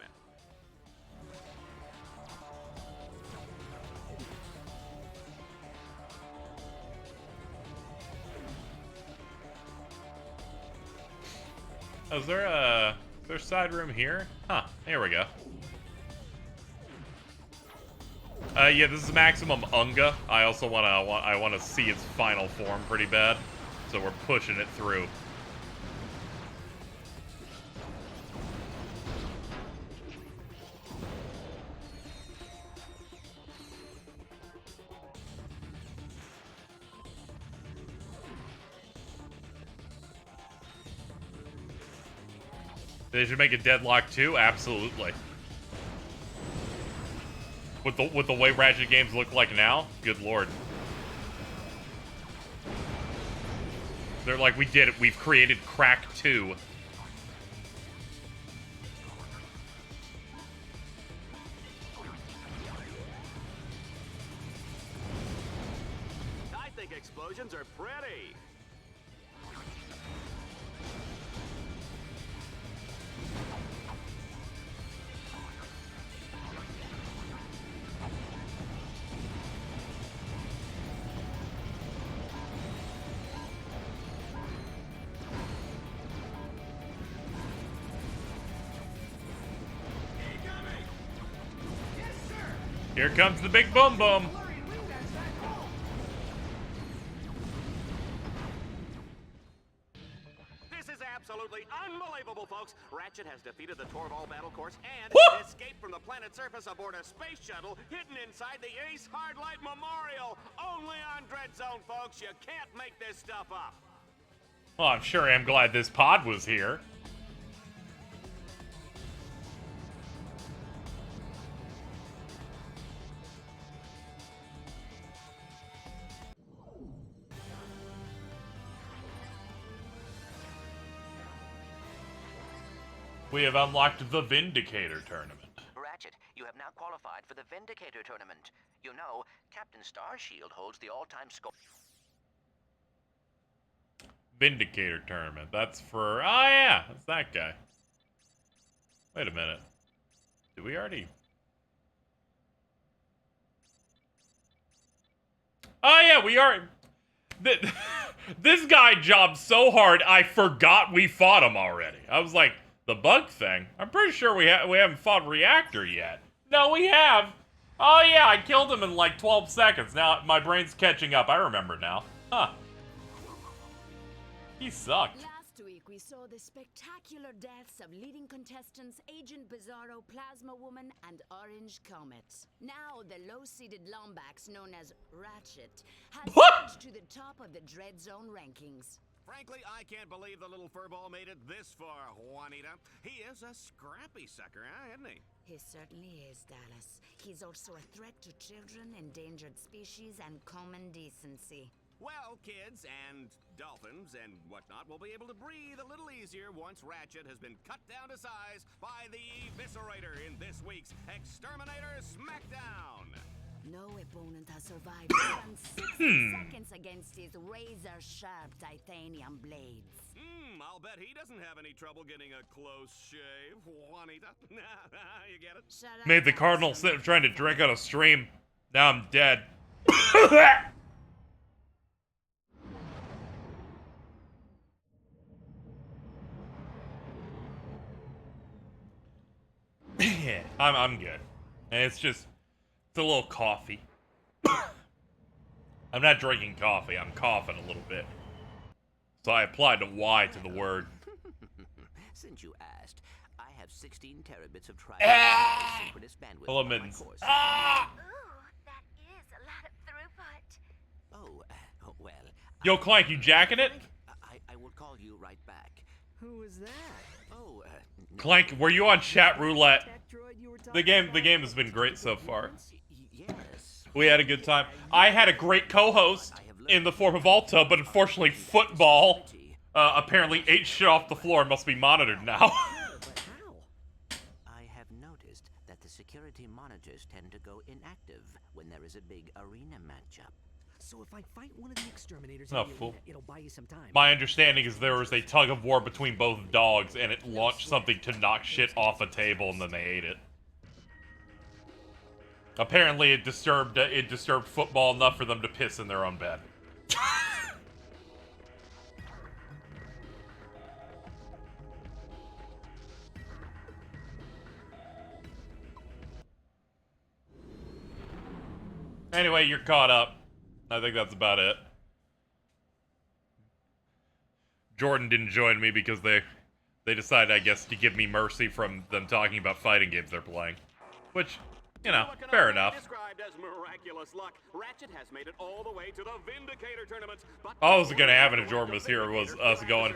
Oh, is there a side room here? Huh, here we go. Yeah, this is maximum Unga. I also wanna see its final form pretty bad, so we're pushing it through. They should make a Deadlocked too? Absolutely. With the way Ratchet games look like now, good lord. They're like, we did it. We've created Crack 2. I think explosions are pretty. Here comes the big boom boom. This is absolutely unbelievable, folks. Ratchet has defeated the Torval battle course and escaped from the planet's surface aboard a space shuttle hidden inside the Ace Hardlight Memorial. Only on Dreadzone, folks. You can't make this stuff up. Well, I'm sure I'm glad this pod was here. We have unlocked the Vindicator tournament. Ratchet, you have now qualified for the Vindicator tournament. You know, Captain Starshield holds the all-time score. Vindicator tournament. That's for... Oh, yeah. That's that guy. Wait a minute. Did we already... Oh, yeah, we are... This guy jobbed so hard, I forgot we fought him already. I was like... The bug thing? I'm pretty sure we haven't fought Reactor yet. No, we have. Oh yeah, I killed him in like 12 seconds. Now my brain's catching up. I remember now. Huh. He sucked. Last week we saw the spectacular deaths of leading contestants Agent Bizarro, Plasma Woman, and Orange Comet. Now the low-seeded Lombax known as Ratchet has surged to the top of the Dreadzone rankings. Frankly, I can't believe the little furball made it this far, Juanita. He is a scrappy sucker, isn't he? He certainly is, Dallas. He's also a threat to children, endangered species, and common decency. Well, kids and dolphins and whatnot will be able to breathe a little easier once Ratchet has been cut down to size by the Eviscerator in this week's Exterminator Smackdown. No opponent has survived even 60 seconds against his razor-sharp titanium blades. I'll bet he doesn't have any trouble getting a close shave, Juanita. You get it? Made the Cardinal sit trying to drink on a stream. Now I'm dead. Yeah, I'm good. And it's a little coffee. I'm not drinking coffee, I'm coughing a little bit. So I applied the Y to the word. Since you asked, I have 16 terabits of synchronous bandwidth. Hello, Mittens. Ah! That is a lot of throughput. Oh, well. Yo, Clank, you jacking it? I will call you right back. Who is that? Oh, Clank, were you on chat roulette? The game has been great so far. Yes. We had a good time. I had a great co-host in the form of Alta, but unfortunately football apparently ate shit off the floor and must be monitored now. I have noticed that the security monitors tend to go inactive when there is a big arena matchup. So if I fight one of the exterminators, Oh, fool. it'll buy you some time. My understanding is there was a tug of war between both dogs, and it launched something to knock shit off a table, and then they ate it. Apparently, it disturbed football enough for them to piss in their own bed. Anyway, you're caught up. I think that's about it. Jordan didn't join me because they decided, I guess, to give me mercy from them talking about fighting games they're playing. Which, you know, fair enough. Described as miraculous luck, Ratchet has made it all the way to the Vindicator tournament. But All that was gonna happen if Jordan was here was us going,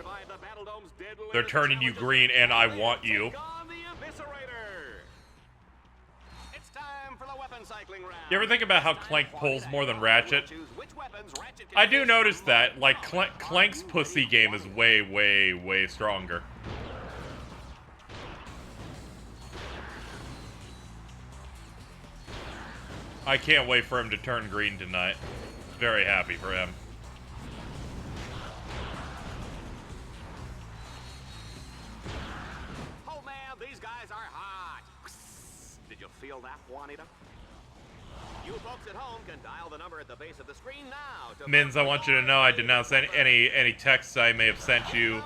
they're turning you green and I want you. It's time for the weapon cycling round. You ever think about how Clank pulls more than Ratchet? I do notice that, like, Clank's pussy game is way, way, way stronger. I can't wait for him to turn green tonight. Very happy for him. Oh man, these guys are hot. Did you feel that, Juanita? You folks at home can dial the number at the base of the screen now. Mins, I want you to know I did not send any texts I may have sent you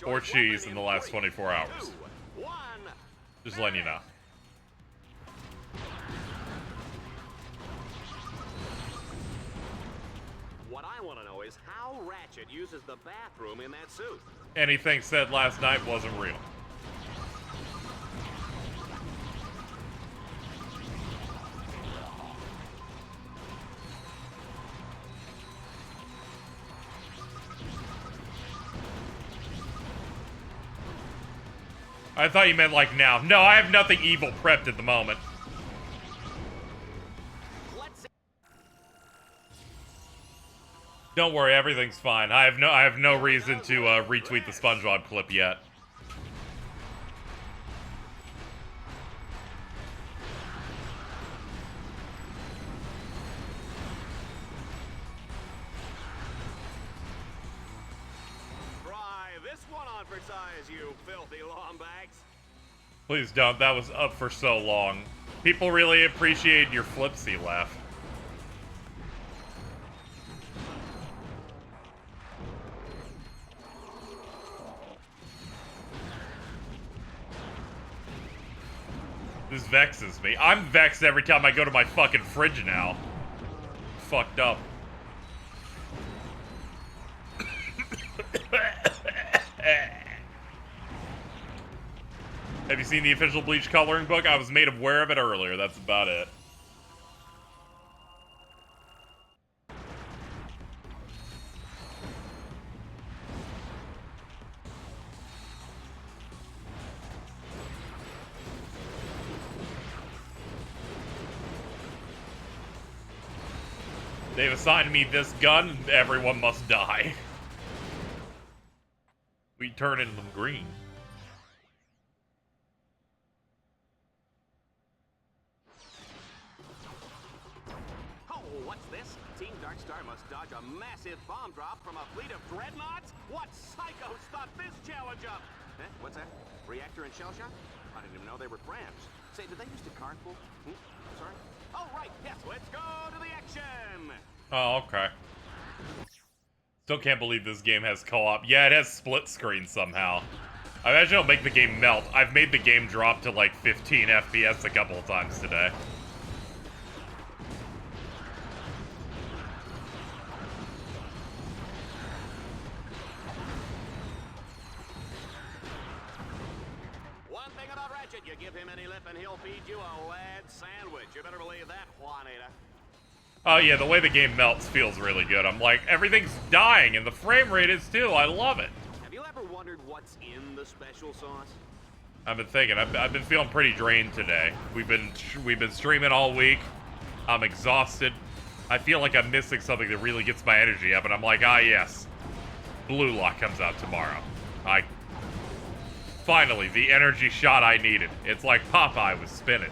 or cheese in the last 24 hours. Just letting you know. What I want to know is how Ratchet uses the bathroom in that suit. Anything said last night wasn't real. I thought you meant like now. No, I have nothing evil prepped at the moment. Don't worry, everything's fine. I have no reason to retweet the SpongeBob clip yet. Try this one on for size, you filthy lombags. Please don't. That was up for so long. People really appreciate your flipsy laugh. This vexes me. I'm vexed every time I go to my fucking fridge now. Fucked up. Have you seen the official Bleach coloring book? I was made aware of it earlier. That's about it. They've assigned me this gun, everyone must die. We turn them green. Darkstar must dodge a massive bomb drop from a fleet of dreadnoughts? What psychos thought this challenge up? Eh, what's that? Reactor and shell shock? I didn't even know they were friends. Say, did they used to carpool? Sorry? Oh, right, yes, let's go to the action! Oh, okay. Still can't believe this game has co-op. Yeah, it has split screen somehow. I imagine it'll make the game melt. I've made the game drop to like 15 FPS a couple of times today. One thing about Ratchet, you give him any lip and he'll feed you a lead sandwich. You better believe that, Juanita. Oh yeah, the way the game melts feels really good. I'm like, everything's dying and the frame rate is too. I love it. Have you ever wondered what's in the special sauce? I've been thinking. I've been feeling pretty drained today. We've been streaming all week. I'm exhausted. I feel like I'm missing something that really gets my energy up, and I'm like, ah yes, Blue Lock comes out tomorrow. Finally, the energy shot I needed. It's like Popeye with spinach.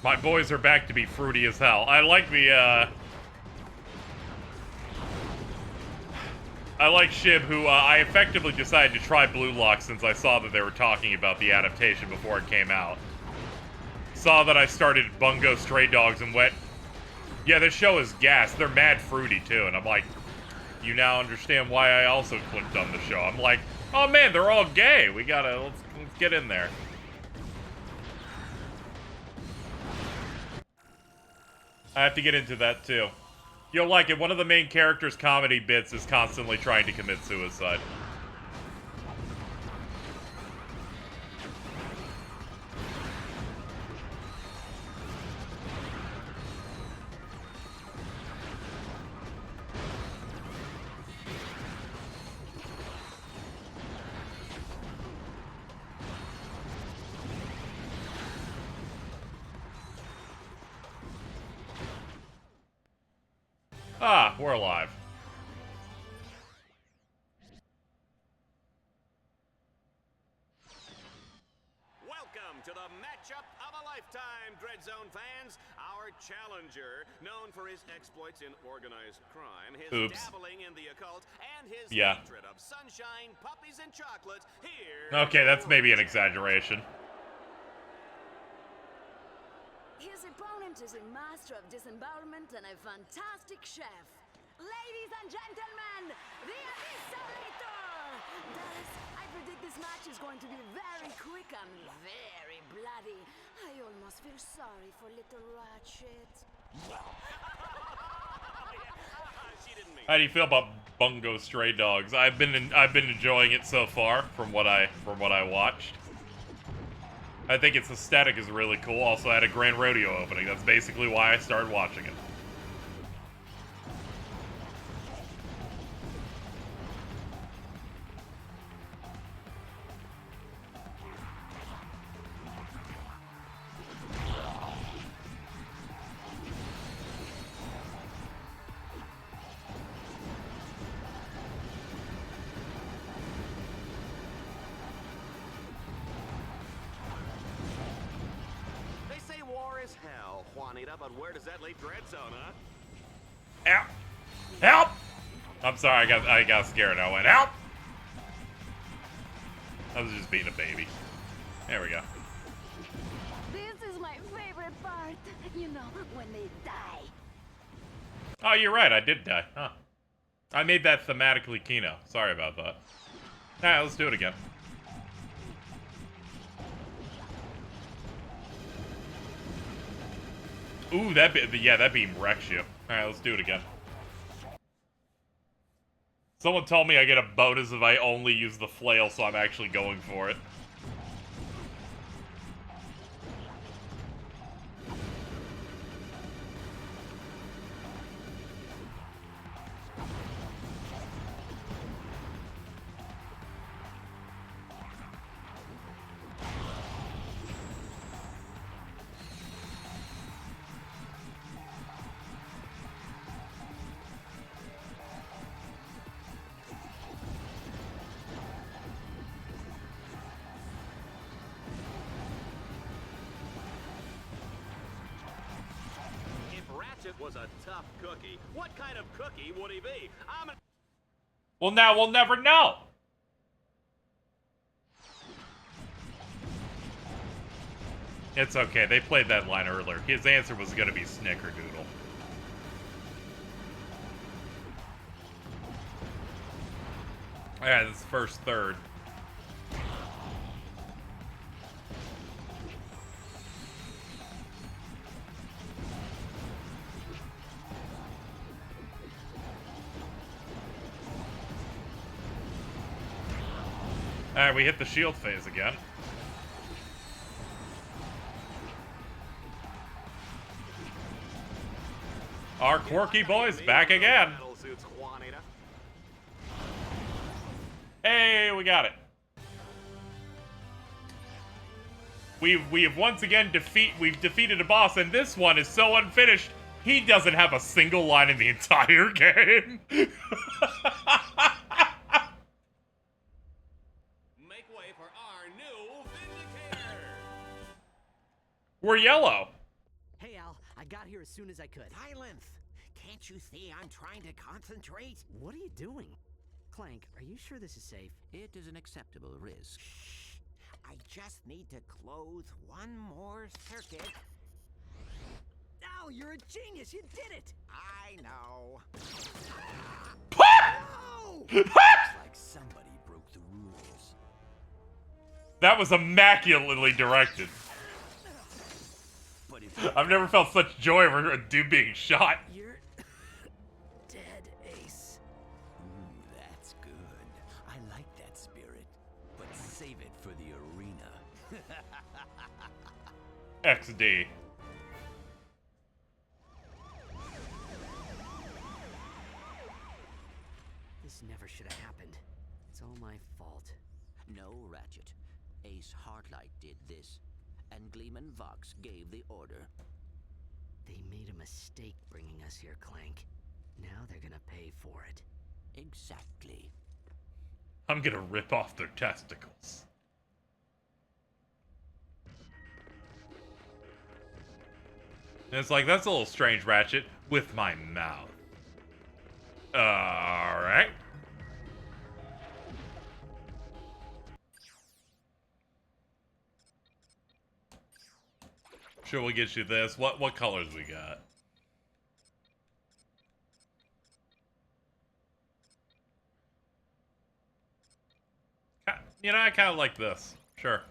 My boys are back to be fruity as hell. I like the, I like Shib, who, I effectively decided to try Blue Lock since I saw that they were talking about the adaptation before it came out. Saw that I started Bungo Stray Dogs and went, yeah, this show is gas. They're mad fruity, too. And I'm like, you now understand why I also clicked on the show. I'm like, oh man, they're all gay. We gotta, let's get in there. I have to get into that, too. You'll like it. One of the main character's comedy bits is constantly trying to commit suicide. Ah, we're alive. Welcome to the matchup of a lifetime, Dreadzone fans. Our challenger, known for his exploits in organized crime, his dabbling in the occult, and his hatred of sunshine, puppies, and chocolate. Here. Okay, that's maybe an exaggeration. His opponent is a master of disembowelment and a fantastic chef. Ladies and gentlemen, the Exterminator! Dallas, I predict this match is going to be very quick and very bloody. I almost feel sorry for little Ratchet. How do you feel about Bungo Stray Dogs? I've been enjoying it so far from what I watched. I think its aesthetic is really cool. Also had a Grand Rodeo opening. That's basically why I started watching it. Hell, Juanita, but where does that leave Dreadzone, huh? Help! Help! I'm sorry, I got scared. I went, help! I was just being a baby. There we go. This is my favorite part. You know, when they die. Oh, you're right. I did die. Huh. I made that thematically Kino. Sorry about that. Alright, let's do it again. Ooh, that beam wrecks you. Alright, let's do it again. Someone told me I get a bonus if I only use the flail, so I'm actually going for it. Ratchet was a tough cookie. What kind of cookie would he be? Well, now we'll never know. It's okay. They played that line earlier. His answer was going to be Snickerdoodle. Alright, this is first third. Alright, we hit the shield phase again. Our quirky boy's back again. Hey, we got it. We have once again defeated a boss, and this one is so unfinished, he doesn't have a single line in the entire game. Make way for our new Vindicator. We're yellow. Hey, Al, I got here as soon as I could. Silence! Can't you see I'm trying to concentrate? What are you doing? Clank, are you sure this is safe? It is an acceptable risk. Shh! I just need to close one more circuit. Al, you're a genius! You did it! I know. No! Looks like somebody broke the rules. That was immaculately directed. I've never felt such joy over a dude being shot. You're dead, Ace. That's good. I like that spirit. But save it for the arena. XD. This never should have happened. It's all my fault. No, Ratchet. Ace Heartlight did this, and Gleeman Vox gave the order. They made a mistake bringing us here, Clank. Now they're gonna pay for it. Exactly. I'm gonna rip off their testicles. And it's like, that's a little strange, Ratchet. With my mouth. Alright. Sure, we'll get you this. What colors we got? You know, I kind of like this. Sure.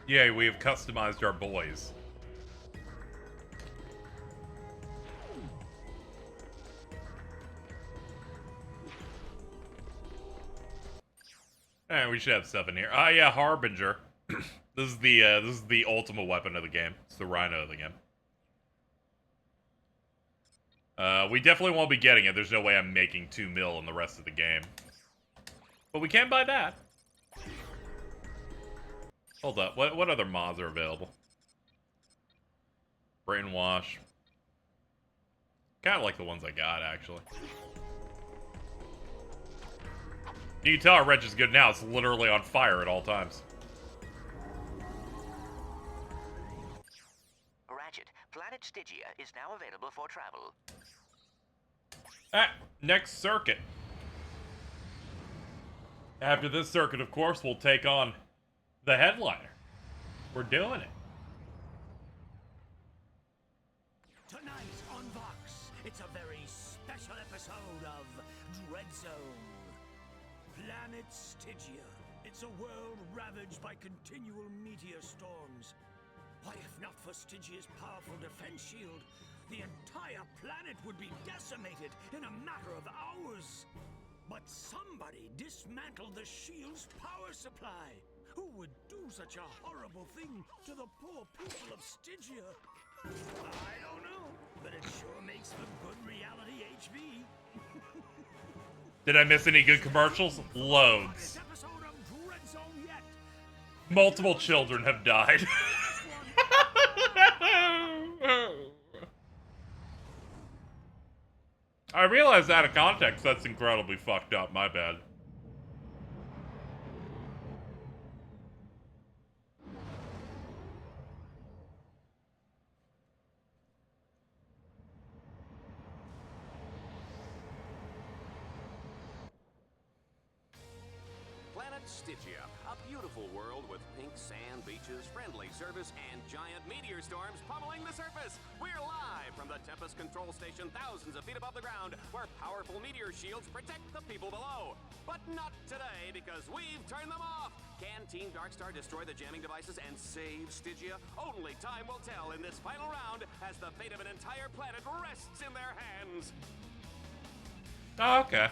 Yeah, we have customized our boys. Alright, we should have stuff in here. Ah, yeah, Harbinger. This is the ultimate weapon of the game. It's the Rhino of the game. We definitely won't be getting it. There's no way I'm making 2 mil in the rest of the game. But we can buy that. Hold up. What other mods are available? Brainwash. Kind of like the ones I got, actually. You can tell our wrench is good now. It's literally on fire at all times. Ratchet, Planet Stygia is now available for travel. Next circuit. After this circuit, of course, we'll take on the headliner. We're doing it. Tonight on Vox, it's a very special episode of Dreadzone. Planet Stygia. It's a world ravaged by continual meteor storms. Why, if not for Stygia's powerful defense shield, the entire planet would be decimated in a matter of hours. But somebody dismantled the shield's power supply. Who would do such a horrible thing to the poor people of Stygia? I don't know, but it sure makes for good reality HV. Did I miss any good commercials? Loads. Multiple children have died. I realize out of context that's incredibly fucked up, my bad. That's Stygia, a beautiful world with pink sand beaches, friendly service, and giant meteor storms pummeling the surface. We're live from the Tempest Control Station thousands of feet above the ground, where powerful meteor shields protect the people below. But not today, because we've turned them off. Can Team Darkstar destroy the jamming devices and save Stygia? Only time will tell in this final round, as the fate of an entire planet rests in their hands. Oh, okay.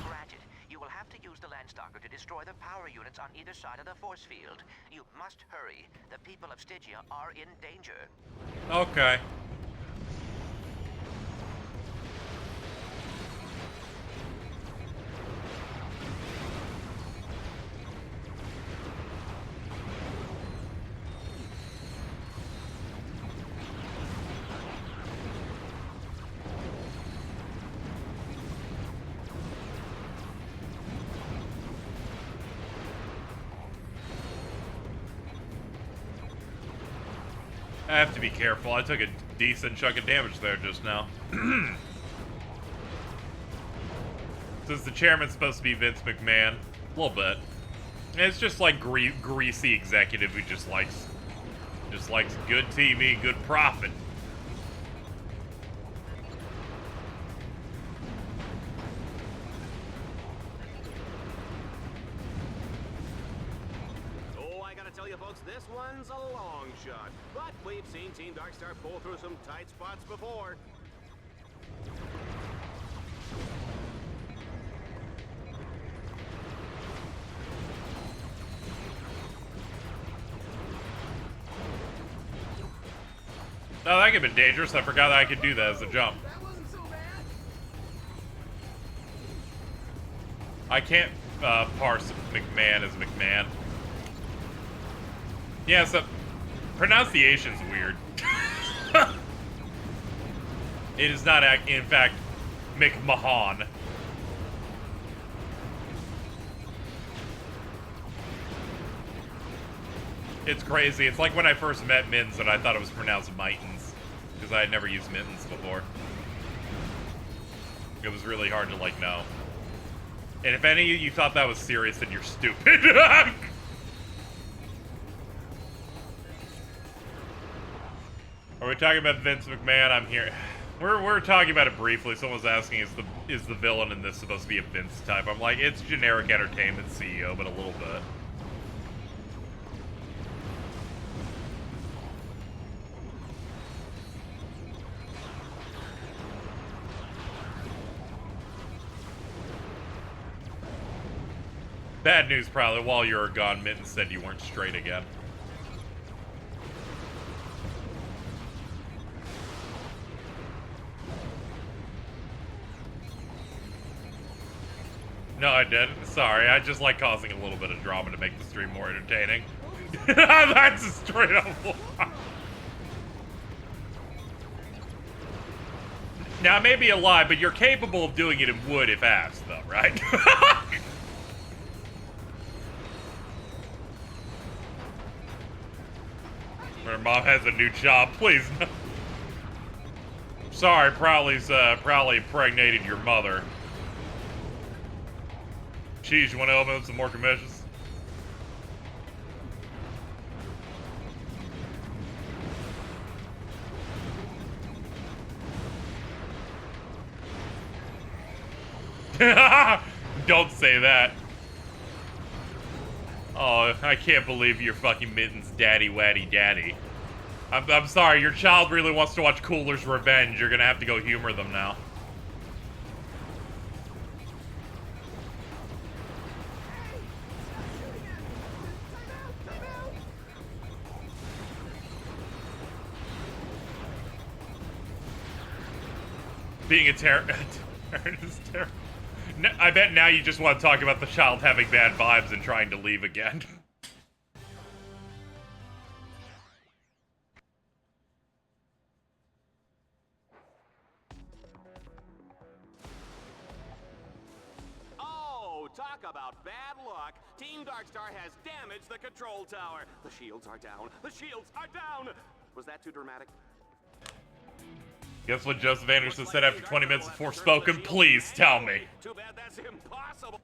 Ratchet, you will have to use the Landstalker to destroy the power units on either side of the force field. You must hurry. The people of Stygia are in danger. Okay. I have to be careful. I took a decent chunk of damage there just now. Since the chairman's supposed to be Vince McMahon, a little bit. And it's just like greasy executive who just likes good TV, good profit. This one's a long shot, but we've seen Team Darkstar pull through some tight spots before. Oh, that could have been dangerous. I forgot that I could do that as a jump. I can't parse McMahon as McMahon. Yeah, so pronunciation's weird. It is not, in fact, McMahon. It's crazy. It's like when I first met Mittens and I thought it was pronounced Mitens, because I had never used Mittens before. It was really hard to, like, know. And if any of you thought that was serious, then you're stupid. Are we talking about Vince McMahon? I'm here. We're talking about it briefly. Someone's asking, is the villain in this supposed to be a Vince type? I'm like, it's generic entertainment CEO, but a little bit. Bad news, probably. While you were gone, Mitten said you weren't straight again. No, I didn't. Sorry, I just like causing a little bit of drama to make the stream more entertaining. That's a straight up lie. Now, it may be a lie, but you're capable of doing it in wood if asked, though, right? Her mom has a new job, please no. Sorry, probably impregnated your mother. Cheese, you want to open up some more commissions? Don't say that. Oh, I can't believe you're fucking Mittens' daddy waddy daddy. I'm sorry, your child really wants to watch Cooler's Revenge. You're gonna have to go humor them now. Being a terrorist is terrible. I bet now you just want to talk about the child having bad vibes and trying to leave again. Oh, talk about bad luck. Team Darkstar has damaged the control tower. The shields are down. The shields are down! Was that too dramatic? Guess what Joseph Anderson said after 20 minutes of Forspoken? Please tell me. Too bad that's impossible.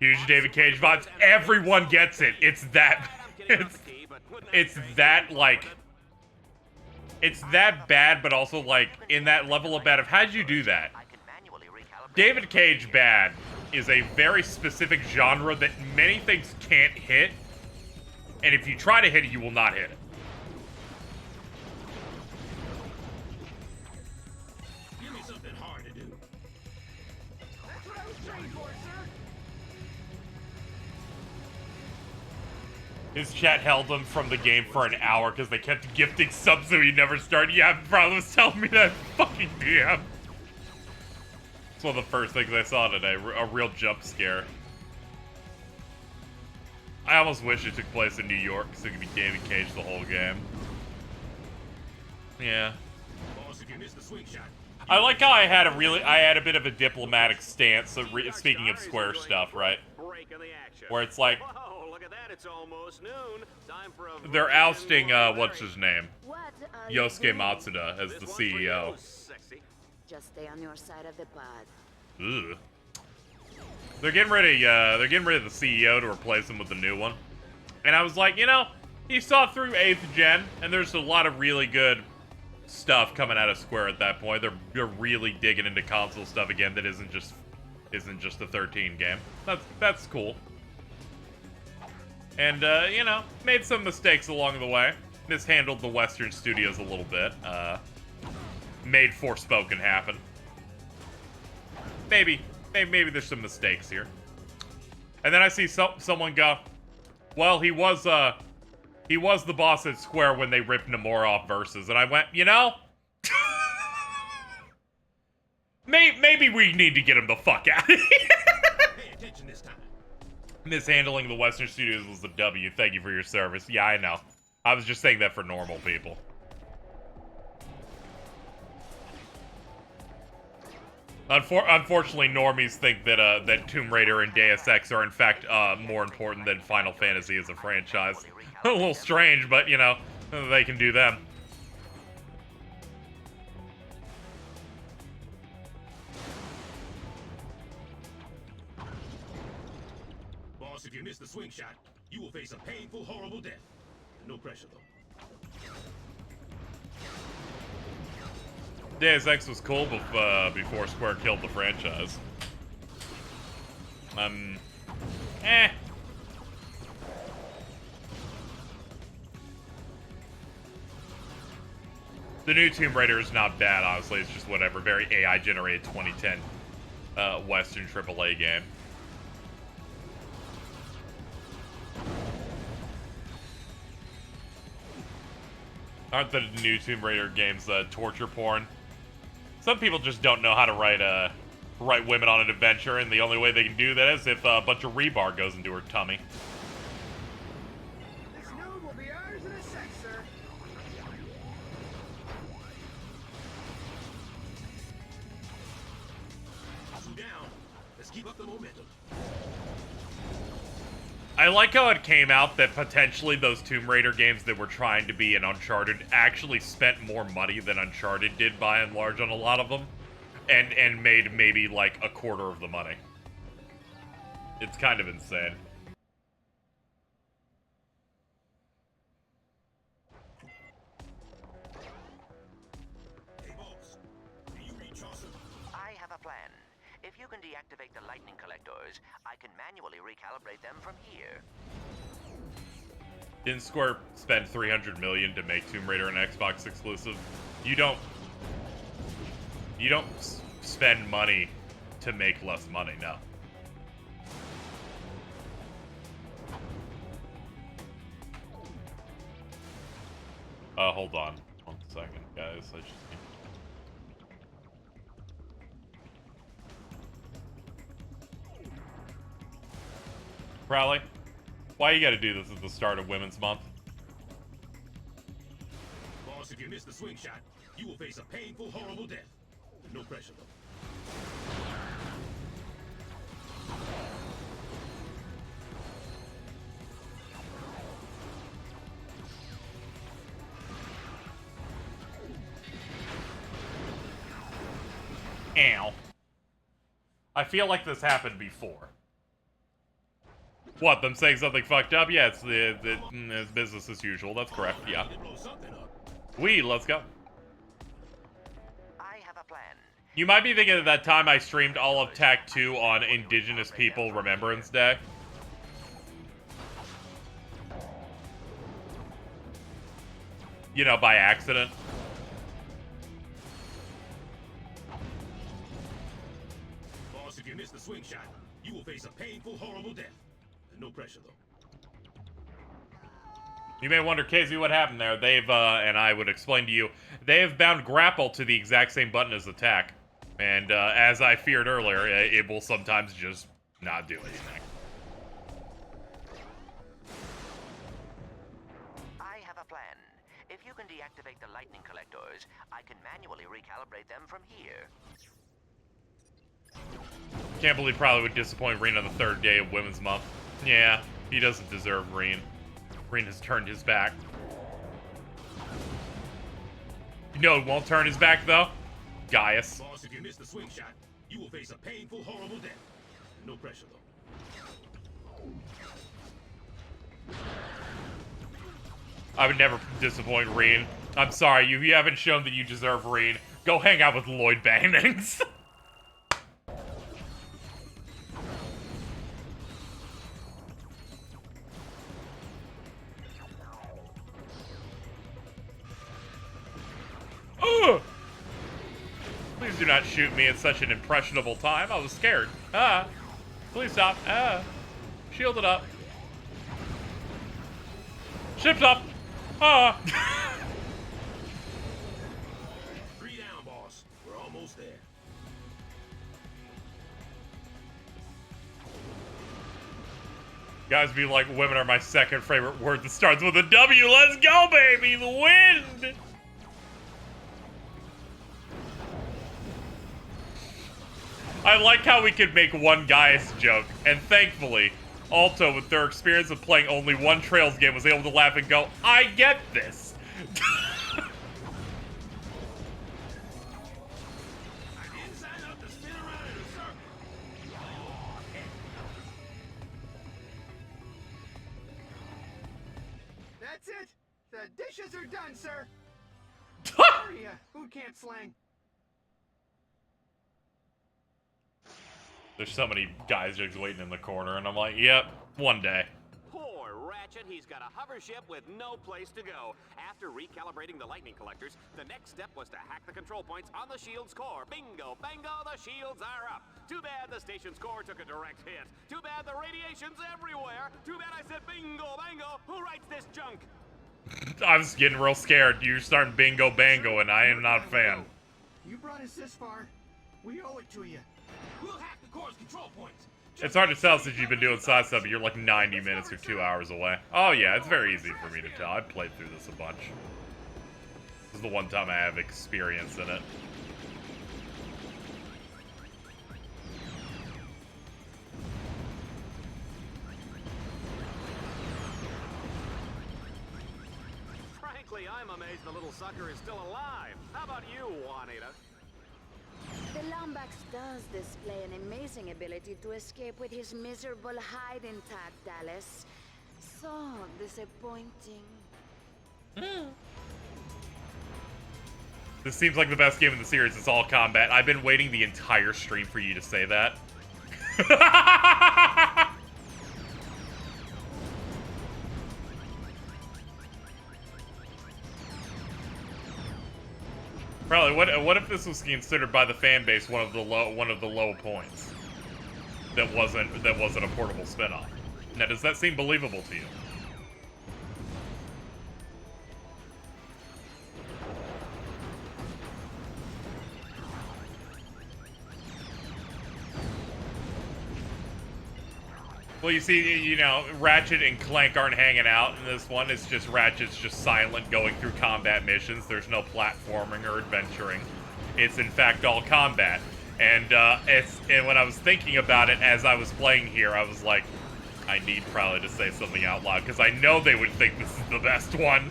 Huge David Cage vibes. Everyone gets it. It's that. It's that, like. It's that bad, but also, like, in that level of bad of how'd you do that? David Cage bad is a very specific genre that many things can't hit. And if you try to hit it, you will not hit it. Give me something hard to do. That's what I was trained for, sir. His chat held him from the game for an hour because they kept gifting subs so he never started. Yeah, bro was telling me that fucking DM. It's one of the first things I saw today. A real jump scare. I almost wish it took place in New York so it could be David Cage the whole game. Yeah. Boss, if you miss the swing shot, I like how I had a bit of a diplomatic stance. So speaking of Square stuff, right? Where it's like, they're ousting what's his name, Yosuke Matsuda as the CEO. Just stay on your side of the pod. Ugh. They're getting rid of the CEO to replace him with the new one. And I was like, you know, he saw through 8th gen, and there's a lot of really good stuff coming out of Square at that point. They're really digging into console stuff again that isn't just the 13 game. That's cool. And you know, made some mistakes along the way. Mishandled the Western studios a little bit. Made Forspoken happen. Maybe there's some mistakes here. And then I see someone go, well, he was the boss at Square when they ripped Nomura off Versus. And I went, you know, maybe we need to get him the fuck out of here. pay attention this time. Mishandling the Western studios was the W. Thank you for your service. Yeah, I know. I was just saying that for normal people. Unfortunately, normies think that Tomb Raider and Deus Ex are in fact more important than Final Fantasy as a franchise. A little strange, but you know, they can do them. Boss, if you miss the swing shot, you will face a painful, horrible death. No pressure, though. Deus Ex was cool before Square killed the franchise. The new Tomb Raider is not bad, honestly. It's just whatever. Very AI-generated 2010 Western AAA game. Aren't the new Tomb Raider games torture porn? Some people just don't know how to write women on an adventure, and the only way they can do that is if a bunch of rebar goes into her tummy. This nude will be ours in a sec, sir. Two down. Let's keep up the momentum. I like how it came out that potentially those Tomb Raider games that were trying to be an Uncharted actually spent more money than Uncharted did by and large on a lot of them, and made maybe like a quarter of the money. It's kind of insane. Hey, boss. Do you read Chaucer? I have a plan. If you can deactivate the lightning collectors, I can manually recalibrate them from here. Didn't Square spend $300 million to make Tomb Raider an Xbox exclusive? You don't spend money to make less money, no. Hold on 1 second, guys. I just need... Crowley, why you gotta do this at the start of Women's Month? Boss, if you miss the swing shot, you will face a painful, horrible death. No pressure, though. Ow. I feel like this happened before. What, them saying something fucked up? Yeah, it's business as usual. That's correct, yeah. Let's go. I have a plan. You might be thinking of that time I streamed all of TAC 2 on Indigenous People Remembrance Day. You know, by accident. Boss, if you miss the swing shot, you will face a painful, horrible death. No pressure, though. You may wonder, KZ, what happened there. They've, and I would explain to you, they have bound grapple to the exact same button as attack. And, as I feared earlier, it will sometimes just not do anything. I have a plan. If you can deactivate the lightning collectors, I can manually recalibrate them from here. Can't believe probably would disappoint Reen on the third day of Women's Month. Yeah, he doesn't deserve Reen. Reen has turned his back. You know who won't turn his back, though? Gaius. Boss, if you miss the swing shot, you will face a painful, horrible death. No pressure, though. I would never disappoint Reen. I'm sorry, you haven't shown that you deserve Reen. Go hang out with Lloyd Bannings. Please do not shoot me at such an impressionable time. I was scared. Please stop. Shield it up. Ships up. 3 down, boss. We're almost there. Guys be like, women are my second favorite word that starts with a W. Let's go, baby. The wind. I like how we could make one Gaius joke, and thankfully, Alto, with their experience of playing only one Trails game, was able to laugh and go, I get this! That's it! The dishes are done, sir! Hurry ya, food camp slang! There's so many guys just waiting in the corner, and I'm like, yep, one day. Poor Ratchet, he's got a hover ship with no place to go. After recalibrating the lightning collectors, the next step was to hack the control points on the shield's core. Bingo, bango, the shields are up. Too bad the station's core took a direct hit. Too bad the radiation's everywhere. Too bad I said bingo, bango. Who writes this junk? I was getting real scared. You're starting bingo bango, and I am not a fan. You brought us this far. We owe it to you. We'll hack the core's control points. It's hard to tell since you've been doing side stuff, but you're like 90 minutes or 2 hours away. Oh yeah, it's very easy for me to tell. I've played through this a bunch. This is the one time I have experience in it. Frankly, I'm amazed the little sucker is still alive. How about you, Juanita? The Lombax does display an amazing ability to escape with his miserable hide intact, Dallas. So disappointing. This seems like the best game in the series. It's all combat. I've been waiting the entire stream for you to say that. Probably. What if this was considered by the fan base one of the low points that wasn't a portable spinoff? Now, does that seem believable to you? Well, you see, you know, Ratchet and Clank aren't hanging out in this one. It's just Ratchet's just silent going through combat missions. There's no platforming or adventuring. It's, in fact, all combat. And when I was thinking about it as I was playing here, I was like, I need probably to say something out loud, because I know they would think this is the best one.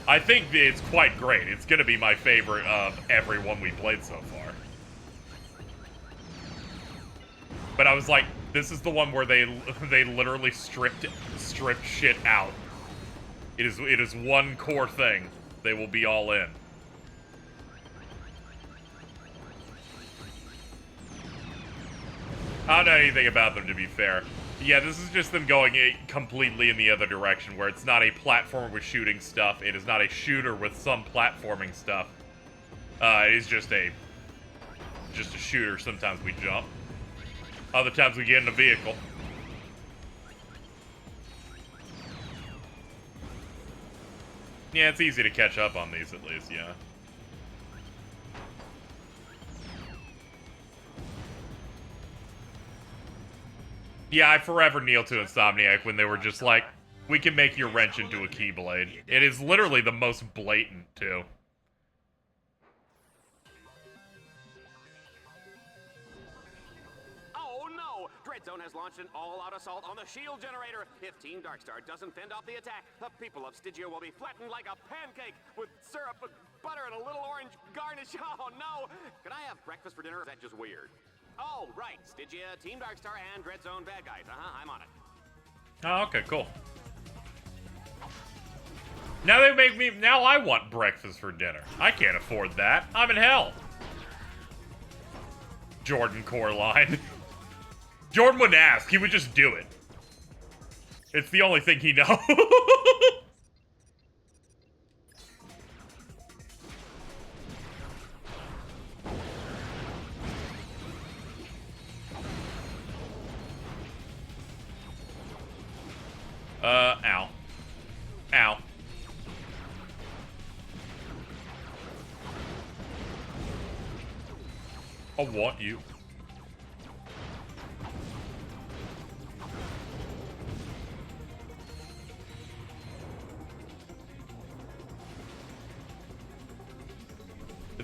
I think it's quite great. It's going to be my favorite of every one we played so far. But I was like, this is the one where they literally stripped shit out. It is one core thing. They will be all in. I don't know anything about them, to be fair. Yeah, this is just them going completely in the other direction, where it's not a platformer with shooting stuff. It is not a shooter with some platforming stuff. It is just a shooter. Sometimes we jump. Other times we get in a vehicle. Yeah, it's easy to catch up on these at least, yeah. Yeah, I forever kneel to Insomniac when they were just like, we can make your wrench into a keyblade. It is literally the most blatant, too. Oh no! Dreadzone has launched an all-out assault on the shield generator. If Team Darkstar doesn't fend off the attack, the people of Stygia will be flattened like a pancake with syrup, butter, and a little orange garnish. Oh no! Can I have breakfast for dinner, or is that just weird? Oh, right. Stygia, Team Darkstar, and Dreadzone bad guys. I'm on it. Oh, okay, cool. Now they make me... Now I want breakfast for dinner. I can't afford that. I'm in hell. Jordan Coreline. Jordan wouldn't ask. He would just do it. It's the only thing he knows. Ow. Ow. I want you.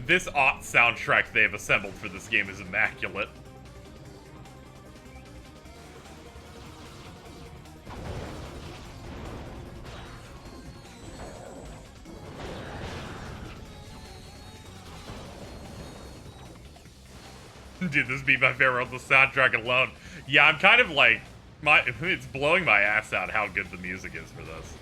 This soundtrack they've assembled for this game is immaculate. Dude, this be my favorite of the soundtrack alone. Yeah, I'm kind of like, it's blowing my ass out how good the music is for this.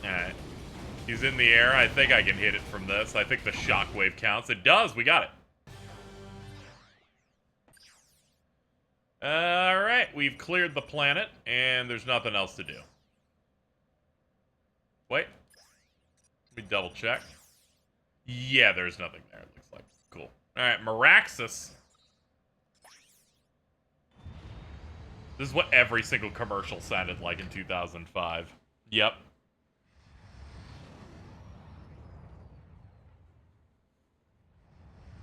Alright. He's in the air. I think I can hit it from this. I think the shockwave counts. It does. We got it. Alright, we've cleared the planet, and there's nothing else to do. Wait. Let me double check. Yeah, there's nothing there, it looks like. Cool. Alright, Meraxis. This is what every single commercial sounded like in 2005. Yep.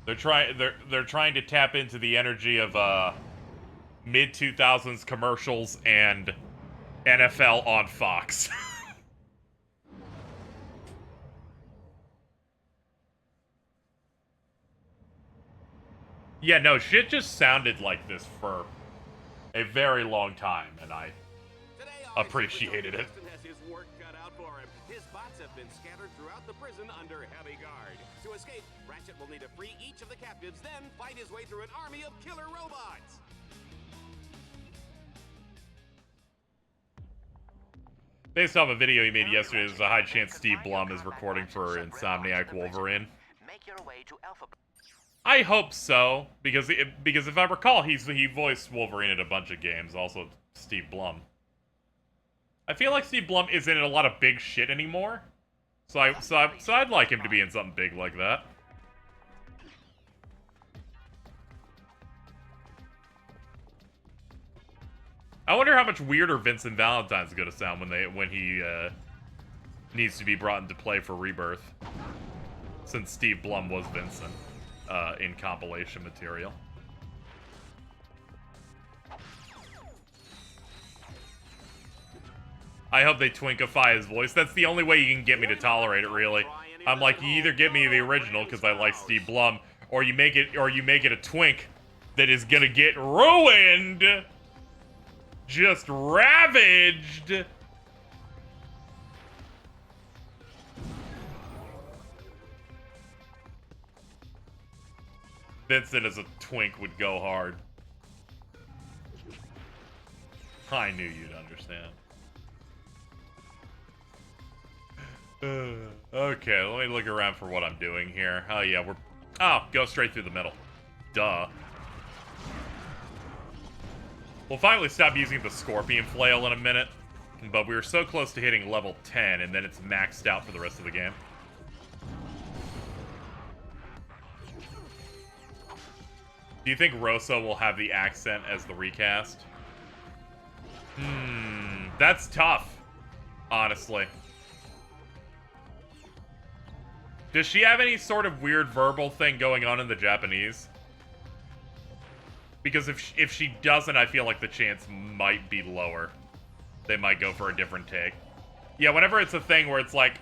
They're trying to tap into the energy of mid-2000s commercials and NFL on Fox. Yeah, no, shit just sounded like this for a very long time, and I appreciated it. Has his work cut out for him. His bots have been scattered throughout the prison under heavy guard. To escape, Ratchet will need to free each of the captives, then fight his way through an army of killer robots. Based off a video he made yesterday, there's a high chance Steve Blum is recording for Insomniac Wolverine. I hope so, because if I recall, he voiced Wolverine in a bunch of games. Also, Steve Blum. I feel like Steve Blum isn't in a lot of big shit anymore, so I'd like him to be in something big like that. I wonder how much weirder Vincent Valentine's gonna sound when he needs to be brought into play for Rebirth, since Steve Blum was Vincent in compilation material. I hope they twinkify his voice. That's the only way you can get me to tolerate it, really. I'm like, you either get me the original because I like Steve Blum, or you make it a twink that is gonna get ruined. Just ravaged Vincent as a twink would go hard. I knew you'd understand. Okay, let me look around for what I'm doing here. Oh yeah, go straight through the middle. Duh. We'll finally stop using the scorpion flail in a minute, but we were so close to hitting level 10, and then it's maxed out for the rest of the game. Do you think Rosa will have the accent as the recast? That's tough, honestly. Does she have any sort of weird verbal thing going on in the Japanese? Because if she doesn't, I feel like the chance might be lower. They might go for a different take. Yeah, whenever it's a thing where it's like,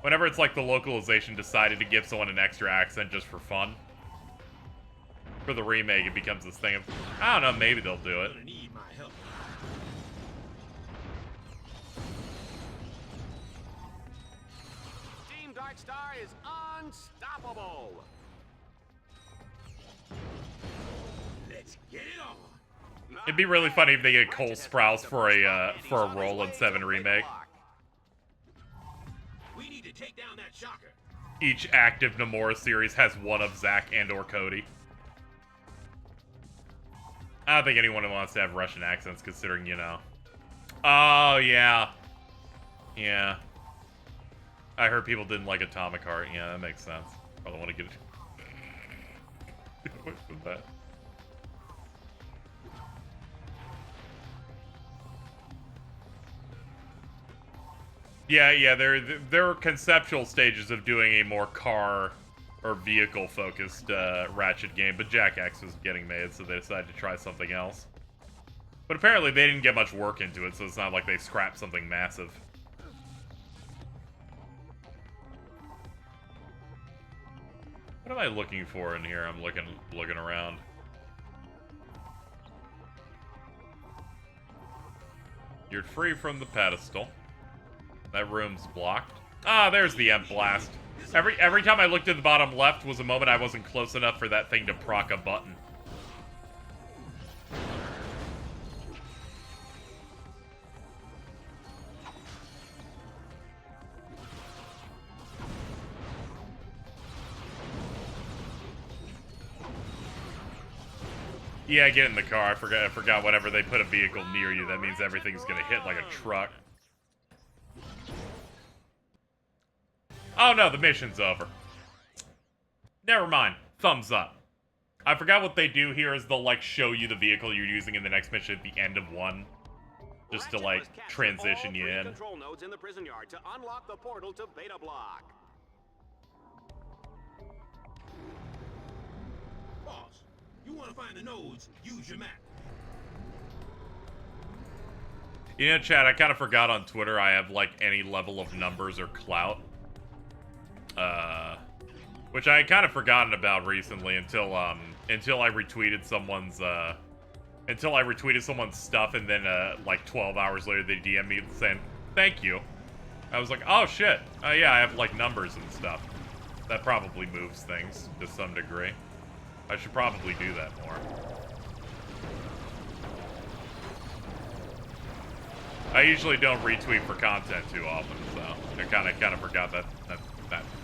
whenever it's like the localization decided to give someone an extra accent just for fun. For the remake, it becomes this thing of, I don't know, maybe they'll do it. Team Darkstar is unstoppable. Let's get it on. It'd be really funny if they get Cole Sprouse for a Roland 7 remake. We need to take down that shocker. Each active Nomura series has one of Zack and/or Cody. I don't think anyone wants to have Russian accents, considering, you know. Oh, yeah. Yeah. I heard people didn't like Atomic Heart. Yeah, that makes sense. Probably want to get away from that. Yeah, there are conceptual stages of doing a more car or vehicle-focused Ratchet game, but Jack X was getting made, so they decided to try something else. But apparently they didn't get much work into it, so it's not like they scrapped something massive. What am I looking for in here? I'm looking around. You're free from the pedestal. That room's blocked. Ah, there's the Emp Blast. Every time I looked at the bottom left was a moment I wasn't close enough for that thing to proc a button. Yeah, get in the car. I forgot whenever they put a vehicle near you, that means everything's gonna hit like a truck. Oh no, the mission's over. Never mind. Thumbs up. I forgot what they do here is they'll like show you the vehicle you're using in the next mission at the end of one. Just to like transition you in. Control nodes in the prison yard to unlock the portal to Beta Block. Boss, you want to find the nodes, use your map. You know, Chad, I kind of forgot on Twitter I have like any level of numbers or clout. Which I had kind of forgotten about recently until I retweeted someone's stuff, and then like 12 hours later they DM me saying thank you. I was like, oh shit, yeah, I have like numbers and stuff. That probably moves things to some degree. I should probably do that more. I usually don't retweet for content too often, so I kind of forgot that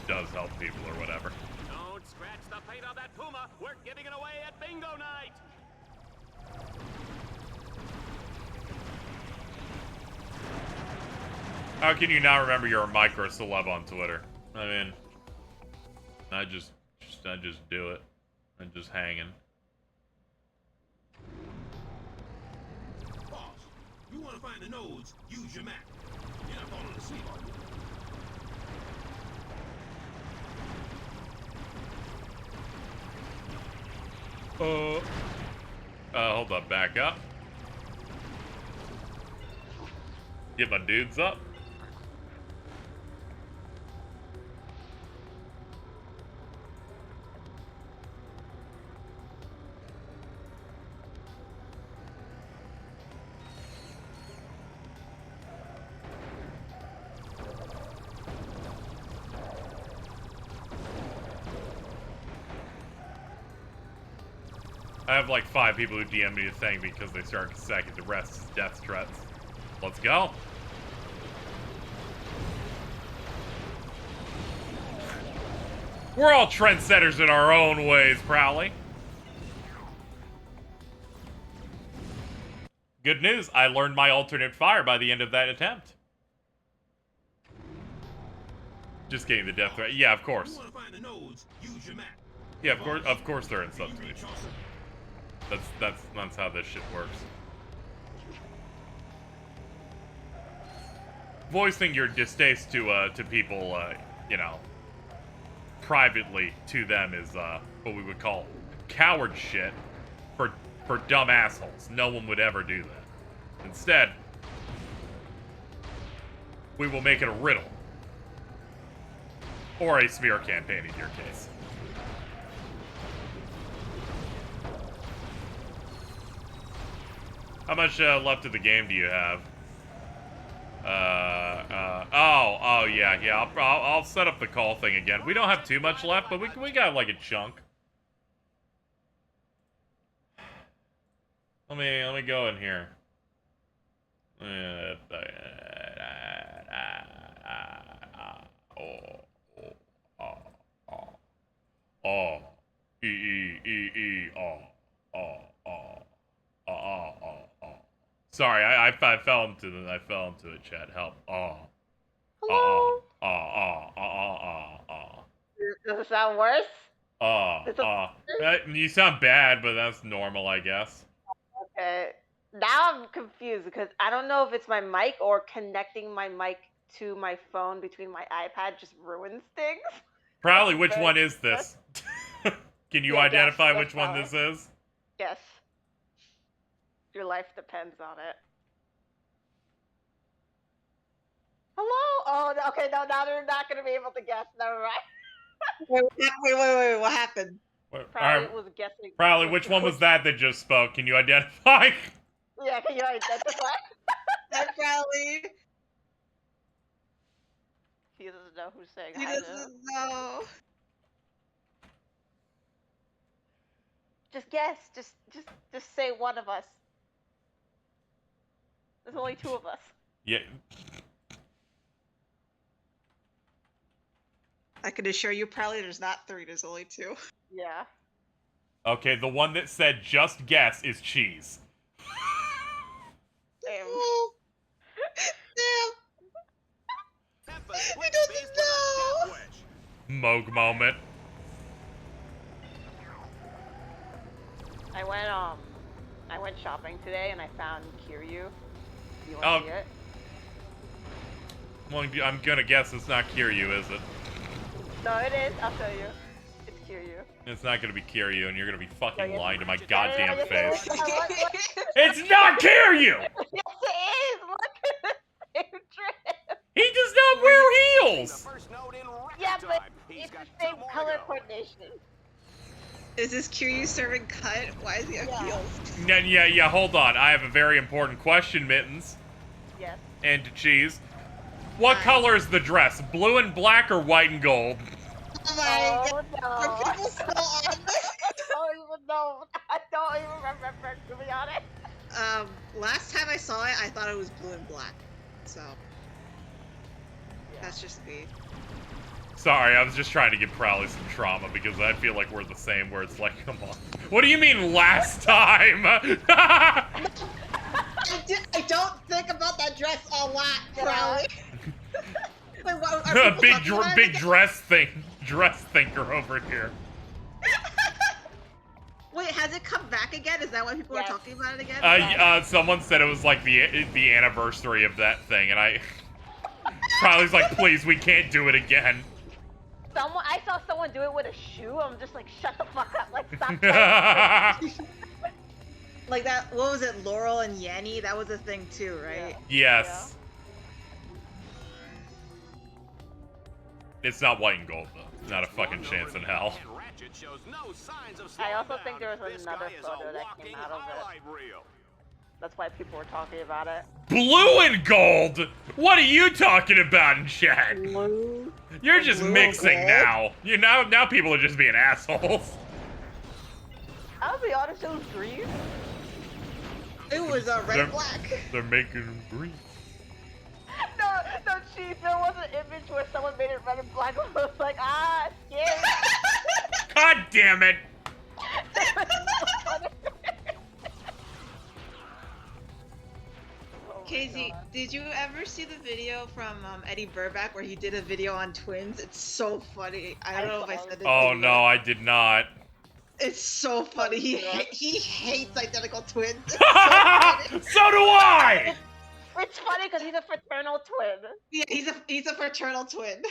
does help people or whatever. Don't scratch the paint on that Puma. We're giving it away at Bingo Night. How can you not remember you're a micro celeb on Twitter? I mean, I just do it. I'm just hanging. Boss, you want to find the nodes, use your map. You're not falling asleep, are you? Hold up, back up. Get my dudes up. I have like 5 people who DM me a thing because they start second. The rest is death threats. Let's go. We're all trendsetters in our own ways, Prowley. Good news, I learned my alternate fire by the end of that attempt. Just getting the death threat. Yeah, of course. Yeah, of course they're in substation. That's how this shit works. Voicing your distaste to people, you know, privately to them is what we would call coward shit for dumb assholes. No one would ever do that. Instead, we will make it a riddle. Or a smear campaign in your case. How much left of the game do you have? Oh yeah. I'll set up the call thing again. We don't have too much left, but we got like a chunk. Let me go in here. Sorry, I fell into it, chat. Help. Hello? Does it sound worse? You sound bad, but that's normal, I guess. Okay. Now I'm confused because I don't know if it's my mic or connecting my mic to my phone between my iPad just ruins things. Probably which one is this? Can you identify which one this is? Yes. Your life depends on it. Hello? Oh, okay, no, now they're not going to be able to guess. Never mind. Wait, what happened? Probably was guessing. Probably, which one was that just spoke? Can you identify? Yeah, can you identify? Hi, Crowley. He doesn't know who's saying He hi to him. doesn't know. Just guess. Just say one of us. There's only 2 of us. Yeah. I can assure you, probably there's not 3. There's only 2. Yeah. Okay, the one that said just guess is cheese. Damn. Damn. He doesn't know. Moog moment. I went shopping today and I found Kiryu. You want to see it? Well, I'm gonna guess it's not Kiryu, is it? No, it is. I'll show you. It's Kiryu. It's not gonna be Kiryu, and you're gonna be fucking lying to my goddamn face. It's It's not Kiryu! Yes, it is! Look at the same dress! He does not wear heels! Yeah, but it's the same color coordination. Is this Kiryu serving cut? Why does he have heels? Yeah, hold on. I have a very important question, Mittens. Yes. And to Cheese. What color is the dress? Blue and black or white and gold? Oh my God. No. Are people still on this? I don't even know. I don't even remember, to be honest. Last time I saw it, I thought it was blue and black. So, that's just me. Sorry, I was just trying to give Prowley some trauma because I feel like we're the same where it's like, come on. What do you mean last time? I don't think about that dress a lot, Crowley. Wait, big dress thinker over here. Wait, has it come back again? Is that why people are talking about it again? Someone said it was like the anniversary of that thing, and I Prowley's like, please, we can't do it again. I saw someone do it with a shoe. I'm just like, shut the fuck up. Like, stop playing. Like that, what was it, Laurel and Yenny? That was a thing too, right? Yes. It's not white and gold, though. Not a fucking chance in hell. I also think there was another photo that came out of it. That's why people were talking about it. Blue and gold? What are you talking about in chat? Blue. You're just mixing now. Now people are just being assholes. I'll be honest, it was green. It was red and black. They're making them green. No, geez, there was an image where someone made it red and black. I was like, scary. God damn it! Casey, did you ever see the video from Eddie Burback where he did a video on twins? It's so funny. I don't know if I said it. Oh no, I did not. It's so funny. He hates identical twins. So do I! It's funny because he's a fraternal twin. Yeah, he's a fraternal twin.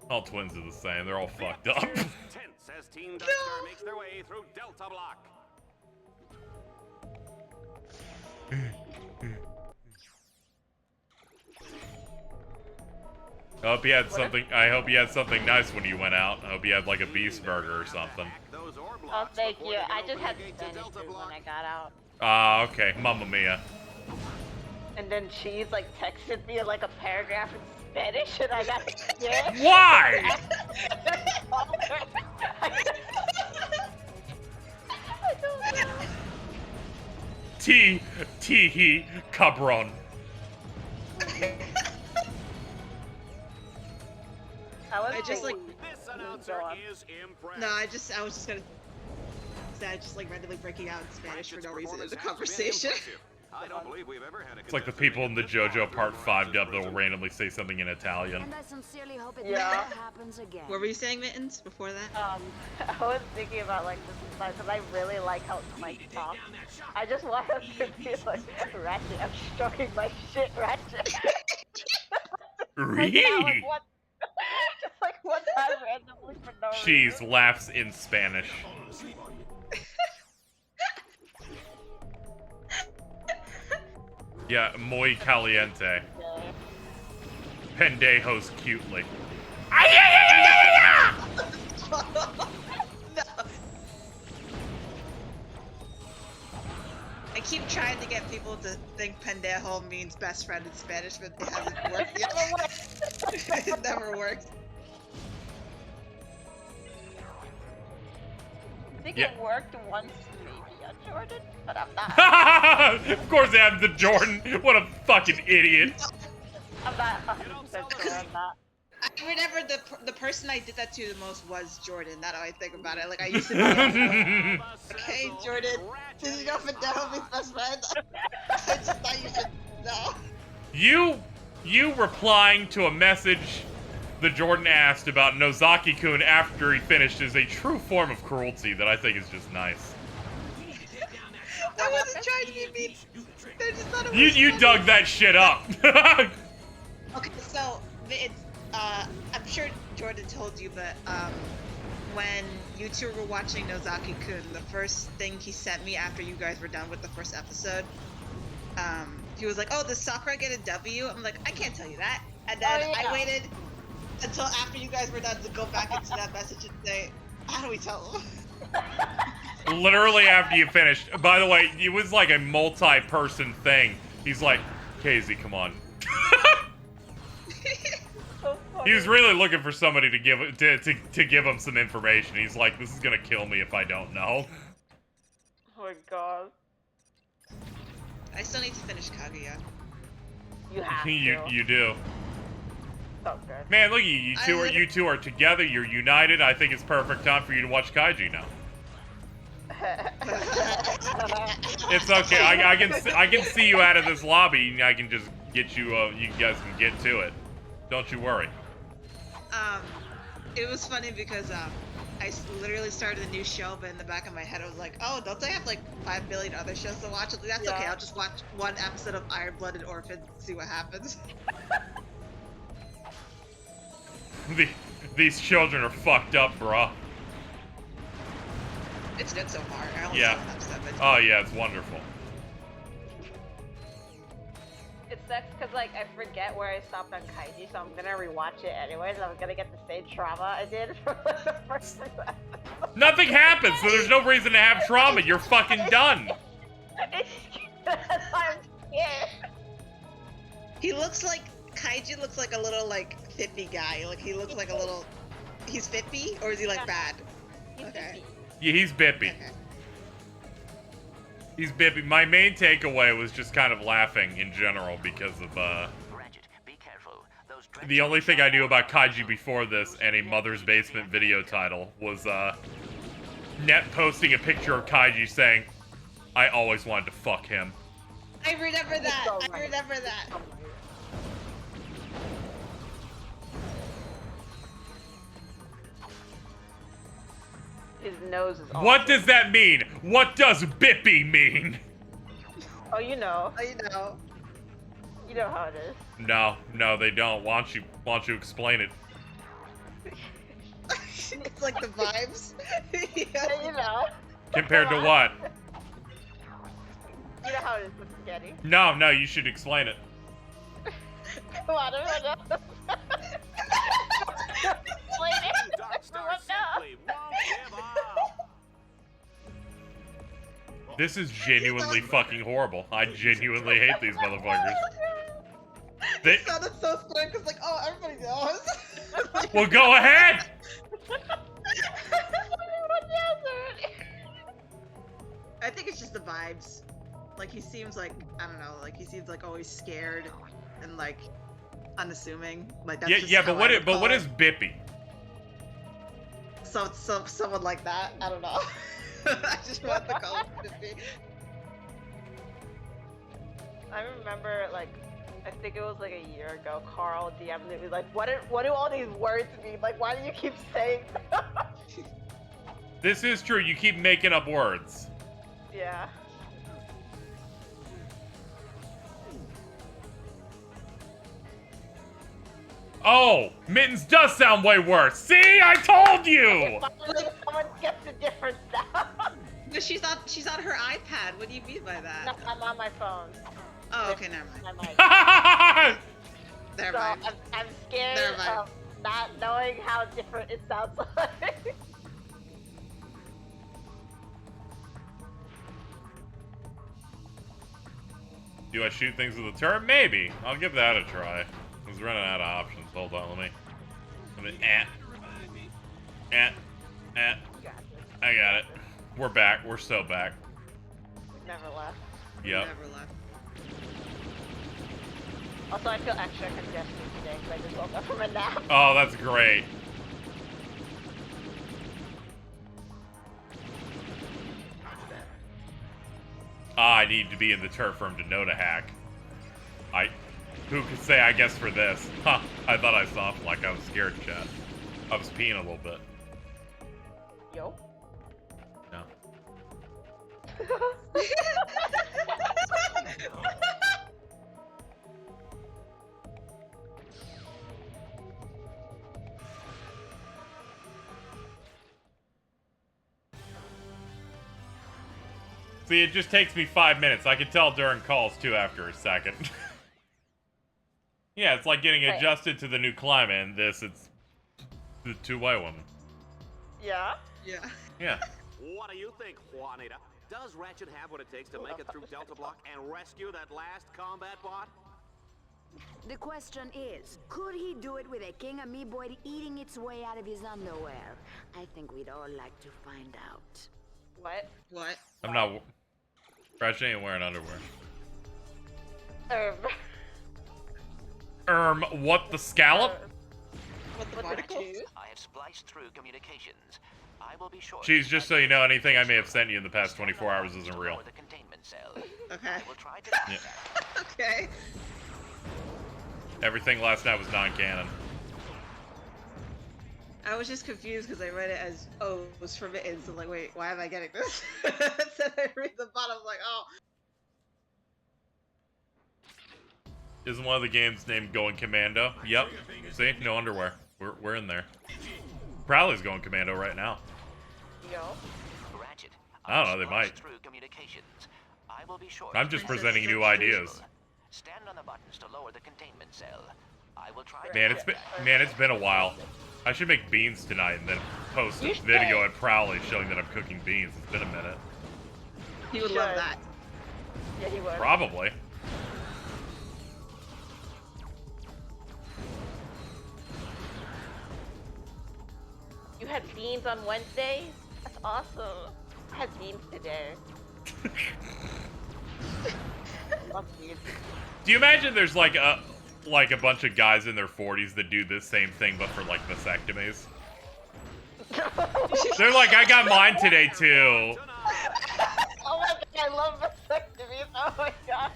All twins are the same. They're all fucked up. Tense as Team Duster makes their way through Delta Block. I hope you had something nice when you went out. I hope you had like a beast burger or something. Oh, thank you. I just had Spanish food when I got out. Okay. Mamma mia. And then she's like texted me like a paragraph in Spanish, and I got scared. Why? I don't know. He, cabron. I just like. This announcer is impressed. No, I was just gonna say, just like randomly breaking out in Spanish for no reason in the conversation. I don't believe we've ever had a It's like the people in the JoJo Part 5 dub that will randomly say something in Italian. And I sincerely hope it Yeah. never happens again. What were you saying, Mittens, before that? I was thinking about like this because I really like how Mike talks. I just want him to be like, Ratchet, I'm stroking my shit, Ratchet. Really? Like, what? Just like one time randomly for no Cheese reason. laughs in Spanish. Yeah, muy caliente. Pendejos cutely. I keep trying to get people to think pendejo means best friend in Spanish, but it hasn't worked yet. It never works. I think it worked once maybe on Jordan, but I'm not. Of course they have the Jordan. What a fucking idiot. I'm not 100% sure on that. I remember the person I did that to the most was Jordan. Now that I think about it, like I used to be like, okay, Jordan, did you know Fidel means best friend? I just thought you should know. You replying to a message that Jordan asked about Nozaki-kun after he finished is a true form of cruelty that I think is just nice. I wasn't trying to be mean. I just thought it was You funny. dug that shit up. Okay, so it's I'm sure Jordan told you, but when you two were watching Nozaki-kun, the first thing he sent me after you guys were done with the first episode, he was like, "Oh, does Sakura get a W?" I'm like, "I can't tell you that." And then I waited until after you guys were done to go back into that message and say, "How do we tell him?" Literally after you finished. By the way, it was like a multi-person thing. He's like, Casey, come on. He was really looking for somebody to give to give him some information. He's like, this is gonna kill me if I don't know. Oh my god. I still need to finish Kaguya. You have to. You do. So good. Man, look, you two are together. You're united. I think it's perfect time for you to watch Kaiji now. It's okay. I can see you out of this lobby, and I can just get you. You guys can get to it. Don't you worry. It was funny because I literally started a new show, but in the back of my head I was like, oh, don't I have like 5 billion other shows to watch? That's okay. I'll just watch one episode of Iron-Blooded Orphan and see what happens. These children are fucked up, bruh. It's good so far. I only Yeah. saw an episode, but Oh yeah, it's wonderful. It sucks because like I forget where I stopped on Kaiji, so I'm gonna rewatch it anyways. I'm gonna get the same trauma I did for the first episode. Nothing happens, so there's no reason to have trauma. You're fucking done. I'm scared. Kaiji looks like a little like hippie guy. Like he looks like a little he's Bippy, or is he like bad? He's okay. Yeah, he's Bippy. Okay. He's Bippy. My main takeaway was just kind of laughing in general because of, Ratchet, be careful. Those the only thing I knew about Kaiji before this and a Mother's Basement video title was, Net posting a picture of Kaiji saying, I always wanted to fuck him. I remember that. I remember that. His nose is awesome. What does that mean? What does Bippy mean? Oh, you know. Oh, you know. You know how it is. No, they don't. Why don't you explain it? It's like the vibes. Yeah, you know. Compared to what? You know how it is with spaghetti. No, you should explain it. Come on, everyone knows. Explain it. Everyone knows. This is genuinely fucking horrible. I genuinely hate these motherfuckers. It sounded so scared because like, oh, everybody knows. Well, go ahead! I think it's just the vibes. Like, he seems like, I don't know, like, he seems like always scared and like unassuming. Like, that's just but what is Bippy? So someone like that. I don't know. I just want the call him Bippy. I remember, like, I think it was like a year ago, Carl DM'd me like, what do all these words mean? Like, why do you keep saying that? This is true. You keep making up words. Yeah. Oh, Mittens does sound way worse. See, I told you. Someone gets the difference now. But she's on her iPad. What do you mean by that? No, I'm on my phone. Oh, okay, never mind. Never So mind. I'm scared of not knowing how different it sounds like. Do I shoot things with a turret? Maybe. I'll give that a try. I was running out of options. Hold on, let me I got it. We're back. We're so back. Never left. Yep. Never left. Also, I feel extra congested today because I just woke up from a nap. Oh, that's great. I need to be in the turret for him to know to hack. Who could say I guess for this? Huh, I thought I saw him like I was scared, chat. I was peeing a little bit. Yo. No. See, it just takes me 5 minutes. I can tell during calls, too, after a second. Yeah, it's like getting adjusted to the new climate, and this, it's the two white women. Yeah? Yeah. Yeah. What do you think, Juanita? Does Ratchet have what it takes to make it through Delta Block and rescue that last combat bot? The question is, could he do it with a king amoeboid eating its way out of his underwear? I think we'd all like to find out. What? What? I'm not... Ratchet ain't wearing underwear. What the scallop? What the particles? I have spliced through communications. I will be sure. Jeez, just so you know, anything I may have sent you in the past 24 hours isn't real. The containment cell. Okay. I will try to Yeah. Okay. Everything last night was non-canon. I was just confused because I read it as, oh, it was from it, so like, wait, why am I getting this? So I read the bottom, like, oh. Isn't one of the games named Going Commando? Yep. See? No underwear. We're in there. Prowley's going commando right now. Yo. Ratchet. I don't know, they might. Through communications. I will be sure. I'm just presenting new ideas. Stand on the buttons to lower the containment cell. I will try. Man, it's been a while. I should make beans tonight and then post a video at Prowley showing that I'm cooking beans. It's been a minute. He would love that. Yeah, he would. Probably. You had beans on Wednesdays? That's awesome. I had beans today. Love beans. Do you imagine there's like a bunch of guys in their 40s that do this same thing but for like vasectomies? They're like, I got mine today too. Oh my god, I love vasectomies. Oh my god.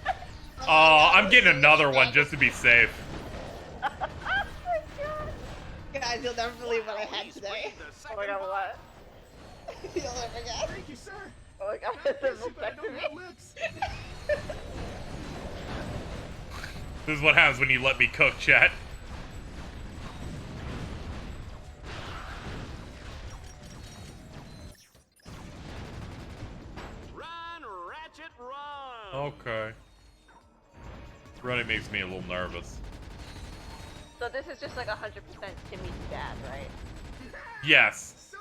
Oh, I'm getting another one just to be safe. Oh my god. Guys, you'll never believe what I had today. Oh my god, what? You'll never guess. Thank you, sir. Oh my god, God this is bless you, but I don't have lips. This is what happens when you let me cook, chat. Run, Ratchet, run! Okay. Running makes me a little nervous. So this is just like 100% Timmy's dad, right? Yes.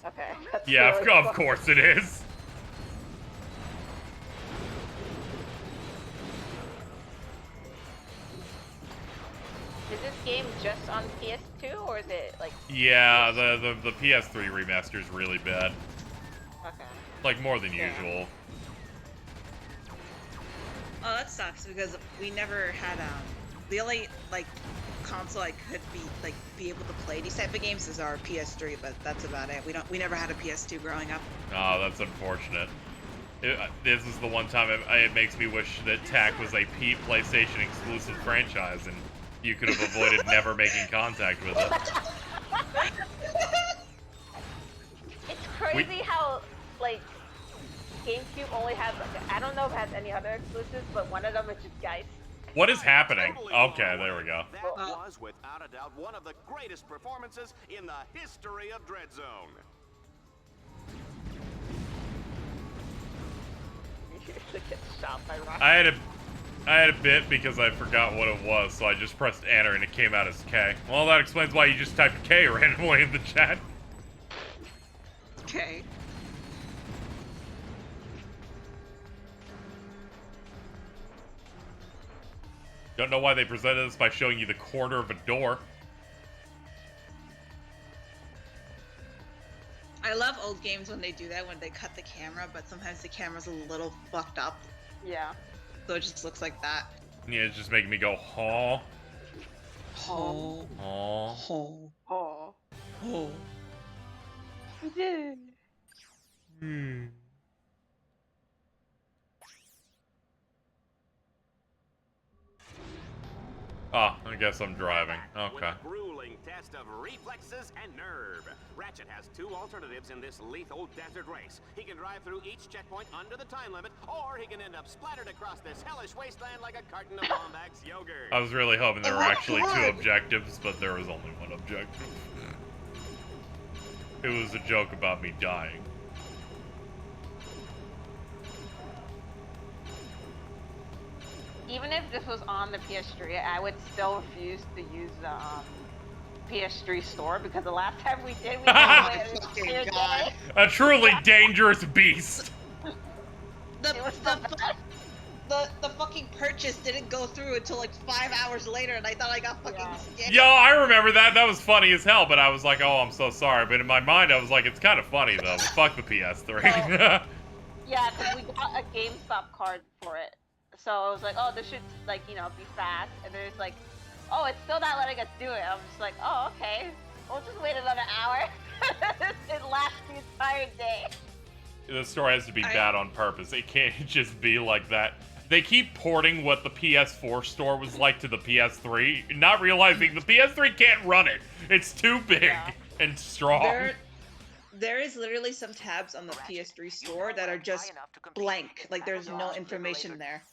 Okay. That's Yeah, really of cool. course it is. Is this game just on PS2 or is it like? Yeah, the PS3 remaster is really bad. Okay. Like more than usual. Oh, that sucks because we never had the only like console I could be able to play these type of games is our PS3, but that's about it. We never had a PS2 growing up. Oh, that's unfortunate. This is the one time it makes me wish that TAC was a PlayStation exclusive franchise and you could have avoided never making contact with it. It's crazy how like GameCube only has like I don't know if it has any other exclusives, but one of them is just Geist. What is happening? Okay, there we go. That was, without a doubt, one of the greatest performances in the history of Dreadzone. Get shot by rockets. I had a bit because I forgot what it was, so I just pressed enter and it came out as K. Well, that explains why you just typed K randomly in the chat. Okay. Don't know why they presented this by showing you the corner of a door. I love old games when they do that, when they cut the camera, but sometimes the camera's a little fucked up. Yeah. So it just looks like that. Yeah, it's just making me go, huh? Oh. Huh? Oh. Oh. Oh. Hmm. Ah, I guess I'm driving. Okay. With a grueling test of reflexes and nerve. Ratchet has two alternatives in this lethal desert race. He can drive through each checkpoint under the time limit, or he can end up splattered across this hellish wasteland like a carton of Lombax yogurt. I was really hoping there were actually two objectives, but there was only one objective. It was a joke about me dying. Even if this was on the PS3, I would still refuse to use the PS3 store because the last time we did, we did it. A truly dangerous beast. The fucking purchase didn't go through until like 5 hours later, and I thought I got fucking scammed. Yo, I remember that. That was funny as hell, but I was like, oh, I'm so sorry. But in my mind, I was like, it's kind of funny, though. Fuck the PS3. Yeah, because we got a GameStop card for it. So I was like, oh, this should, like, you know, be fast. And then it's like, oh, it's still not letting us do it. I'm just like, oh, okay. We'll just wait another hour. It lasts the entire day. The store has to be bad on purpose. It can't just be like that. They keep porting what the PS4 store was like to the PS3, not realizing the PS3 can't run it. It's too big and strong. There is literally some tabs on the PS3 store that are just blank. Like, there's no information there.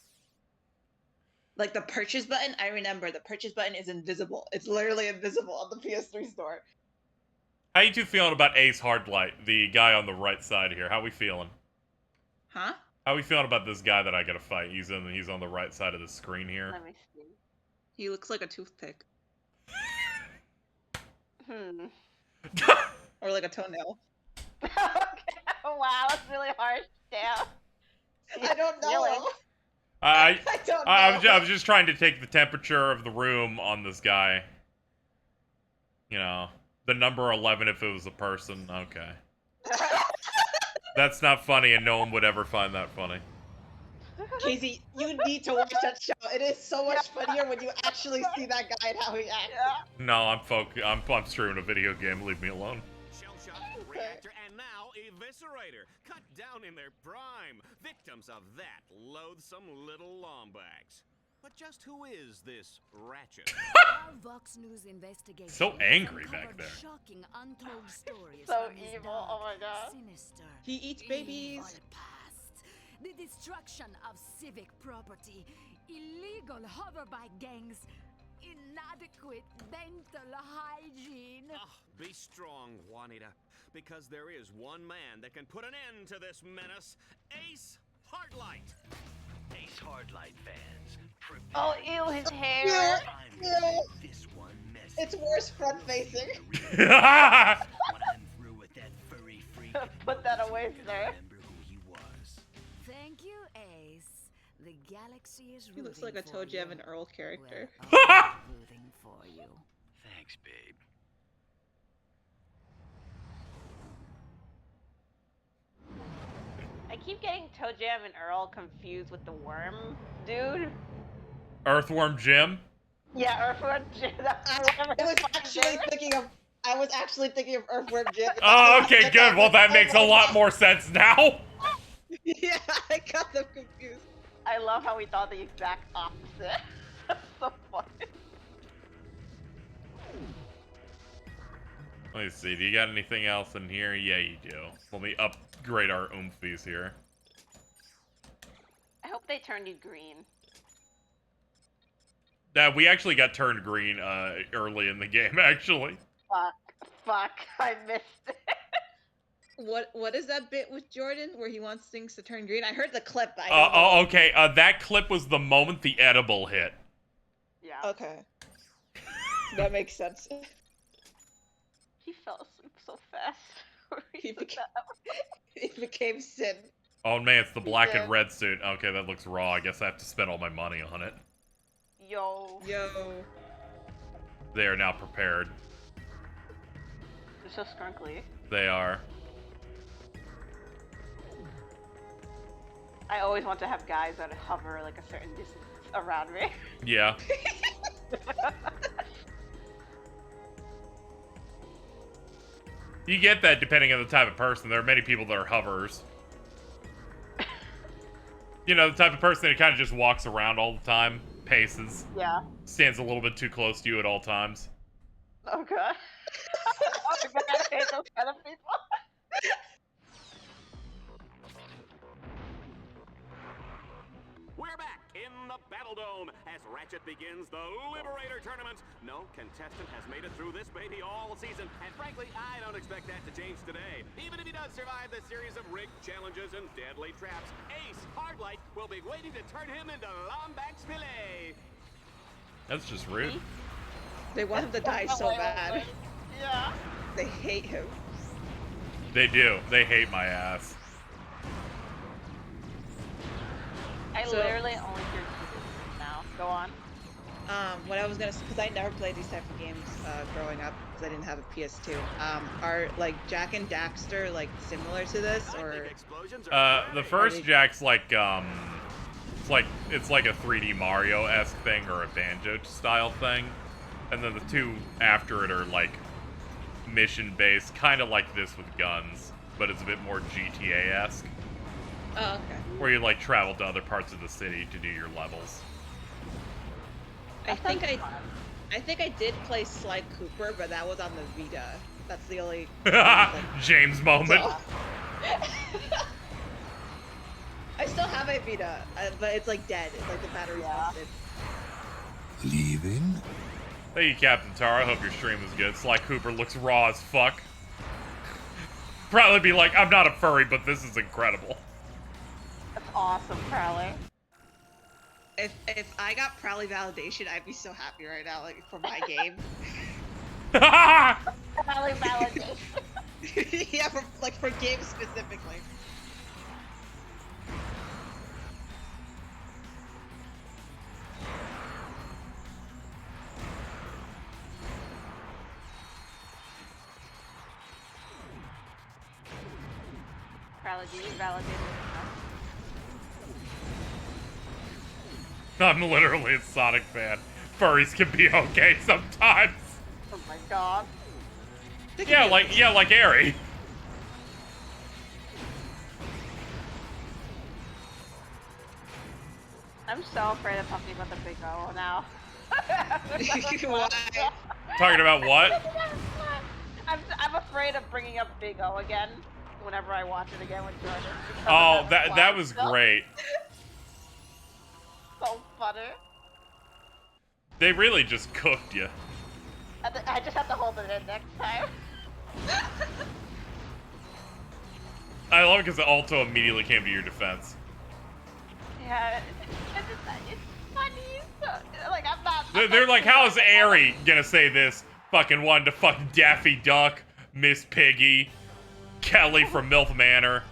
Like, the purchase button, I remember, the purchase button is invisible. It's literally invisible on the PS3 store. How you two feeling about Ace Hardlight, the guy on the right side here? How we feeling? Huh? How we feeling about this guy that I gotta fight? He's on the right side of the screen here. Let me see. He looks like a toothpick. Or like a toenail. Okay. Wow, that's really harsh. Damn. I don't know. I don't know. I was just trying to take the temperature of the room on this guy. You know, The number 11 if it was a person. Okay. That's not funny, and no one would ever find that funny. Casey, you need to watch that show. It is so much funnier when you actually see that guy and how he acts. No, I'm streaming a video game. Leave me alone. Reactor, and now Eviscerator. Cut down in their prime. Victims of that loathsome little Lombax. But just who is this Ratchet? Our Vox News investigation So angry back there. shocking untold stories So from his evil, dark, oh my god. sinister, He eats babies. evil past. The destruction of civic property, illegal hoverbike gangs, inadequate dental hygiene. Be strong, Juanita, because there is one man that can put an end to this menace. Ace Hardlight. Ace Hardlight fans. Oh, ew, his hair. This one message. It's worse front facing. What I'm through with that furry freak. Put that away, sir. Remember who he was. Thank you, Ace. The galaxy is He looks like rooting a for Toad you. Jev and Earl character. We're all rooting for you. Thanks, babe. I keep getting Toe Jam and Earl confused with the worm dude. Earthworm Jim? Yeah, Earthworm Jim. I was actually thinking of Earthworm Jim. Oh, okay, good. Well, that makes a lot more sense now. Yeah, I got them confused. I love how we thought the exact opposite. That's so funny. Let me see. Do you got anything else in here? Yeah, you do. Let me upgrade our oomphies here. I hope they turned you green. We actually got turned green early in the game, actually. Fuck, I missed it. What is that bit with Jordan where he wants things to turn green? I heard the clip. But Okay. That clip was the moment the edible hit. Yeah. Okay. That makes sense. He fell asleep so fast. He became Sin. Oh man, it's the black did. and red suit. Okay, that looks raw. I guess I have to spend all my money on it. Yo. They are now prepared. They're so scrunkly. They are. I always want to have guys that hover like a certain distance around me. Yeah. You get that depending on the type of person. There are many people that are hovers. You know, the type of person that kind of just walks around all the time, paces. Yeah. Stands a little bit too close to you at all times. Oh god. Oh god, I hate those kind of people. We're back in the Battle Dome as Ratchet begins the Liberator Tournament. No contestant has made it through this baby all season, and frankly, I don't expect that to change today. Even if he does survive the series of rigged challenges and deadly traps, Ace Hardlight will be waiting to turn him into Lombax Filet. That's just rude. They want him to die so bad. Yeah. They hate him. They do. They hate my ass. I literally only hear two now. Go on. What I was gonna, because I never played these type of games growing up, because I didn't have a PS2. Are like Jack and Daxter like similar to this, or? The first Jack's like it's like a 3D Mario-esque thing or a Banjo style thing, and then the two after it are like mission-based, kind of like this with guns, but it's a bit more GTA-esque. Oh, okay. Where you like travel to other parts of the city to do your levels. I think I did play Sly Cooper, but that was on the Vita. That's the only James moment. So. I still have a Vita, but it's like dead. It's like the battery's busted. Leaving? Thank you, Captain Tara. I hope your stream was good. Sly Cooper looks raw as fuck. Probably be like, I'm not a furry, but this is incredible. That's awesome, Prowler. If I got Prowly validation, I'd be so happy right now, like for my game. Prowly validation. Yeah, for games specifically. Crowley, do you validate it? I'm literally a Sonic fan. Furries can be okay sometimes. Oh my god. Yeah, like Eri. I'm so afraid of talking about the Big O now. Why? Talking about what? I'm afraid of bringing up Big O again whenever I watch it again with Jordan. Oh, that was great. So funny. They really just cooked you. I just have to hold it in next time. I love it because it also immediately came to your defense. Yeah, it's funny. So, like, I'm not. They're like, how is Eri gonna say this? Fucking one to fuck Daffy Duck, Miss Piggy, Kelly from MILF Manor.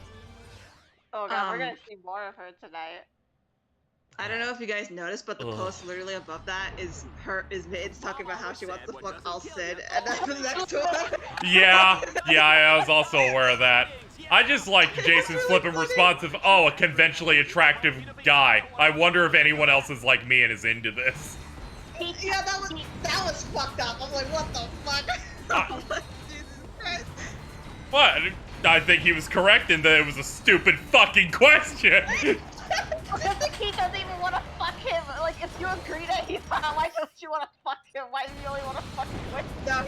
Oh god, we're gonna see more of her tonight. I don't know if you guys noticed, but the post literally above that is Mids talking about how she wants to fuck all Sid, and that's the next one. Yeah, I was also aware of that. I just like Jason's flippant response of, oh, a conventionally attractive guy. I wonder if anyone else is like me and is into this. Yeah, that was fucked up. I'm like, what the fuck? Jesus Christ. What? I think he was correct in that it was a stupid fucking question. I think he doesn't even want to fuck him. Like, if you agree that he's hot, why don't you want to fuck him? Why do you only want to fuck him? No,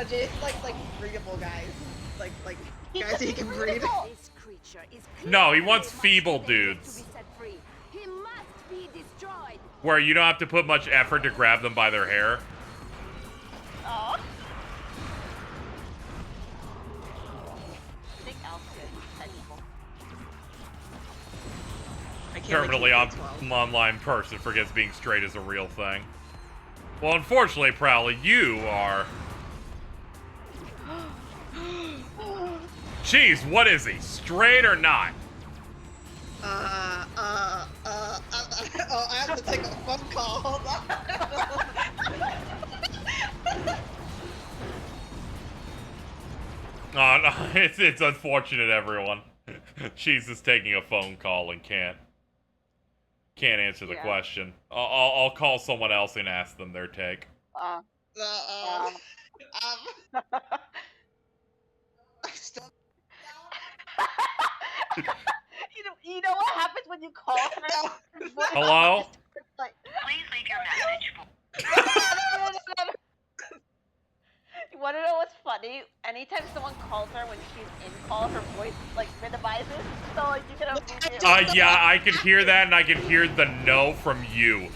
Jason's like breedable guys. Like guys he can breed. No, he wants feeble dudes. Where you don't have to put much effort to grab them by their hair. Oh. I think Al's good. Terminally online person forgets being straight is a real thing. Well, unfortunately, Prowley, you are... Jeez, what is he? Straight or not? I have to take a phone call. Hold on. No, it's unfortunate, everyone. Cheese is taking a phone call and can't answer the question. I'll call someone else and ask them their take. You know what happens when you call her? Hello? Please leave your message. You want to know what's funny? Anytime someone calls her when she's in call, her voice like minimizes, so like you can. Yeah, I could hear that, and I could hear the no from you.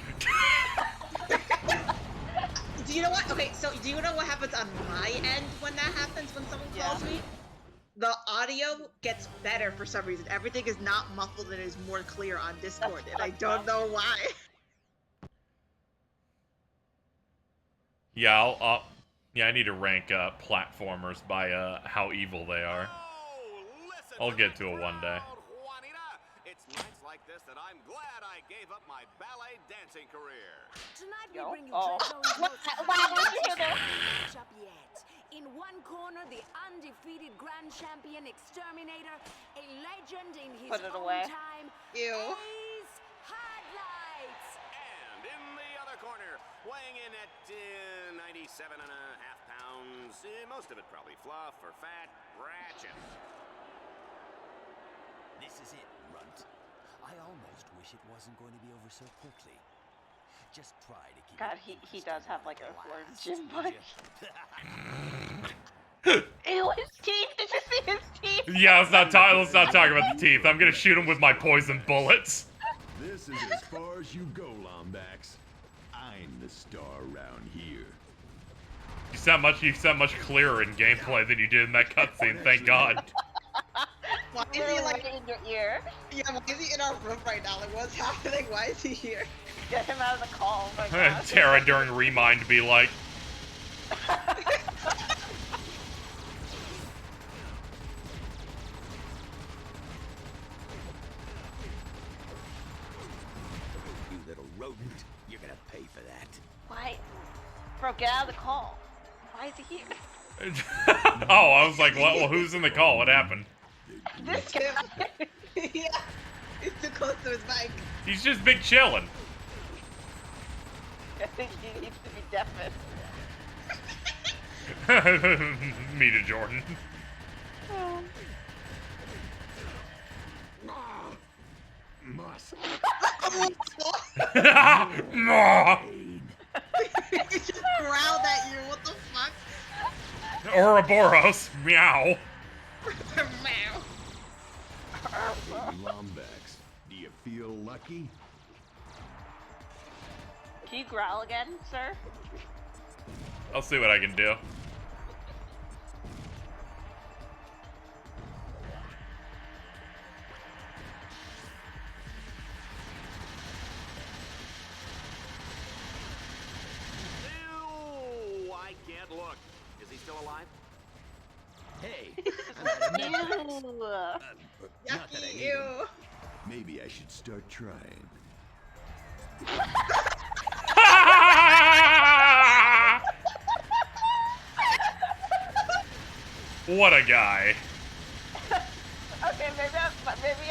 Do you know what? Okay, so do you know what happens on my end when that happens when someone calls me? The audio gets better for some reason. Everything is not muffled and is more clear on Discord, and I don't know why. Yeah, I need to rank platformers by how evil they are. I'll get to it one day. It's nights like this that I'm glad I gave up my ballet dancing career. Tonight we bring you up yet. In one corner, the undefeated grand champion exterminator, a legend in his own time. Ace Headlights. And in the other corner, weighing in at 97.5 pounds, most of it probably fluff or fat, Ratchet. This is it, Runt. I almost wish it wasn't going to be over so quickly. Just try to keep God, he does have like a gym body. Ew, his teeth! Did you see his teeth? Yeah, let's not talk about the teeth. I'm gonna shoot him with my poison bullets. This is as far as you go, Lombax. I'm the star around here. You sound much clearer in gameplay than you did in that cutscene. Thank God. Why is he like in your ear? Yeah, why is he in our room right now? Like, what's happening? Why is he here? Get him out of the call. Oh my God. Tara during Remind be like. You little rodent, you're gonna pay for that. Why? Bro, get out of the call. Why is he here? Oh, I was like, what? Well, who's in the call? What happened? They This guy. Yeah, he's too close to his mic. He's just big chillin'. I think he needs to be deafened. Me to Jordan. Must. He just growled at you. What the fuck? Ouroboros. Meow. Meow. Lombax, do you feel lucky? Can you growl again, sir? I'll see what I can do. Ew, I can't look. Is he still alive? Hey. Ew. Not that I Yucky, need ew. him. Maybe I should start trying. What a guy. Okay, maybe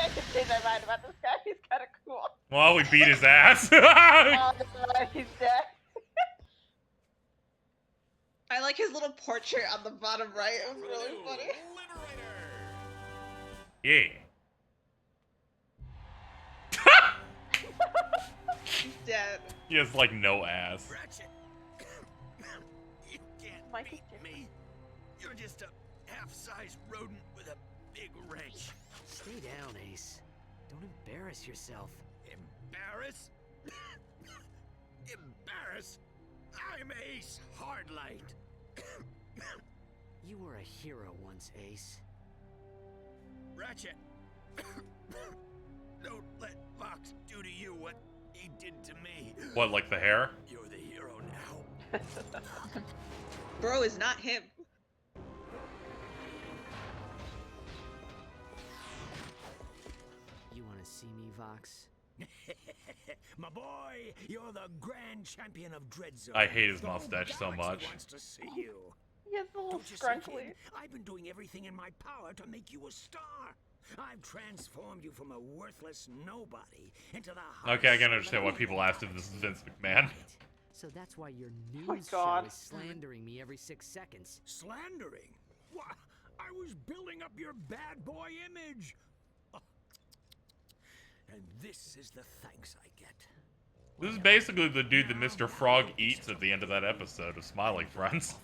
I can change my mind about this guy. He's kind of cool. Well, we beat his ass. Oh, he's dead. I like his little portrait on the bottom right. It was really funny. Yeah. He's dead. He has like no ass. Ratchet. You can't beat me. You're just a half-sized rodent with a big wrench. Stay down, Ace. Don't embarrass yourself. Embarrass? Embarrass? I'm Ace Hardlight. You were a hero once, Ace. Ratchet. Don't let Vox do to you what he did to me. What, like the hair? You're the hero now. Bro is not him. You want to see me, Vox? My boy, you're the grand champion of Dreadzone. I hate his The whole mustache so galaxy much. Wants to see you. He has a little Don't you see, scrunchy. kid? I've been doing everything in my power to make you a star. I've transformed you from a worthless nobody into the Okay, I can understand why people asked if this is Vince McMahon. So that's why your my news show God. is slandering me every 6 seconds. Slandering? Why, I was building up your bad boy image. Oh. And this is the thanks I get. This is basically the dude that Mr. Frog eats at the end of that episode of Smiling Friends.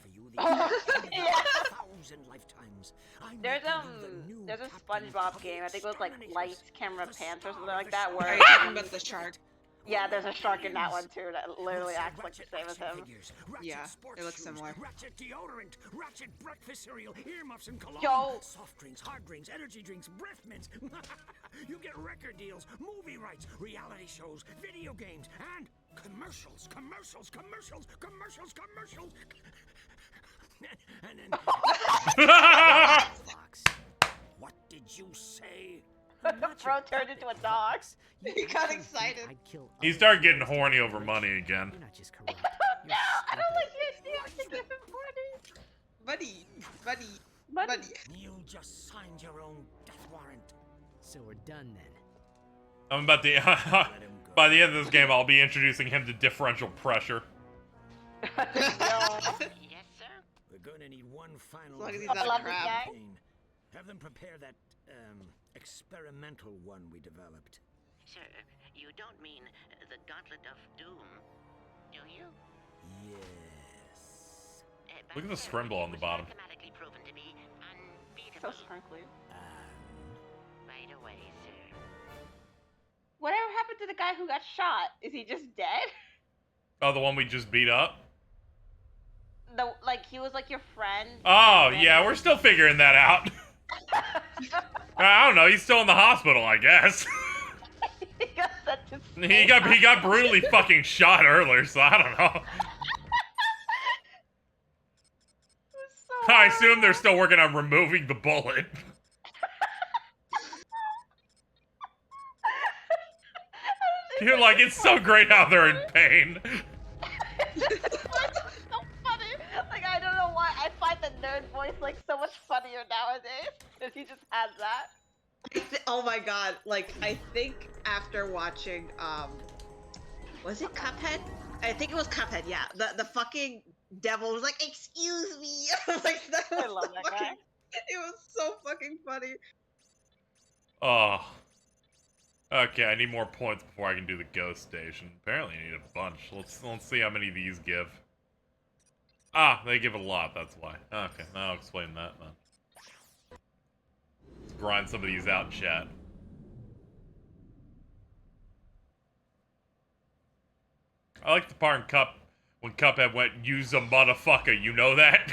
There's a SpongeBob game. I think it was like Lights, Camera, Pants or something like that. Where Are you talking about the shark? Yeah, there's a shark in that one too that literally acts like the same as him. Yeah, it looks similar. Ratchet deodorant, Ratchet breakfast cereal, earmuffs and cologne, Yo. soft drinks, hard drinks, energy drinks, breath mints. You get record deals, movie rights, reality shows, video games, and commercials. And then Fox, what did you say? Bro turned into a dog. He got excited. He started getting horny over money again. You're not just corrupt. No, I don't like you. You have to give him money. Buddy. You just signed your own death warrant. So we're done then. I'm about to. By the end of this game, I'll be introducing him to differential pressure. Yes, sir. We're going to need one final. As long as he's not a crab. campaign. Have them prepare that experimental one we developed. Sir, you don't mean the Gauntlet of Doom, do you? Yes. Look at the scrimble on the bottom. Mathematically proven to be So unbeatable. sprinkly. Right away, sir. Whatever happened to the guy who got shot? Is he just dead? Oh, the one we just beat up? He was like your friend. Oh, yeah, we're still figuring that out. I don't know, he's still in the hospital, I guess. He got brutally fucking shot earlier, so I don't know. I assume they're still working on removing the bullet. You're like, it's so great how they're in pain. It's so funny. Like, I don't know why. I find the nerd voice like so much funnier nowadays. Because he just has that. Oh my god! Like I think after watching, was it Cuphead? I think it was Cuphead. Yeah, the fucking devil was like, "Excuse me." Like that was I love so that fucking. guy. It was so fucking funny. Oh. Okay, I need more points before I can do the ghost station. Apparently I need a bunch. Let's see how many of these give. Ah, they give a lot, that's why. Okay, I'll explain that then. Let's grind some of these out, chat. I like the part in when Cuphead went, "Use a motherfucker," you know that?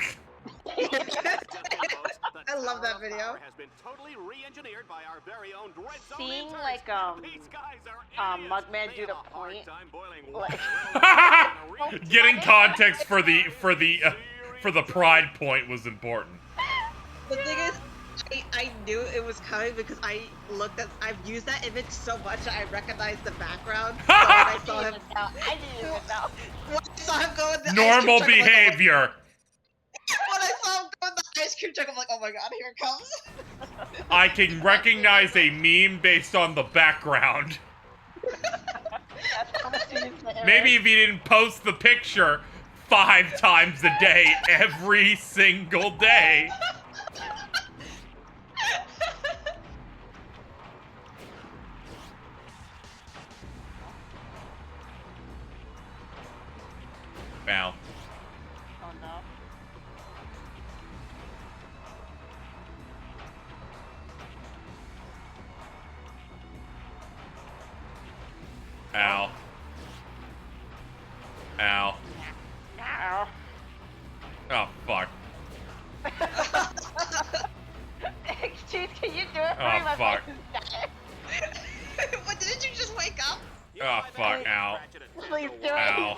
I love that video. Has been totally re-engineered by our very own Dreadzone Seeing interns. like These guys are Mugman do the point, like Getting context for the pride point was important. The thing is, I knew it was coming because I've used that image so much that I recognized the background. So when I saw him, I didn't even know. When I saw him go in the Normal ice cream truck, behavior. when I saw him go in the ice cream truck, I'm like, oh my god, here it comes. I can recognize a meme based on the background. Maybe if you didn't post the picture 5 times a day, every single day. Ow. Oh no. Ow. Ow. Ow. Oh, fuck. Excuse, can you do it for Oh, me? My fuck. voice is dying. What, didn't you just wake up? Oh, fuck. Ow. Please do it. Ow.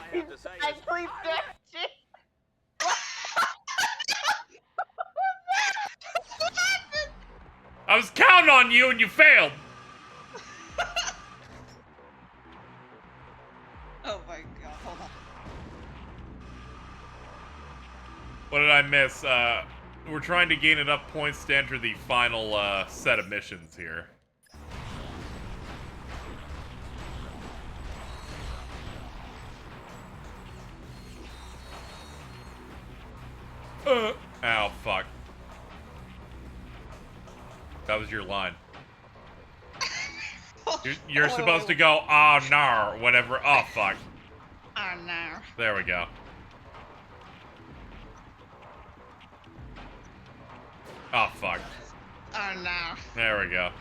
Please do it. I was counting on you and you failed. Oh my god, hold on. What did I miss? We're trying to gain enough points to enter the final set of missions here. Ow, fuck. That was your line. You're supposed to go, oh no, or whatever. Oh, fuck. Oh no. There we go. Oh, fuck. Oh no. There we go.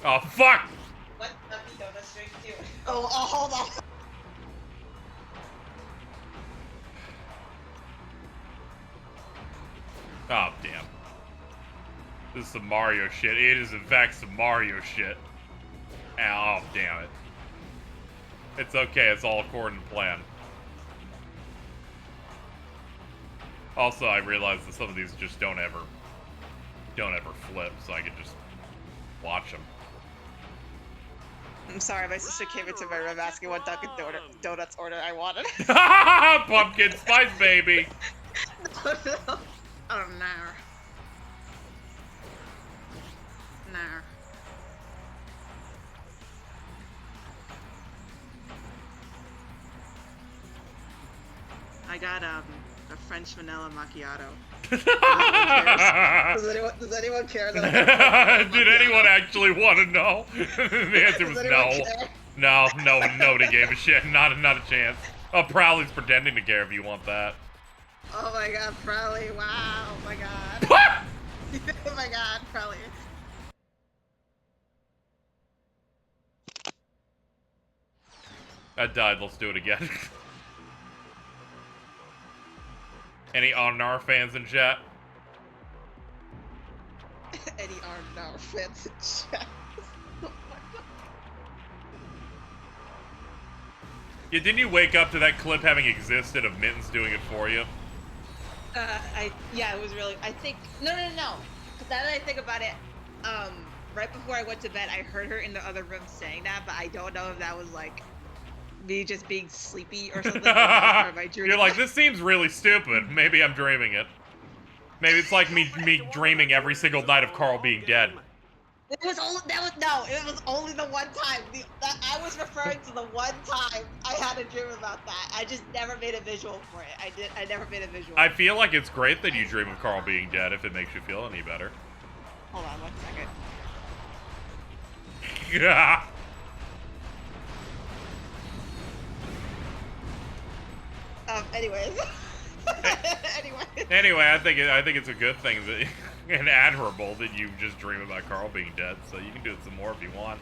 Oh, fuck! What Dunkin' Donuts drink do? Oh, hold on. Oh, damn. This is some Mario shit. It is, in fact, some Mario shit. Ow, oh, damn it. It's okay. It's all according to plan. Also, I realized that some of these just don't ever flip, so I could just watch them. I'm sorry, my sister came into my room asking what Dunkin' Donuts order I wanted. Pumpkin spice, baby! Oh no. Oh no. No. I got a French vanilla macchiato. Does anyone care that I Did anyone actually want to know? The answer was no. Nobody gave a shit. Not a chance. Oh, Prowley's pretending to care if you want that. Oh my god, Prowley, wow, oh my god. Oh my god, Prowley. I died, let's do it again. Any Arnar fans in chat? Any Arnar fans in chat? Yeah, didn't you wake up to that clip having existed of Mittens doing it for you? Yeah, it was really, I think, no. Now that I think about it, right before I went to bed, I heard her in the other room saying that, but I don't know if that was like me just being sleepy or something. You're like, this seems really stupid. Maybe I'm dreaming it. Maybe it's like me dreaming every single night of Carl being dead. It was only it was only the one time. I was referring to the one time I had a dream about that. I just never made a visual for it. I never made a visual. I feel like it's great that you dream of Carl being dead if it makes you feel any better. Hold on 1 second. Yeah. Anyways. Anyway, I think it's a good thing that and admirable that you just dream about Carl being dead. So you can do it some more if you want.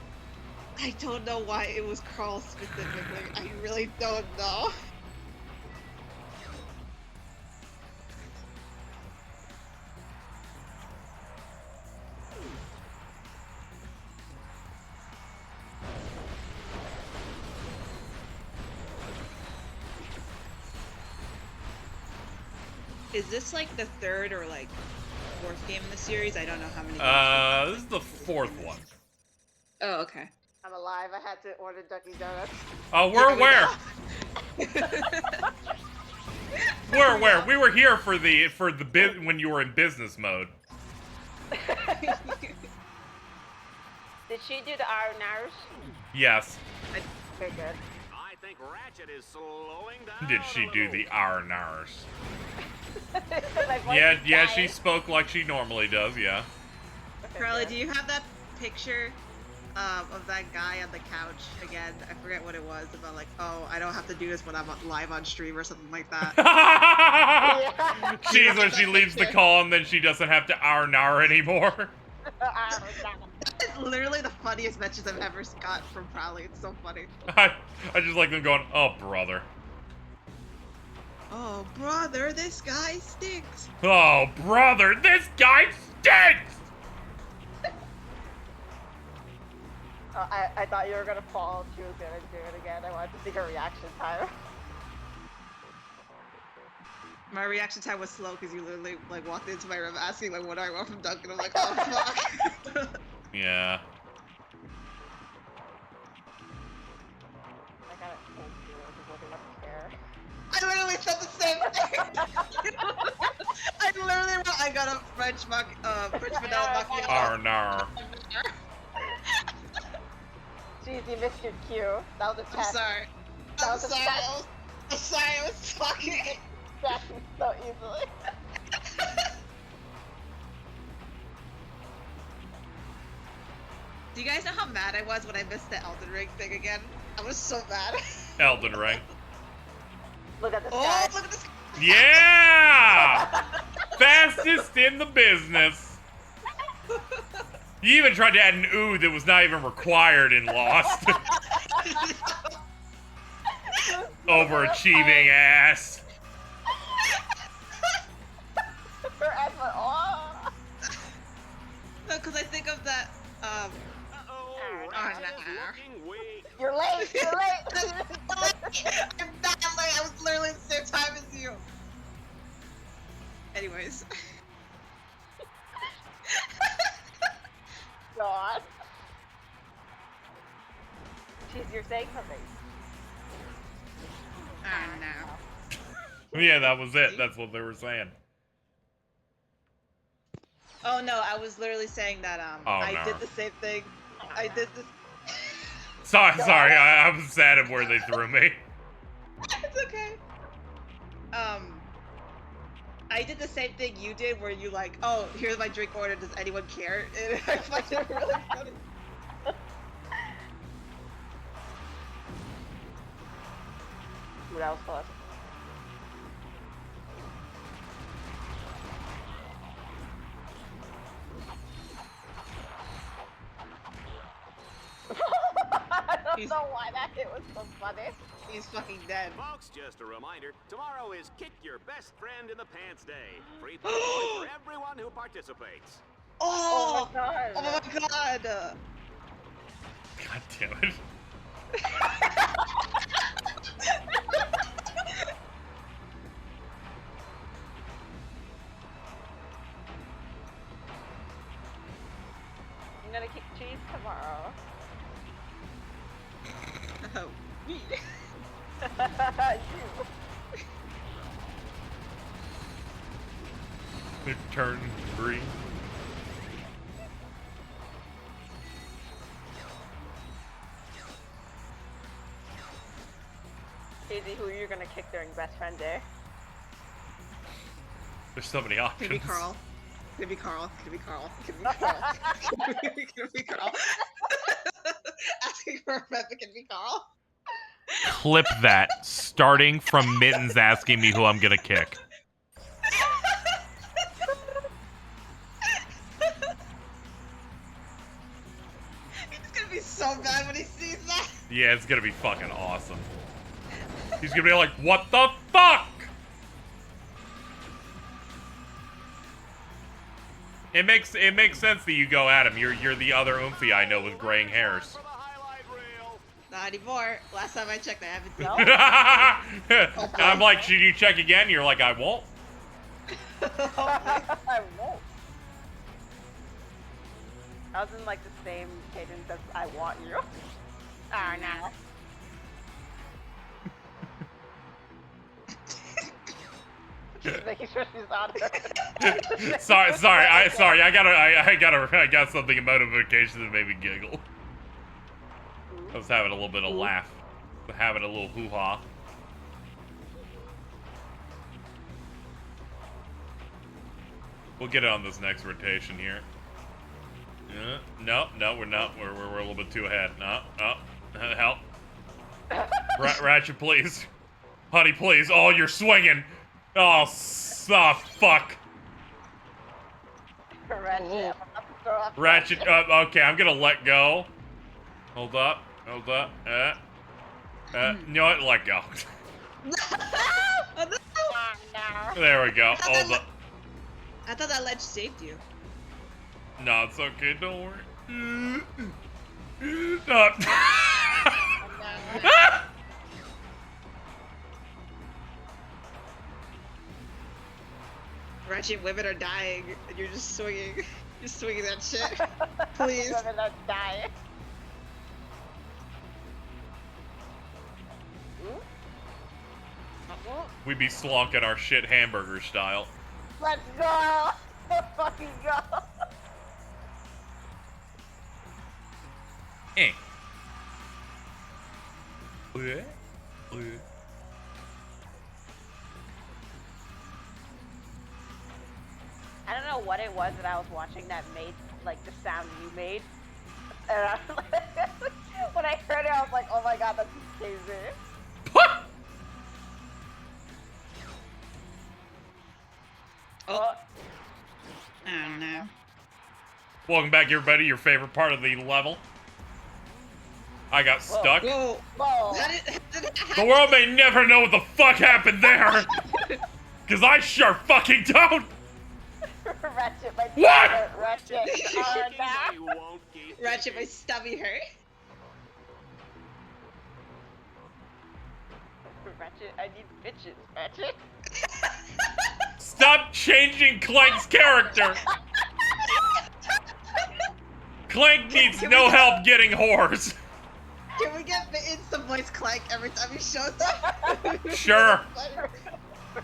I don't know why it was Carl specifically. I really don't know. Is this like the third or like fourth game in the series? I don't know how many. This is the fourth one. Oh, okay. I'm alive. I had to order Dunkin' Donuts. Oh, we're where? We're where? We were here for the when you were in business mode. Did she do the R&Rs? Yes. Okay, good. I think Ratchet is slowing down. Did she do the R&Rs? Yeah, yeah, she spoke like she normally does, yeah. Carly, do you have that picture of that guy on the couch again? I forget what it was about, like, oh, I don't have to do this when I'm live on stream or something like that. She's when she leaves the call and then she doesn't have to R&R anymore. It's literally the funniest messages I've ever got from Prowley. It's so funny. I just like them going, oh, brother. Oh, brother, this guy stinks. Oh, brother, this guy stinks! I thought you were gonna fall. She was gonna do it again. I wanted to see her reaction time. My reaction time was slow because you literally like walked into my room asking like, what do I want from Duncan? I'm like, oh fuck. Yeah. I got it. Looking up the chair. I literally said the same thing. I got a French vanilla macchiato. R&R. Jeez, you missed your cue. That was a test. I'm sorry. I'm sorry. I was talking. Distracting so easily. Do you guys know how mad I was when I missed the Elden Ring thing again? I was so mad. Elden Ring. Look at this guy. guy. Look at this. Yeah! Fastest in the business. You even tried to add an ooh that was not even required in Lost. Overachieving ass. No, because I think of that, You're late! You're late! I'm not late! I was literally at the same time as you! Anyways. God. Jeez, you're saying something. Oh no. Yeah, that was it. That's what they were saying. Oh no, I was literally saying that I did the same thing. I did this. Sorry, I was sad at where they threw me. It's okay. I did the same thing you did, where you like, oh, here's my drink order. Does anyone care? And I find it really funny. What else was? I don't know why that hit was so funny. He's fucking dead. Folks, just a reminder, tomorrow is Kick Your Best Friend in the Pants Day. Free popcorn for everyone who participates. Oh my god! Oh my god! God damn it. I'm gonna kick cheese tomorrow. Oh, me. You. It turned green. Casey, who you're gonna kick during Best Friend Day? There's so many options. Could be Carl. Could be Carl. Could be Carl. Could be Carl. Could be Carl. Asking for a friend, could be Carl. Clip that, starting from Mittens asking me who I'm gonna kick. He's gonna be so bad when he sees that. Yeah, it's gonna be fucking awesome. He's gonna be like, what the fuck? It makes sense that you go at him. You're the other Oomphy I know with graying hairs. Not anymore. Last time I checked, I haven't. I'm like, should you check again? You're like, I won't. I won't. I was in like the same cadence as I want you. Oh no. Just making sure she's on her. sorry. I got something in my notification that made me giggle. I was having a little bit of laugh, having a little hoo-ha. We'll get it on this next rotation here. No, we're not. We're a little bit too ahead. No, help. Ratchet, please. Honey, please. Oh, you're swinging. Oh, fuck. Ratchet, okay, I'm gonna let go. Hold up. You know what? Let go. There we go. Hold up. I thought that ledge saved you. No, it's okay. Don't worry. Ratchet, women are dying, and you're just swinging. You're swinging that shit. Please. Women are dying. We be slonking our shit hamburger style. Let's go! Let's fucking go! I don't know what it was that I was watching that made, like, the sound you made. And I was like, when I heard it, I was like, oh my god, that's crazy. Oh no. Welcome back, everybody. Your favorite part of the level. I got stuck. Whoa. The world may never know what the fuck happened there. Because I sure fucking don't. Ratchet, my What? Ratchet. Oh, no. Ratchet, my stubby hurt. Ratchet, I need bitches, Ratchet. Stop changing Clank's character. Clank needs no help getting whores. Can we get the instant voice Clank every time he shows up? Sure.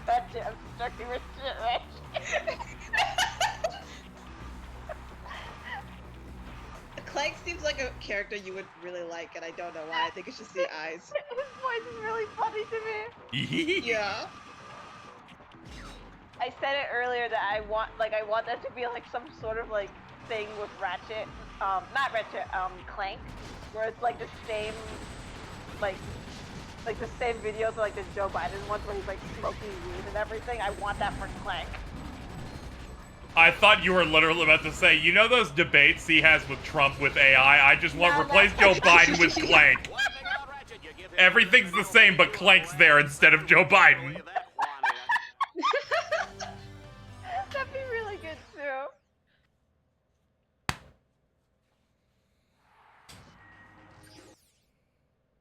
Ratchet, I'm stuck with shit, Ratchet. Clank seems like a character you would really like, and I don't know why. I think it's just the eyes. His voice is really funny to me. Yeah. I said it earlier that I want that to be like some sort of like thing with Ratchet, not Ratchet, Clank, where it's like the same, like the same videos like the Joe Biden ones where he's like smoking weed and everything. I want that for Clank. I thought you were literally about to say, you know those debates he has with Trump with AI? I just want to replace Joe Biden with Clank. Everything's the same, but Clank's there instead of Joe Biden. That'd be really good too.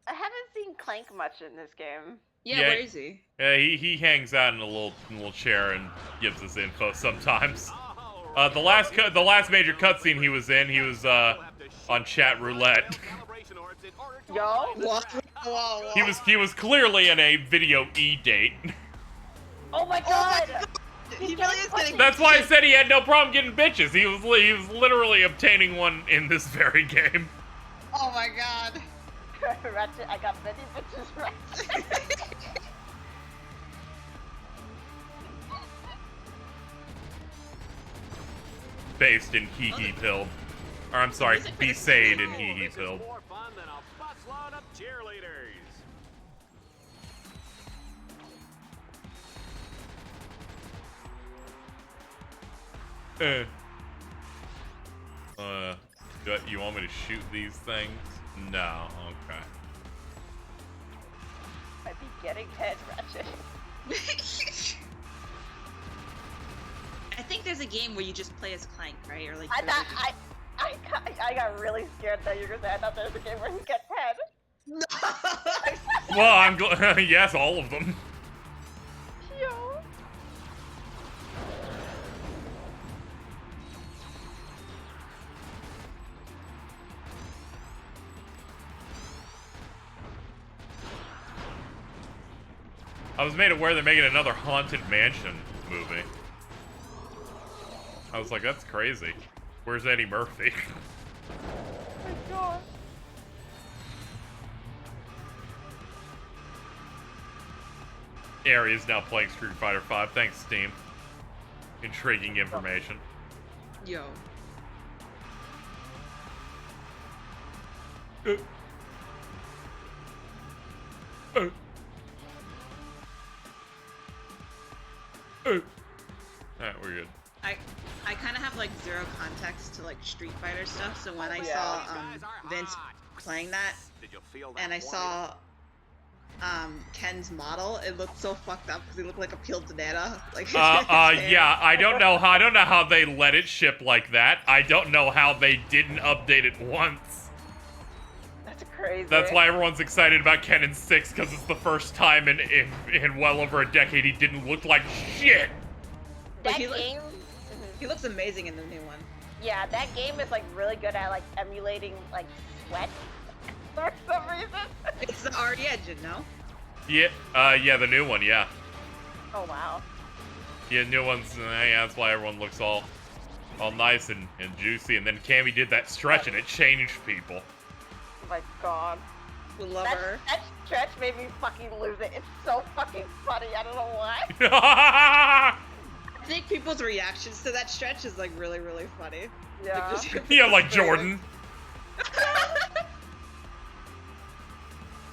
I haven't seen Clank much in this game. Yeah, where is he? Yeah, he hangs out in a little chair and gives us info sometimes. The last major cutscene he was in, he was on chat roulette. Yo, whoa. He was clearly in a video date. Oh my god! He really is getting. That's why I said he had no problem getting bitches. He was literally obtaining one in this very game. Oh my god. Ratchet, I got many bitches, Ratchet. Based in hee-hee pilled. Or I'm sorry, Besaid in hee-hee pilled. More fun than a busload of cheerleaders. You want me to shoot these things? No, okay. Might be getting head, Ratchet. I think there's a game where you just play as Clank, right? Or like. I got really scared that you were gonna say I thought there was a game where he gets head. No. Well, I'm yes, all of them. Yo. I was made aware they're making another Haunted Mansion movie. I was like, that's crazy. Where's Eddie Murphy? Oh my god. Ari is now playing Street Fighter V. Thanks, Steam. Intriguing information. Yo. Alright, we're good. I kind of have like zero context to like Street Fighter stuff, so when I saw Vince playing that, and I saw Ken's model, it looked so fucked up because he looked like a peeled banana. Like yeah, I don't know how they let it ship like that. I don't know how they didn't update it once. That's crazy. That's why everyone's excited about Ken in 6, because it's the first time in well over a decade he didn't look like shit. That game. He looks amazing in the new one. Yeah, that game is like really good at like emulating like sweat for some reason. It's the RE engine, no? Yeah, yeah, the new one, yeah. Oh wow. Yeah, new one's, yeah, that's why everyone looks all nice and juicy, and then Cammy did that stretch and it changed people. Oh my god. We love her. That stretch made me fucking lose it. It's so fucking funny, I don't know why. I think people's reactions to that stretch is like really, really funny. Yeah. Like, yeah, like Jordan.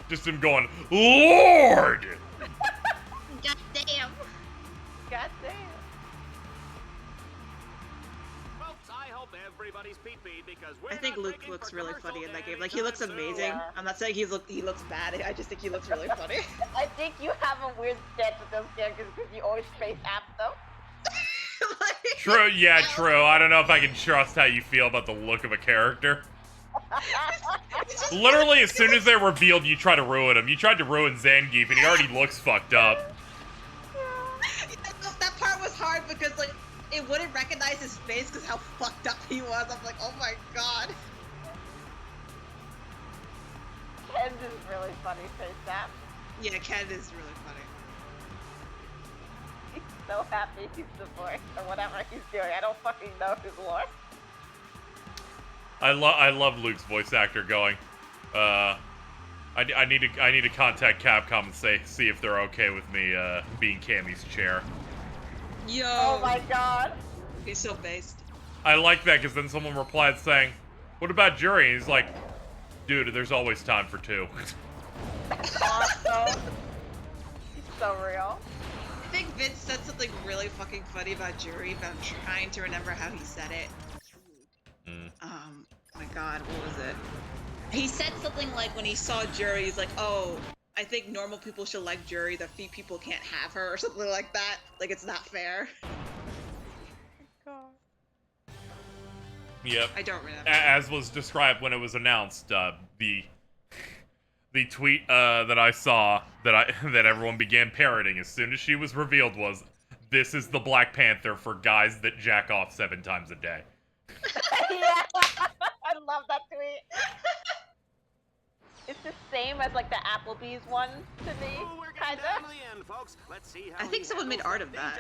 Just him going, Lord! God damn. God damn. Folks, I hope everybody's pee-pee because we're I think not Luke breaking looks for really commercial funny in that game. Like, he looks anytime soon. amazing. Yeah. I'm not saying he looks bad. I just think he looks really funny. I think you have a weird stance with those characters because you always face at them. True, yeah, true. I don't know if I can trust how you feel about the look of a character. Literally, as soon as they're revealed, you try to ruin him. You tried to ruin Zangief, and he already looks fucked up. That part was hard because, like, it wouldn't recognize his face because how fucked up he was. I'm like, oh my god. Ken's is really funny face at. Yeah, Ken is really funny. He's so happy he's the voice or whatever he's doing. I don't fucking know his lore. I love Luke's voice actor going. I need to contact Capcom and see if they're okay with me being Cammy's chair. Yo. Oh my god. He's so based. I like that because then someone replied saying, "What about Jury?" And he's like, "Dude, there's always time for two." That's awesome. He's so real. I think Vince said something really fucking funny about Jury, but I'm trying to remember how he said it. Oh my god, what was it? He said something like when he saw Jury, he's like, oh, I think normal people should like Jury, the feet people can't have her, or something like that. Like, it's not fair. God. Yep. I don't remember. As was described when it was announced, the tweet that I saw that everyone began parroting as soon as she was revealed was, "This is the Black Panther for guys that jack off 7 times a day." Yeah, I love that tweet. It's the same as like the Applebee's one to me, kind of. I think someone made art of that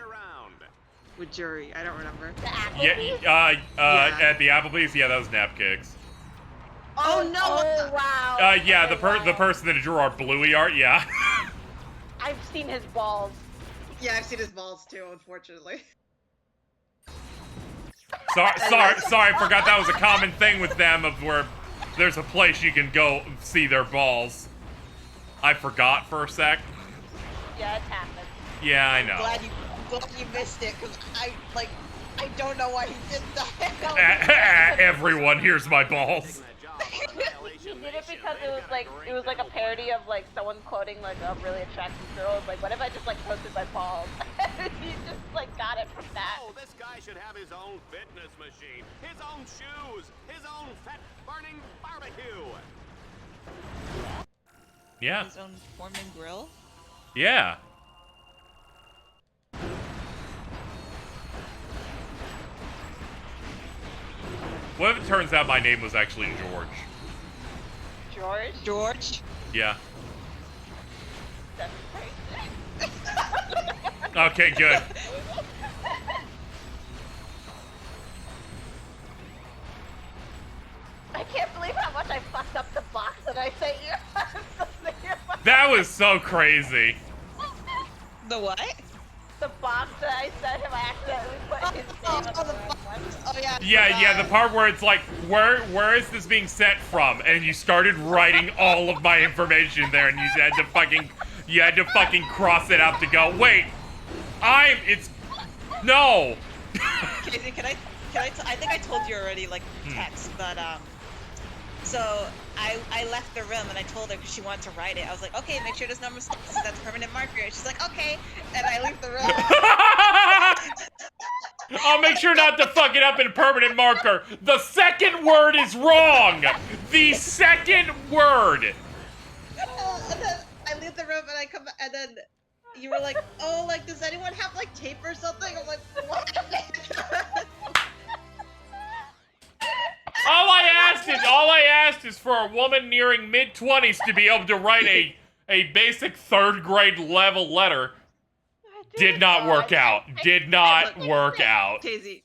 with Jury. I don't remember. Yeah, at the Applebee's, yeah, that was Napkicks. Oh no! Oh wow. Yeah, Okay, the person that drew our bluey art, yeah. I've seen his balls. Yeah, I've seen his balls too, unfortunately. Sorry, I forgot that was a common thing with them of where there's a place you can go see their balls. I forgot for a sec. Yeah, it's happened. Yeah, I know. Glad you missed it, because I don't know why he did that. Everyone, here's my balls. He did it because it was like a parody of like someone quoting like a really attractive girl. It's like, what if I just like posted my balls? He just like got it from that. Oh, this guy should have his own fitness machine, his own shoes, his own fat-burning barbecue. Yeah. His own Foreman grill. Yeah. What if it turns out my name was actually George? George? George? Yeah. That's crazy. Okay, good. I can't believe how much I fucked up the box that I sent you. That was so crazy. The what? The box that I sent him, I accidentally put his name on the box. Oh yeah. Yeah, the part where it's like, where is this being sent from? And you started writing all of my information there, and you had to fucking cross it out to go. Wait, no. Casey, I think I told you already, like text, but so I left the room and I told her because she wanted to write it. I was like, okay, make sure this number stops. That's a permanent marker. And she's like, okay, and I leave the room. I'll make sure not to fuck it up in permanent marker. The second word is wrong. The second word. And then I leave the room and I come, and then you were like, oh, like, does anyone have like tape or something? I'm like, what? All I asked is for a woman nearing mid-20s to be able to write a basic 3rd grade level letter. Did not work out. Did not work out. Casey,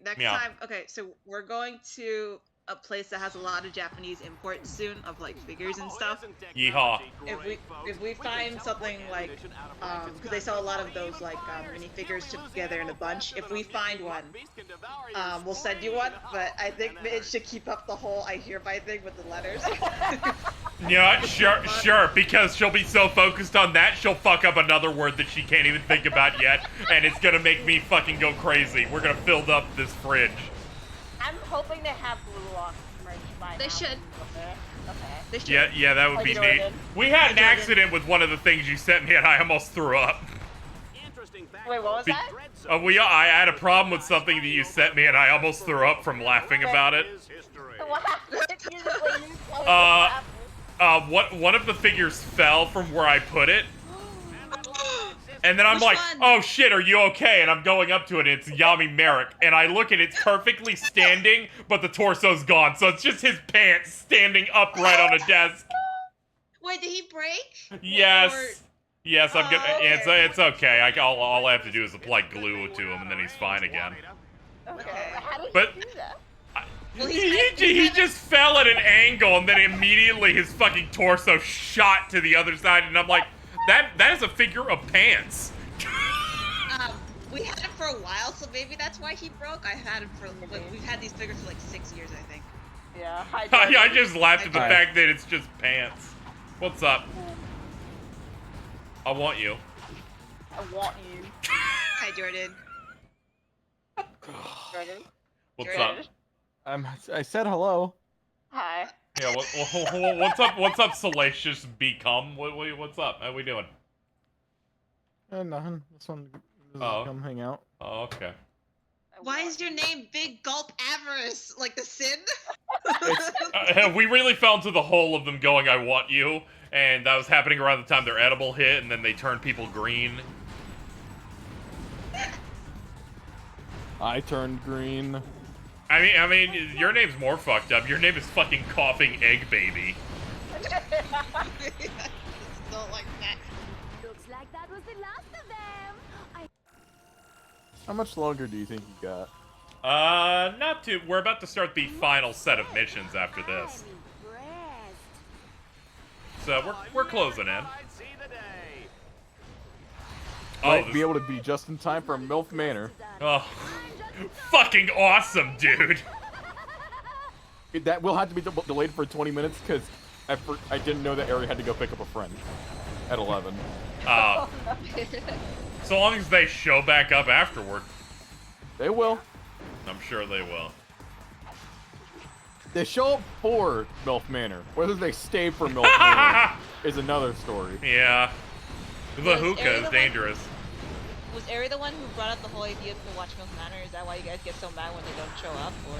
next time, okay, so we're going to a place that has a lot of Japanese imports soon of like figures and stuff. Yeehaw. If we find something like, because they sell a lot of those like minifigures together in a bunch. If we find one, we'll send you one. But I think it should keep up the whole I hereby thing with the letters. Yeah, sure, because she'll be so focused on that, she'll fuck up another word that she can't even think about yet, and it's gonna make me fucking go crazy. We're gonna fill up this fridge. I'm hoping to have Blue Lock merch by now. They should. Okay. Yeah, that would be neat. We had an accident with one of the things you sent me, and I almost threw up. Wait, what was that? I had a problem with something that you sent me, and I almost threw up from laughing about it. What happened? One of the figures fell from where I put it. And then I'm like, oh shit, are you okay? And I'm going up to it, and it's Yami Merrick. And I look, and it's perfectly standing, but the torso's gone. So it's just his pants standing upright on a desk. Wait, did he break? Yes. Yes, I'm gonna. Okay. It's okay. All I have to do is apply glue to him, and then he's fine again. Okay. How did But he do that? Well, he just fell at an angle, and then immediately his fucking torso shot to the other side, and I'm like, that is a figure of pants. We had it for a while, so maybe that's why he broke. We've had these figures for like 6 years, I think. Yeah. I just laughed at the fact that it's just pants. What's up? I want you. I want you. Hi, Jordan. Jordan? What's up? I said hello. Hi. Yeah, what's up, Salacious Become? What's up? How we doing? Nothing. This one Oh. come hang out. Oh, okay. Why is your name Big Gulp Avarice? Like the sin? We really fell into the hole of them going, I want you, and that was happening around the time their edible hit, and then they turned people green. I turned green. I mean, your name's more fucked up. Your name is fucking Coughing Egg Baby. Don't like that. Looks like that was the last of them. How much longer do you think you got? Not too. We're about to start the final set of missions after this. we're closing in. Might be able to be just in time for MILF Manor. Oh, fucking awesome, dude. That will have to be delayed for 20 minutes because I didn't know that Ari had to go pick up a friend at 11. So long as they show back up afterward. They will. I'm sure they will. They show up for MILF Manor. Whether they stay for MILF Manor is another story. Yeah. The hookah is dangerous. Was Ari the one who brought up the whole idea to watch MILF Manor? Is that why you guys get so mad when they don't show up? Or?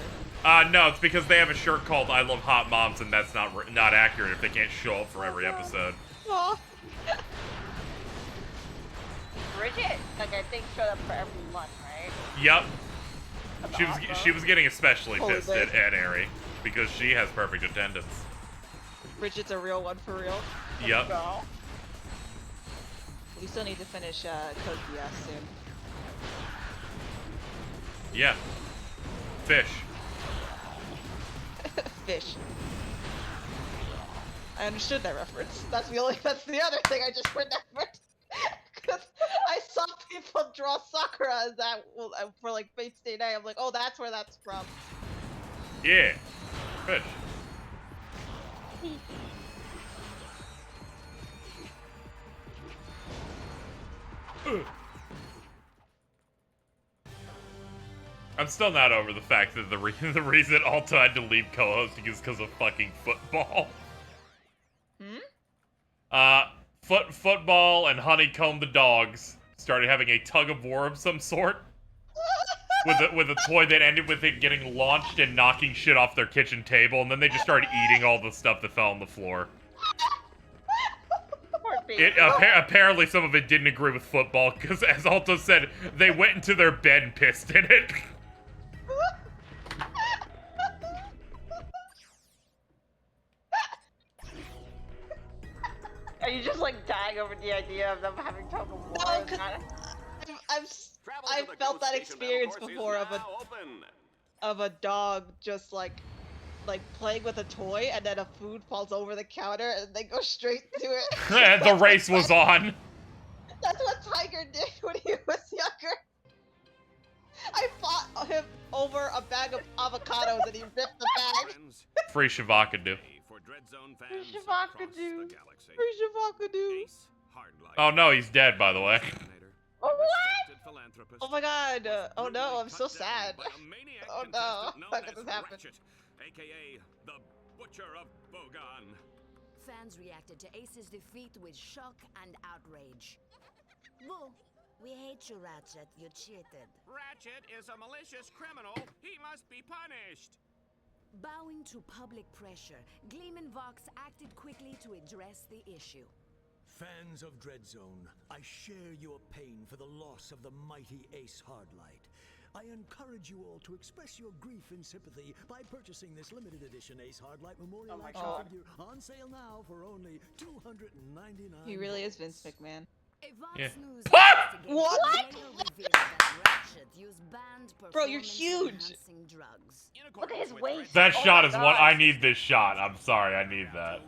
No, it's because they have a shirt called "I Love Hot Moms," and that's not accurate if they can't show up for every episode. Aw. Bridget, like, I think showed up for everyone, right? Yep. That's She was getting especially Holy pissed bit. at Ari because she has perfect attendance. Bridget's a real one for real. Yep. Girl. We still need to finish Code BS soon. Yeah. Fish. Fish. I understood that reference. That's the other thing I just remembered. Because I saw people draw Sakura as that for like Fate Stay Night. I'm like, oh, that's where that's from. Yeah. Fish. I'm still not over the fact that the reason Alta had to leave co-hosting is because of fucking football. Football and Honeycomb the dogs started having a tug of war of some sort. with a toy that ended with it getting launched and knocking shit off their kitchen table, and then they just started eating all the stuff that fell on the floor. Apparently some of it didn't agree with football, because as Alto said, they went into their bed and pissed in it. Are you just like dying over the idea of them having tug of war? No, because I've felt that experience before of a dog just like playing with a toy and then a food falls over the counter and they go straight to it. And the race was on. That's what Tiger did when he was younger. I fought him over a bag of avocados and he ripped the bag. Free Shavakadu. Free Shavakadu. Free Shavakadu. Oh no, he's dead, by the way. Oh, what? Oh my god. Oh no, I'm so sad. Oh no. How could this happen? AKA the Butcher of Bogan. Fans reacted to Ace's defeat with shock and outrage. Boo, we hate you, Ratchet. You cheated. Ratchet is a malicious criminal. He must be punished. Bowing to public pressure, Gleeman Vox acted quickly to address the issue. Fans of Dreadzone, I share your pain for the loss of the mighty Ace Hardlight. I encourage you all to express your grief and sympathy by purchasing this limited edition Ace Hardlight Memorial Action figure on sale now for only $299. He really is Vince McMahon. Yeah. What? Ratchet used banned Bro, you're huge. Drugs. Look at his waist. That Oh shot my is God. what I need. This shot. I'm sorry, I need that.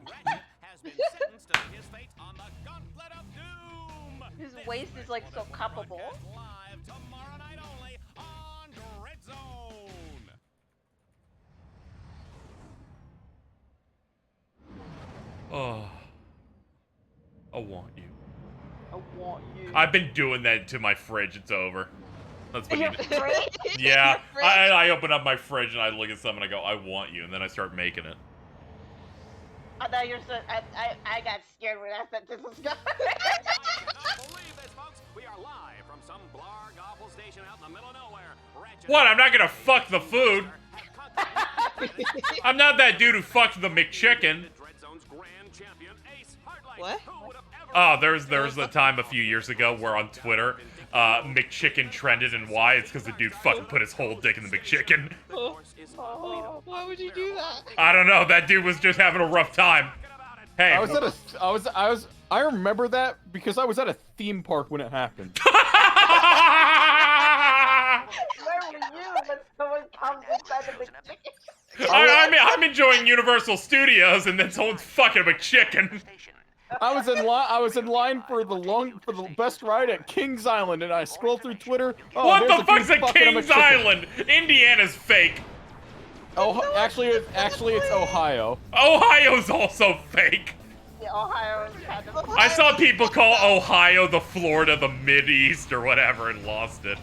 His waist is like so cuppable. Oh, I want you. I want you. I've been doing that to my fridge. It's over. That's what Your you fridge? Yeah, Your fridge? I open up my fridge and I look at something and I go, I want you, and then I start making it. I thought you were so. I got scared when that sentence was going. Believe this, folks. We are live from some blarg awful station out in the middle of nowhere. Ratchet What? I'm not gonna fuck the food. I'm not that dude who fucked the McChicken. What? Oh, there's the time a few years ago where on Twitter, McChicken trended, and why? It's because the dude fucking put his whole dick in the McChicken. Oh, why would you do that? I don't know. That dude was just having a rough time. Hey, I remember that because I was at a theme park when it happened. Where were you when someone comes inside of the chicken? I'm enjoying Universal Studios, and then someone's fucking a chicken. I was in line for the best ride at Kings Island, and I scrolled through Twitter. Oh, What there's the a fuck's dude at fucking him a Kings chicken. Island? Indiana's fake. Oh, actually, it's Ohio. Ohio's also fake. Yeah, Ohio is kind of. I saw people call Ohio the Florida, the Mid-East, or whatever, and lost it.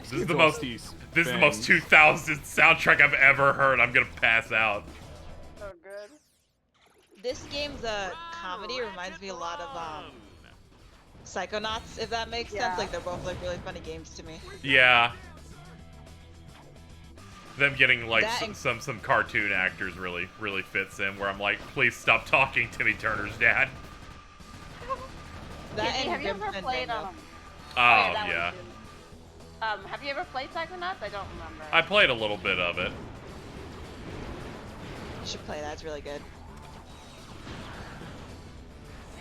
This is the most 2000 soundtrack I've ever heard. I'm gonna pass out. So good. This game's comedy reminds me a lot of Psychonauts, if that makes sense. Like they're both like really funny games to me. Yeah. Them getting like That some cartoon actors really fits in. Where I'm like, please stop talking Timmy Turner's dad. Have you ever played Oh that yeah. one too. Have you ever played Psychonauts? I don't remember. I played a little bit of it. You should play that. It's really good.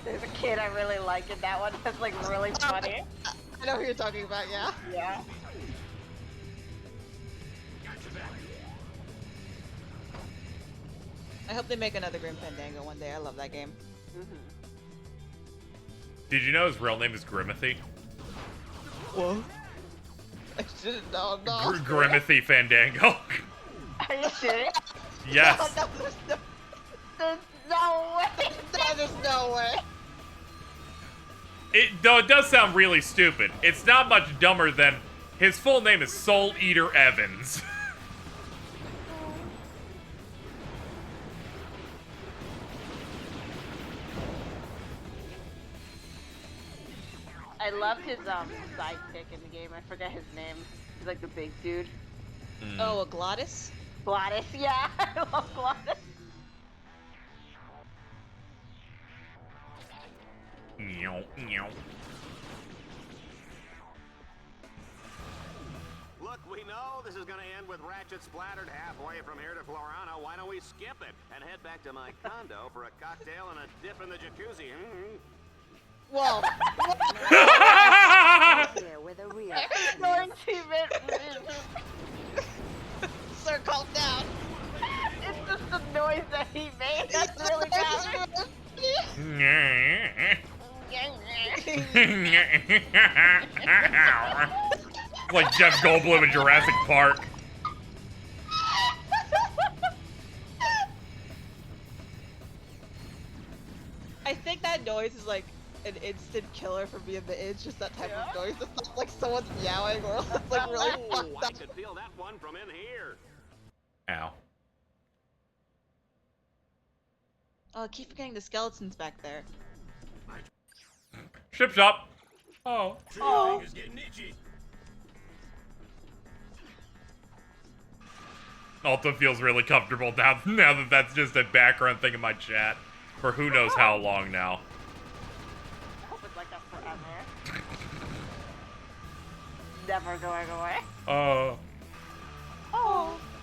There's a kid I really like in that one. That's like really funny. I know who you're talking about. Yeah. Yeah. I hope they make another Grim Fandango one day. I love that game. Did you know his real name is Grimothy? What? I didn't know. No. Grimothy Fandango. Are you serious? Yes. No, there's no way. No, there's no way. Though it does sound really stupid. It's not much dumber than his full name is Soul Eater Evans. I love his sidekick in the game. I forget his name. He's like the big dude. Oh, a Glottis? Glottis, yeah. I love Glottis. Look, we know this is going to end with Ratchet splattered halfway from here to Florano. Why don't we skip it and head back to my condo for a cocktail and a dip in the jacuzzi? Whoa. Here with a real Sir, calm down. It's just the noise that he made. That's really bad. Like Jeff Goldblum in Jurassic Park. I think that noise is like an instant killer for me in the It's just that type of noise. It's not like someone's meowing or it's like really fucked I up. could feel that one from in here. Ow. Oh, I keep forgetting the skeletons back there. Ship shop. Oh. Oh. Is getting itchy. Alta feels really comfortable now that that's just a background thing in my chat for who knows how long now. I hope it's like that forever. Never going away. Oh.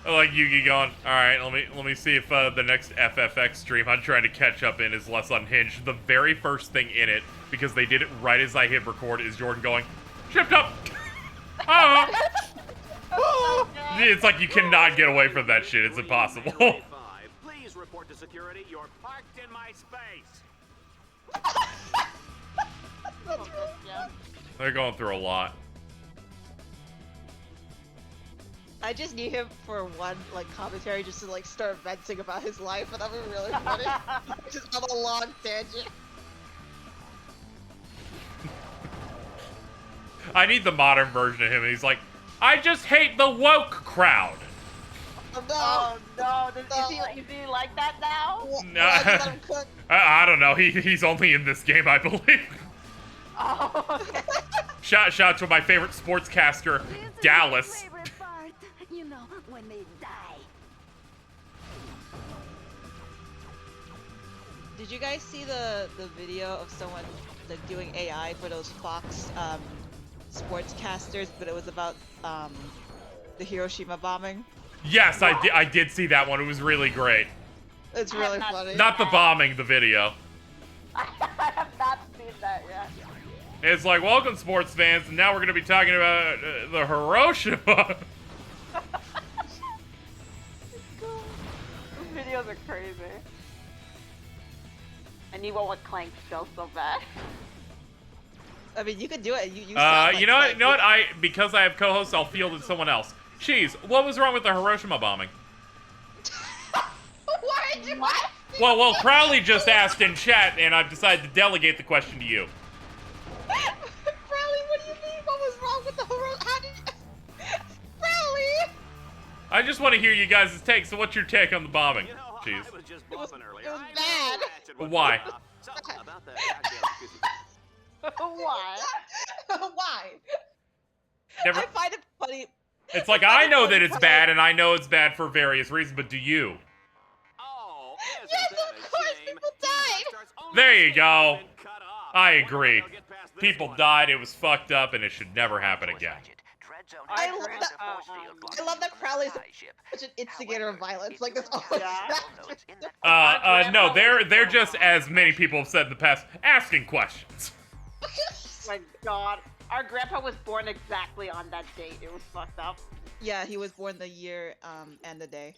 I like Yugi going, alright, let me see if the next FFX stream I'm trying to catch up in is less unhinged. The very first thing in it, because they did it right as I hit record, is Jordan going, shipped up! Oh. It's like you cannot get away from that shit. It's impossible. Please report to security. You're parked in my space. They're going through a lot. I just need him for one like commentary just to like start venting about his life, and that would be really funny. Just on a long tangent. I need the modern version of him, and he's like, I just hate the woke crowd. Oh no! Oh no! Is he like that now? No, I don't know. He's only in this game, I believe. Oh, okay. Shout to my favorite sportscaster, Dallas. You know, when they die. Did you guys see the video of someone like doing AI for those Fox sportscasters, but it was about the Hiroshima bombing? Yes, I did see that one. It was really great. It's really funny. Not the bombing, the video. I have not seen that yet. It's like, welcome, sports fans, and now we're going to be talking about the Hiroshima. Those videos are crazy. I need one with Clank still so bad. I mean, you could do it. You you know what? You know what? Because I have co-hosts, I'll field it someone else. Cheese, what was wrong with the Hiroshima bombing? Why did you ask? Well, Crowley just asked in chat, and I've decided to delegate the question to you. Crowley, what do you mean? What was wrong with the Hiroshima? How did you... Crowley! I just want to hear you guys' take. So, what's your take on the bombing? Cheese. I was just bluffing earlier. It was bad. Why? So, about that Why? Why? Never. I find it funny. It's like, I know that it's bad, and I know it's bad for various reasons, but do you? Oh, yes, of course, people died. There you go. I agree. People died, it was fucked up, and it should never happen again. I love that Crowley's such an instigator of violence. Like, that's always No, they're just, as many people have said in the past, asking questions. Oh my god. Our grandpa was born exactly on that date. It was fucked up. Yeah, he was born the year and the day.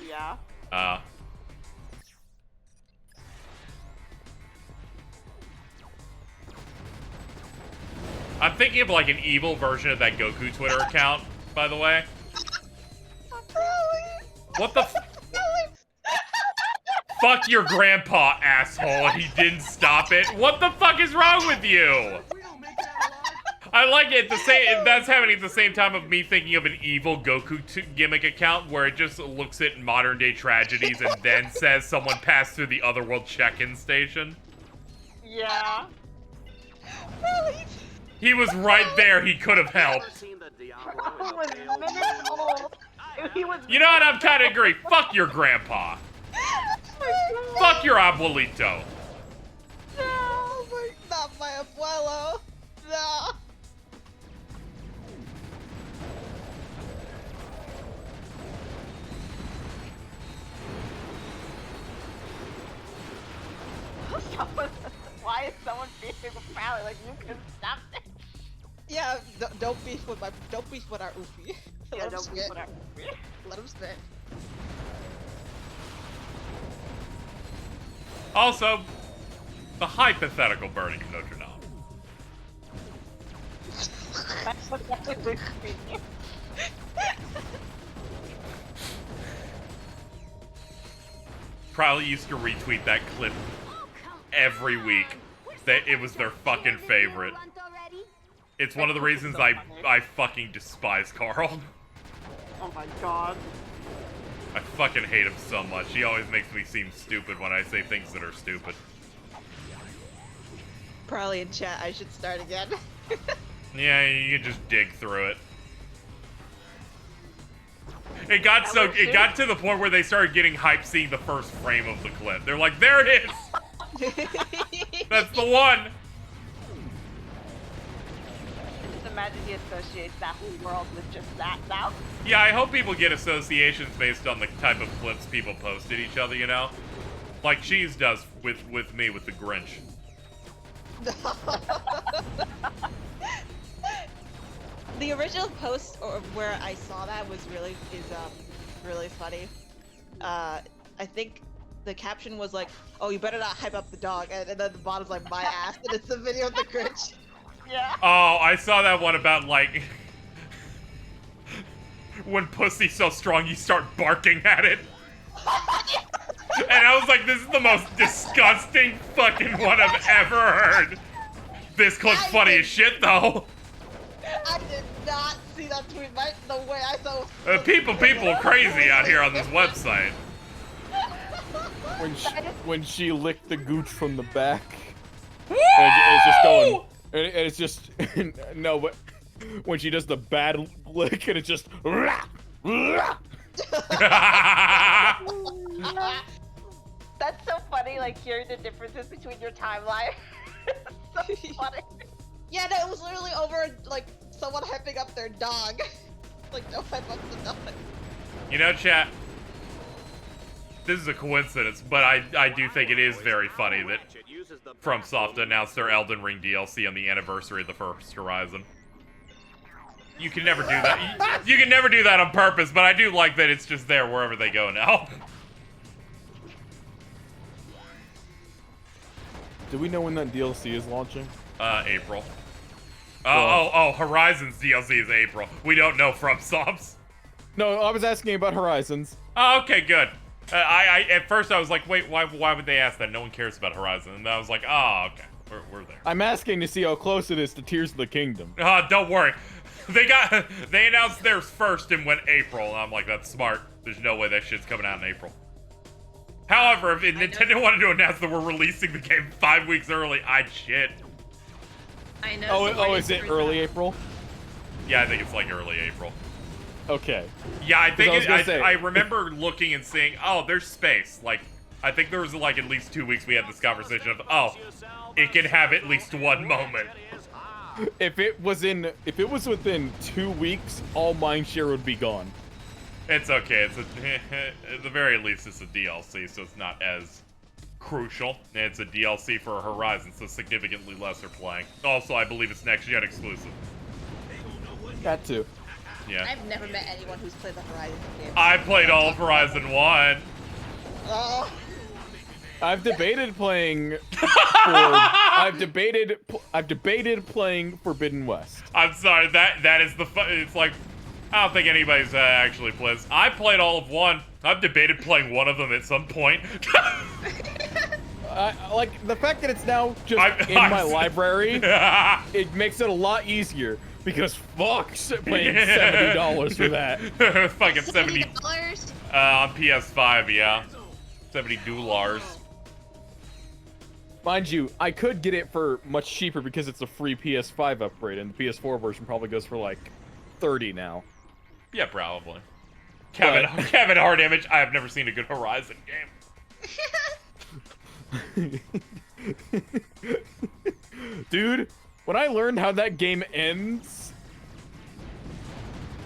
Yeah. I'm thinking of like an evil version of that Goku Twitter account, by the way. What the fuck your grandpa, asshole. He didn't stop it. What the fuck is wrong with you? I like it. That's happening at the same time of me thinking of an evil Goku gimmick account where it just looks at modern day tragedies and then says someone passed through the otherworld check-in station. Yeah. Really? He was right there. He could have helped. You know what? I'm kind of agree. Fuck your grandpa. Fuck your abuelito. No, not my abuelo. No. Why is someone beefing with Crowley? Like, you can stop it. Yeah, don't beef with our Oofy. Yeah, don't beef with our Oofy. Let him spit. Also, the hypothetical burning of Notre Dame. That's what that was. Probably used to retweet that clip every week. That it was their fucking favorite. It's one of the reasons I fucking despise Carl. Oh my god. I fucking hate him so much. He always makes me seem stupid when I say things that are stupid. Probably in chat, I should start again. Yeah, you can just dig through it. It got to the point where they started getting hyped seeing the first frame of the clip. They're like, there it is! That's the one! Just imagine he associates that whole world with just that now. Yeah, I hope people get associations based on the type of clips people post at each other, you know? Like Cheese does with me with the Grinch. The original post where I saw that was really funny. I think the caption was like, "Oh, you better not hype up the dog," and then the bottom's like, "My ass," and it's the video of the Grinch. Yeah. Oh, I saw that one about like when pussy's so strong you start barking at it. And I was like, this is the most disgusting fucking one I've ever heard. This clip's funny as shit though. I did not see that tweet. The way I saw it. People are crazy out here on this website. When she licked the gooch from the back, and it's just going, and it's just no, but when she does the bad lick and it's just. That's so funny, like hearing the differences between your timeline. So funny. Yeah, no, it was literally over like someone hyping up their dog. Like, don't hype up the dog. You know, chat. this is a coincidence, but I do think it is very funny that FromSoft announced their Elden Ring DLC on the anniversary of the first Horizon. You can never do that. You can never do that on purpose, but I do like that it's just there wherever they go now. Do we know when that DLC is launching? April. Oh, Horizon's DLC is April. We don't know FromSoft's. No, I was asking about Horizons. Oh, okay, good. At first I was like, wait, why would they ask that? No one cares about Horizon. And I was like, oh, okay, we're there. I'm asking to see how close it is to Tears of the Kingdom. Don't worry. They announced theirs first and went April. And I'm like, that's smart. There's no way that shit's coming out in April. However, if Nintendo wanted to announce that we're releasing the game 5 weeks early, I'd shit. I know. Oh, is it early April? Yeah, I think it's like early April. Okay. Yeah, I think I remember looking and seeing, oh, there's space. Like, I think there was like at least 2 weeks we had this conversation of, oh, it can have at least one moment. If it was within 2 weeks, all mindshare would be gone. It's okay. It's at the very least it's a DLC, so it's not as crucial. It's a DLC for Horizon, so significantly lesser playing. Also, I believe it's next gen exclusive. Got to. Yeah. I've never met anyone who's played the Horizon game. I played all of Horizon 1. Oh. I've debated playing I've debated playing Forbidden West. I'm sorry, that is it's like, I don't think anybody's actually plays. I played all of 1. I've debated playing one of them at some point. Like, the fact that it's now just in my library, it makes it a lot easier. Because fuck, paying $70 for that. Fucking $70. On PS5, yeah. $70. Mind you, I could get it for much cheaper because it's a free PS5 upgrade, and the PS4 version probably goes for like $30 now. Yeah, probably. Kevin Hard Image. I have never seen a good Horizon game. Dude, when I learned how that game ends,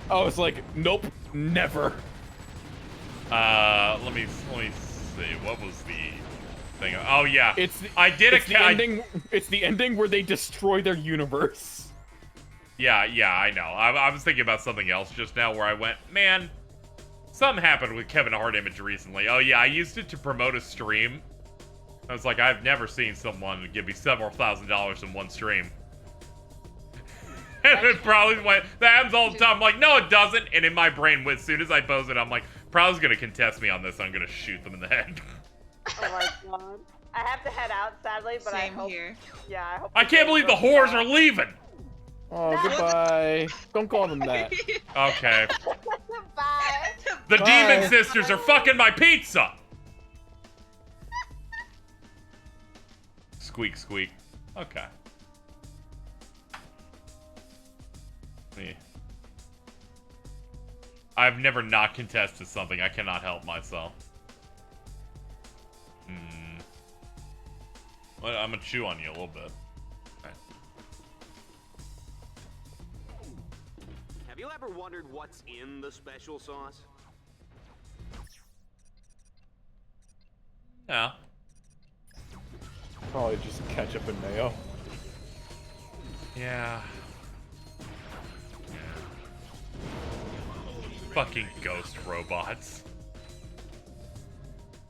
I was like, nope, never. Let me see. What was the thing? Oh yeah, It's the ending where they destroy their universe. Yeah, I know. I was thinking about something else just now where I went, man, something happened with Kevin Hart Image recently. Oh yeah, I used it to promote a stream. I was like, I've never seen someone give me several $1,000s in one stream. And it probably went, that happens all the time. I'm like, no, it doesn't. And in my brain, as soon as I post it, I'm like, probably's gonna contest me on this. I'm gonna shoot them in the head. Oh my god. I have to head out, sadly, but I hope. Here. Yeah, I hope. I can't believe the whores are leaving. Oh, goodbye. Don't call them that. Okay. Bye. The Bye. Demon Sisters are fucking my pizza. Squeak, squeak. Okay. See. I've never not contested something. I cannot help myself. Well, I'm gonna chew on you a little bit. Okay. Have you ever wondered what's in the special sauce? Yeah. Probably just ketchup and mayo. Yeah. Fucking ghost robots.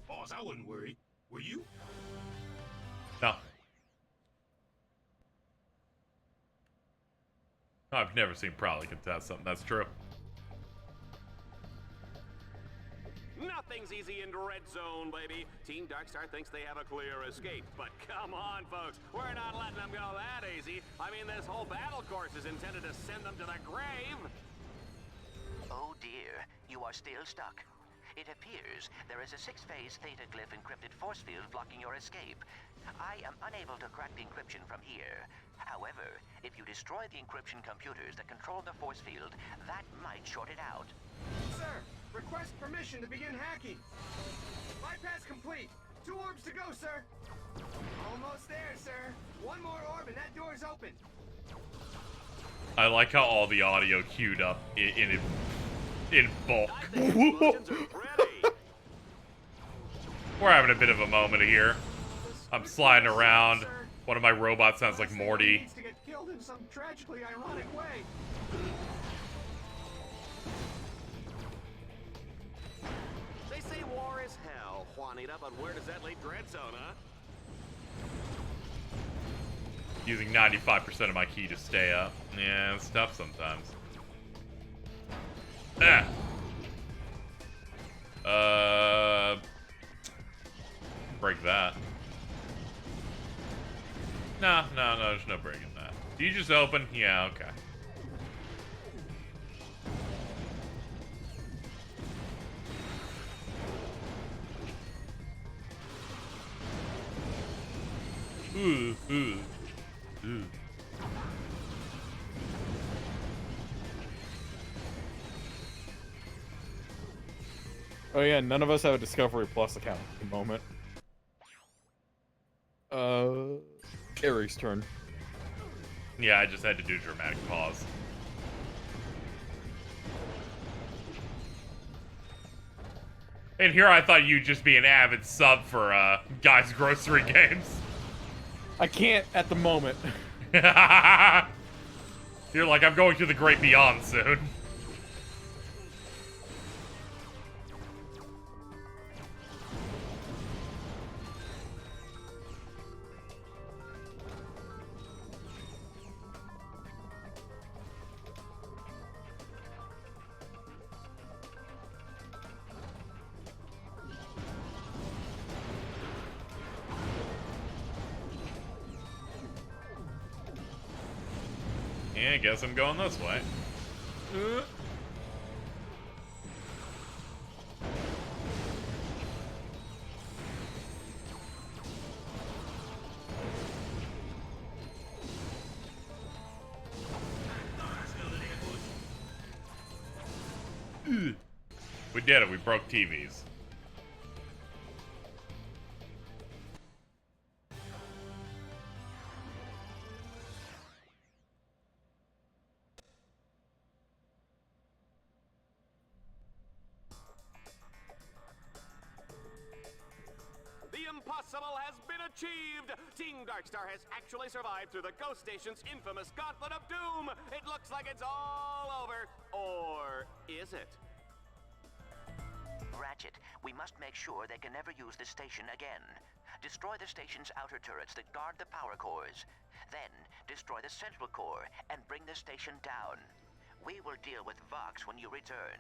Boss, I wasn't worried. Were you? No. I've never seen Prowley contest something. That's true. Nothing's easy in Dreadzone, baby. Team Darkstar thinks they have a clear escape, but come on, folks. We're not letting them go that easy. I mean, this whole battle course is intended to send them to the grave. Oh dear, you are still stuck. It appears there is a 6-phase theta glyph encrypted force field blocking your escape. I am unable to crack the encryption from here. However, if you destroy the encryption computers that control the force field, that might short it out. Sir, request permission to begin hacking. Bypass complete. 2 orbs to go, sir. Almost there, sir. 1 more orb and that door's open. I like how all the audio queued up in bulk. We're having a bit of a moment here. I'm sliding around. One of my robots sounds like Morty. Needs to get killed in some tragically ironic way. They say war is hell, Juanita, but where does that leave Dreadzone, huh? Using 95% of my key to stay up. Yeah, it's tough sometimes. Break that. No, there's no breaking that. Do you just open? Yeah, okay. Ooh. Oh yeah, none of us have a Discovery Plus account at the moment. Eric's turn. Yeah, I just had to do a dramatic pause. And here I thought you'd just be an avid sub for, Guys Grocery Games. I can't at the moment. You're like, I'm going to the great beyond soon. Yeah, I guess I'm going this way. We did it. We broke TVs. Impossible has been achieved! Team Darkstar has actually survived through the Ghost Station's infamous Gauntlet of Doom! It looks like it's all over. Or is it? Ratchet, we must make sure they can never use this station again. Destroy the station's outer turrets that guard the power cores. Then, destroy the central core and bring the station down. We will deal with Vox when you return.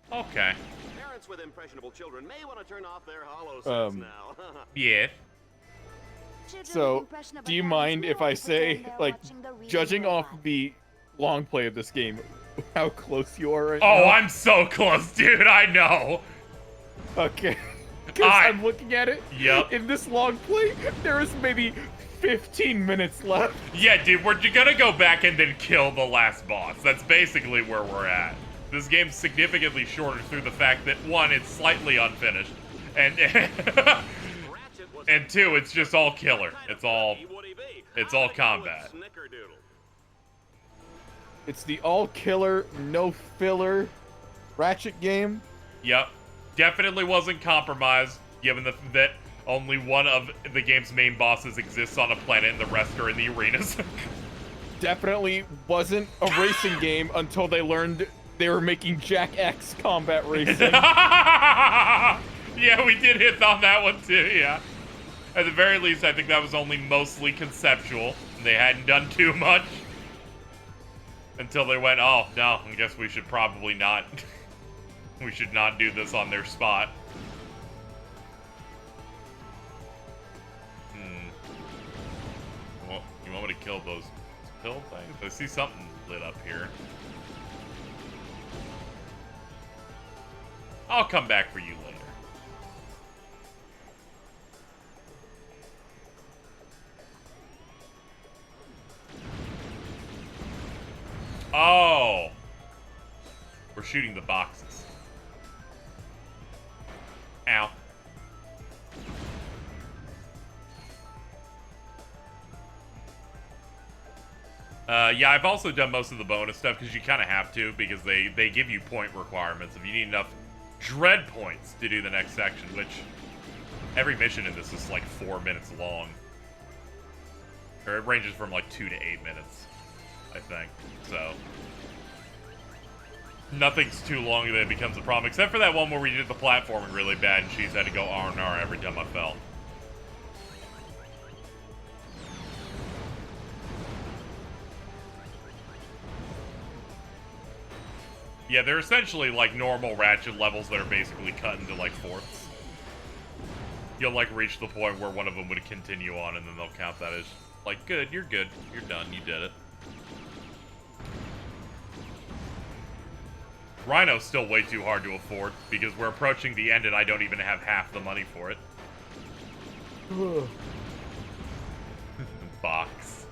Okay. Parents with impressionable children may want to turn off their holosets now. Yeah. So, do you mind if I say, like, judging off the long play of this game, how close you are right now? Oh, I'm so close, dude. I know. Okay. Because I'm looking at it. Yep. In this long play, there is maybe 15 minutes left. Yeah, dude, we're gonna go back and then kill the last boss. That's basically where we're at. This game's significantly shorter through the fact that, one, it's slightly unfinished, and and two, it's just all killer. It's all combat. It's the all-killer, no-filler Ratchet game. Yep. Definitely wasn't compromised, given that only one of the game's main bosses exists on a planet and the rest are in the arenas. Definitely wasn't a racing game until they learned they were making Jack X combat racing. Yeah, we did hit on that one too, yeah. At the very least, I think that was only mostly conceptual. They hadn't done too much. Until they went, oh, no, I guess we should probably not. We should not do this on their spot. Well, you want me to kill those pill things? I see something lit up here. I'll come back for you later. Oh! We're shooting the boxes. Ow. Yeah, I've also done most of the bonus stuff because you kind of have to, because they give you point requirements if you need enough dread points to do the next section, which Every mission in this is like 4 minutes long. Or it ranges from like 2 to 8 minutes, I think. So nothing's too long that it becomes a problem, except for that one where we did the platforming really bad and she's had to go R&R every time I fell. Yeah, they're essentially like normal Ratchet levels that are basically cut into like fourths. You'll like reach the point where one of them would continue on and then they'll count that as like, good, you're done, you did it. Rhino's still way too hard to afford because we're approaching the end and I don't even have half the money for it. Box.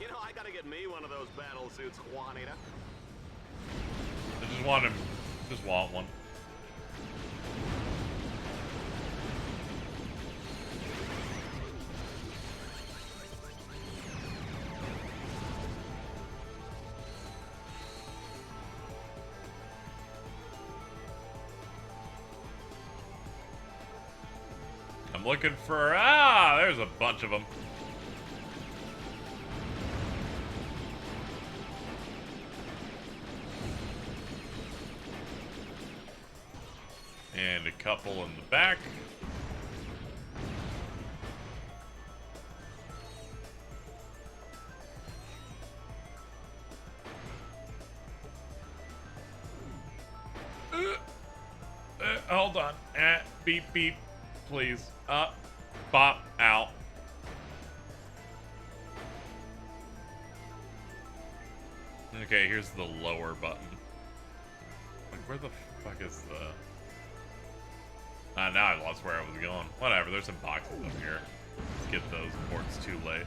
You know, I gotta get me one of those battle suits, Juanita. I just want one. I'm looking for, there's a bunch of them. And a couple in the back. Hold on. Beep, beep. Please. Up. Bop. Out. Okay, here's the lower button. Like, where the fuck is the... now I lost where I was going. Whatever, there's some boxes up here. Let's get those before it's too late.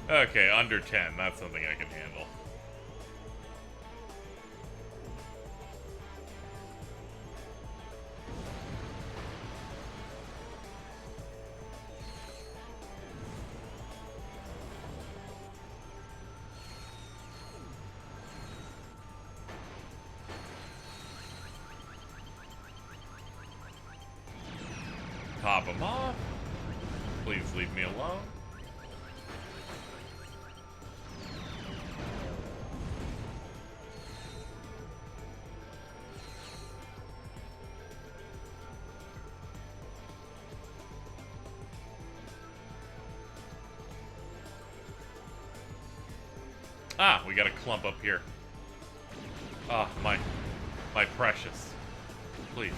Okay, under 10. That's something I can handle. Pop them off. Please leave me alone. We got a clump up here. My precious. Please.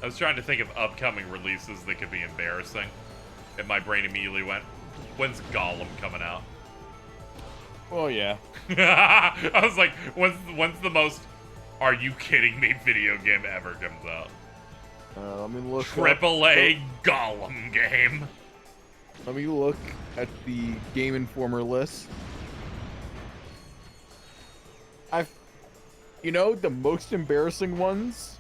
I was trying to think of upcoming releases that could be embarrassing. And my brain immediately went, when's Gollum coming out? Oh, yeah. I was like, when's the most are you kidding me video game ever comes out? Let me look. AAA Gollum game. Let me look at the Game Informer list. The most embarrassing ones,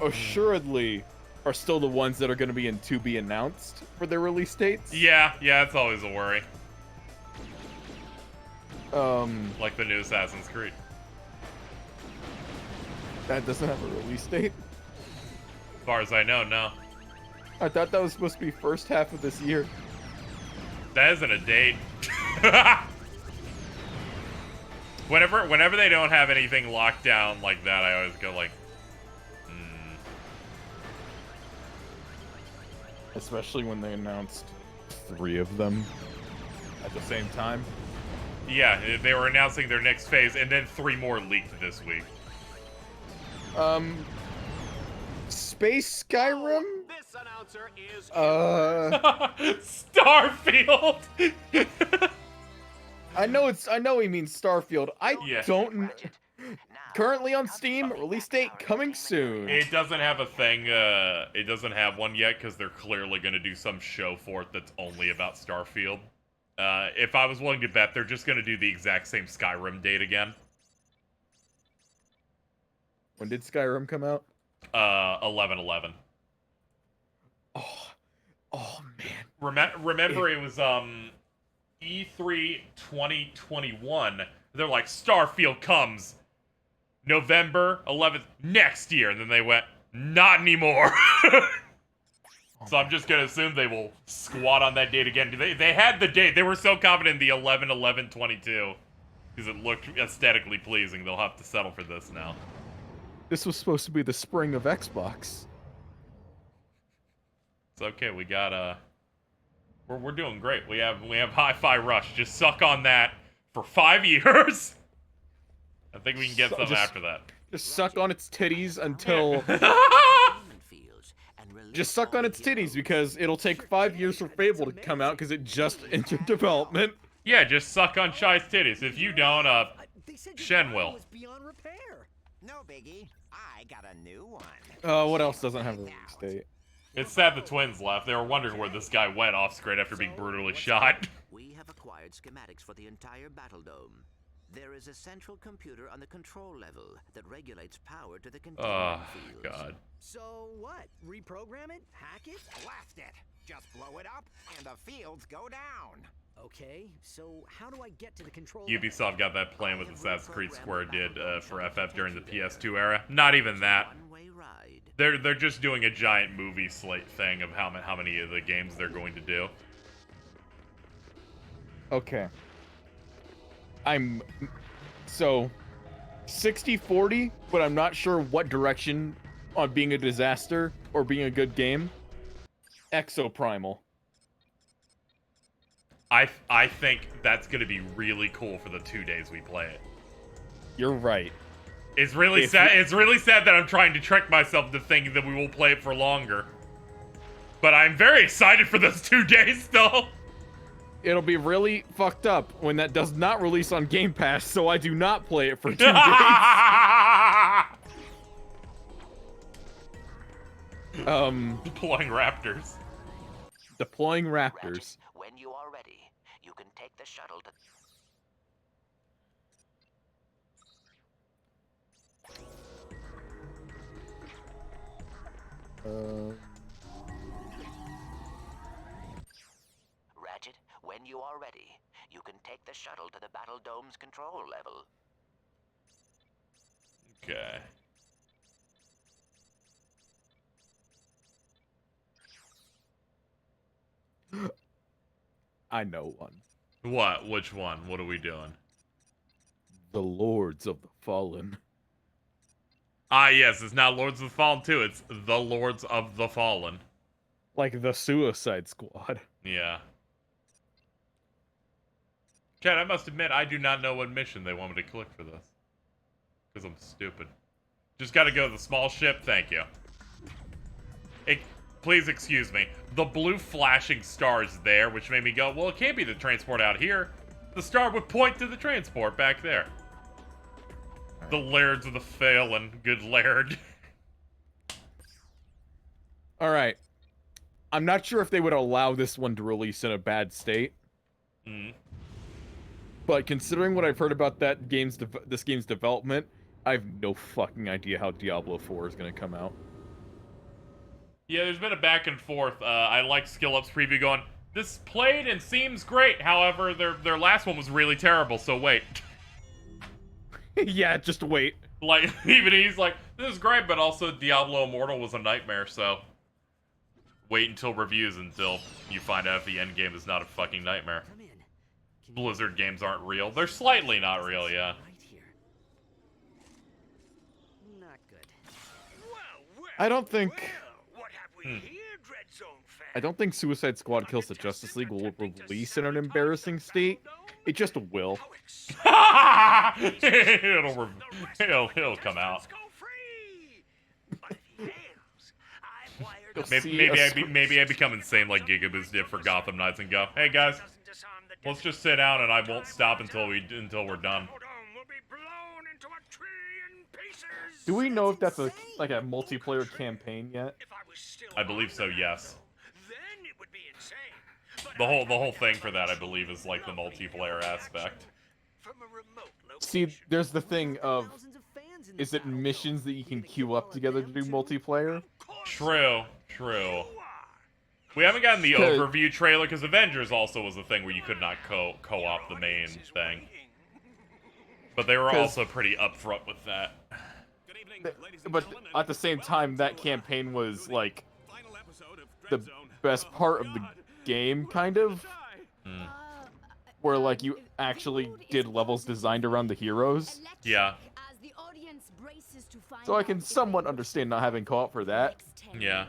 assuredly, are still the ones that are going to be in to be announced for their release dates. Yeah, it's always a worry. Like the new Assassin's Creed. That doesn't have a release date? As far as I know, no. I thought that was supposed to be first half of this year. That isn't a date. Whenever they don't have anything locked down like that, I always go like, Especially when they announced 3 of them at the same time. Yeah, they were announcing their next phase, and then 3 more leaked this week. Space Skyrim? This announcer is Starfield. I know he means Starfield. I don't. Currently on Steam, release date coming soon. It doesn't have a thing. It doesn't have one yet because they're clearly going to do some show for it that's only about Starfield. If I was willing to bet, they're just going to do the exact same Skyrim date again. When did Skyrim come out? 11-11. Oh man. Remember it was E3 2021. They're like, Starfield comes November 11th next year, and then they went, not anymore. So I'm just gonna assume they will squat on that date again. They had the date. They were so confident in the 11-11-22 because it looked aesthetically pleasing. They'll have to settle for this now. This was supposed to be the spring of Xbox. It's okay. We got we're doing great. We have Hi-Fi Rush. Just suck on that for 5 years. I think we can get some after that. Just suck on its titties until. Just suck on its titties because it'll take 5 years for Fable to come out because it just entered development. Yeah, just suck on Shy's titties. If you don't, Shen will. No biggie. I got a new one. What else doesn't have a release date? It's sad the twins left. They were wondering where this guy went off screen after being brutally shot. We have acquired schematics for the entire battle dome. There is a central computer on the control level that regulates power to the containment fields. God. So what? Reprogram it? Hack it? Blast it! Just blow it up, and the fields go down. Okay, so how do I get to the control Ubisoft got that plan with Assassin's Creed Square did for FF during the PS2 era. Not even that. They're just doing a giant movie slate thing of how many of the games they're going to do. Okay. So 60-40, but I'm not sure what direction on being a disaster or being a good game. Exoprimal. I think that's gonna be really cool for the 2 days we play it. You're right. It's really sad. It's really sad that I'm trying to trick myself into thinking that we will play it for longer. But I'm very excited for those 2 days, though. It'll be really fucked up when that does not release on Game Pass, so I do not play it for 2 days. Deploying raptors. Deploying raptors. Ratchet, when you are ready, you can take the shuttle to... Ratchet, when you are ready, you can take the shuttle to the battle dome's control level. Okay. I know one. What? Which one? What are we doing? The Lords of the Fallen. Ah, yes, it's not Lords of the Fallen 2, it's The Lords of the Fallen. Like the Suicide Squad. Yeah. Chad, I must admit, I do not know what mission they want me to click for this. Because I'm stupid. Just gotta go to the small ship, thank you. Please excuse me. The blue flashing star is there, which made me go, well, it can't be the transport out here. The star would point to the transport back there. The Lairds of the Phelan, good Laird. Alright. I'm not sure if they would allow this one to release in a bad state. But considering what I've heard about that this game's development, I have no fucking idea how Diablo 4 is going to come out. Yeah, there's been a back and forth. I like SkillUp's preview going, this played and seems great. However, their last one was really terrible, so wait. Yeah, just wait. Like, even he's like, this is great, but also Diablo Immortal was a nightmare, so wait until reviews until you find out if the end game is not a fucking nightmare. Blizzard games aren't real. They're slightly not real, yeah. I don't think... I don't think Suicide Squad Kills the Justice League will release in an embarrassing state. It just will. It'll come out. Maybe I become insane like Gigaboos did for Gotham Knights and go, hey guys, let's just sit down and I won't stop until we're done. Do we know if that's a multiplayer campaign yet? I believe so, yes. The whole thing for that, I believe, is like the multiplayer aspect. See, there's the thing of is it missions that you can queue up together to do multiplayer? True. We haven't gotten the overview trailer because Avengers also was a thing where you could not co-op the main thing. But they were also pretty upfront with that. But at the same time, that campaign was like the best part of the game, kind of. Where like you actually did levels designed around the heroes. Yeah. So I can somewhat understand not having co-op for that. Yeah.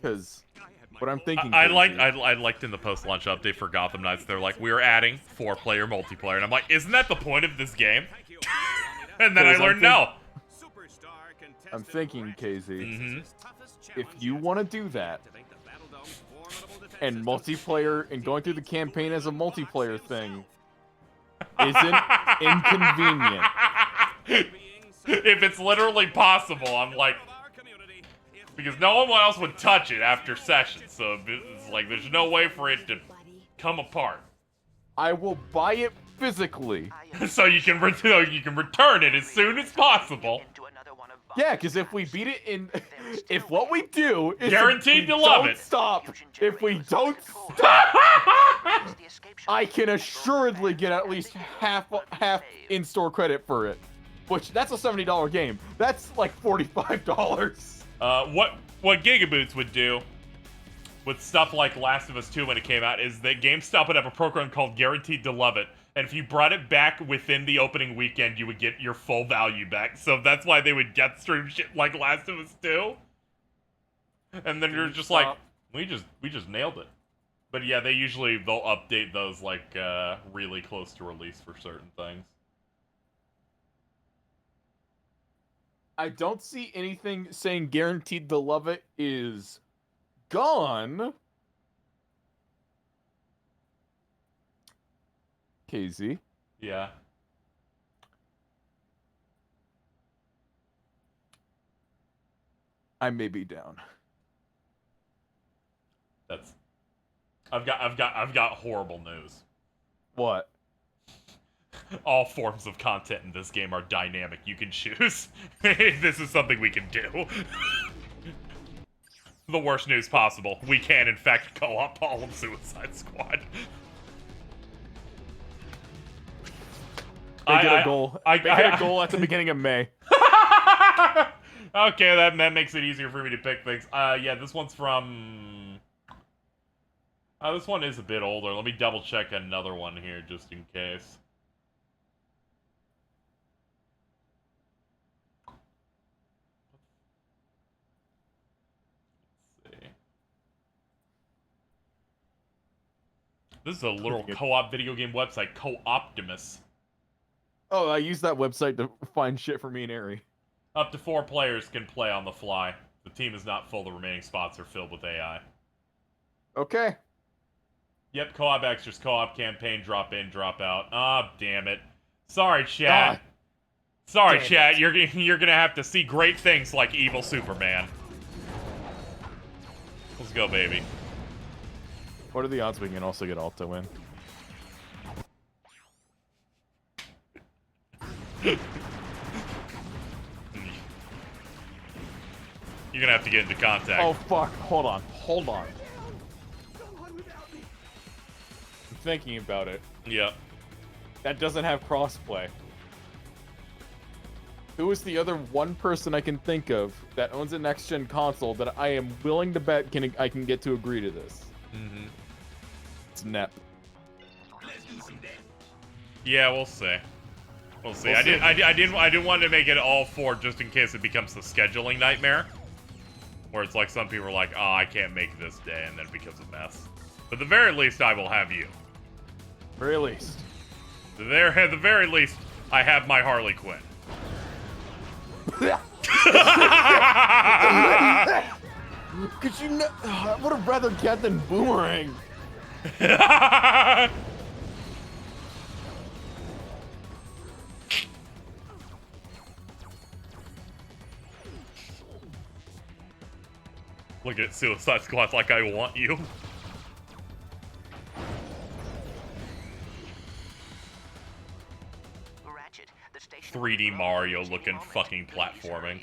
Because what I'm thinking. I liked in the post-launch update for Gotham Knights, they're like, we're adding 4-player multiplayer, and I'm like, isn't that the point of this game? And then I learned no. I'm thinking, KZ, if you want to do that, and multiplayer, and going through the campaign as a multiplayer thing, isn't inconvenient. If it's literally possible, I'm like, because no one else would touch it after sessions, so it's like there's no way for it to come apart. I will buy it physically, so you can return it as soon as possible. Yeah, because if we beat it in, if what we do is guaranteed to love it. If we don't stop, I can assuredly get at least half in-store credit for it. Which that's a $70 game. That's like $45. What Gigaboots would do with stuff like Last of Us 2 when it came out is that GameStop would have a program called Guaranteed to Love It. And if you brought it back within the opening weekend, you would get your full value back. So that's why they would Deathstream shit like Last of Us 2. And then you're just like, we just nailed it. But yeah, they'll update those like really close to release for certain things. I don't see anything saying Guaranteed to Love It is gone. KZ. Yeah. I may be down. I've got horrible news. What? All forms of content in this game are dynamic. You can choose. This is something we can do. The worst news possible. We can, in fact, co-op all of Suicide Squad. They get a goal. They get a goal at the beginning of May. Okay, that makes it easier for me to pick things. Yeah, this one's from... this one is a bit older. Let me double check another one here, just in case. Let's see. This is a little co-op video game website, Co-Optimus. Oh, I use that website to find shit for me and Ari. Up to 4 players can play on the fly. The team is not full. The remaining spots are filled with AI. Okay. Yep, co-op extras, co-op campaign, drop in, drop out. Ah, damn it. Sorry, chat. Sorry, chat. You're gonna have to see great things like Evil Superman. Let's go, baby. What are the odds we can also get Alt to win? You're gonna have to get into contact. Oh fuck! Hold on. I'm thinking about it. Yeah. That doesn't have crossplay. Who is the other one person I can think of that owns a next-gen console that I am willing to bet I can get to agree to this? Mm-hmm. It's Nep. Yeah, we'll see. We'll see. I didn't want to make it all 4 just in case it becomes the scheduling nightmare. Where it's like some people are like, oh, I can't make this day, and then it becomes a mess. But at the very least, I will have you. Very least. At the very least, I have my Harley Quinn. Could you know? I would have rather cat than Boomerang. Look at Suicide Squad like I want you. Ratchet, the station 3D Mario looking fucking platforming.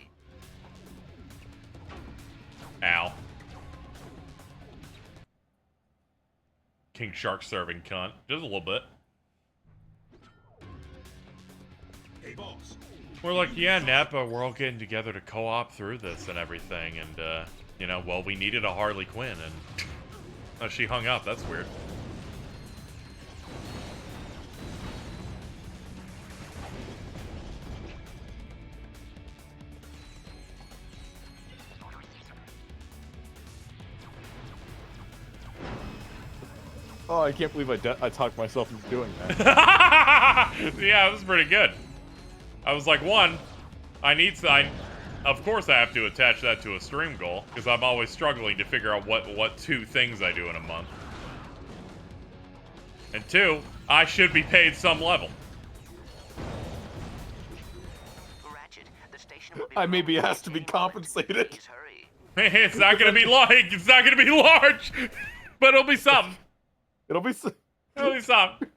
Ow. King Shark serving cunt. Just a little bit. Hey, boss. We're like, yeah, Nappa, we're all getting together to co-op through this and everything, and, you know, well, we needed a Harley Quinn, and oh, she hung up. That's weird. Oh, I can't believe I talked myself into doing that. Yeah, it was pretty good. I was like, one, of course I have to attach that to a stream goal, because I'm always struggling to figure out what 2 things I do in a month. And 2, I should be paid some level. Ratchet, the station will be I may be asked to be compensated. It's not gonna be large, but it'll be something. It'll be something.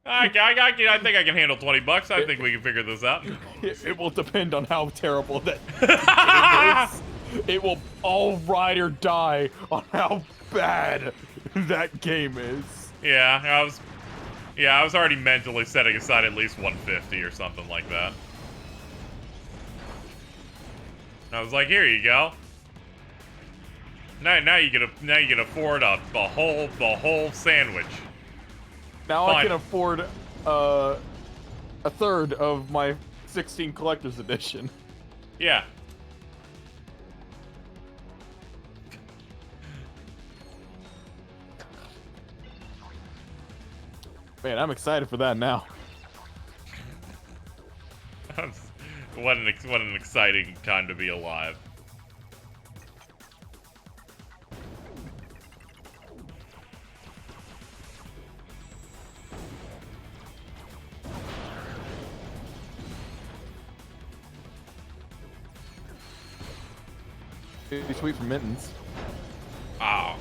I think I can handle $20. I think we can figure this out. It will depend on how terrible that game is. It will all ride or die on how bad that game is. Yeah, I was already mentally setting aside at least 150 or something like that. I was like, here you go. Now you can afford the whole sandwich. Now Fine. I can afford a third of my 16 collector's edition. Yeah. Man, I'm excited for that now. What an exciting time to be alive. Sweet from Mittens. Oh.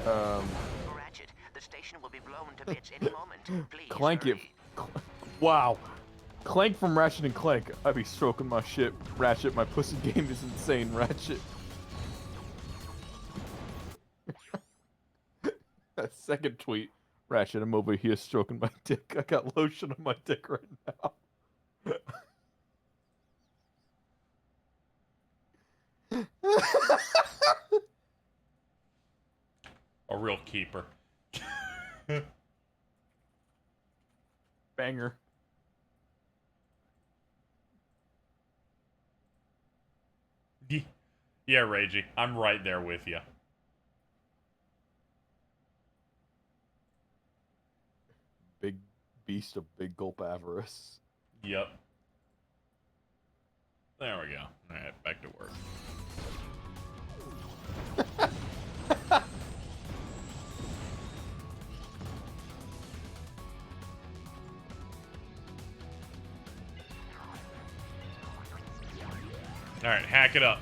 Ratchet, the station will be blown to bits any moment. Please Clank it. Wow. Clank from Ratchet and Clank. I be stroking my shit. Ratchet, my pussy game is insane, Ratchet. That second tweet. Ratchet, I'm over here stroking my dick. I got lotion on my dick right now. A real keeper. Banger. Yeah, Ragey, I'm right there with you. Big beast of big gulp avarice. Yep. There we go. Alright, back to work. Alright, hack it up.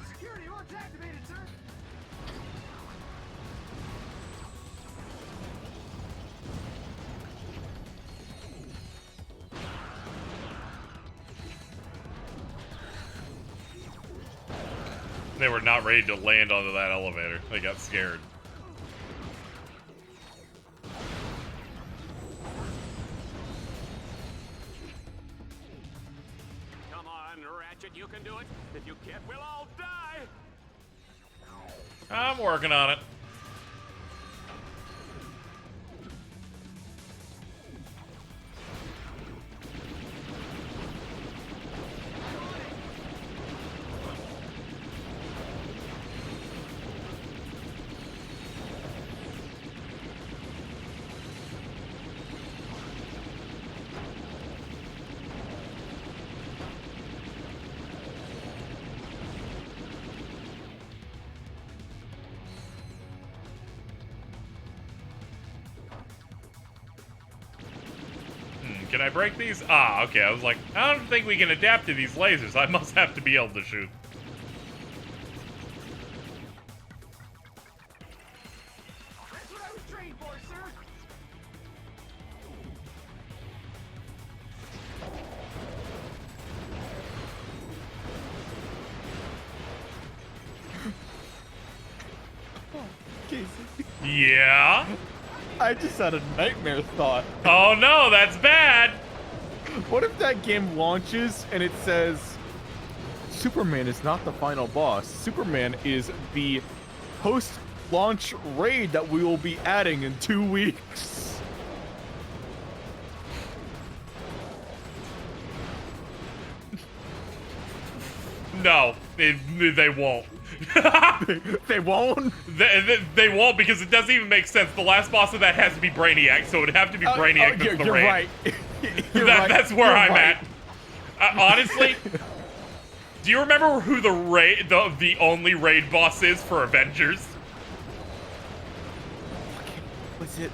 Security alerts activated, sir. They were not ready to land onto that elevator. They got scared. Come on, Ratchet, you can do it. If you can't, we'll all die. I'm working on it. Can I break these? Ah, okay. I was like, I don't think we can adapt to these lasers. I must have to be able to shoot. That's what I was trained for, sir. Yeah? I just had a nightmare thought. Oh no, that's bad! What if that game launches and it says, Superman is not the final boss. Superman is the post-launch raid that we will be adding in 2 weeks. No, they won't. They won't? They won't because it doesn't even make sense. The last boss of that has to be Brainiac, so it would have to be Brainiac that's the you're raid. Right. You're right. That's where You're I'm right. at. Honestly, do you remember who the only raid boss is for Avengers? Was it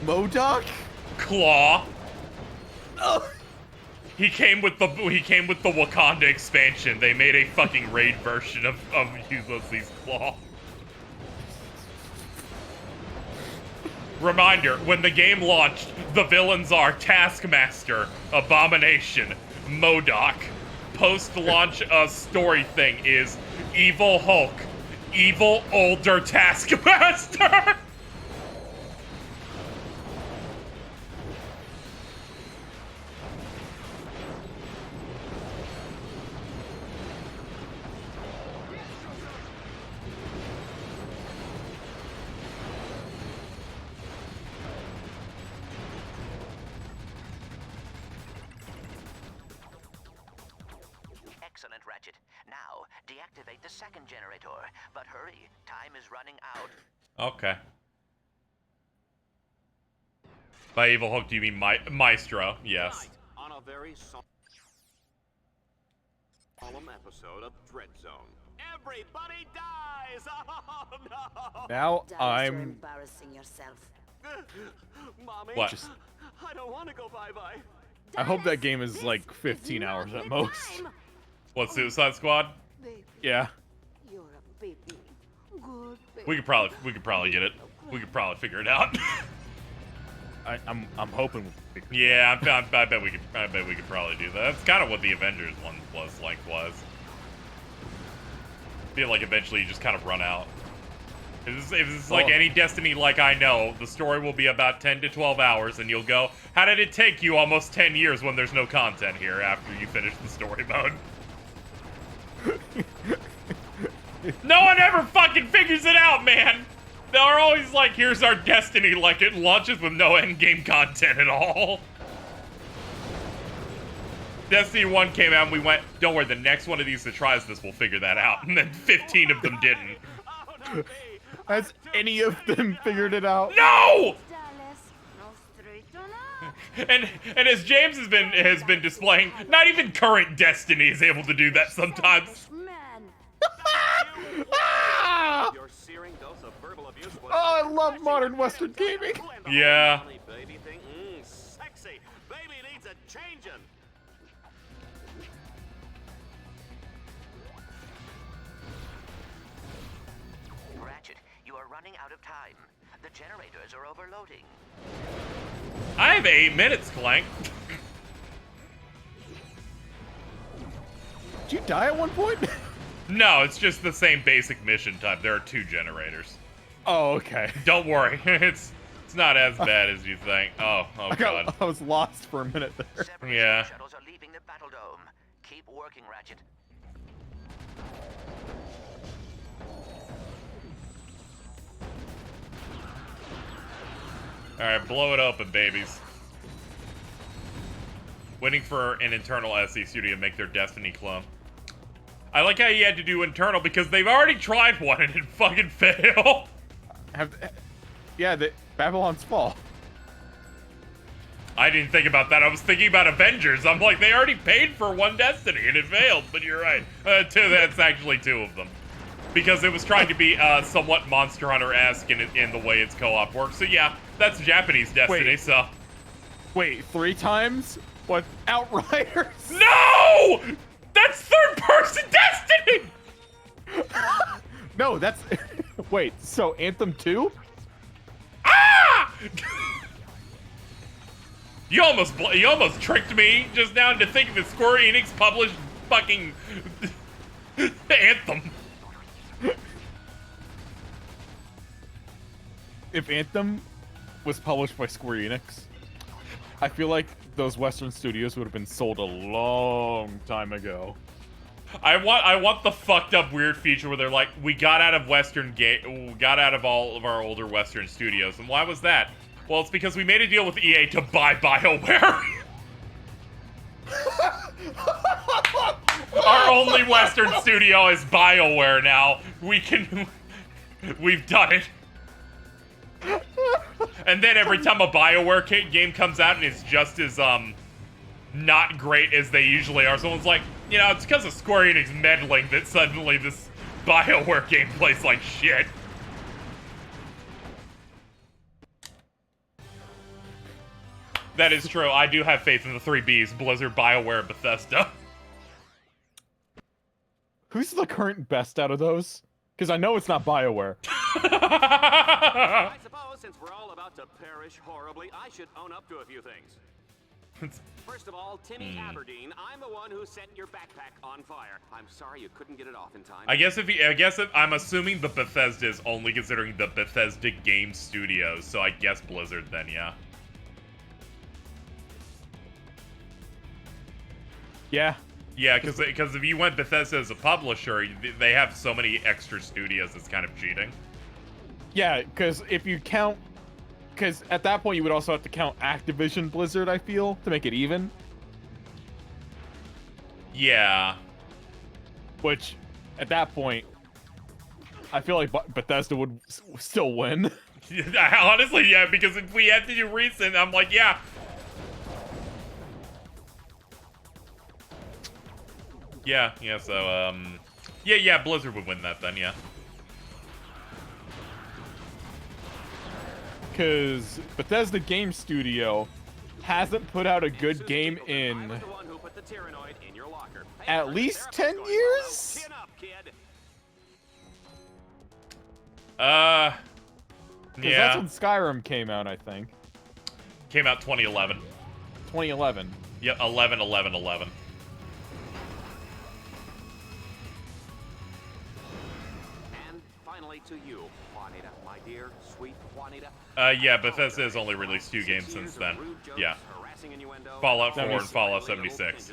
MODOK? Claw. Oh. He came with the Wakanda expansion. They made a fucking raid version of Ulysses Claw. Reminder, when the game launched, the villains are Taskmaster, Abomination, MODOK. Post-launch story thing is Evil Hulk, evil older Taskmaster. Excellent, Ratchet. Now, deactivate the second generator. But hurry, time is running out. Okay. By Evil Hulk, do you mean Maestro? Yes. On a very solemn episode of Dreadzone. Everybody dies! Oh no! Now I'm... embarrassing yourself. Mommy, What? I don't want to go bye-bye. I hope that game is like 15 hours at most. What, Suicide Squad? Yeah. You're a baby. Good baby. We could probably get it. We could probably figure it out. I'm hoping. Yeah, I bet we could probably do that. That's kind of what the Avengers one was. Feel like eventually you just kind of run out. If it's like any Destiny like I know, the story will be about 10 to 12 hours, and you'll go, how did it take you almost 10 years when there's no content here after you finish the story mode? No one ever fucking figures it out, man! They're always like, here's our Destiny, like it launches with no endgame content at all. Destiny 1 came out and we went, don't worry, the next one of these that tries this will figure that out. And then 15 of them didn't. Has any of them figured it out? No! And as James has been displaying, not even current Destiny is able to do that sometimes. Your searing dose of verbal abuse was Oh, I love modern Western gaming. Yeah. baby thing. Sexy. Baby needs a changin'. Ratchet, you are running out of time. The generators are overloading. I have 8 minutes, Clank. Did you die at one point? No, it's just the same basic mission type. There are 2 generators. Oh, okay. Don't worry, it's not as bad as you think. Oh god. I was lost for a minute there. Yeah. Shuttles are leaving the battle dome. Keep working, Ratchet. Alright, blow it open, babies. Waiting for an internal SE studio to make their Destiny clone. I like how you had to do internal because they've already tried one and it fucking failed. Yeah, Babylon's Fall. I didn't think about that. I was thinking about Avengers. I'm like, they already paid for one Destiny and it failed, but you're right. That's actually 2 of them. Because it was trying to be somewhat Monster Hunter-esque in the way its co-op works. So yeah, that's Japanese Destiny, so... Wait, 3 times? What, Outriders? No! That's third-person Destiny! No, that's... Wait, so Anthem 2? Ah! You almost tricked me just now into thinking that Square Enix published fucking Anthem. if Anthem was published by Square Enix, I feel like those Western studios would have been sold a long time ago. I want the fucked up weird feature where they're like, we got out of all of our older Western studios. And why was that? Well, it's because we made a deal with EA to buy BioWare. Our only Western studio is BioWare now. We've done it. And then every time a BioWare game comes out and it's just as, not great as they usually are, someone's like, you know, it's because of Square Enix meddling that suddenly this BioWare game plays like shit. That is true. I do have faith in the 3Bs, Blizzard, BioWare, Bethesda. Who's the current best out of those? Because I know it's not BioWare. I suppose since we're all about to perish horribly, I should own up to a few things. First of all, Timmy Aberdeen, I'm the one who set your backpack on fire. I'm sorry you couldn't get it off in time. I'm assuming the Bethesda is only considering the Bethesda game studios, so I guess Blizzard then, yeah. Yeah. Yeah, because if you went Bethesda as a publisher, they have so many extra studios, it's kind of cheating. Yeah, because if you count... Because at that point, you would also have to count Activision Blizzard, I feel, to make it even. Yeah. Which, at that point, I feel like Bethesda would still win. Honestly, yeah, because if we had to do recent, I'm like, yeah. Yeah, so, yeah, Blizzard would win that then, yeah. Because Bethesda Game Studio hasn't put out a good game in at least 10 years? Yeah. That's when Skyrim came out, I think. Came out 2011. 2011. Yep, 11/11/11. And finally to you, Juanita, my dear, sweet Juanita. Yeah, Bethesda has only released 2 games since then. Yeah. Fallout 4 and Fallout 76.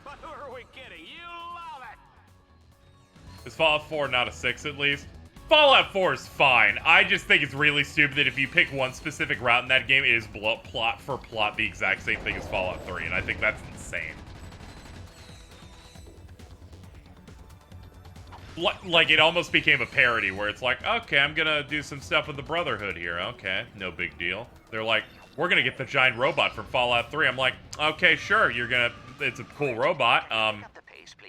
But who are we kidding? You love it! Is Fallout 4 not a 6 at least? Fallout 4 is fine. I just think it's really stupid that if you pick one specific route in that game, it is plot for plot the exact same thing as Fallout 3, and I think that's insane. Like, it almost became a parody where it's like, okay, I'm gonna do some stuff with the Brotherhood here. Okay, no big deal. They're like, we're gonna get the giant robot from Fallout 3. I'm like, okay, sure, it's a cool robot.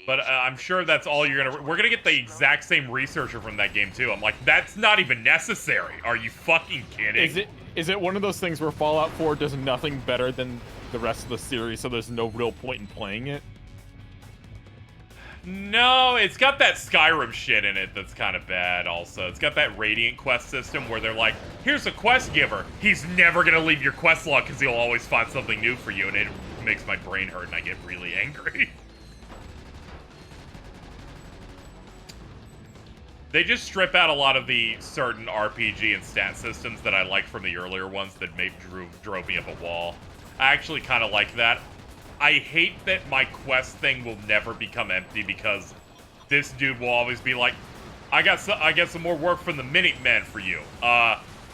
But I'm sure that's all we're gonna get the exact same researcher from that game too. I'm like, that's not even necessary. Are you fucking kidding? Is it one of those things where Fallout 4 does nothing better than the rest of the series, so there's no real point in playing it? No, it's got that Skyrim shit in it that's kind of bad also. It's got that Radiant quest system where they're like, here's a quest giver. He's never gonna leave your quest log because he'll always find something new for you, and it makes my brain hurt and I get really angry. They just strip out a lot of the certain RPG and stat systems that I liked from the earlier ones that drove me up a wall. I actually kind of like that. I hate that my quest thing will never become empty because this dude will always be like, I got some more work from the Minutemen for you.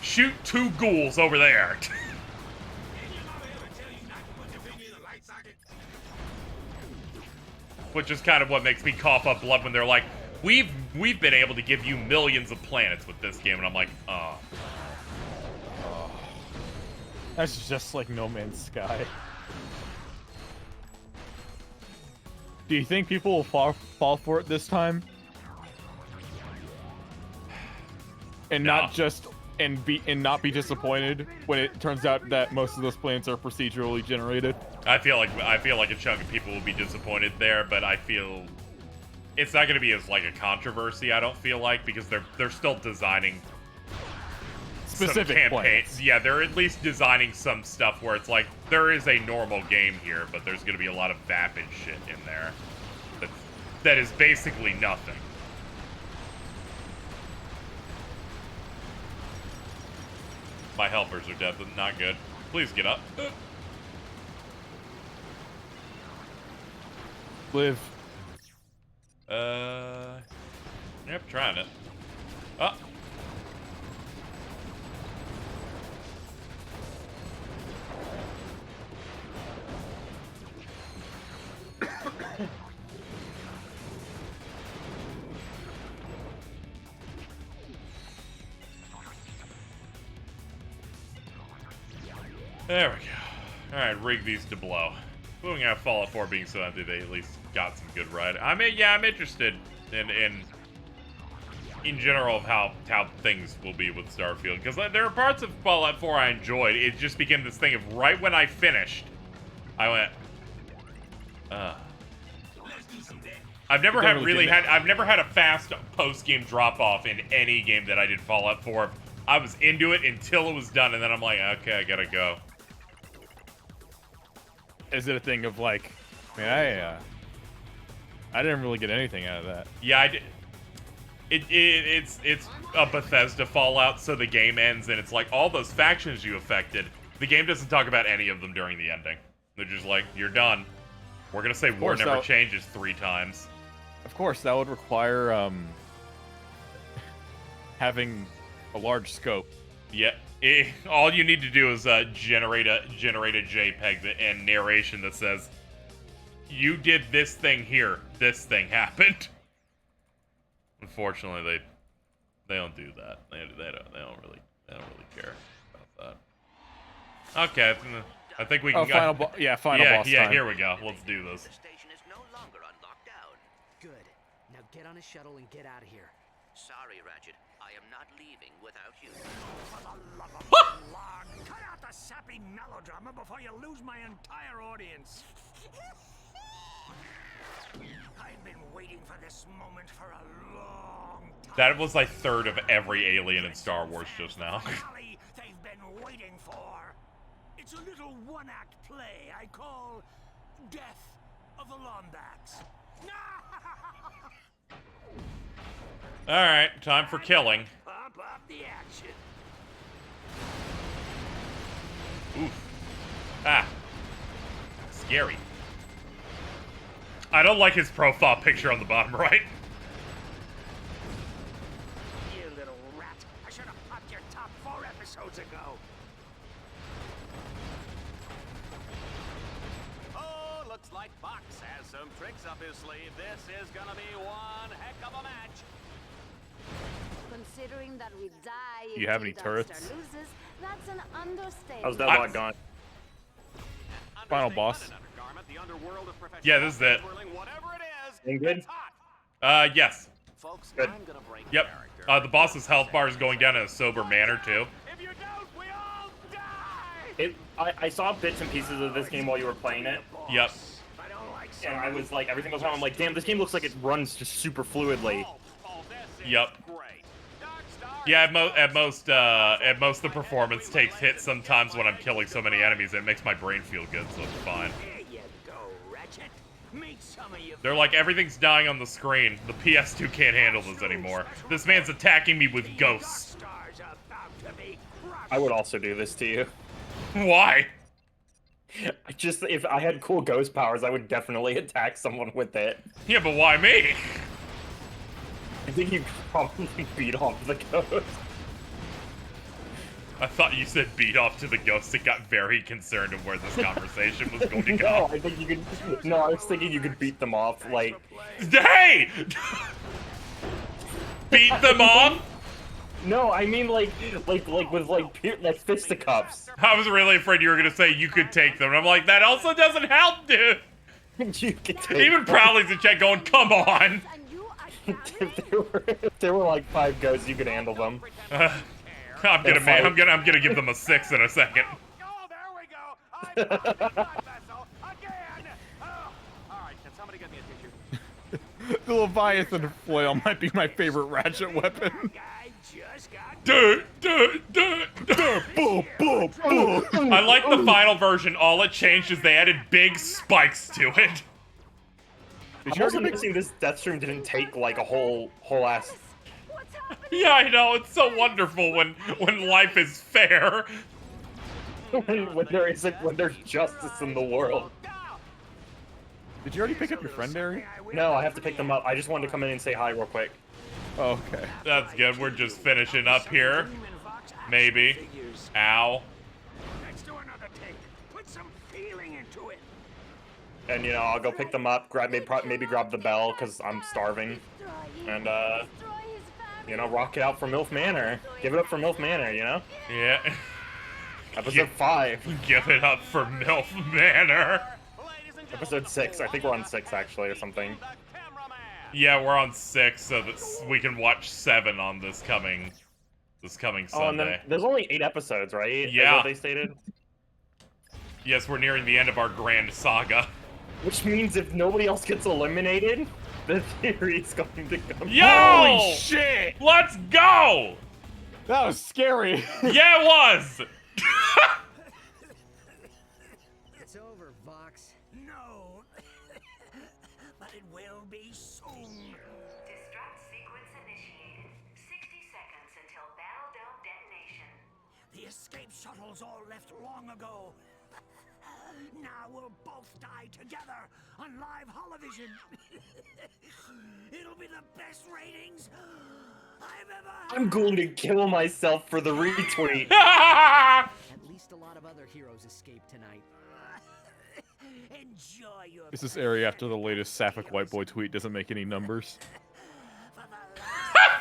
Shoot 2 ghouls over there. Which is kind of what makes me cough up blood when they're like, we've been able to give you millions of planets with this game, and I'm like, oh. That's just like No Man's Sky. Do you think people will fall for it this time? And not be disappointed when it turns out that most of those planets are procedurally generated? I feel like a chunk of people will be disappointed there, but I feel it's not going to be as like a controversy. I don't feel like, because they're still designing specific campaigns. planets. Yeah, they're at least designing some stuff where it's like there is a normal game here, but there's going to be a lot of vapid shit in there that is basically nothing. My helpers are dead. Not good. Please get up. Live. Yep, trying it. Oh. There we go. Alright, rig these to blow. Moving out Fallout 4 being so empty, they at least got some good ride. I mean, yeah, I'm interested in general of how things will be with Starfield. Because there are parts of Fallout 4 I enjoyed. It just became this thing of right when I finished, I went, I've never had a fast post-game drop-off in any game that I did Fallout 4. I was into it until it was done, and then I'm like, okay, I gotta go. Is it a thing of like, man, I didn't really get anything out of that. Yeah, I did. It's a Bethesda Fallout, so the game ends, and it's like all those factions you affected. The game doesn't talk about any of them during the ending. They're just like, you're done. We're gonna say war never changes 3 times. Of course, that would require having a large scope. Yeah. All you need to do is generate a JPEG and narration that says, "You did this thing here. This thing happened." Unfortunately, they don't do that. They don't really care about that. Okay, I think we can. Final boss time. Yeah, here we go. Let's do this. Good. Now get on a shuttle and get out of here. Sorry, Ratchet. I am not leaving without you. For the love of God, cut out the sappy melodrama before you lose my entire audience. I've been waiting for this moment for a long time. That was like third of every alien in Star Wars just now. They've been waiting for. It's a little one-act play I call Death of the Lombax. Alright, time for killing. Pump up the action. Oof. Ah. Scary. I don't like his profile picture on the bottom right. You little rat. I should have popped your top 4 episodes ago. Oh, looks like Fox has some tricks up his sleeve. This is gonna be one heck of a match. Considering that we die Do you have any turrets? loses, that's an understatement. How's Deadlocked going? Final boss. Yeah, this is it. Doing good? Yes. Folks, good. I'm gonna break Yep. The boss's health bar is going down in a sober manner, too. I saw bits and pieces of this game while you were playing it. Yep. And I was like, everything goes wrong. I'm like, damn, this game looks like it runs just super fluidly. Yep. Yeah, at most the performance takes hits sometimes when I'm killing so many enemies. It makes my brain feel good, so it's fine. There you go, Ratchet. Meet some of your They're like, everything's dying on the screen. The PS2 can't handle this anymore. This man's attacking me with ghosts. I would also do this to you. Why? Just, if I had cool ghost powers, I would definitely attack someone with it. Yeah, but why me? I think you could probably beat off the ghost. I thought you said beat off to the ghost and got very concerned of where this conversation was going to go. No, I think you could. No, I was thinking you could beat them off, like. Hey! Beat them off? No, I mean like with fisticuffs. I was really afraid you were gonna say you could take them. And I'm like, that also doesn't help, dude. You could take Even Prowley's in chat going, come on. if there were like 5 ghosts, you could handle them. I'm gonna give them a 6 in a second. Oh, there we go. Again. All right, can somebody get me a tissue? The Leviathan flail might be my favorite Ratchet weapon. I like the final version. All it changed is they added big spikes to it. I'm also noticing this Deathstream didn't take like a whole ass. Yeah, I know. It's so wonderful when life is fair. when there's justice in the world. Did you already pick up your friend, Ari? No, I have to pick them up. I just wanted to come in and say hi real quick. Oh, okay. That's good. We're just finishing up here. Maybe. Ow. Let's do another take. Put some feeling into it. And you know, I'll go pick them up, maybe grab the bell because I'm starving, and you know, rock it out for MILF Manor. Give it up for MILF Manor, you know? Yeah. Episode 5. Give it up for MILF Manor. Episode 6. I think we're on 6 actually, or something. Yeah, we're on 6, so that we can watch 7 on this coming Sunday. Oh, and then there's only 8 episodes, right? Yeah. Is what they stated. Yes, we're nearing the end of our grand saga. Which means if nobody else gets eliminated, the theory's going to come. Yo! Holy shit! Let's go! That was scary. Yeah, it was! It's over, Vox. No. But it will be soon. Destruct sequence initiated. 60 seconds until battle dome detonation. The escape shuttles all left long ago. Now we'll both die together on live holovision. It'll be the best ratings I've ever had. I'm going to kill myself for the retweet. At least a lot of other heroes escaped tonight. Enjoy your This is Ari after the latest Sapphic White Boy tweet doesn't make any numbers.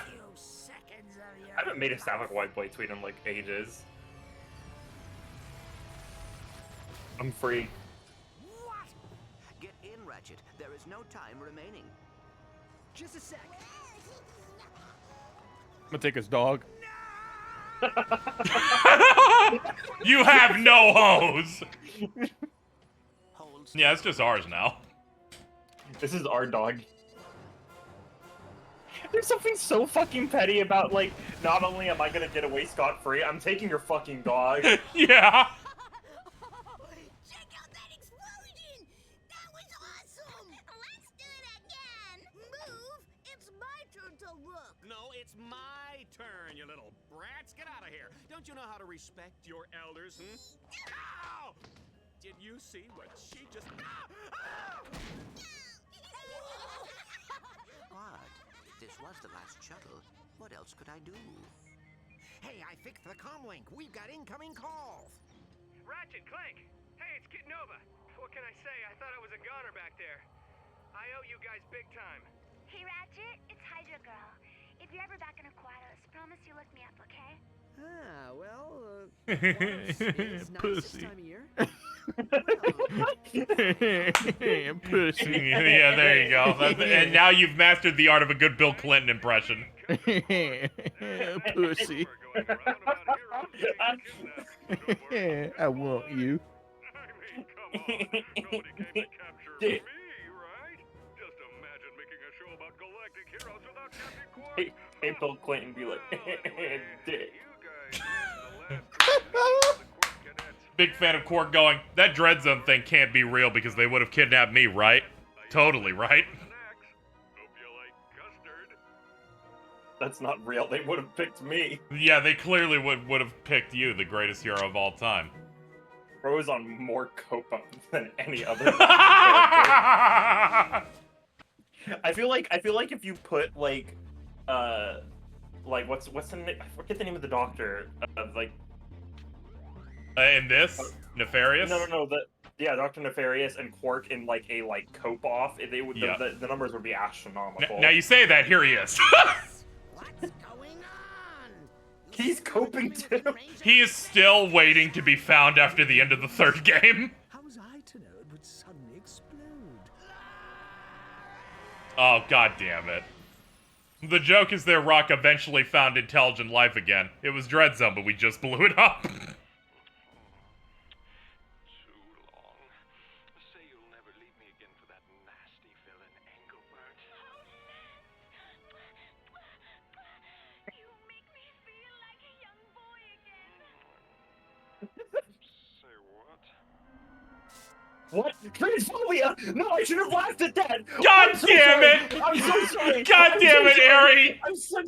few seconds of your I haven't made a Sapphic White Boy tweet in like ages. I'm free. Get in, Ratchet. There is no time remaining. Just a sec. I'm gonna take his dog. You have no hose! Yeah, it's just ours now. This is our dog. There's something so fucking petty about, like, not only am I gonna get away scot-free, I'm taking your fucking dog. Yeah! Check out that explosion! That was awesome! Let's do it again! Move! It's my turn to look! No, it's my turn, you little brats. Get out of here. Don't you know how to respect your elders, Ow! Did you see what she just... What? This was the last shuttle. What else could I do? Hey, I fixed the comlink. We've got incoming calls. Ratchet, Clank! Hey, it's Kit Nova. What can I say? I thought I was a goner back there. I owe you guys big time. Hey, Ratchet, it's Hydra Girl. If you're ever back in Aquatos, promise you look me up, okay? Ah, well, it's nice Pussy. this time of year. Pussy. Yeah, there you go. And now you've mastered the art of a good Bill Clinton impression. Pussy. I want you. Hey, Bill Clinton be like, dick. Big fan of Quark going, that Dreadzone thing can't be real because they would have kidnapped me, right? Totally, right? That's not real. They would have picked me. Yeah, they clearly would have picked you, the greatest hero of all time. Bro is on more copa than any other. I feel like if you put like what's the name? I forget the name of the doctor. In this? Nefarious? No. Dr. Nefarious and Quark in like a cope off. They would the numbers would be astronomical. Now you say that, here he is. What's going on? He's coping too. He is still waiting to be found after the end of the third game. How was I to know it would suddenly explode? Oh, god damn it. The joke is their rock eventually found intelligent life again. It was Dreadzone, but we just blew it up. What? Transphobia! No, I should have laughed at that! God I'm so damn sorry. it! I'm so sorry! God damn it, Ari! I'm so...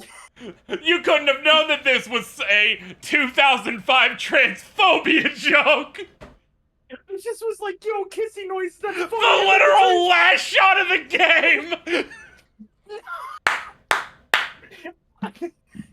You couldn't have known that this was a 2005 transphobia joke! It just was like, yo, kissy noise, that's funny. The literal last shot of the game!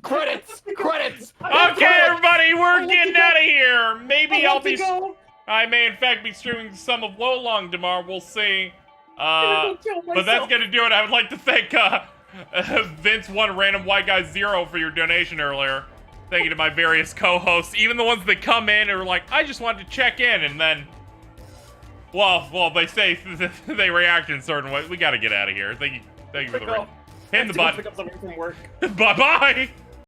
Credits! Credits! Okay, everybody, we're getting out of here. Maybe I'll be... Go. I may, in fact, be streaming some of Wolong tomorrow. We'll see. But that's gonna do it. I would like to thank Vince1 Random White Guy 0 for your donation earlier. Thank you to my various co-hosts, even the ones that come in and are like, I just wanted to check in, and then, well, they say they react in a certain way. We gotta get out of here. Thank you for the ring. Hit the button. Pick up something from work. Bye-bye.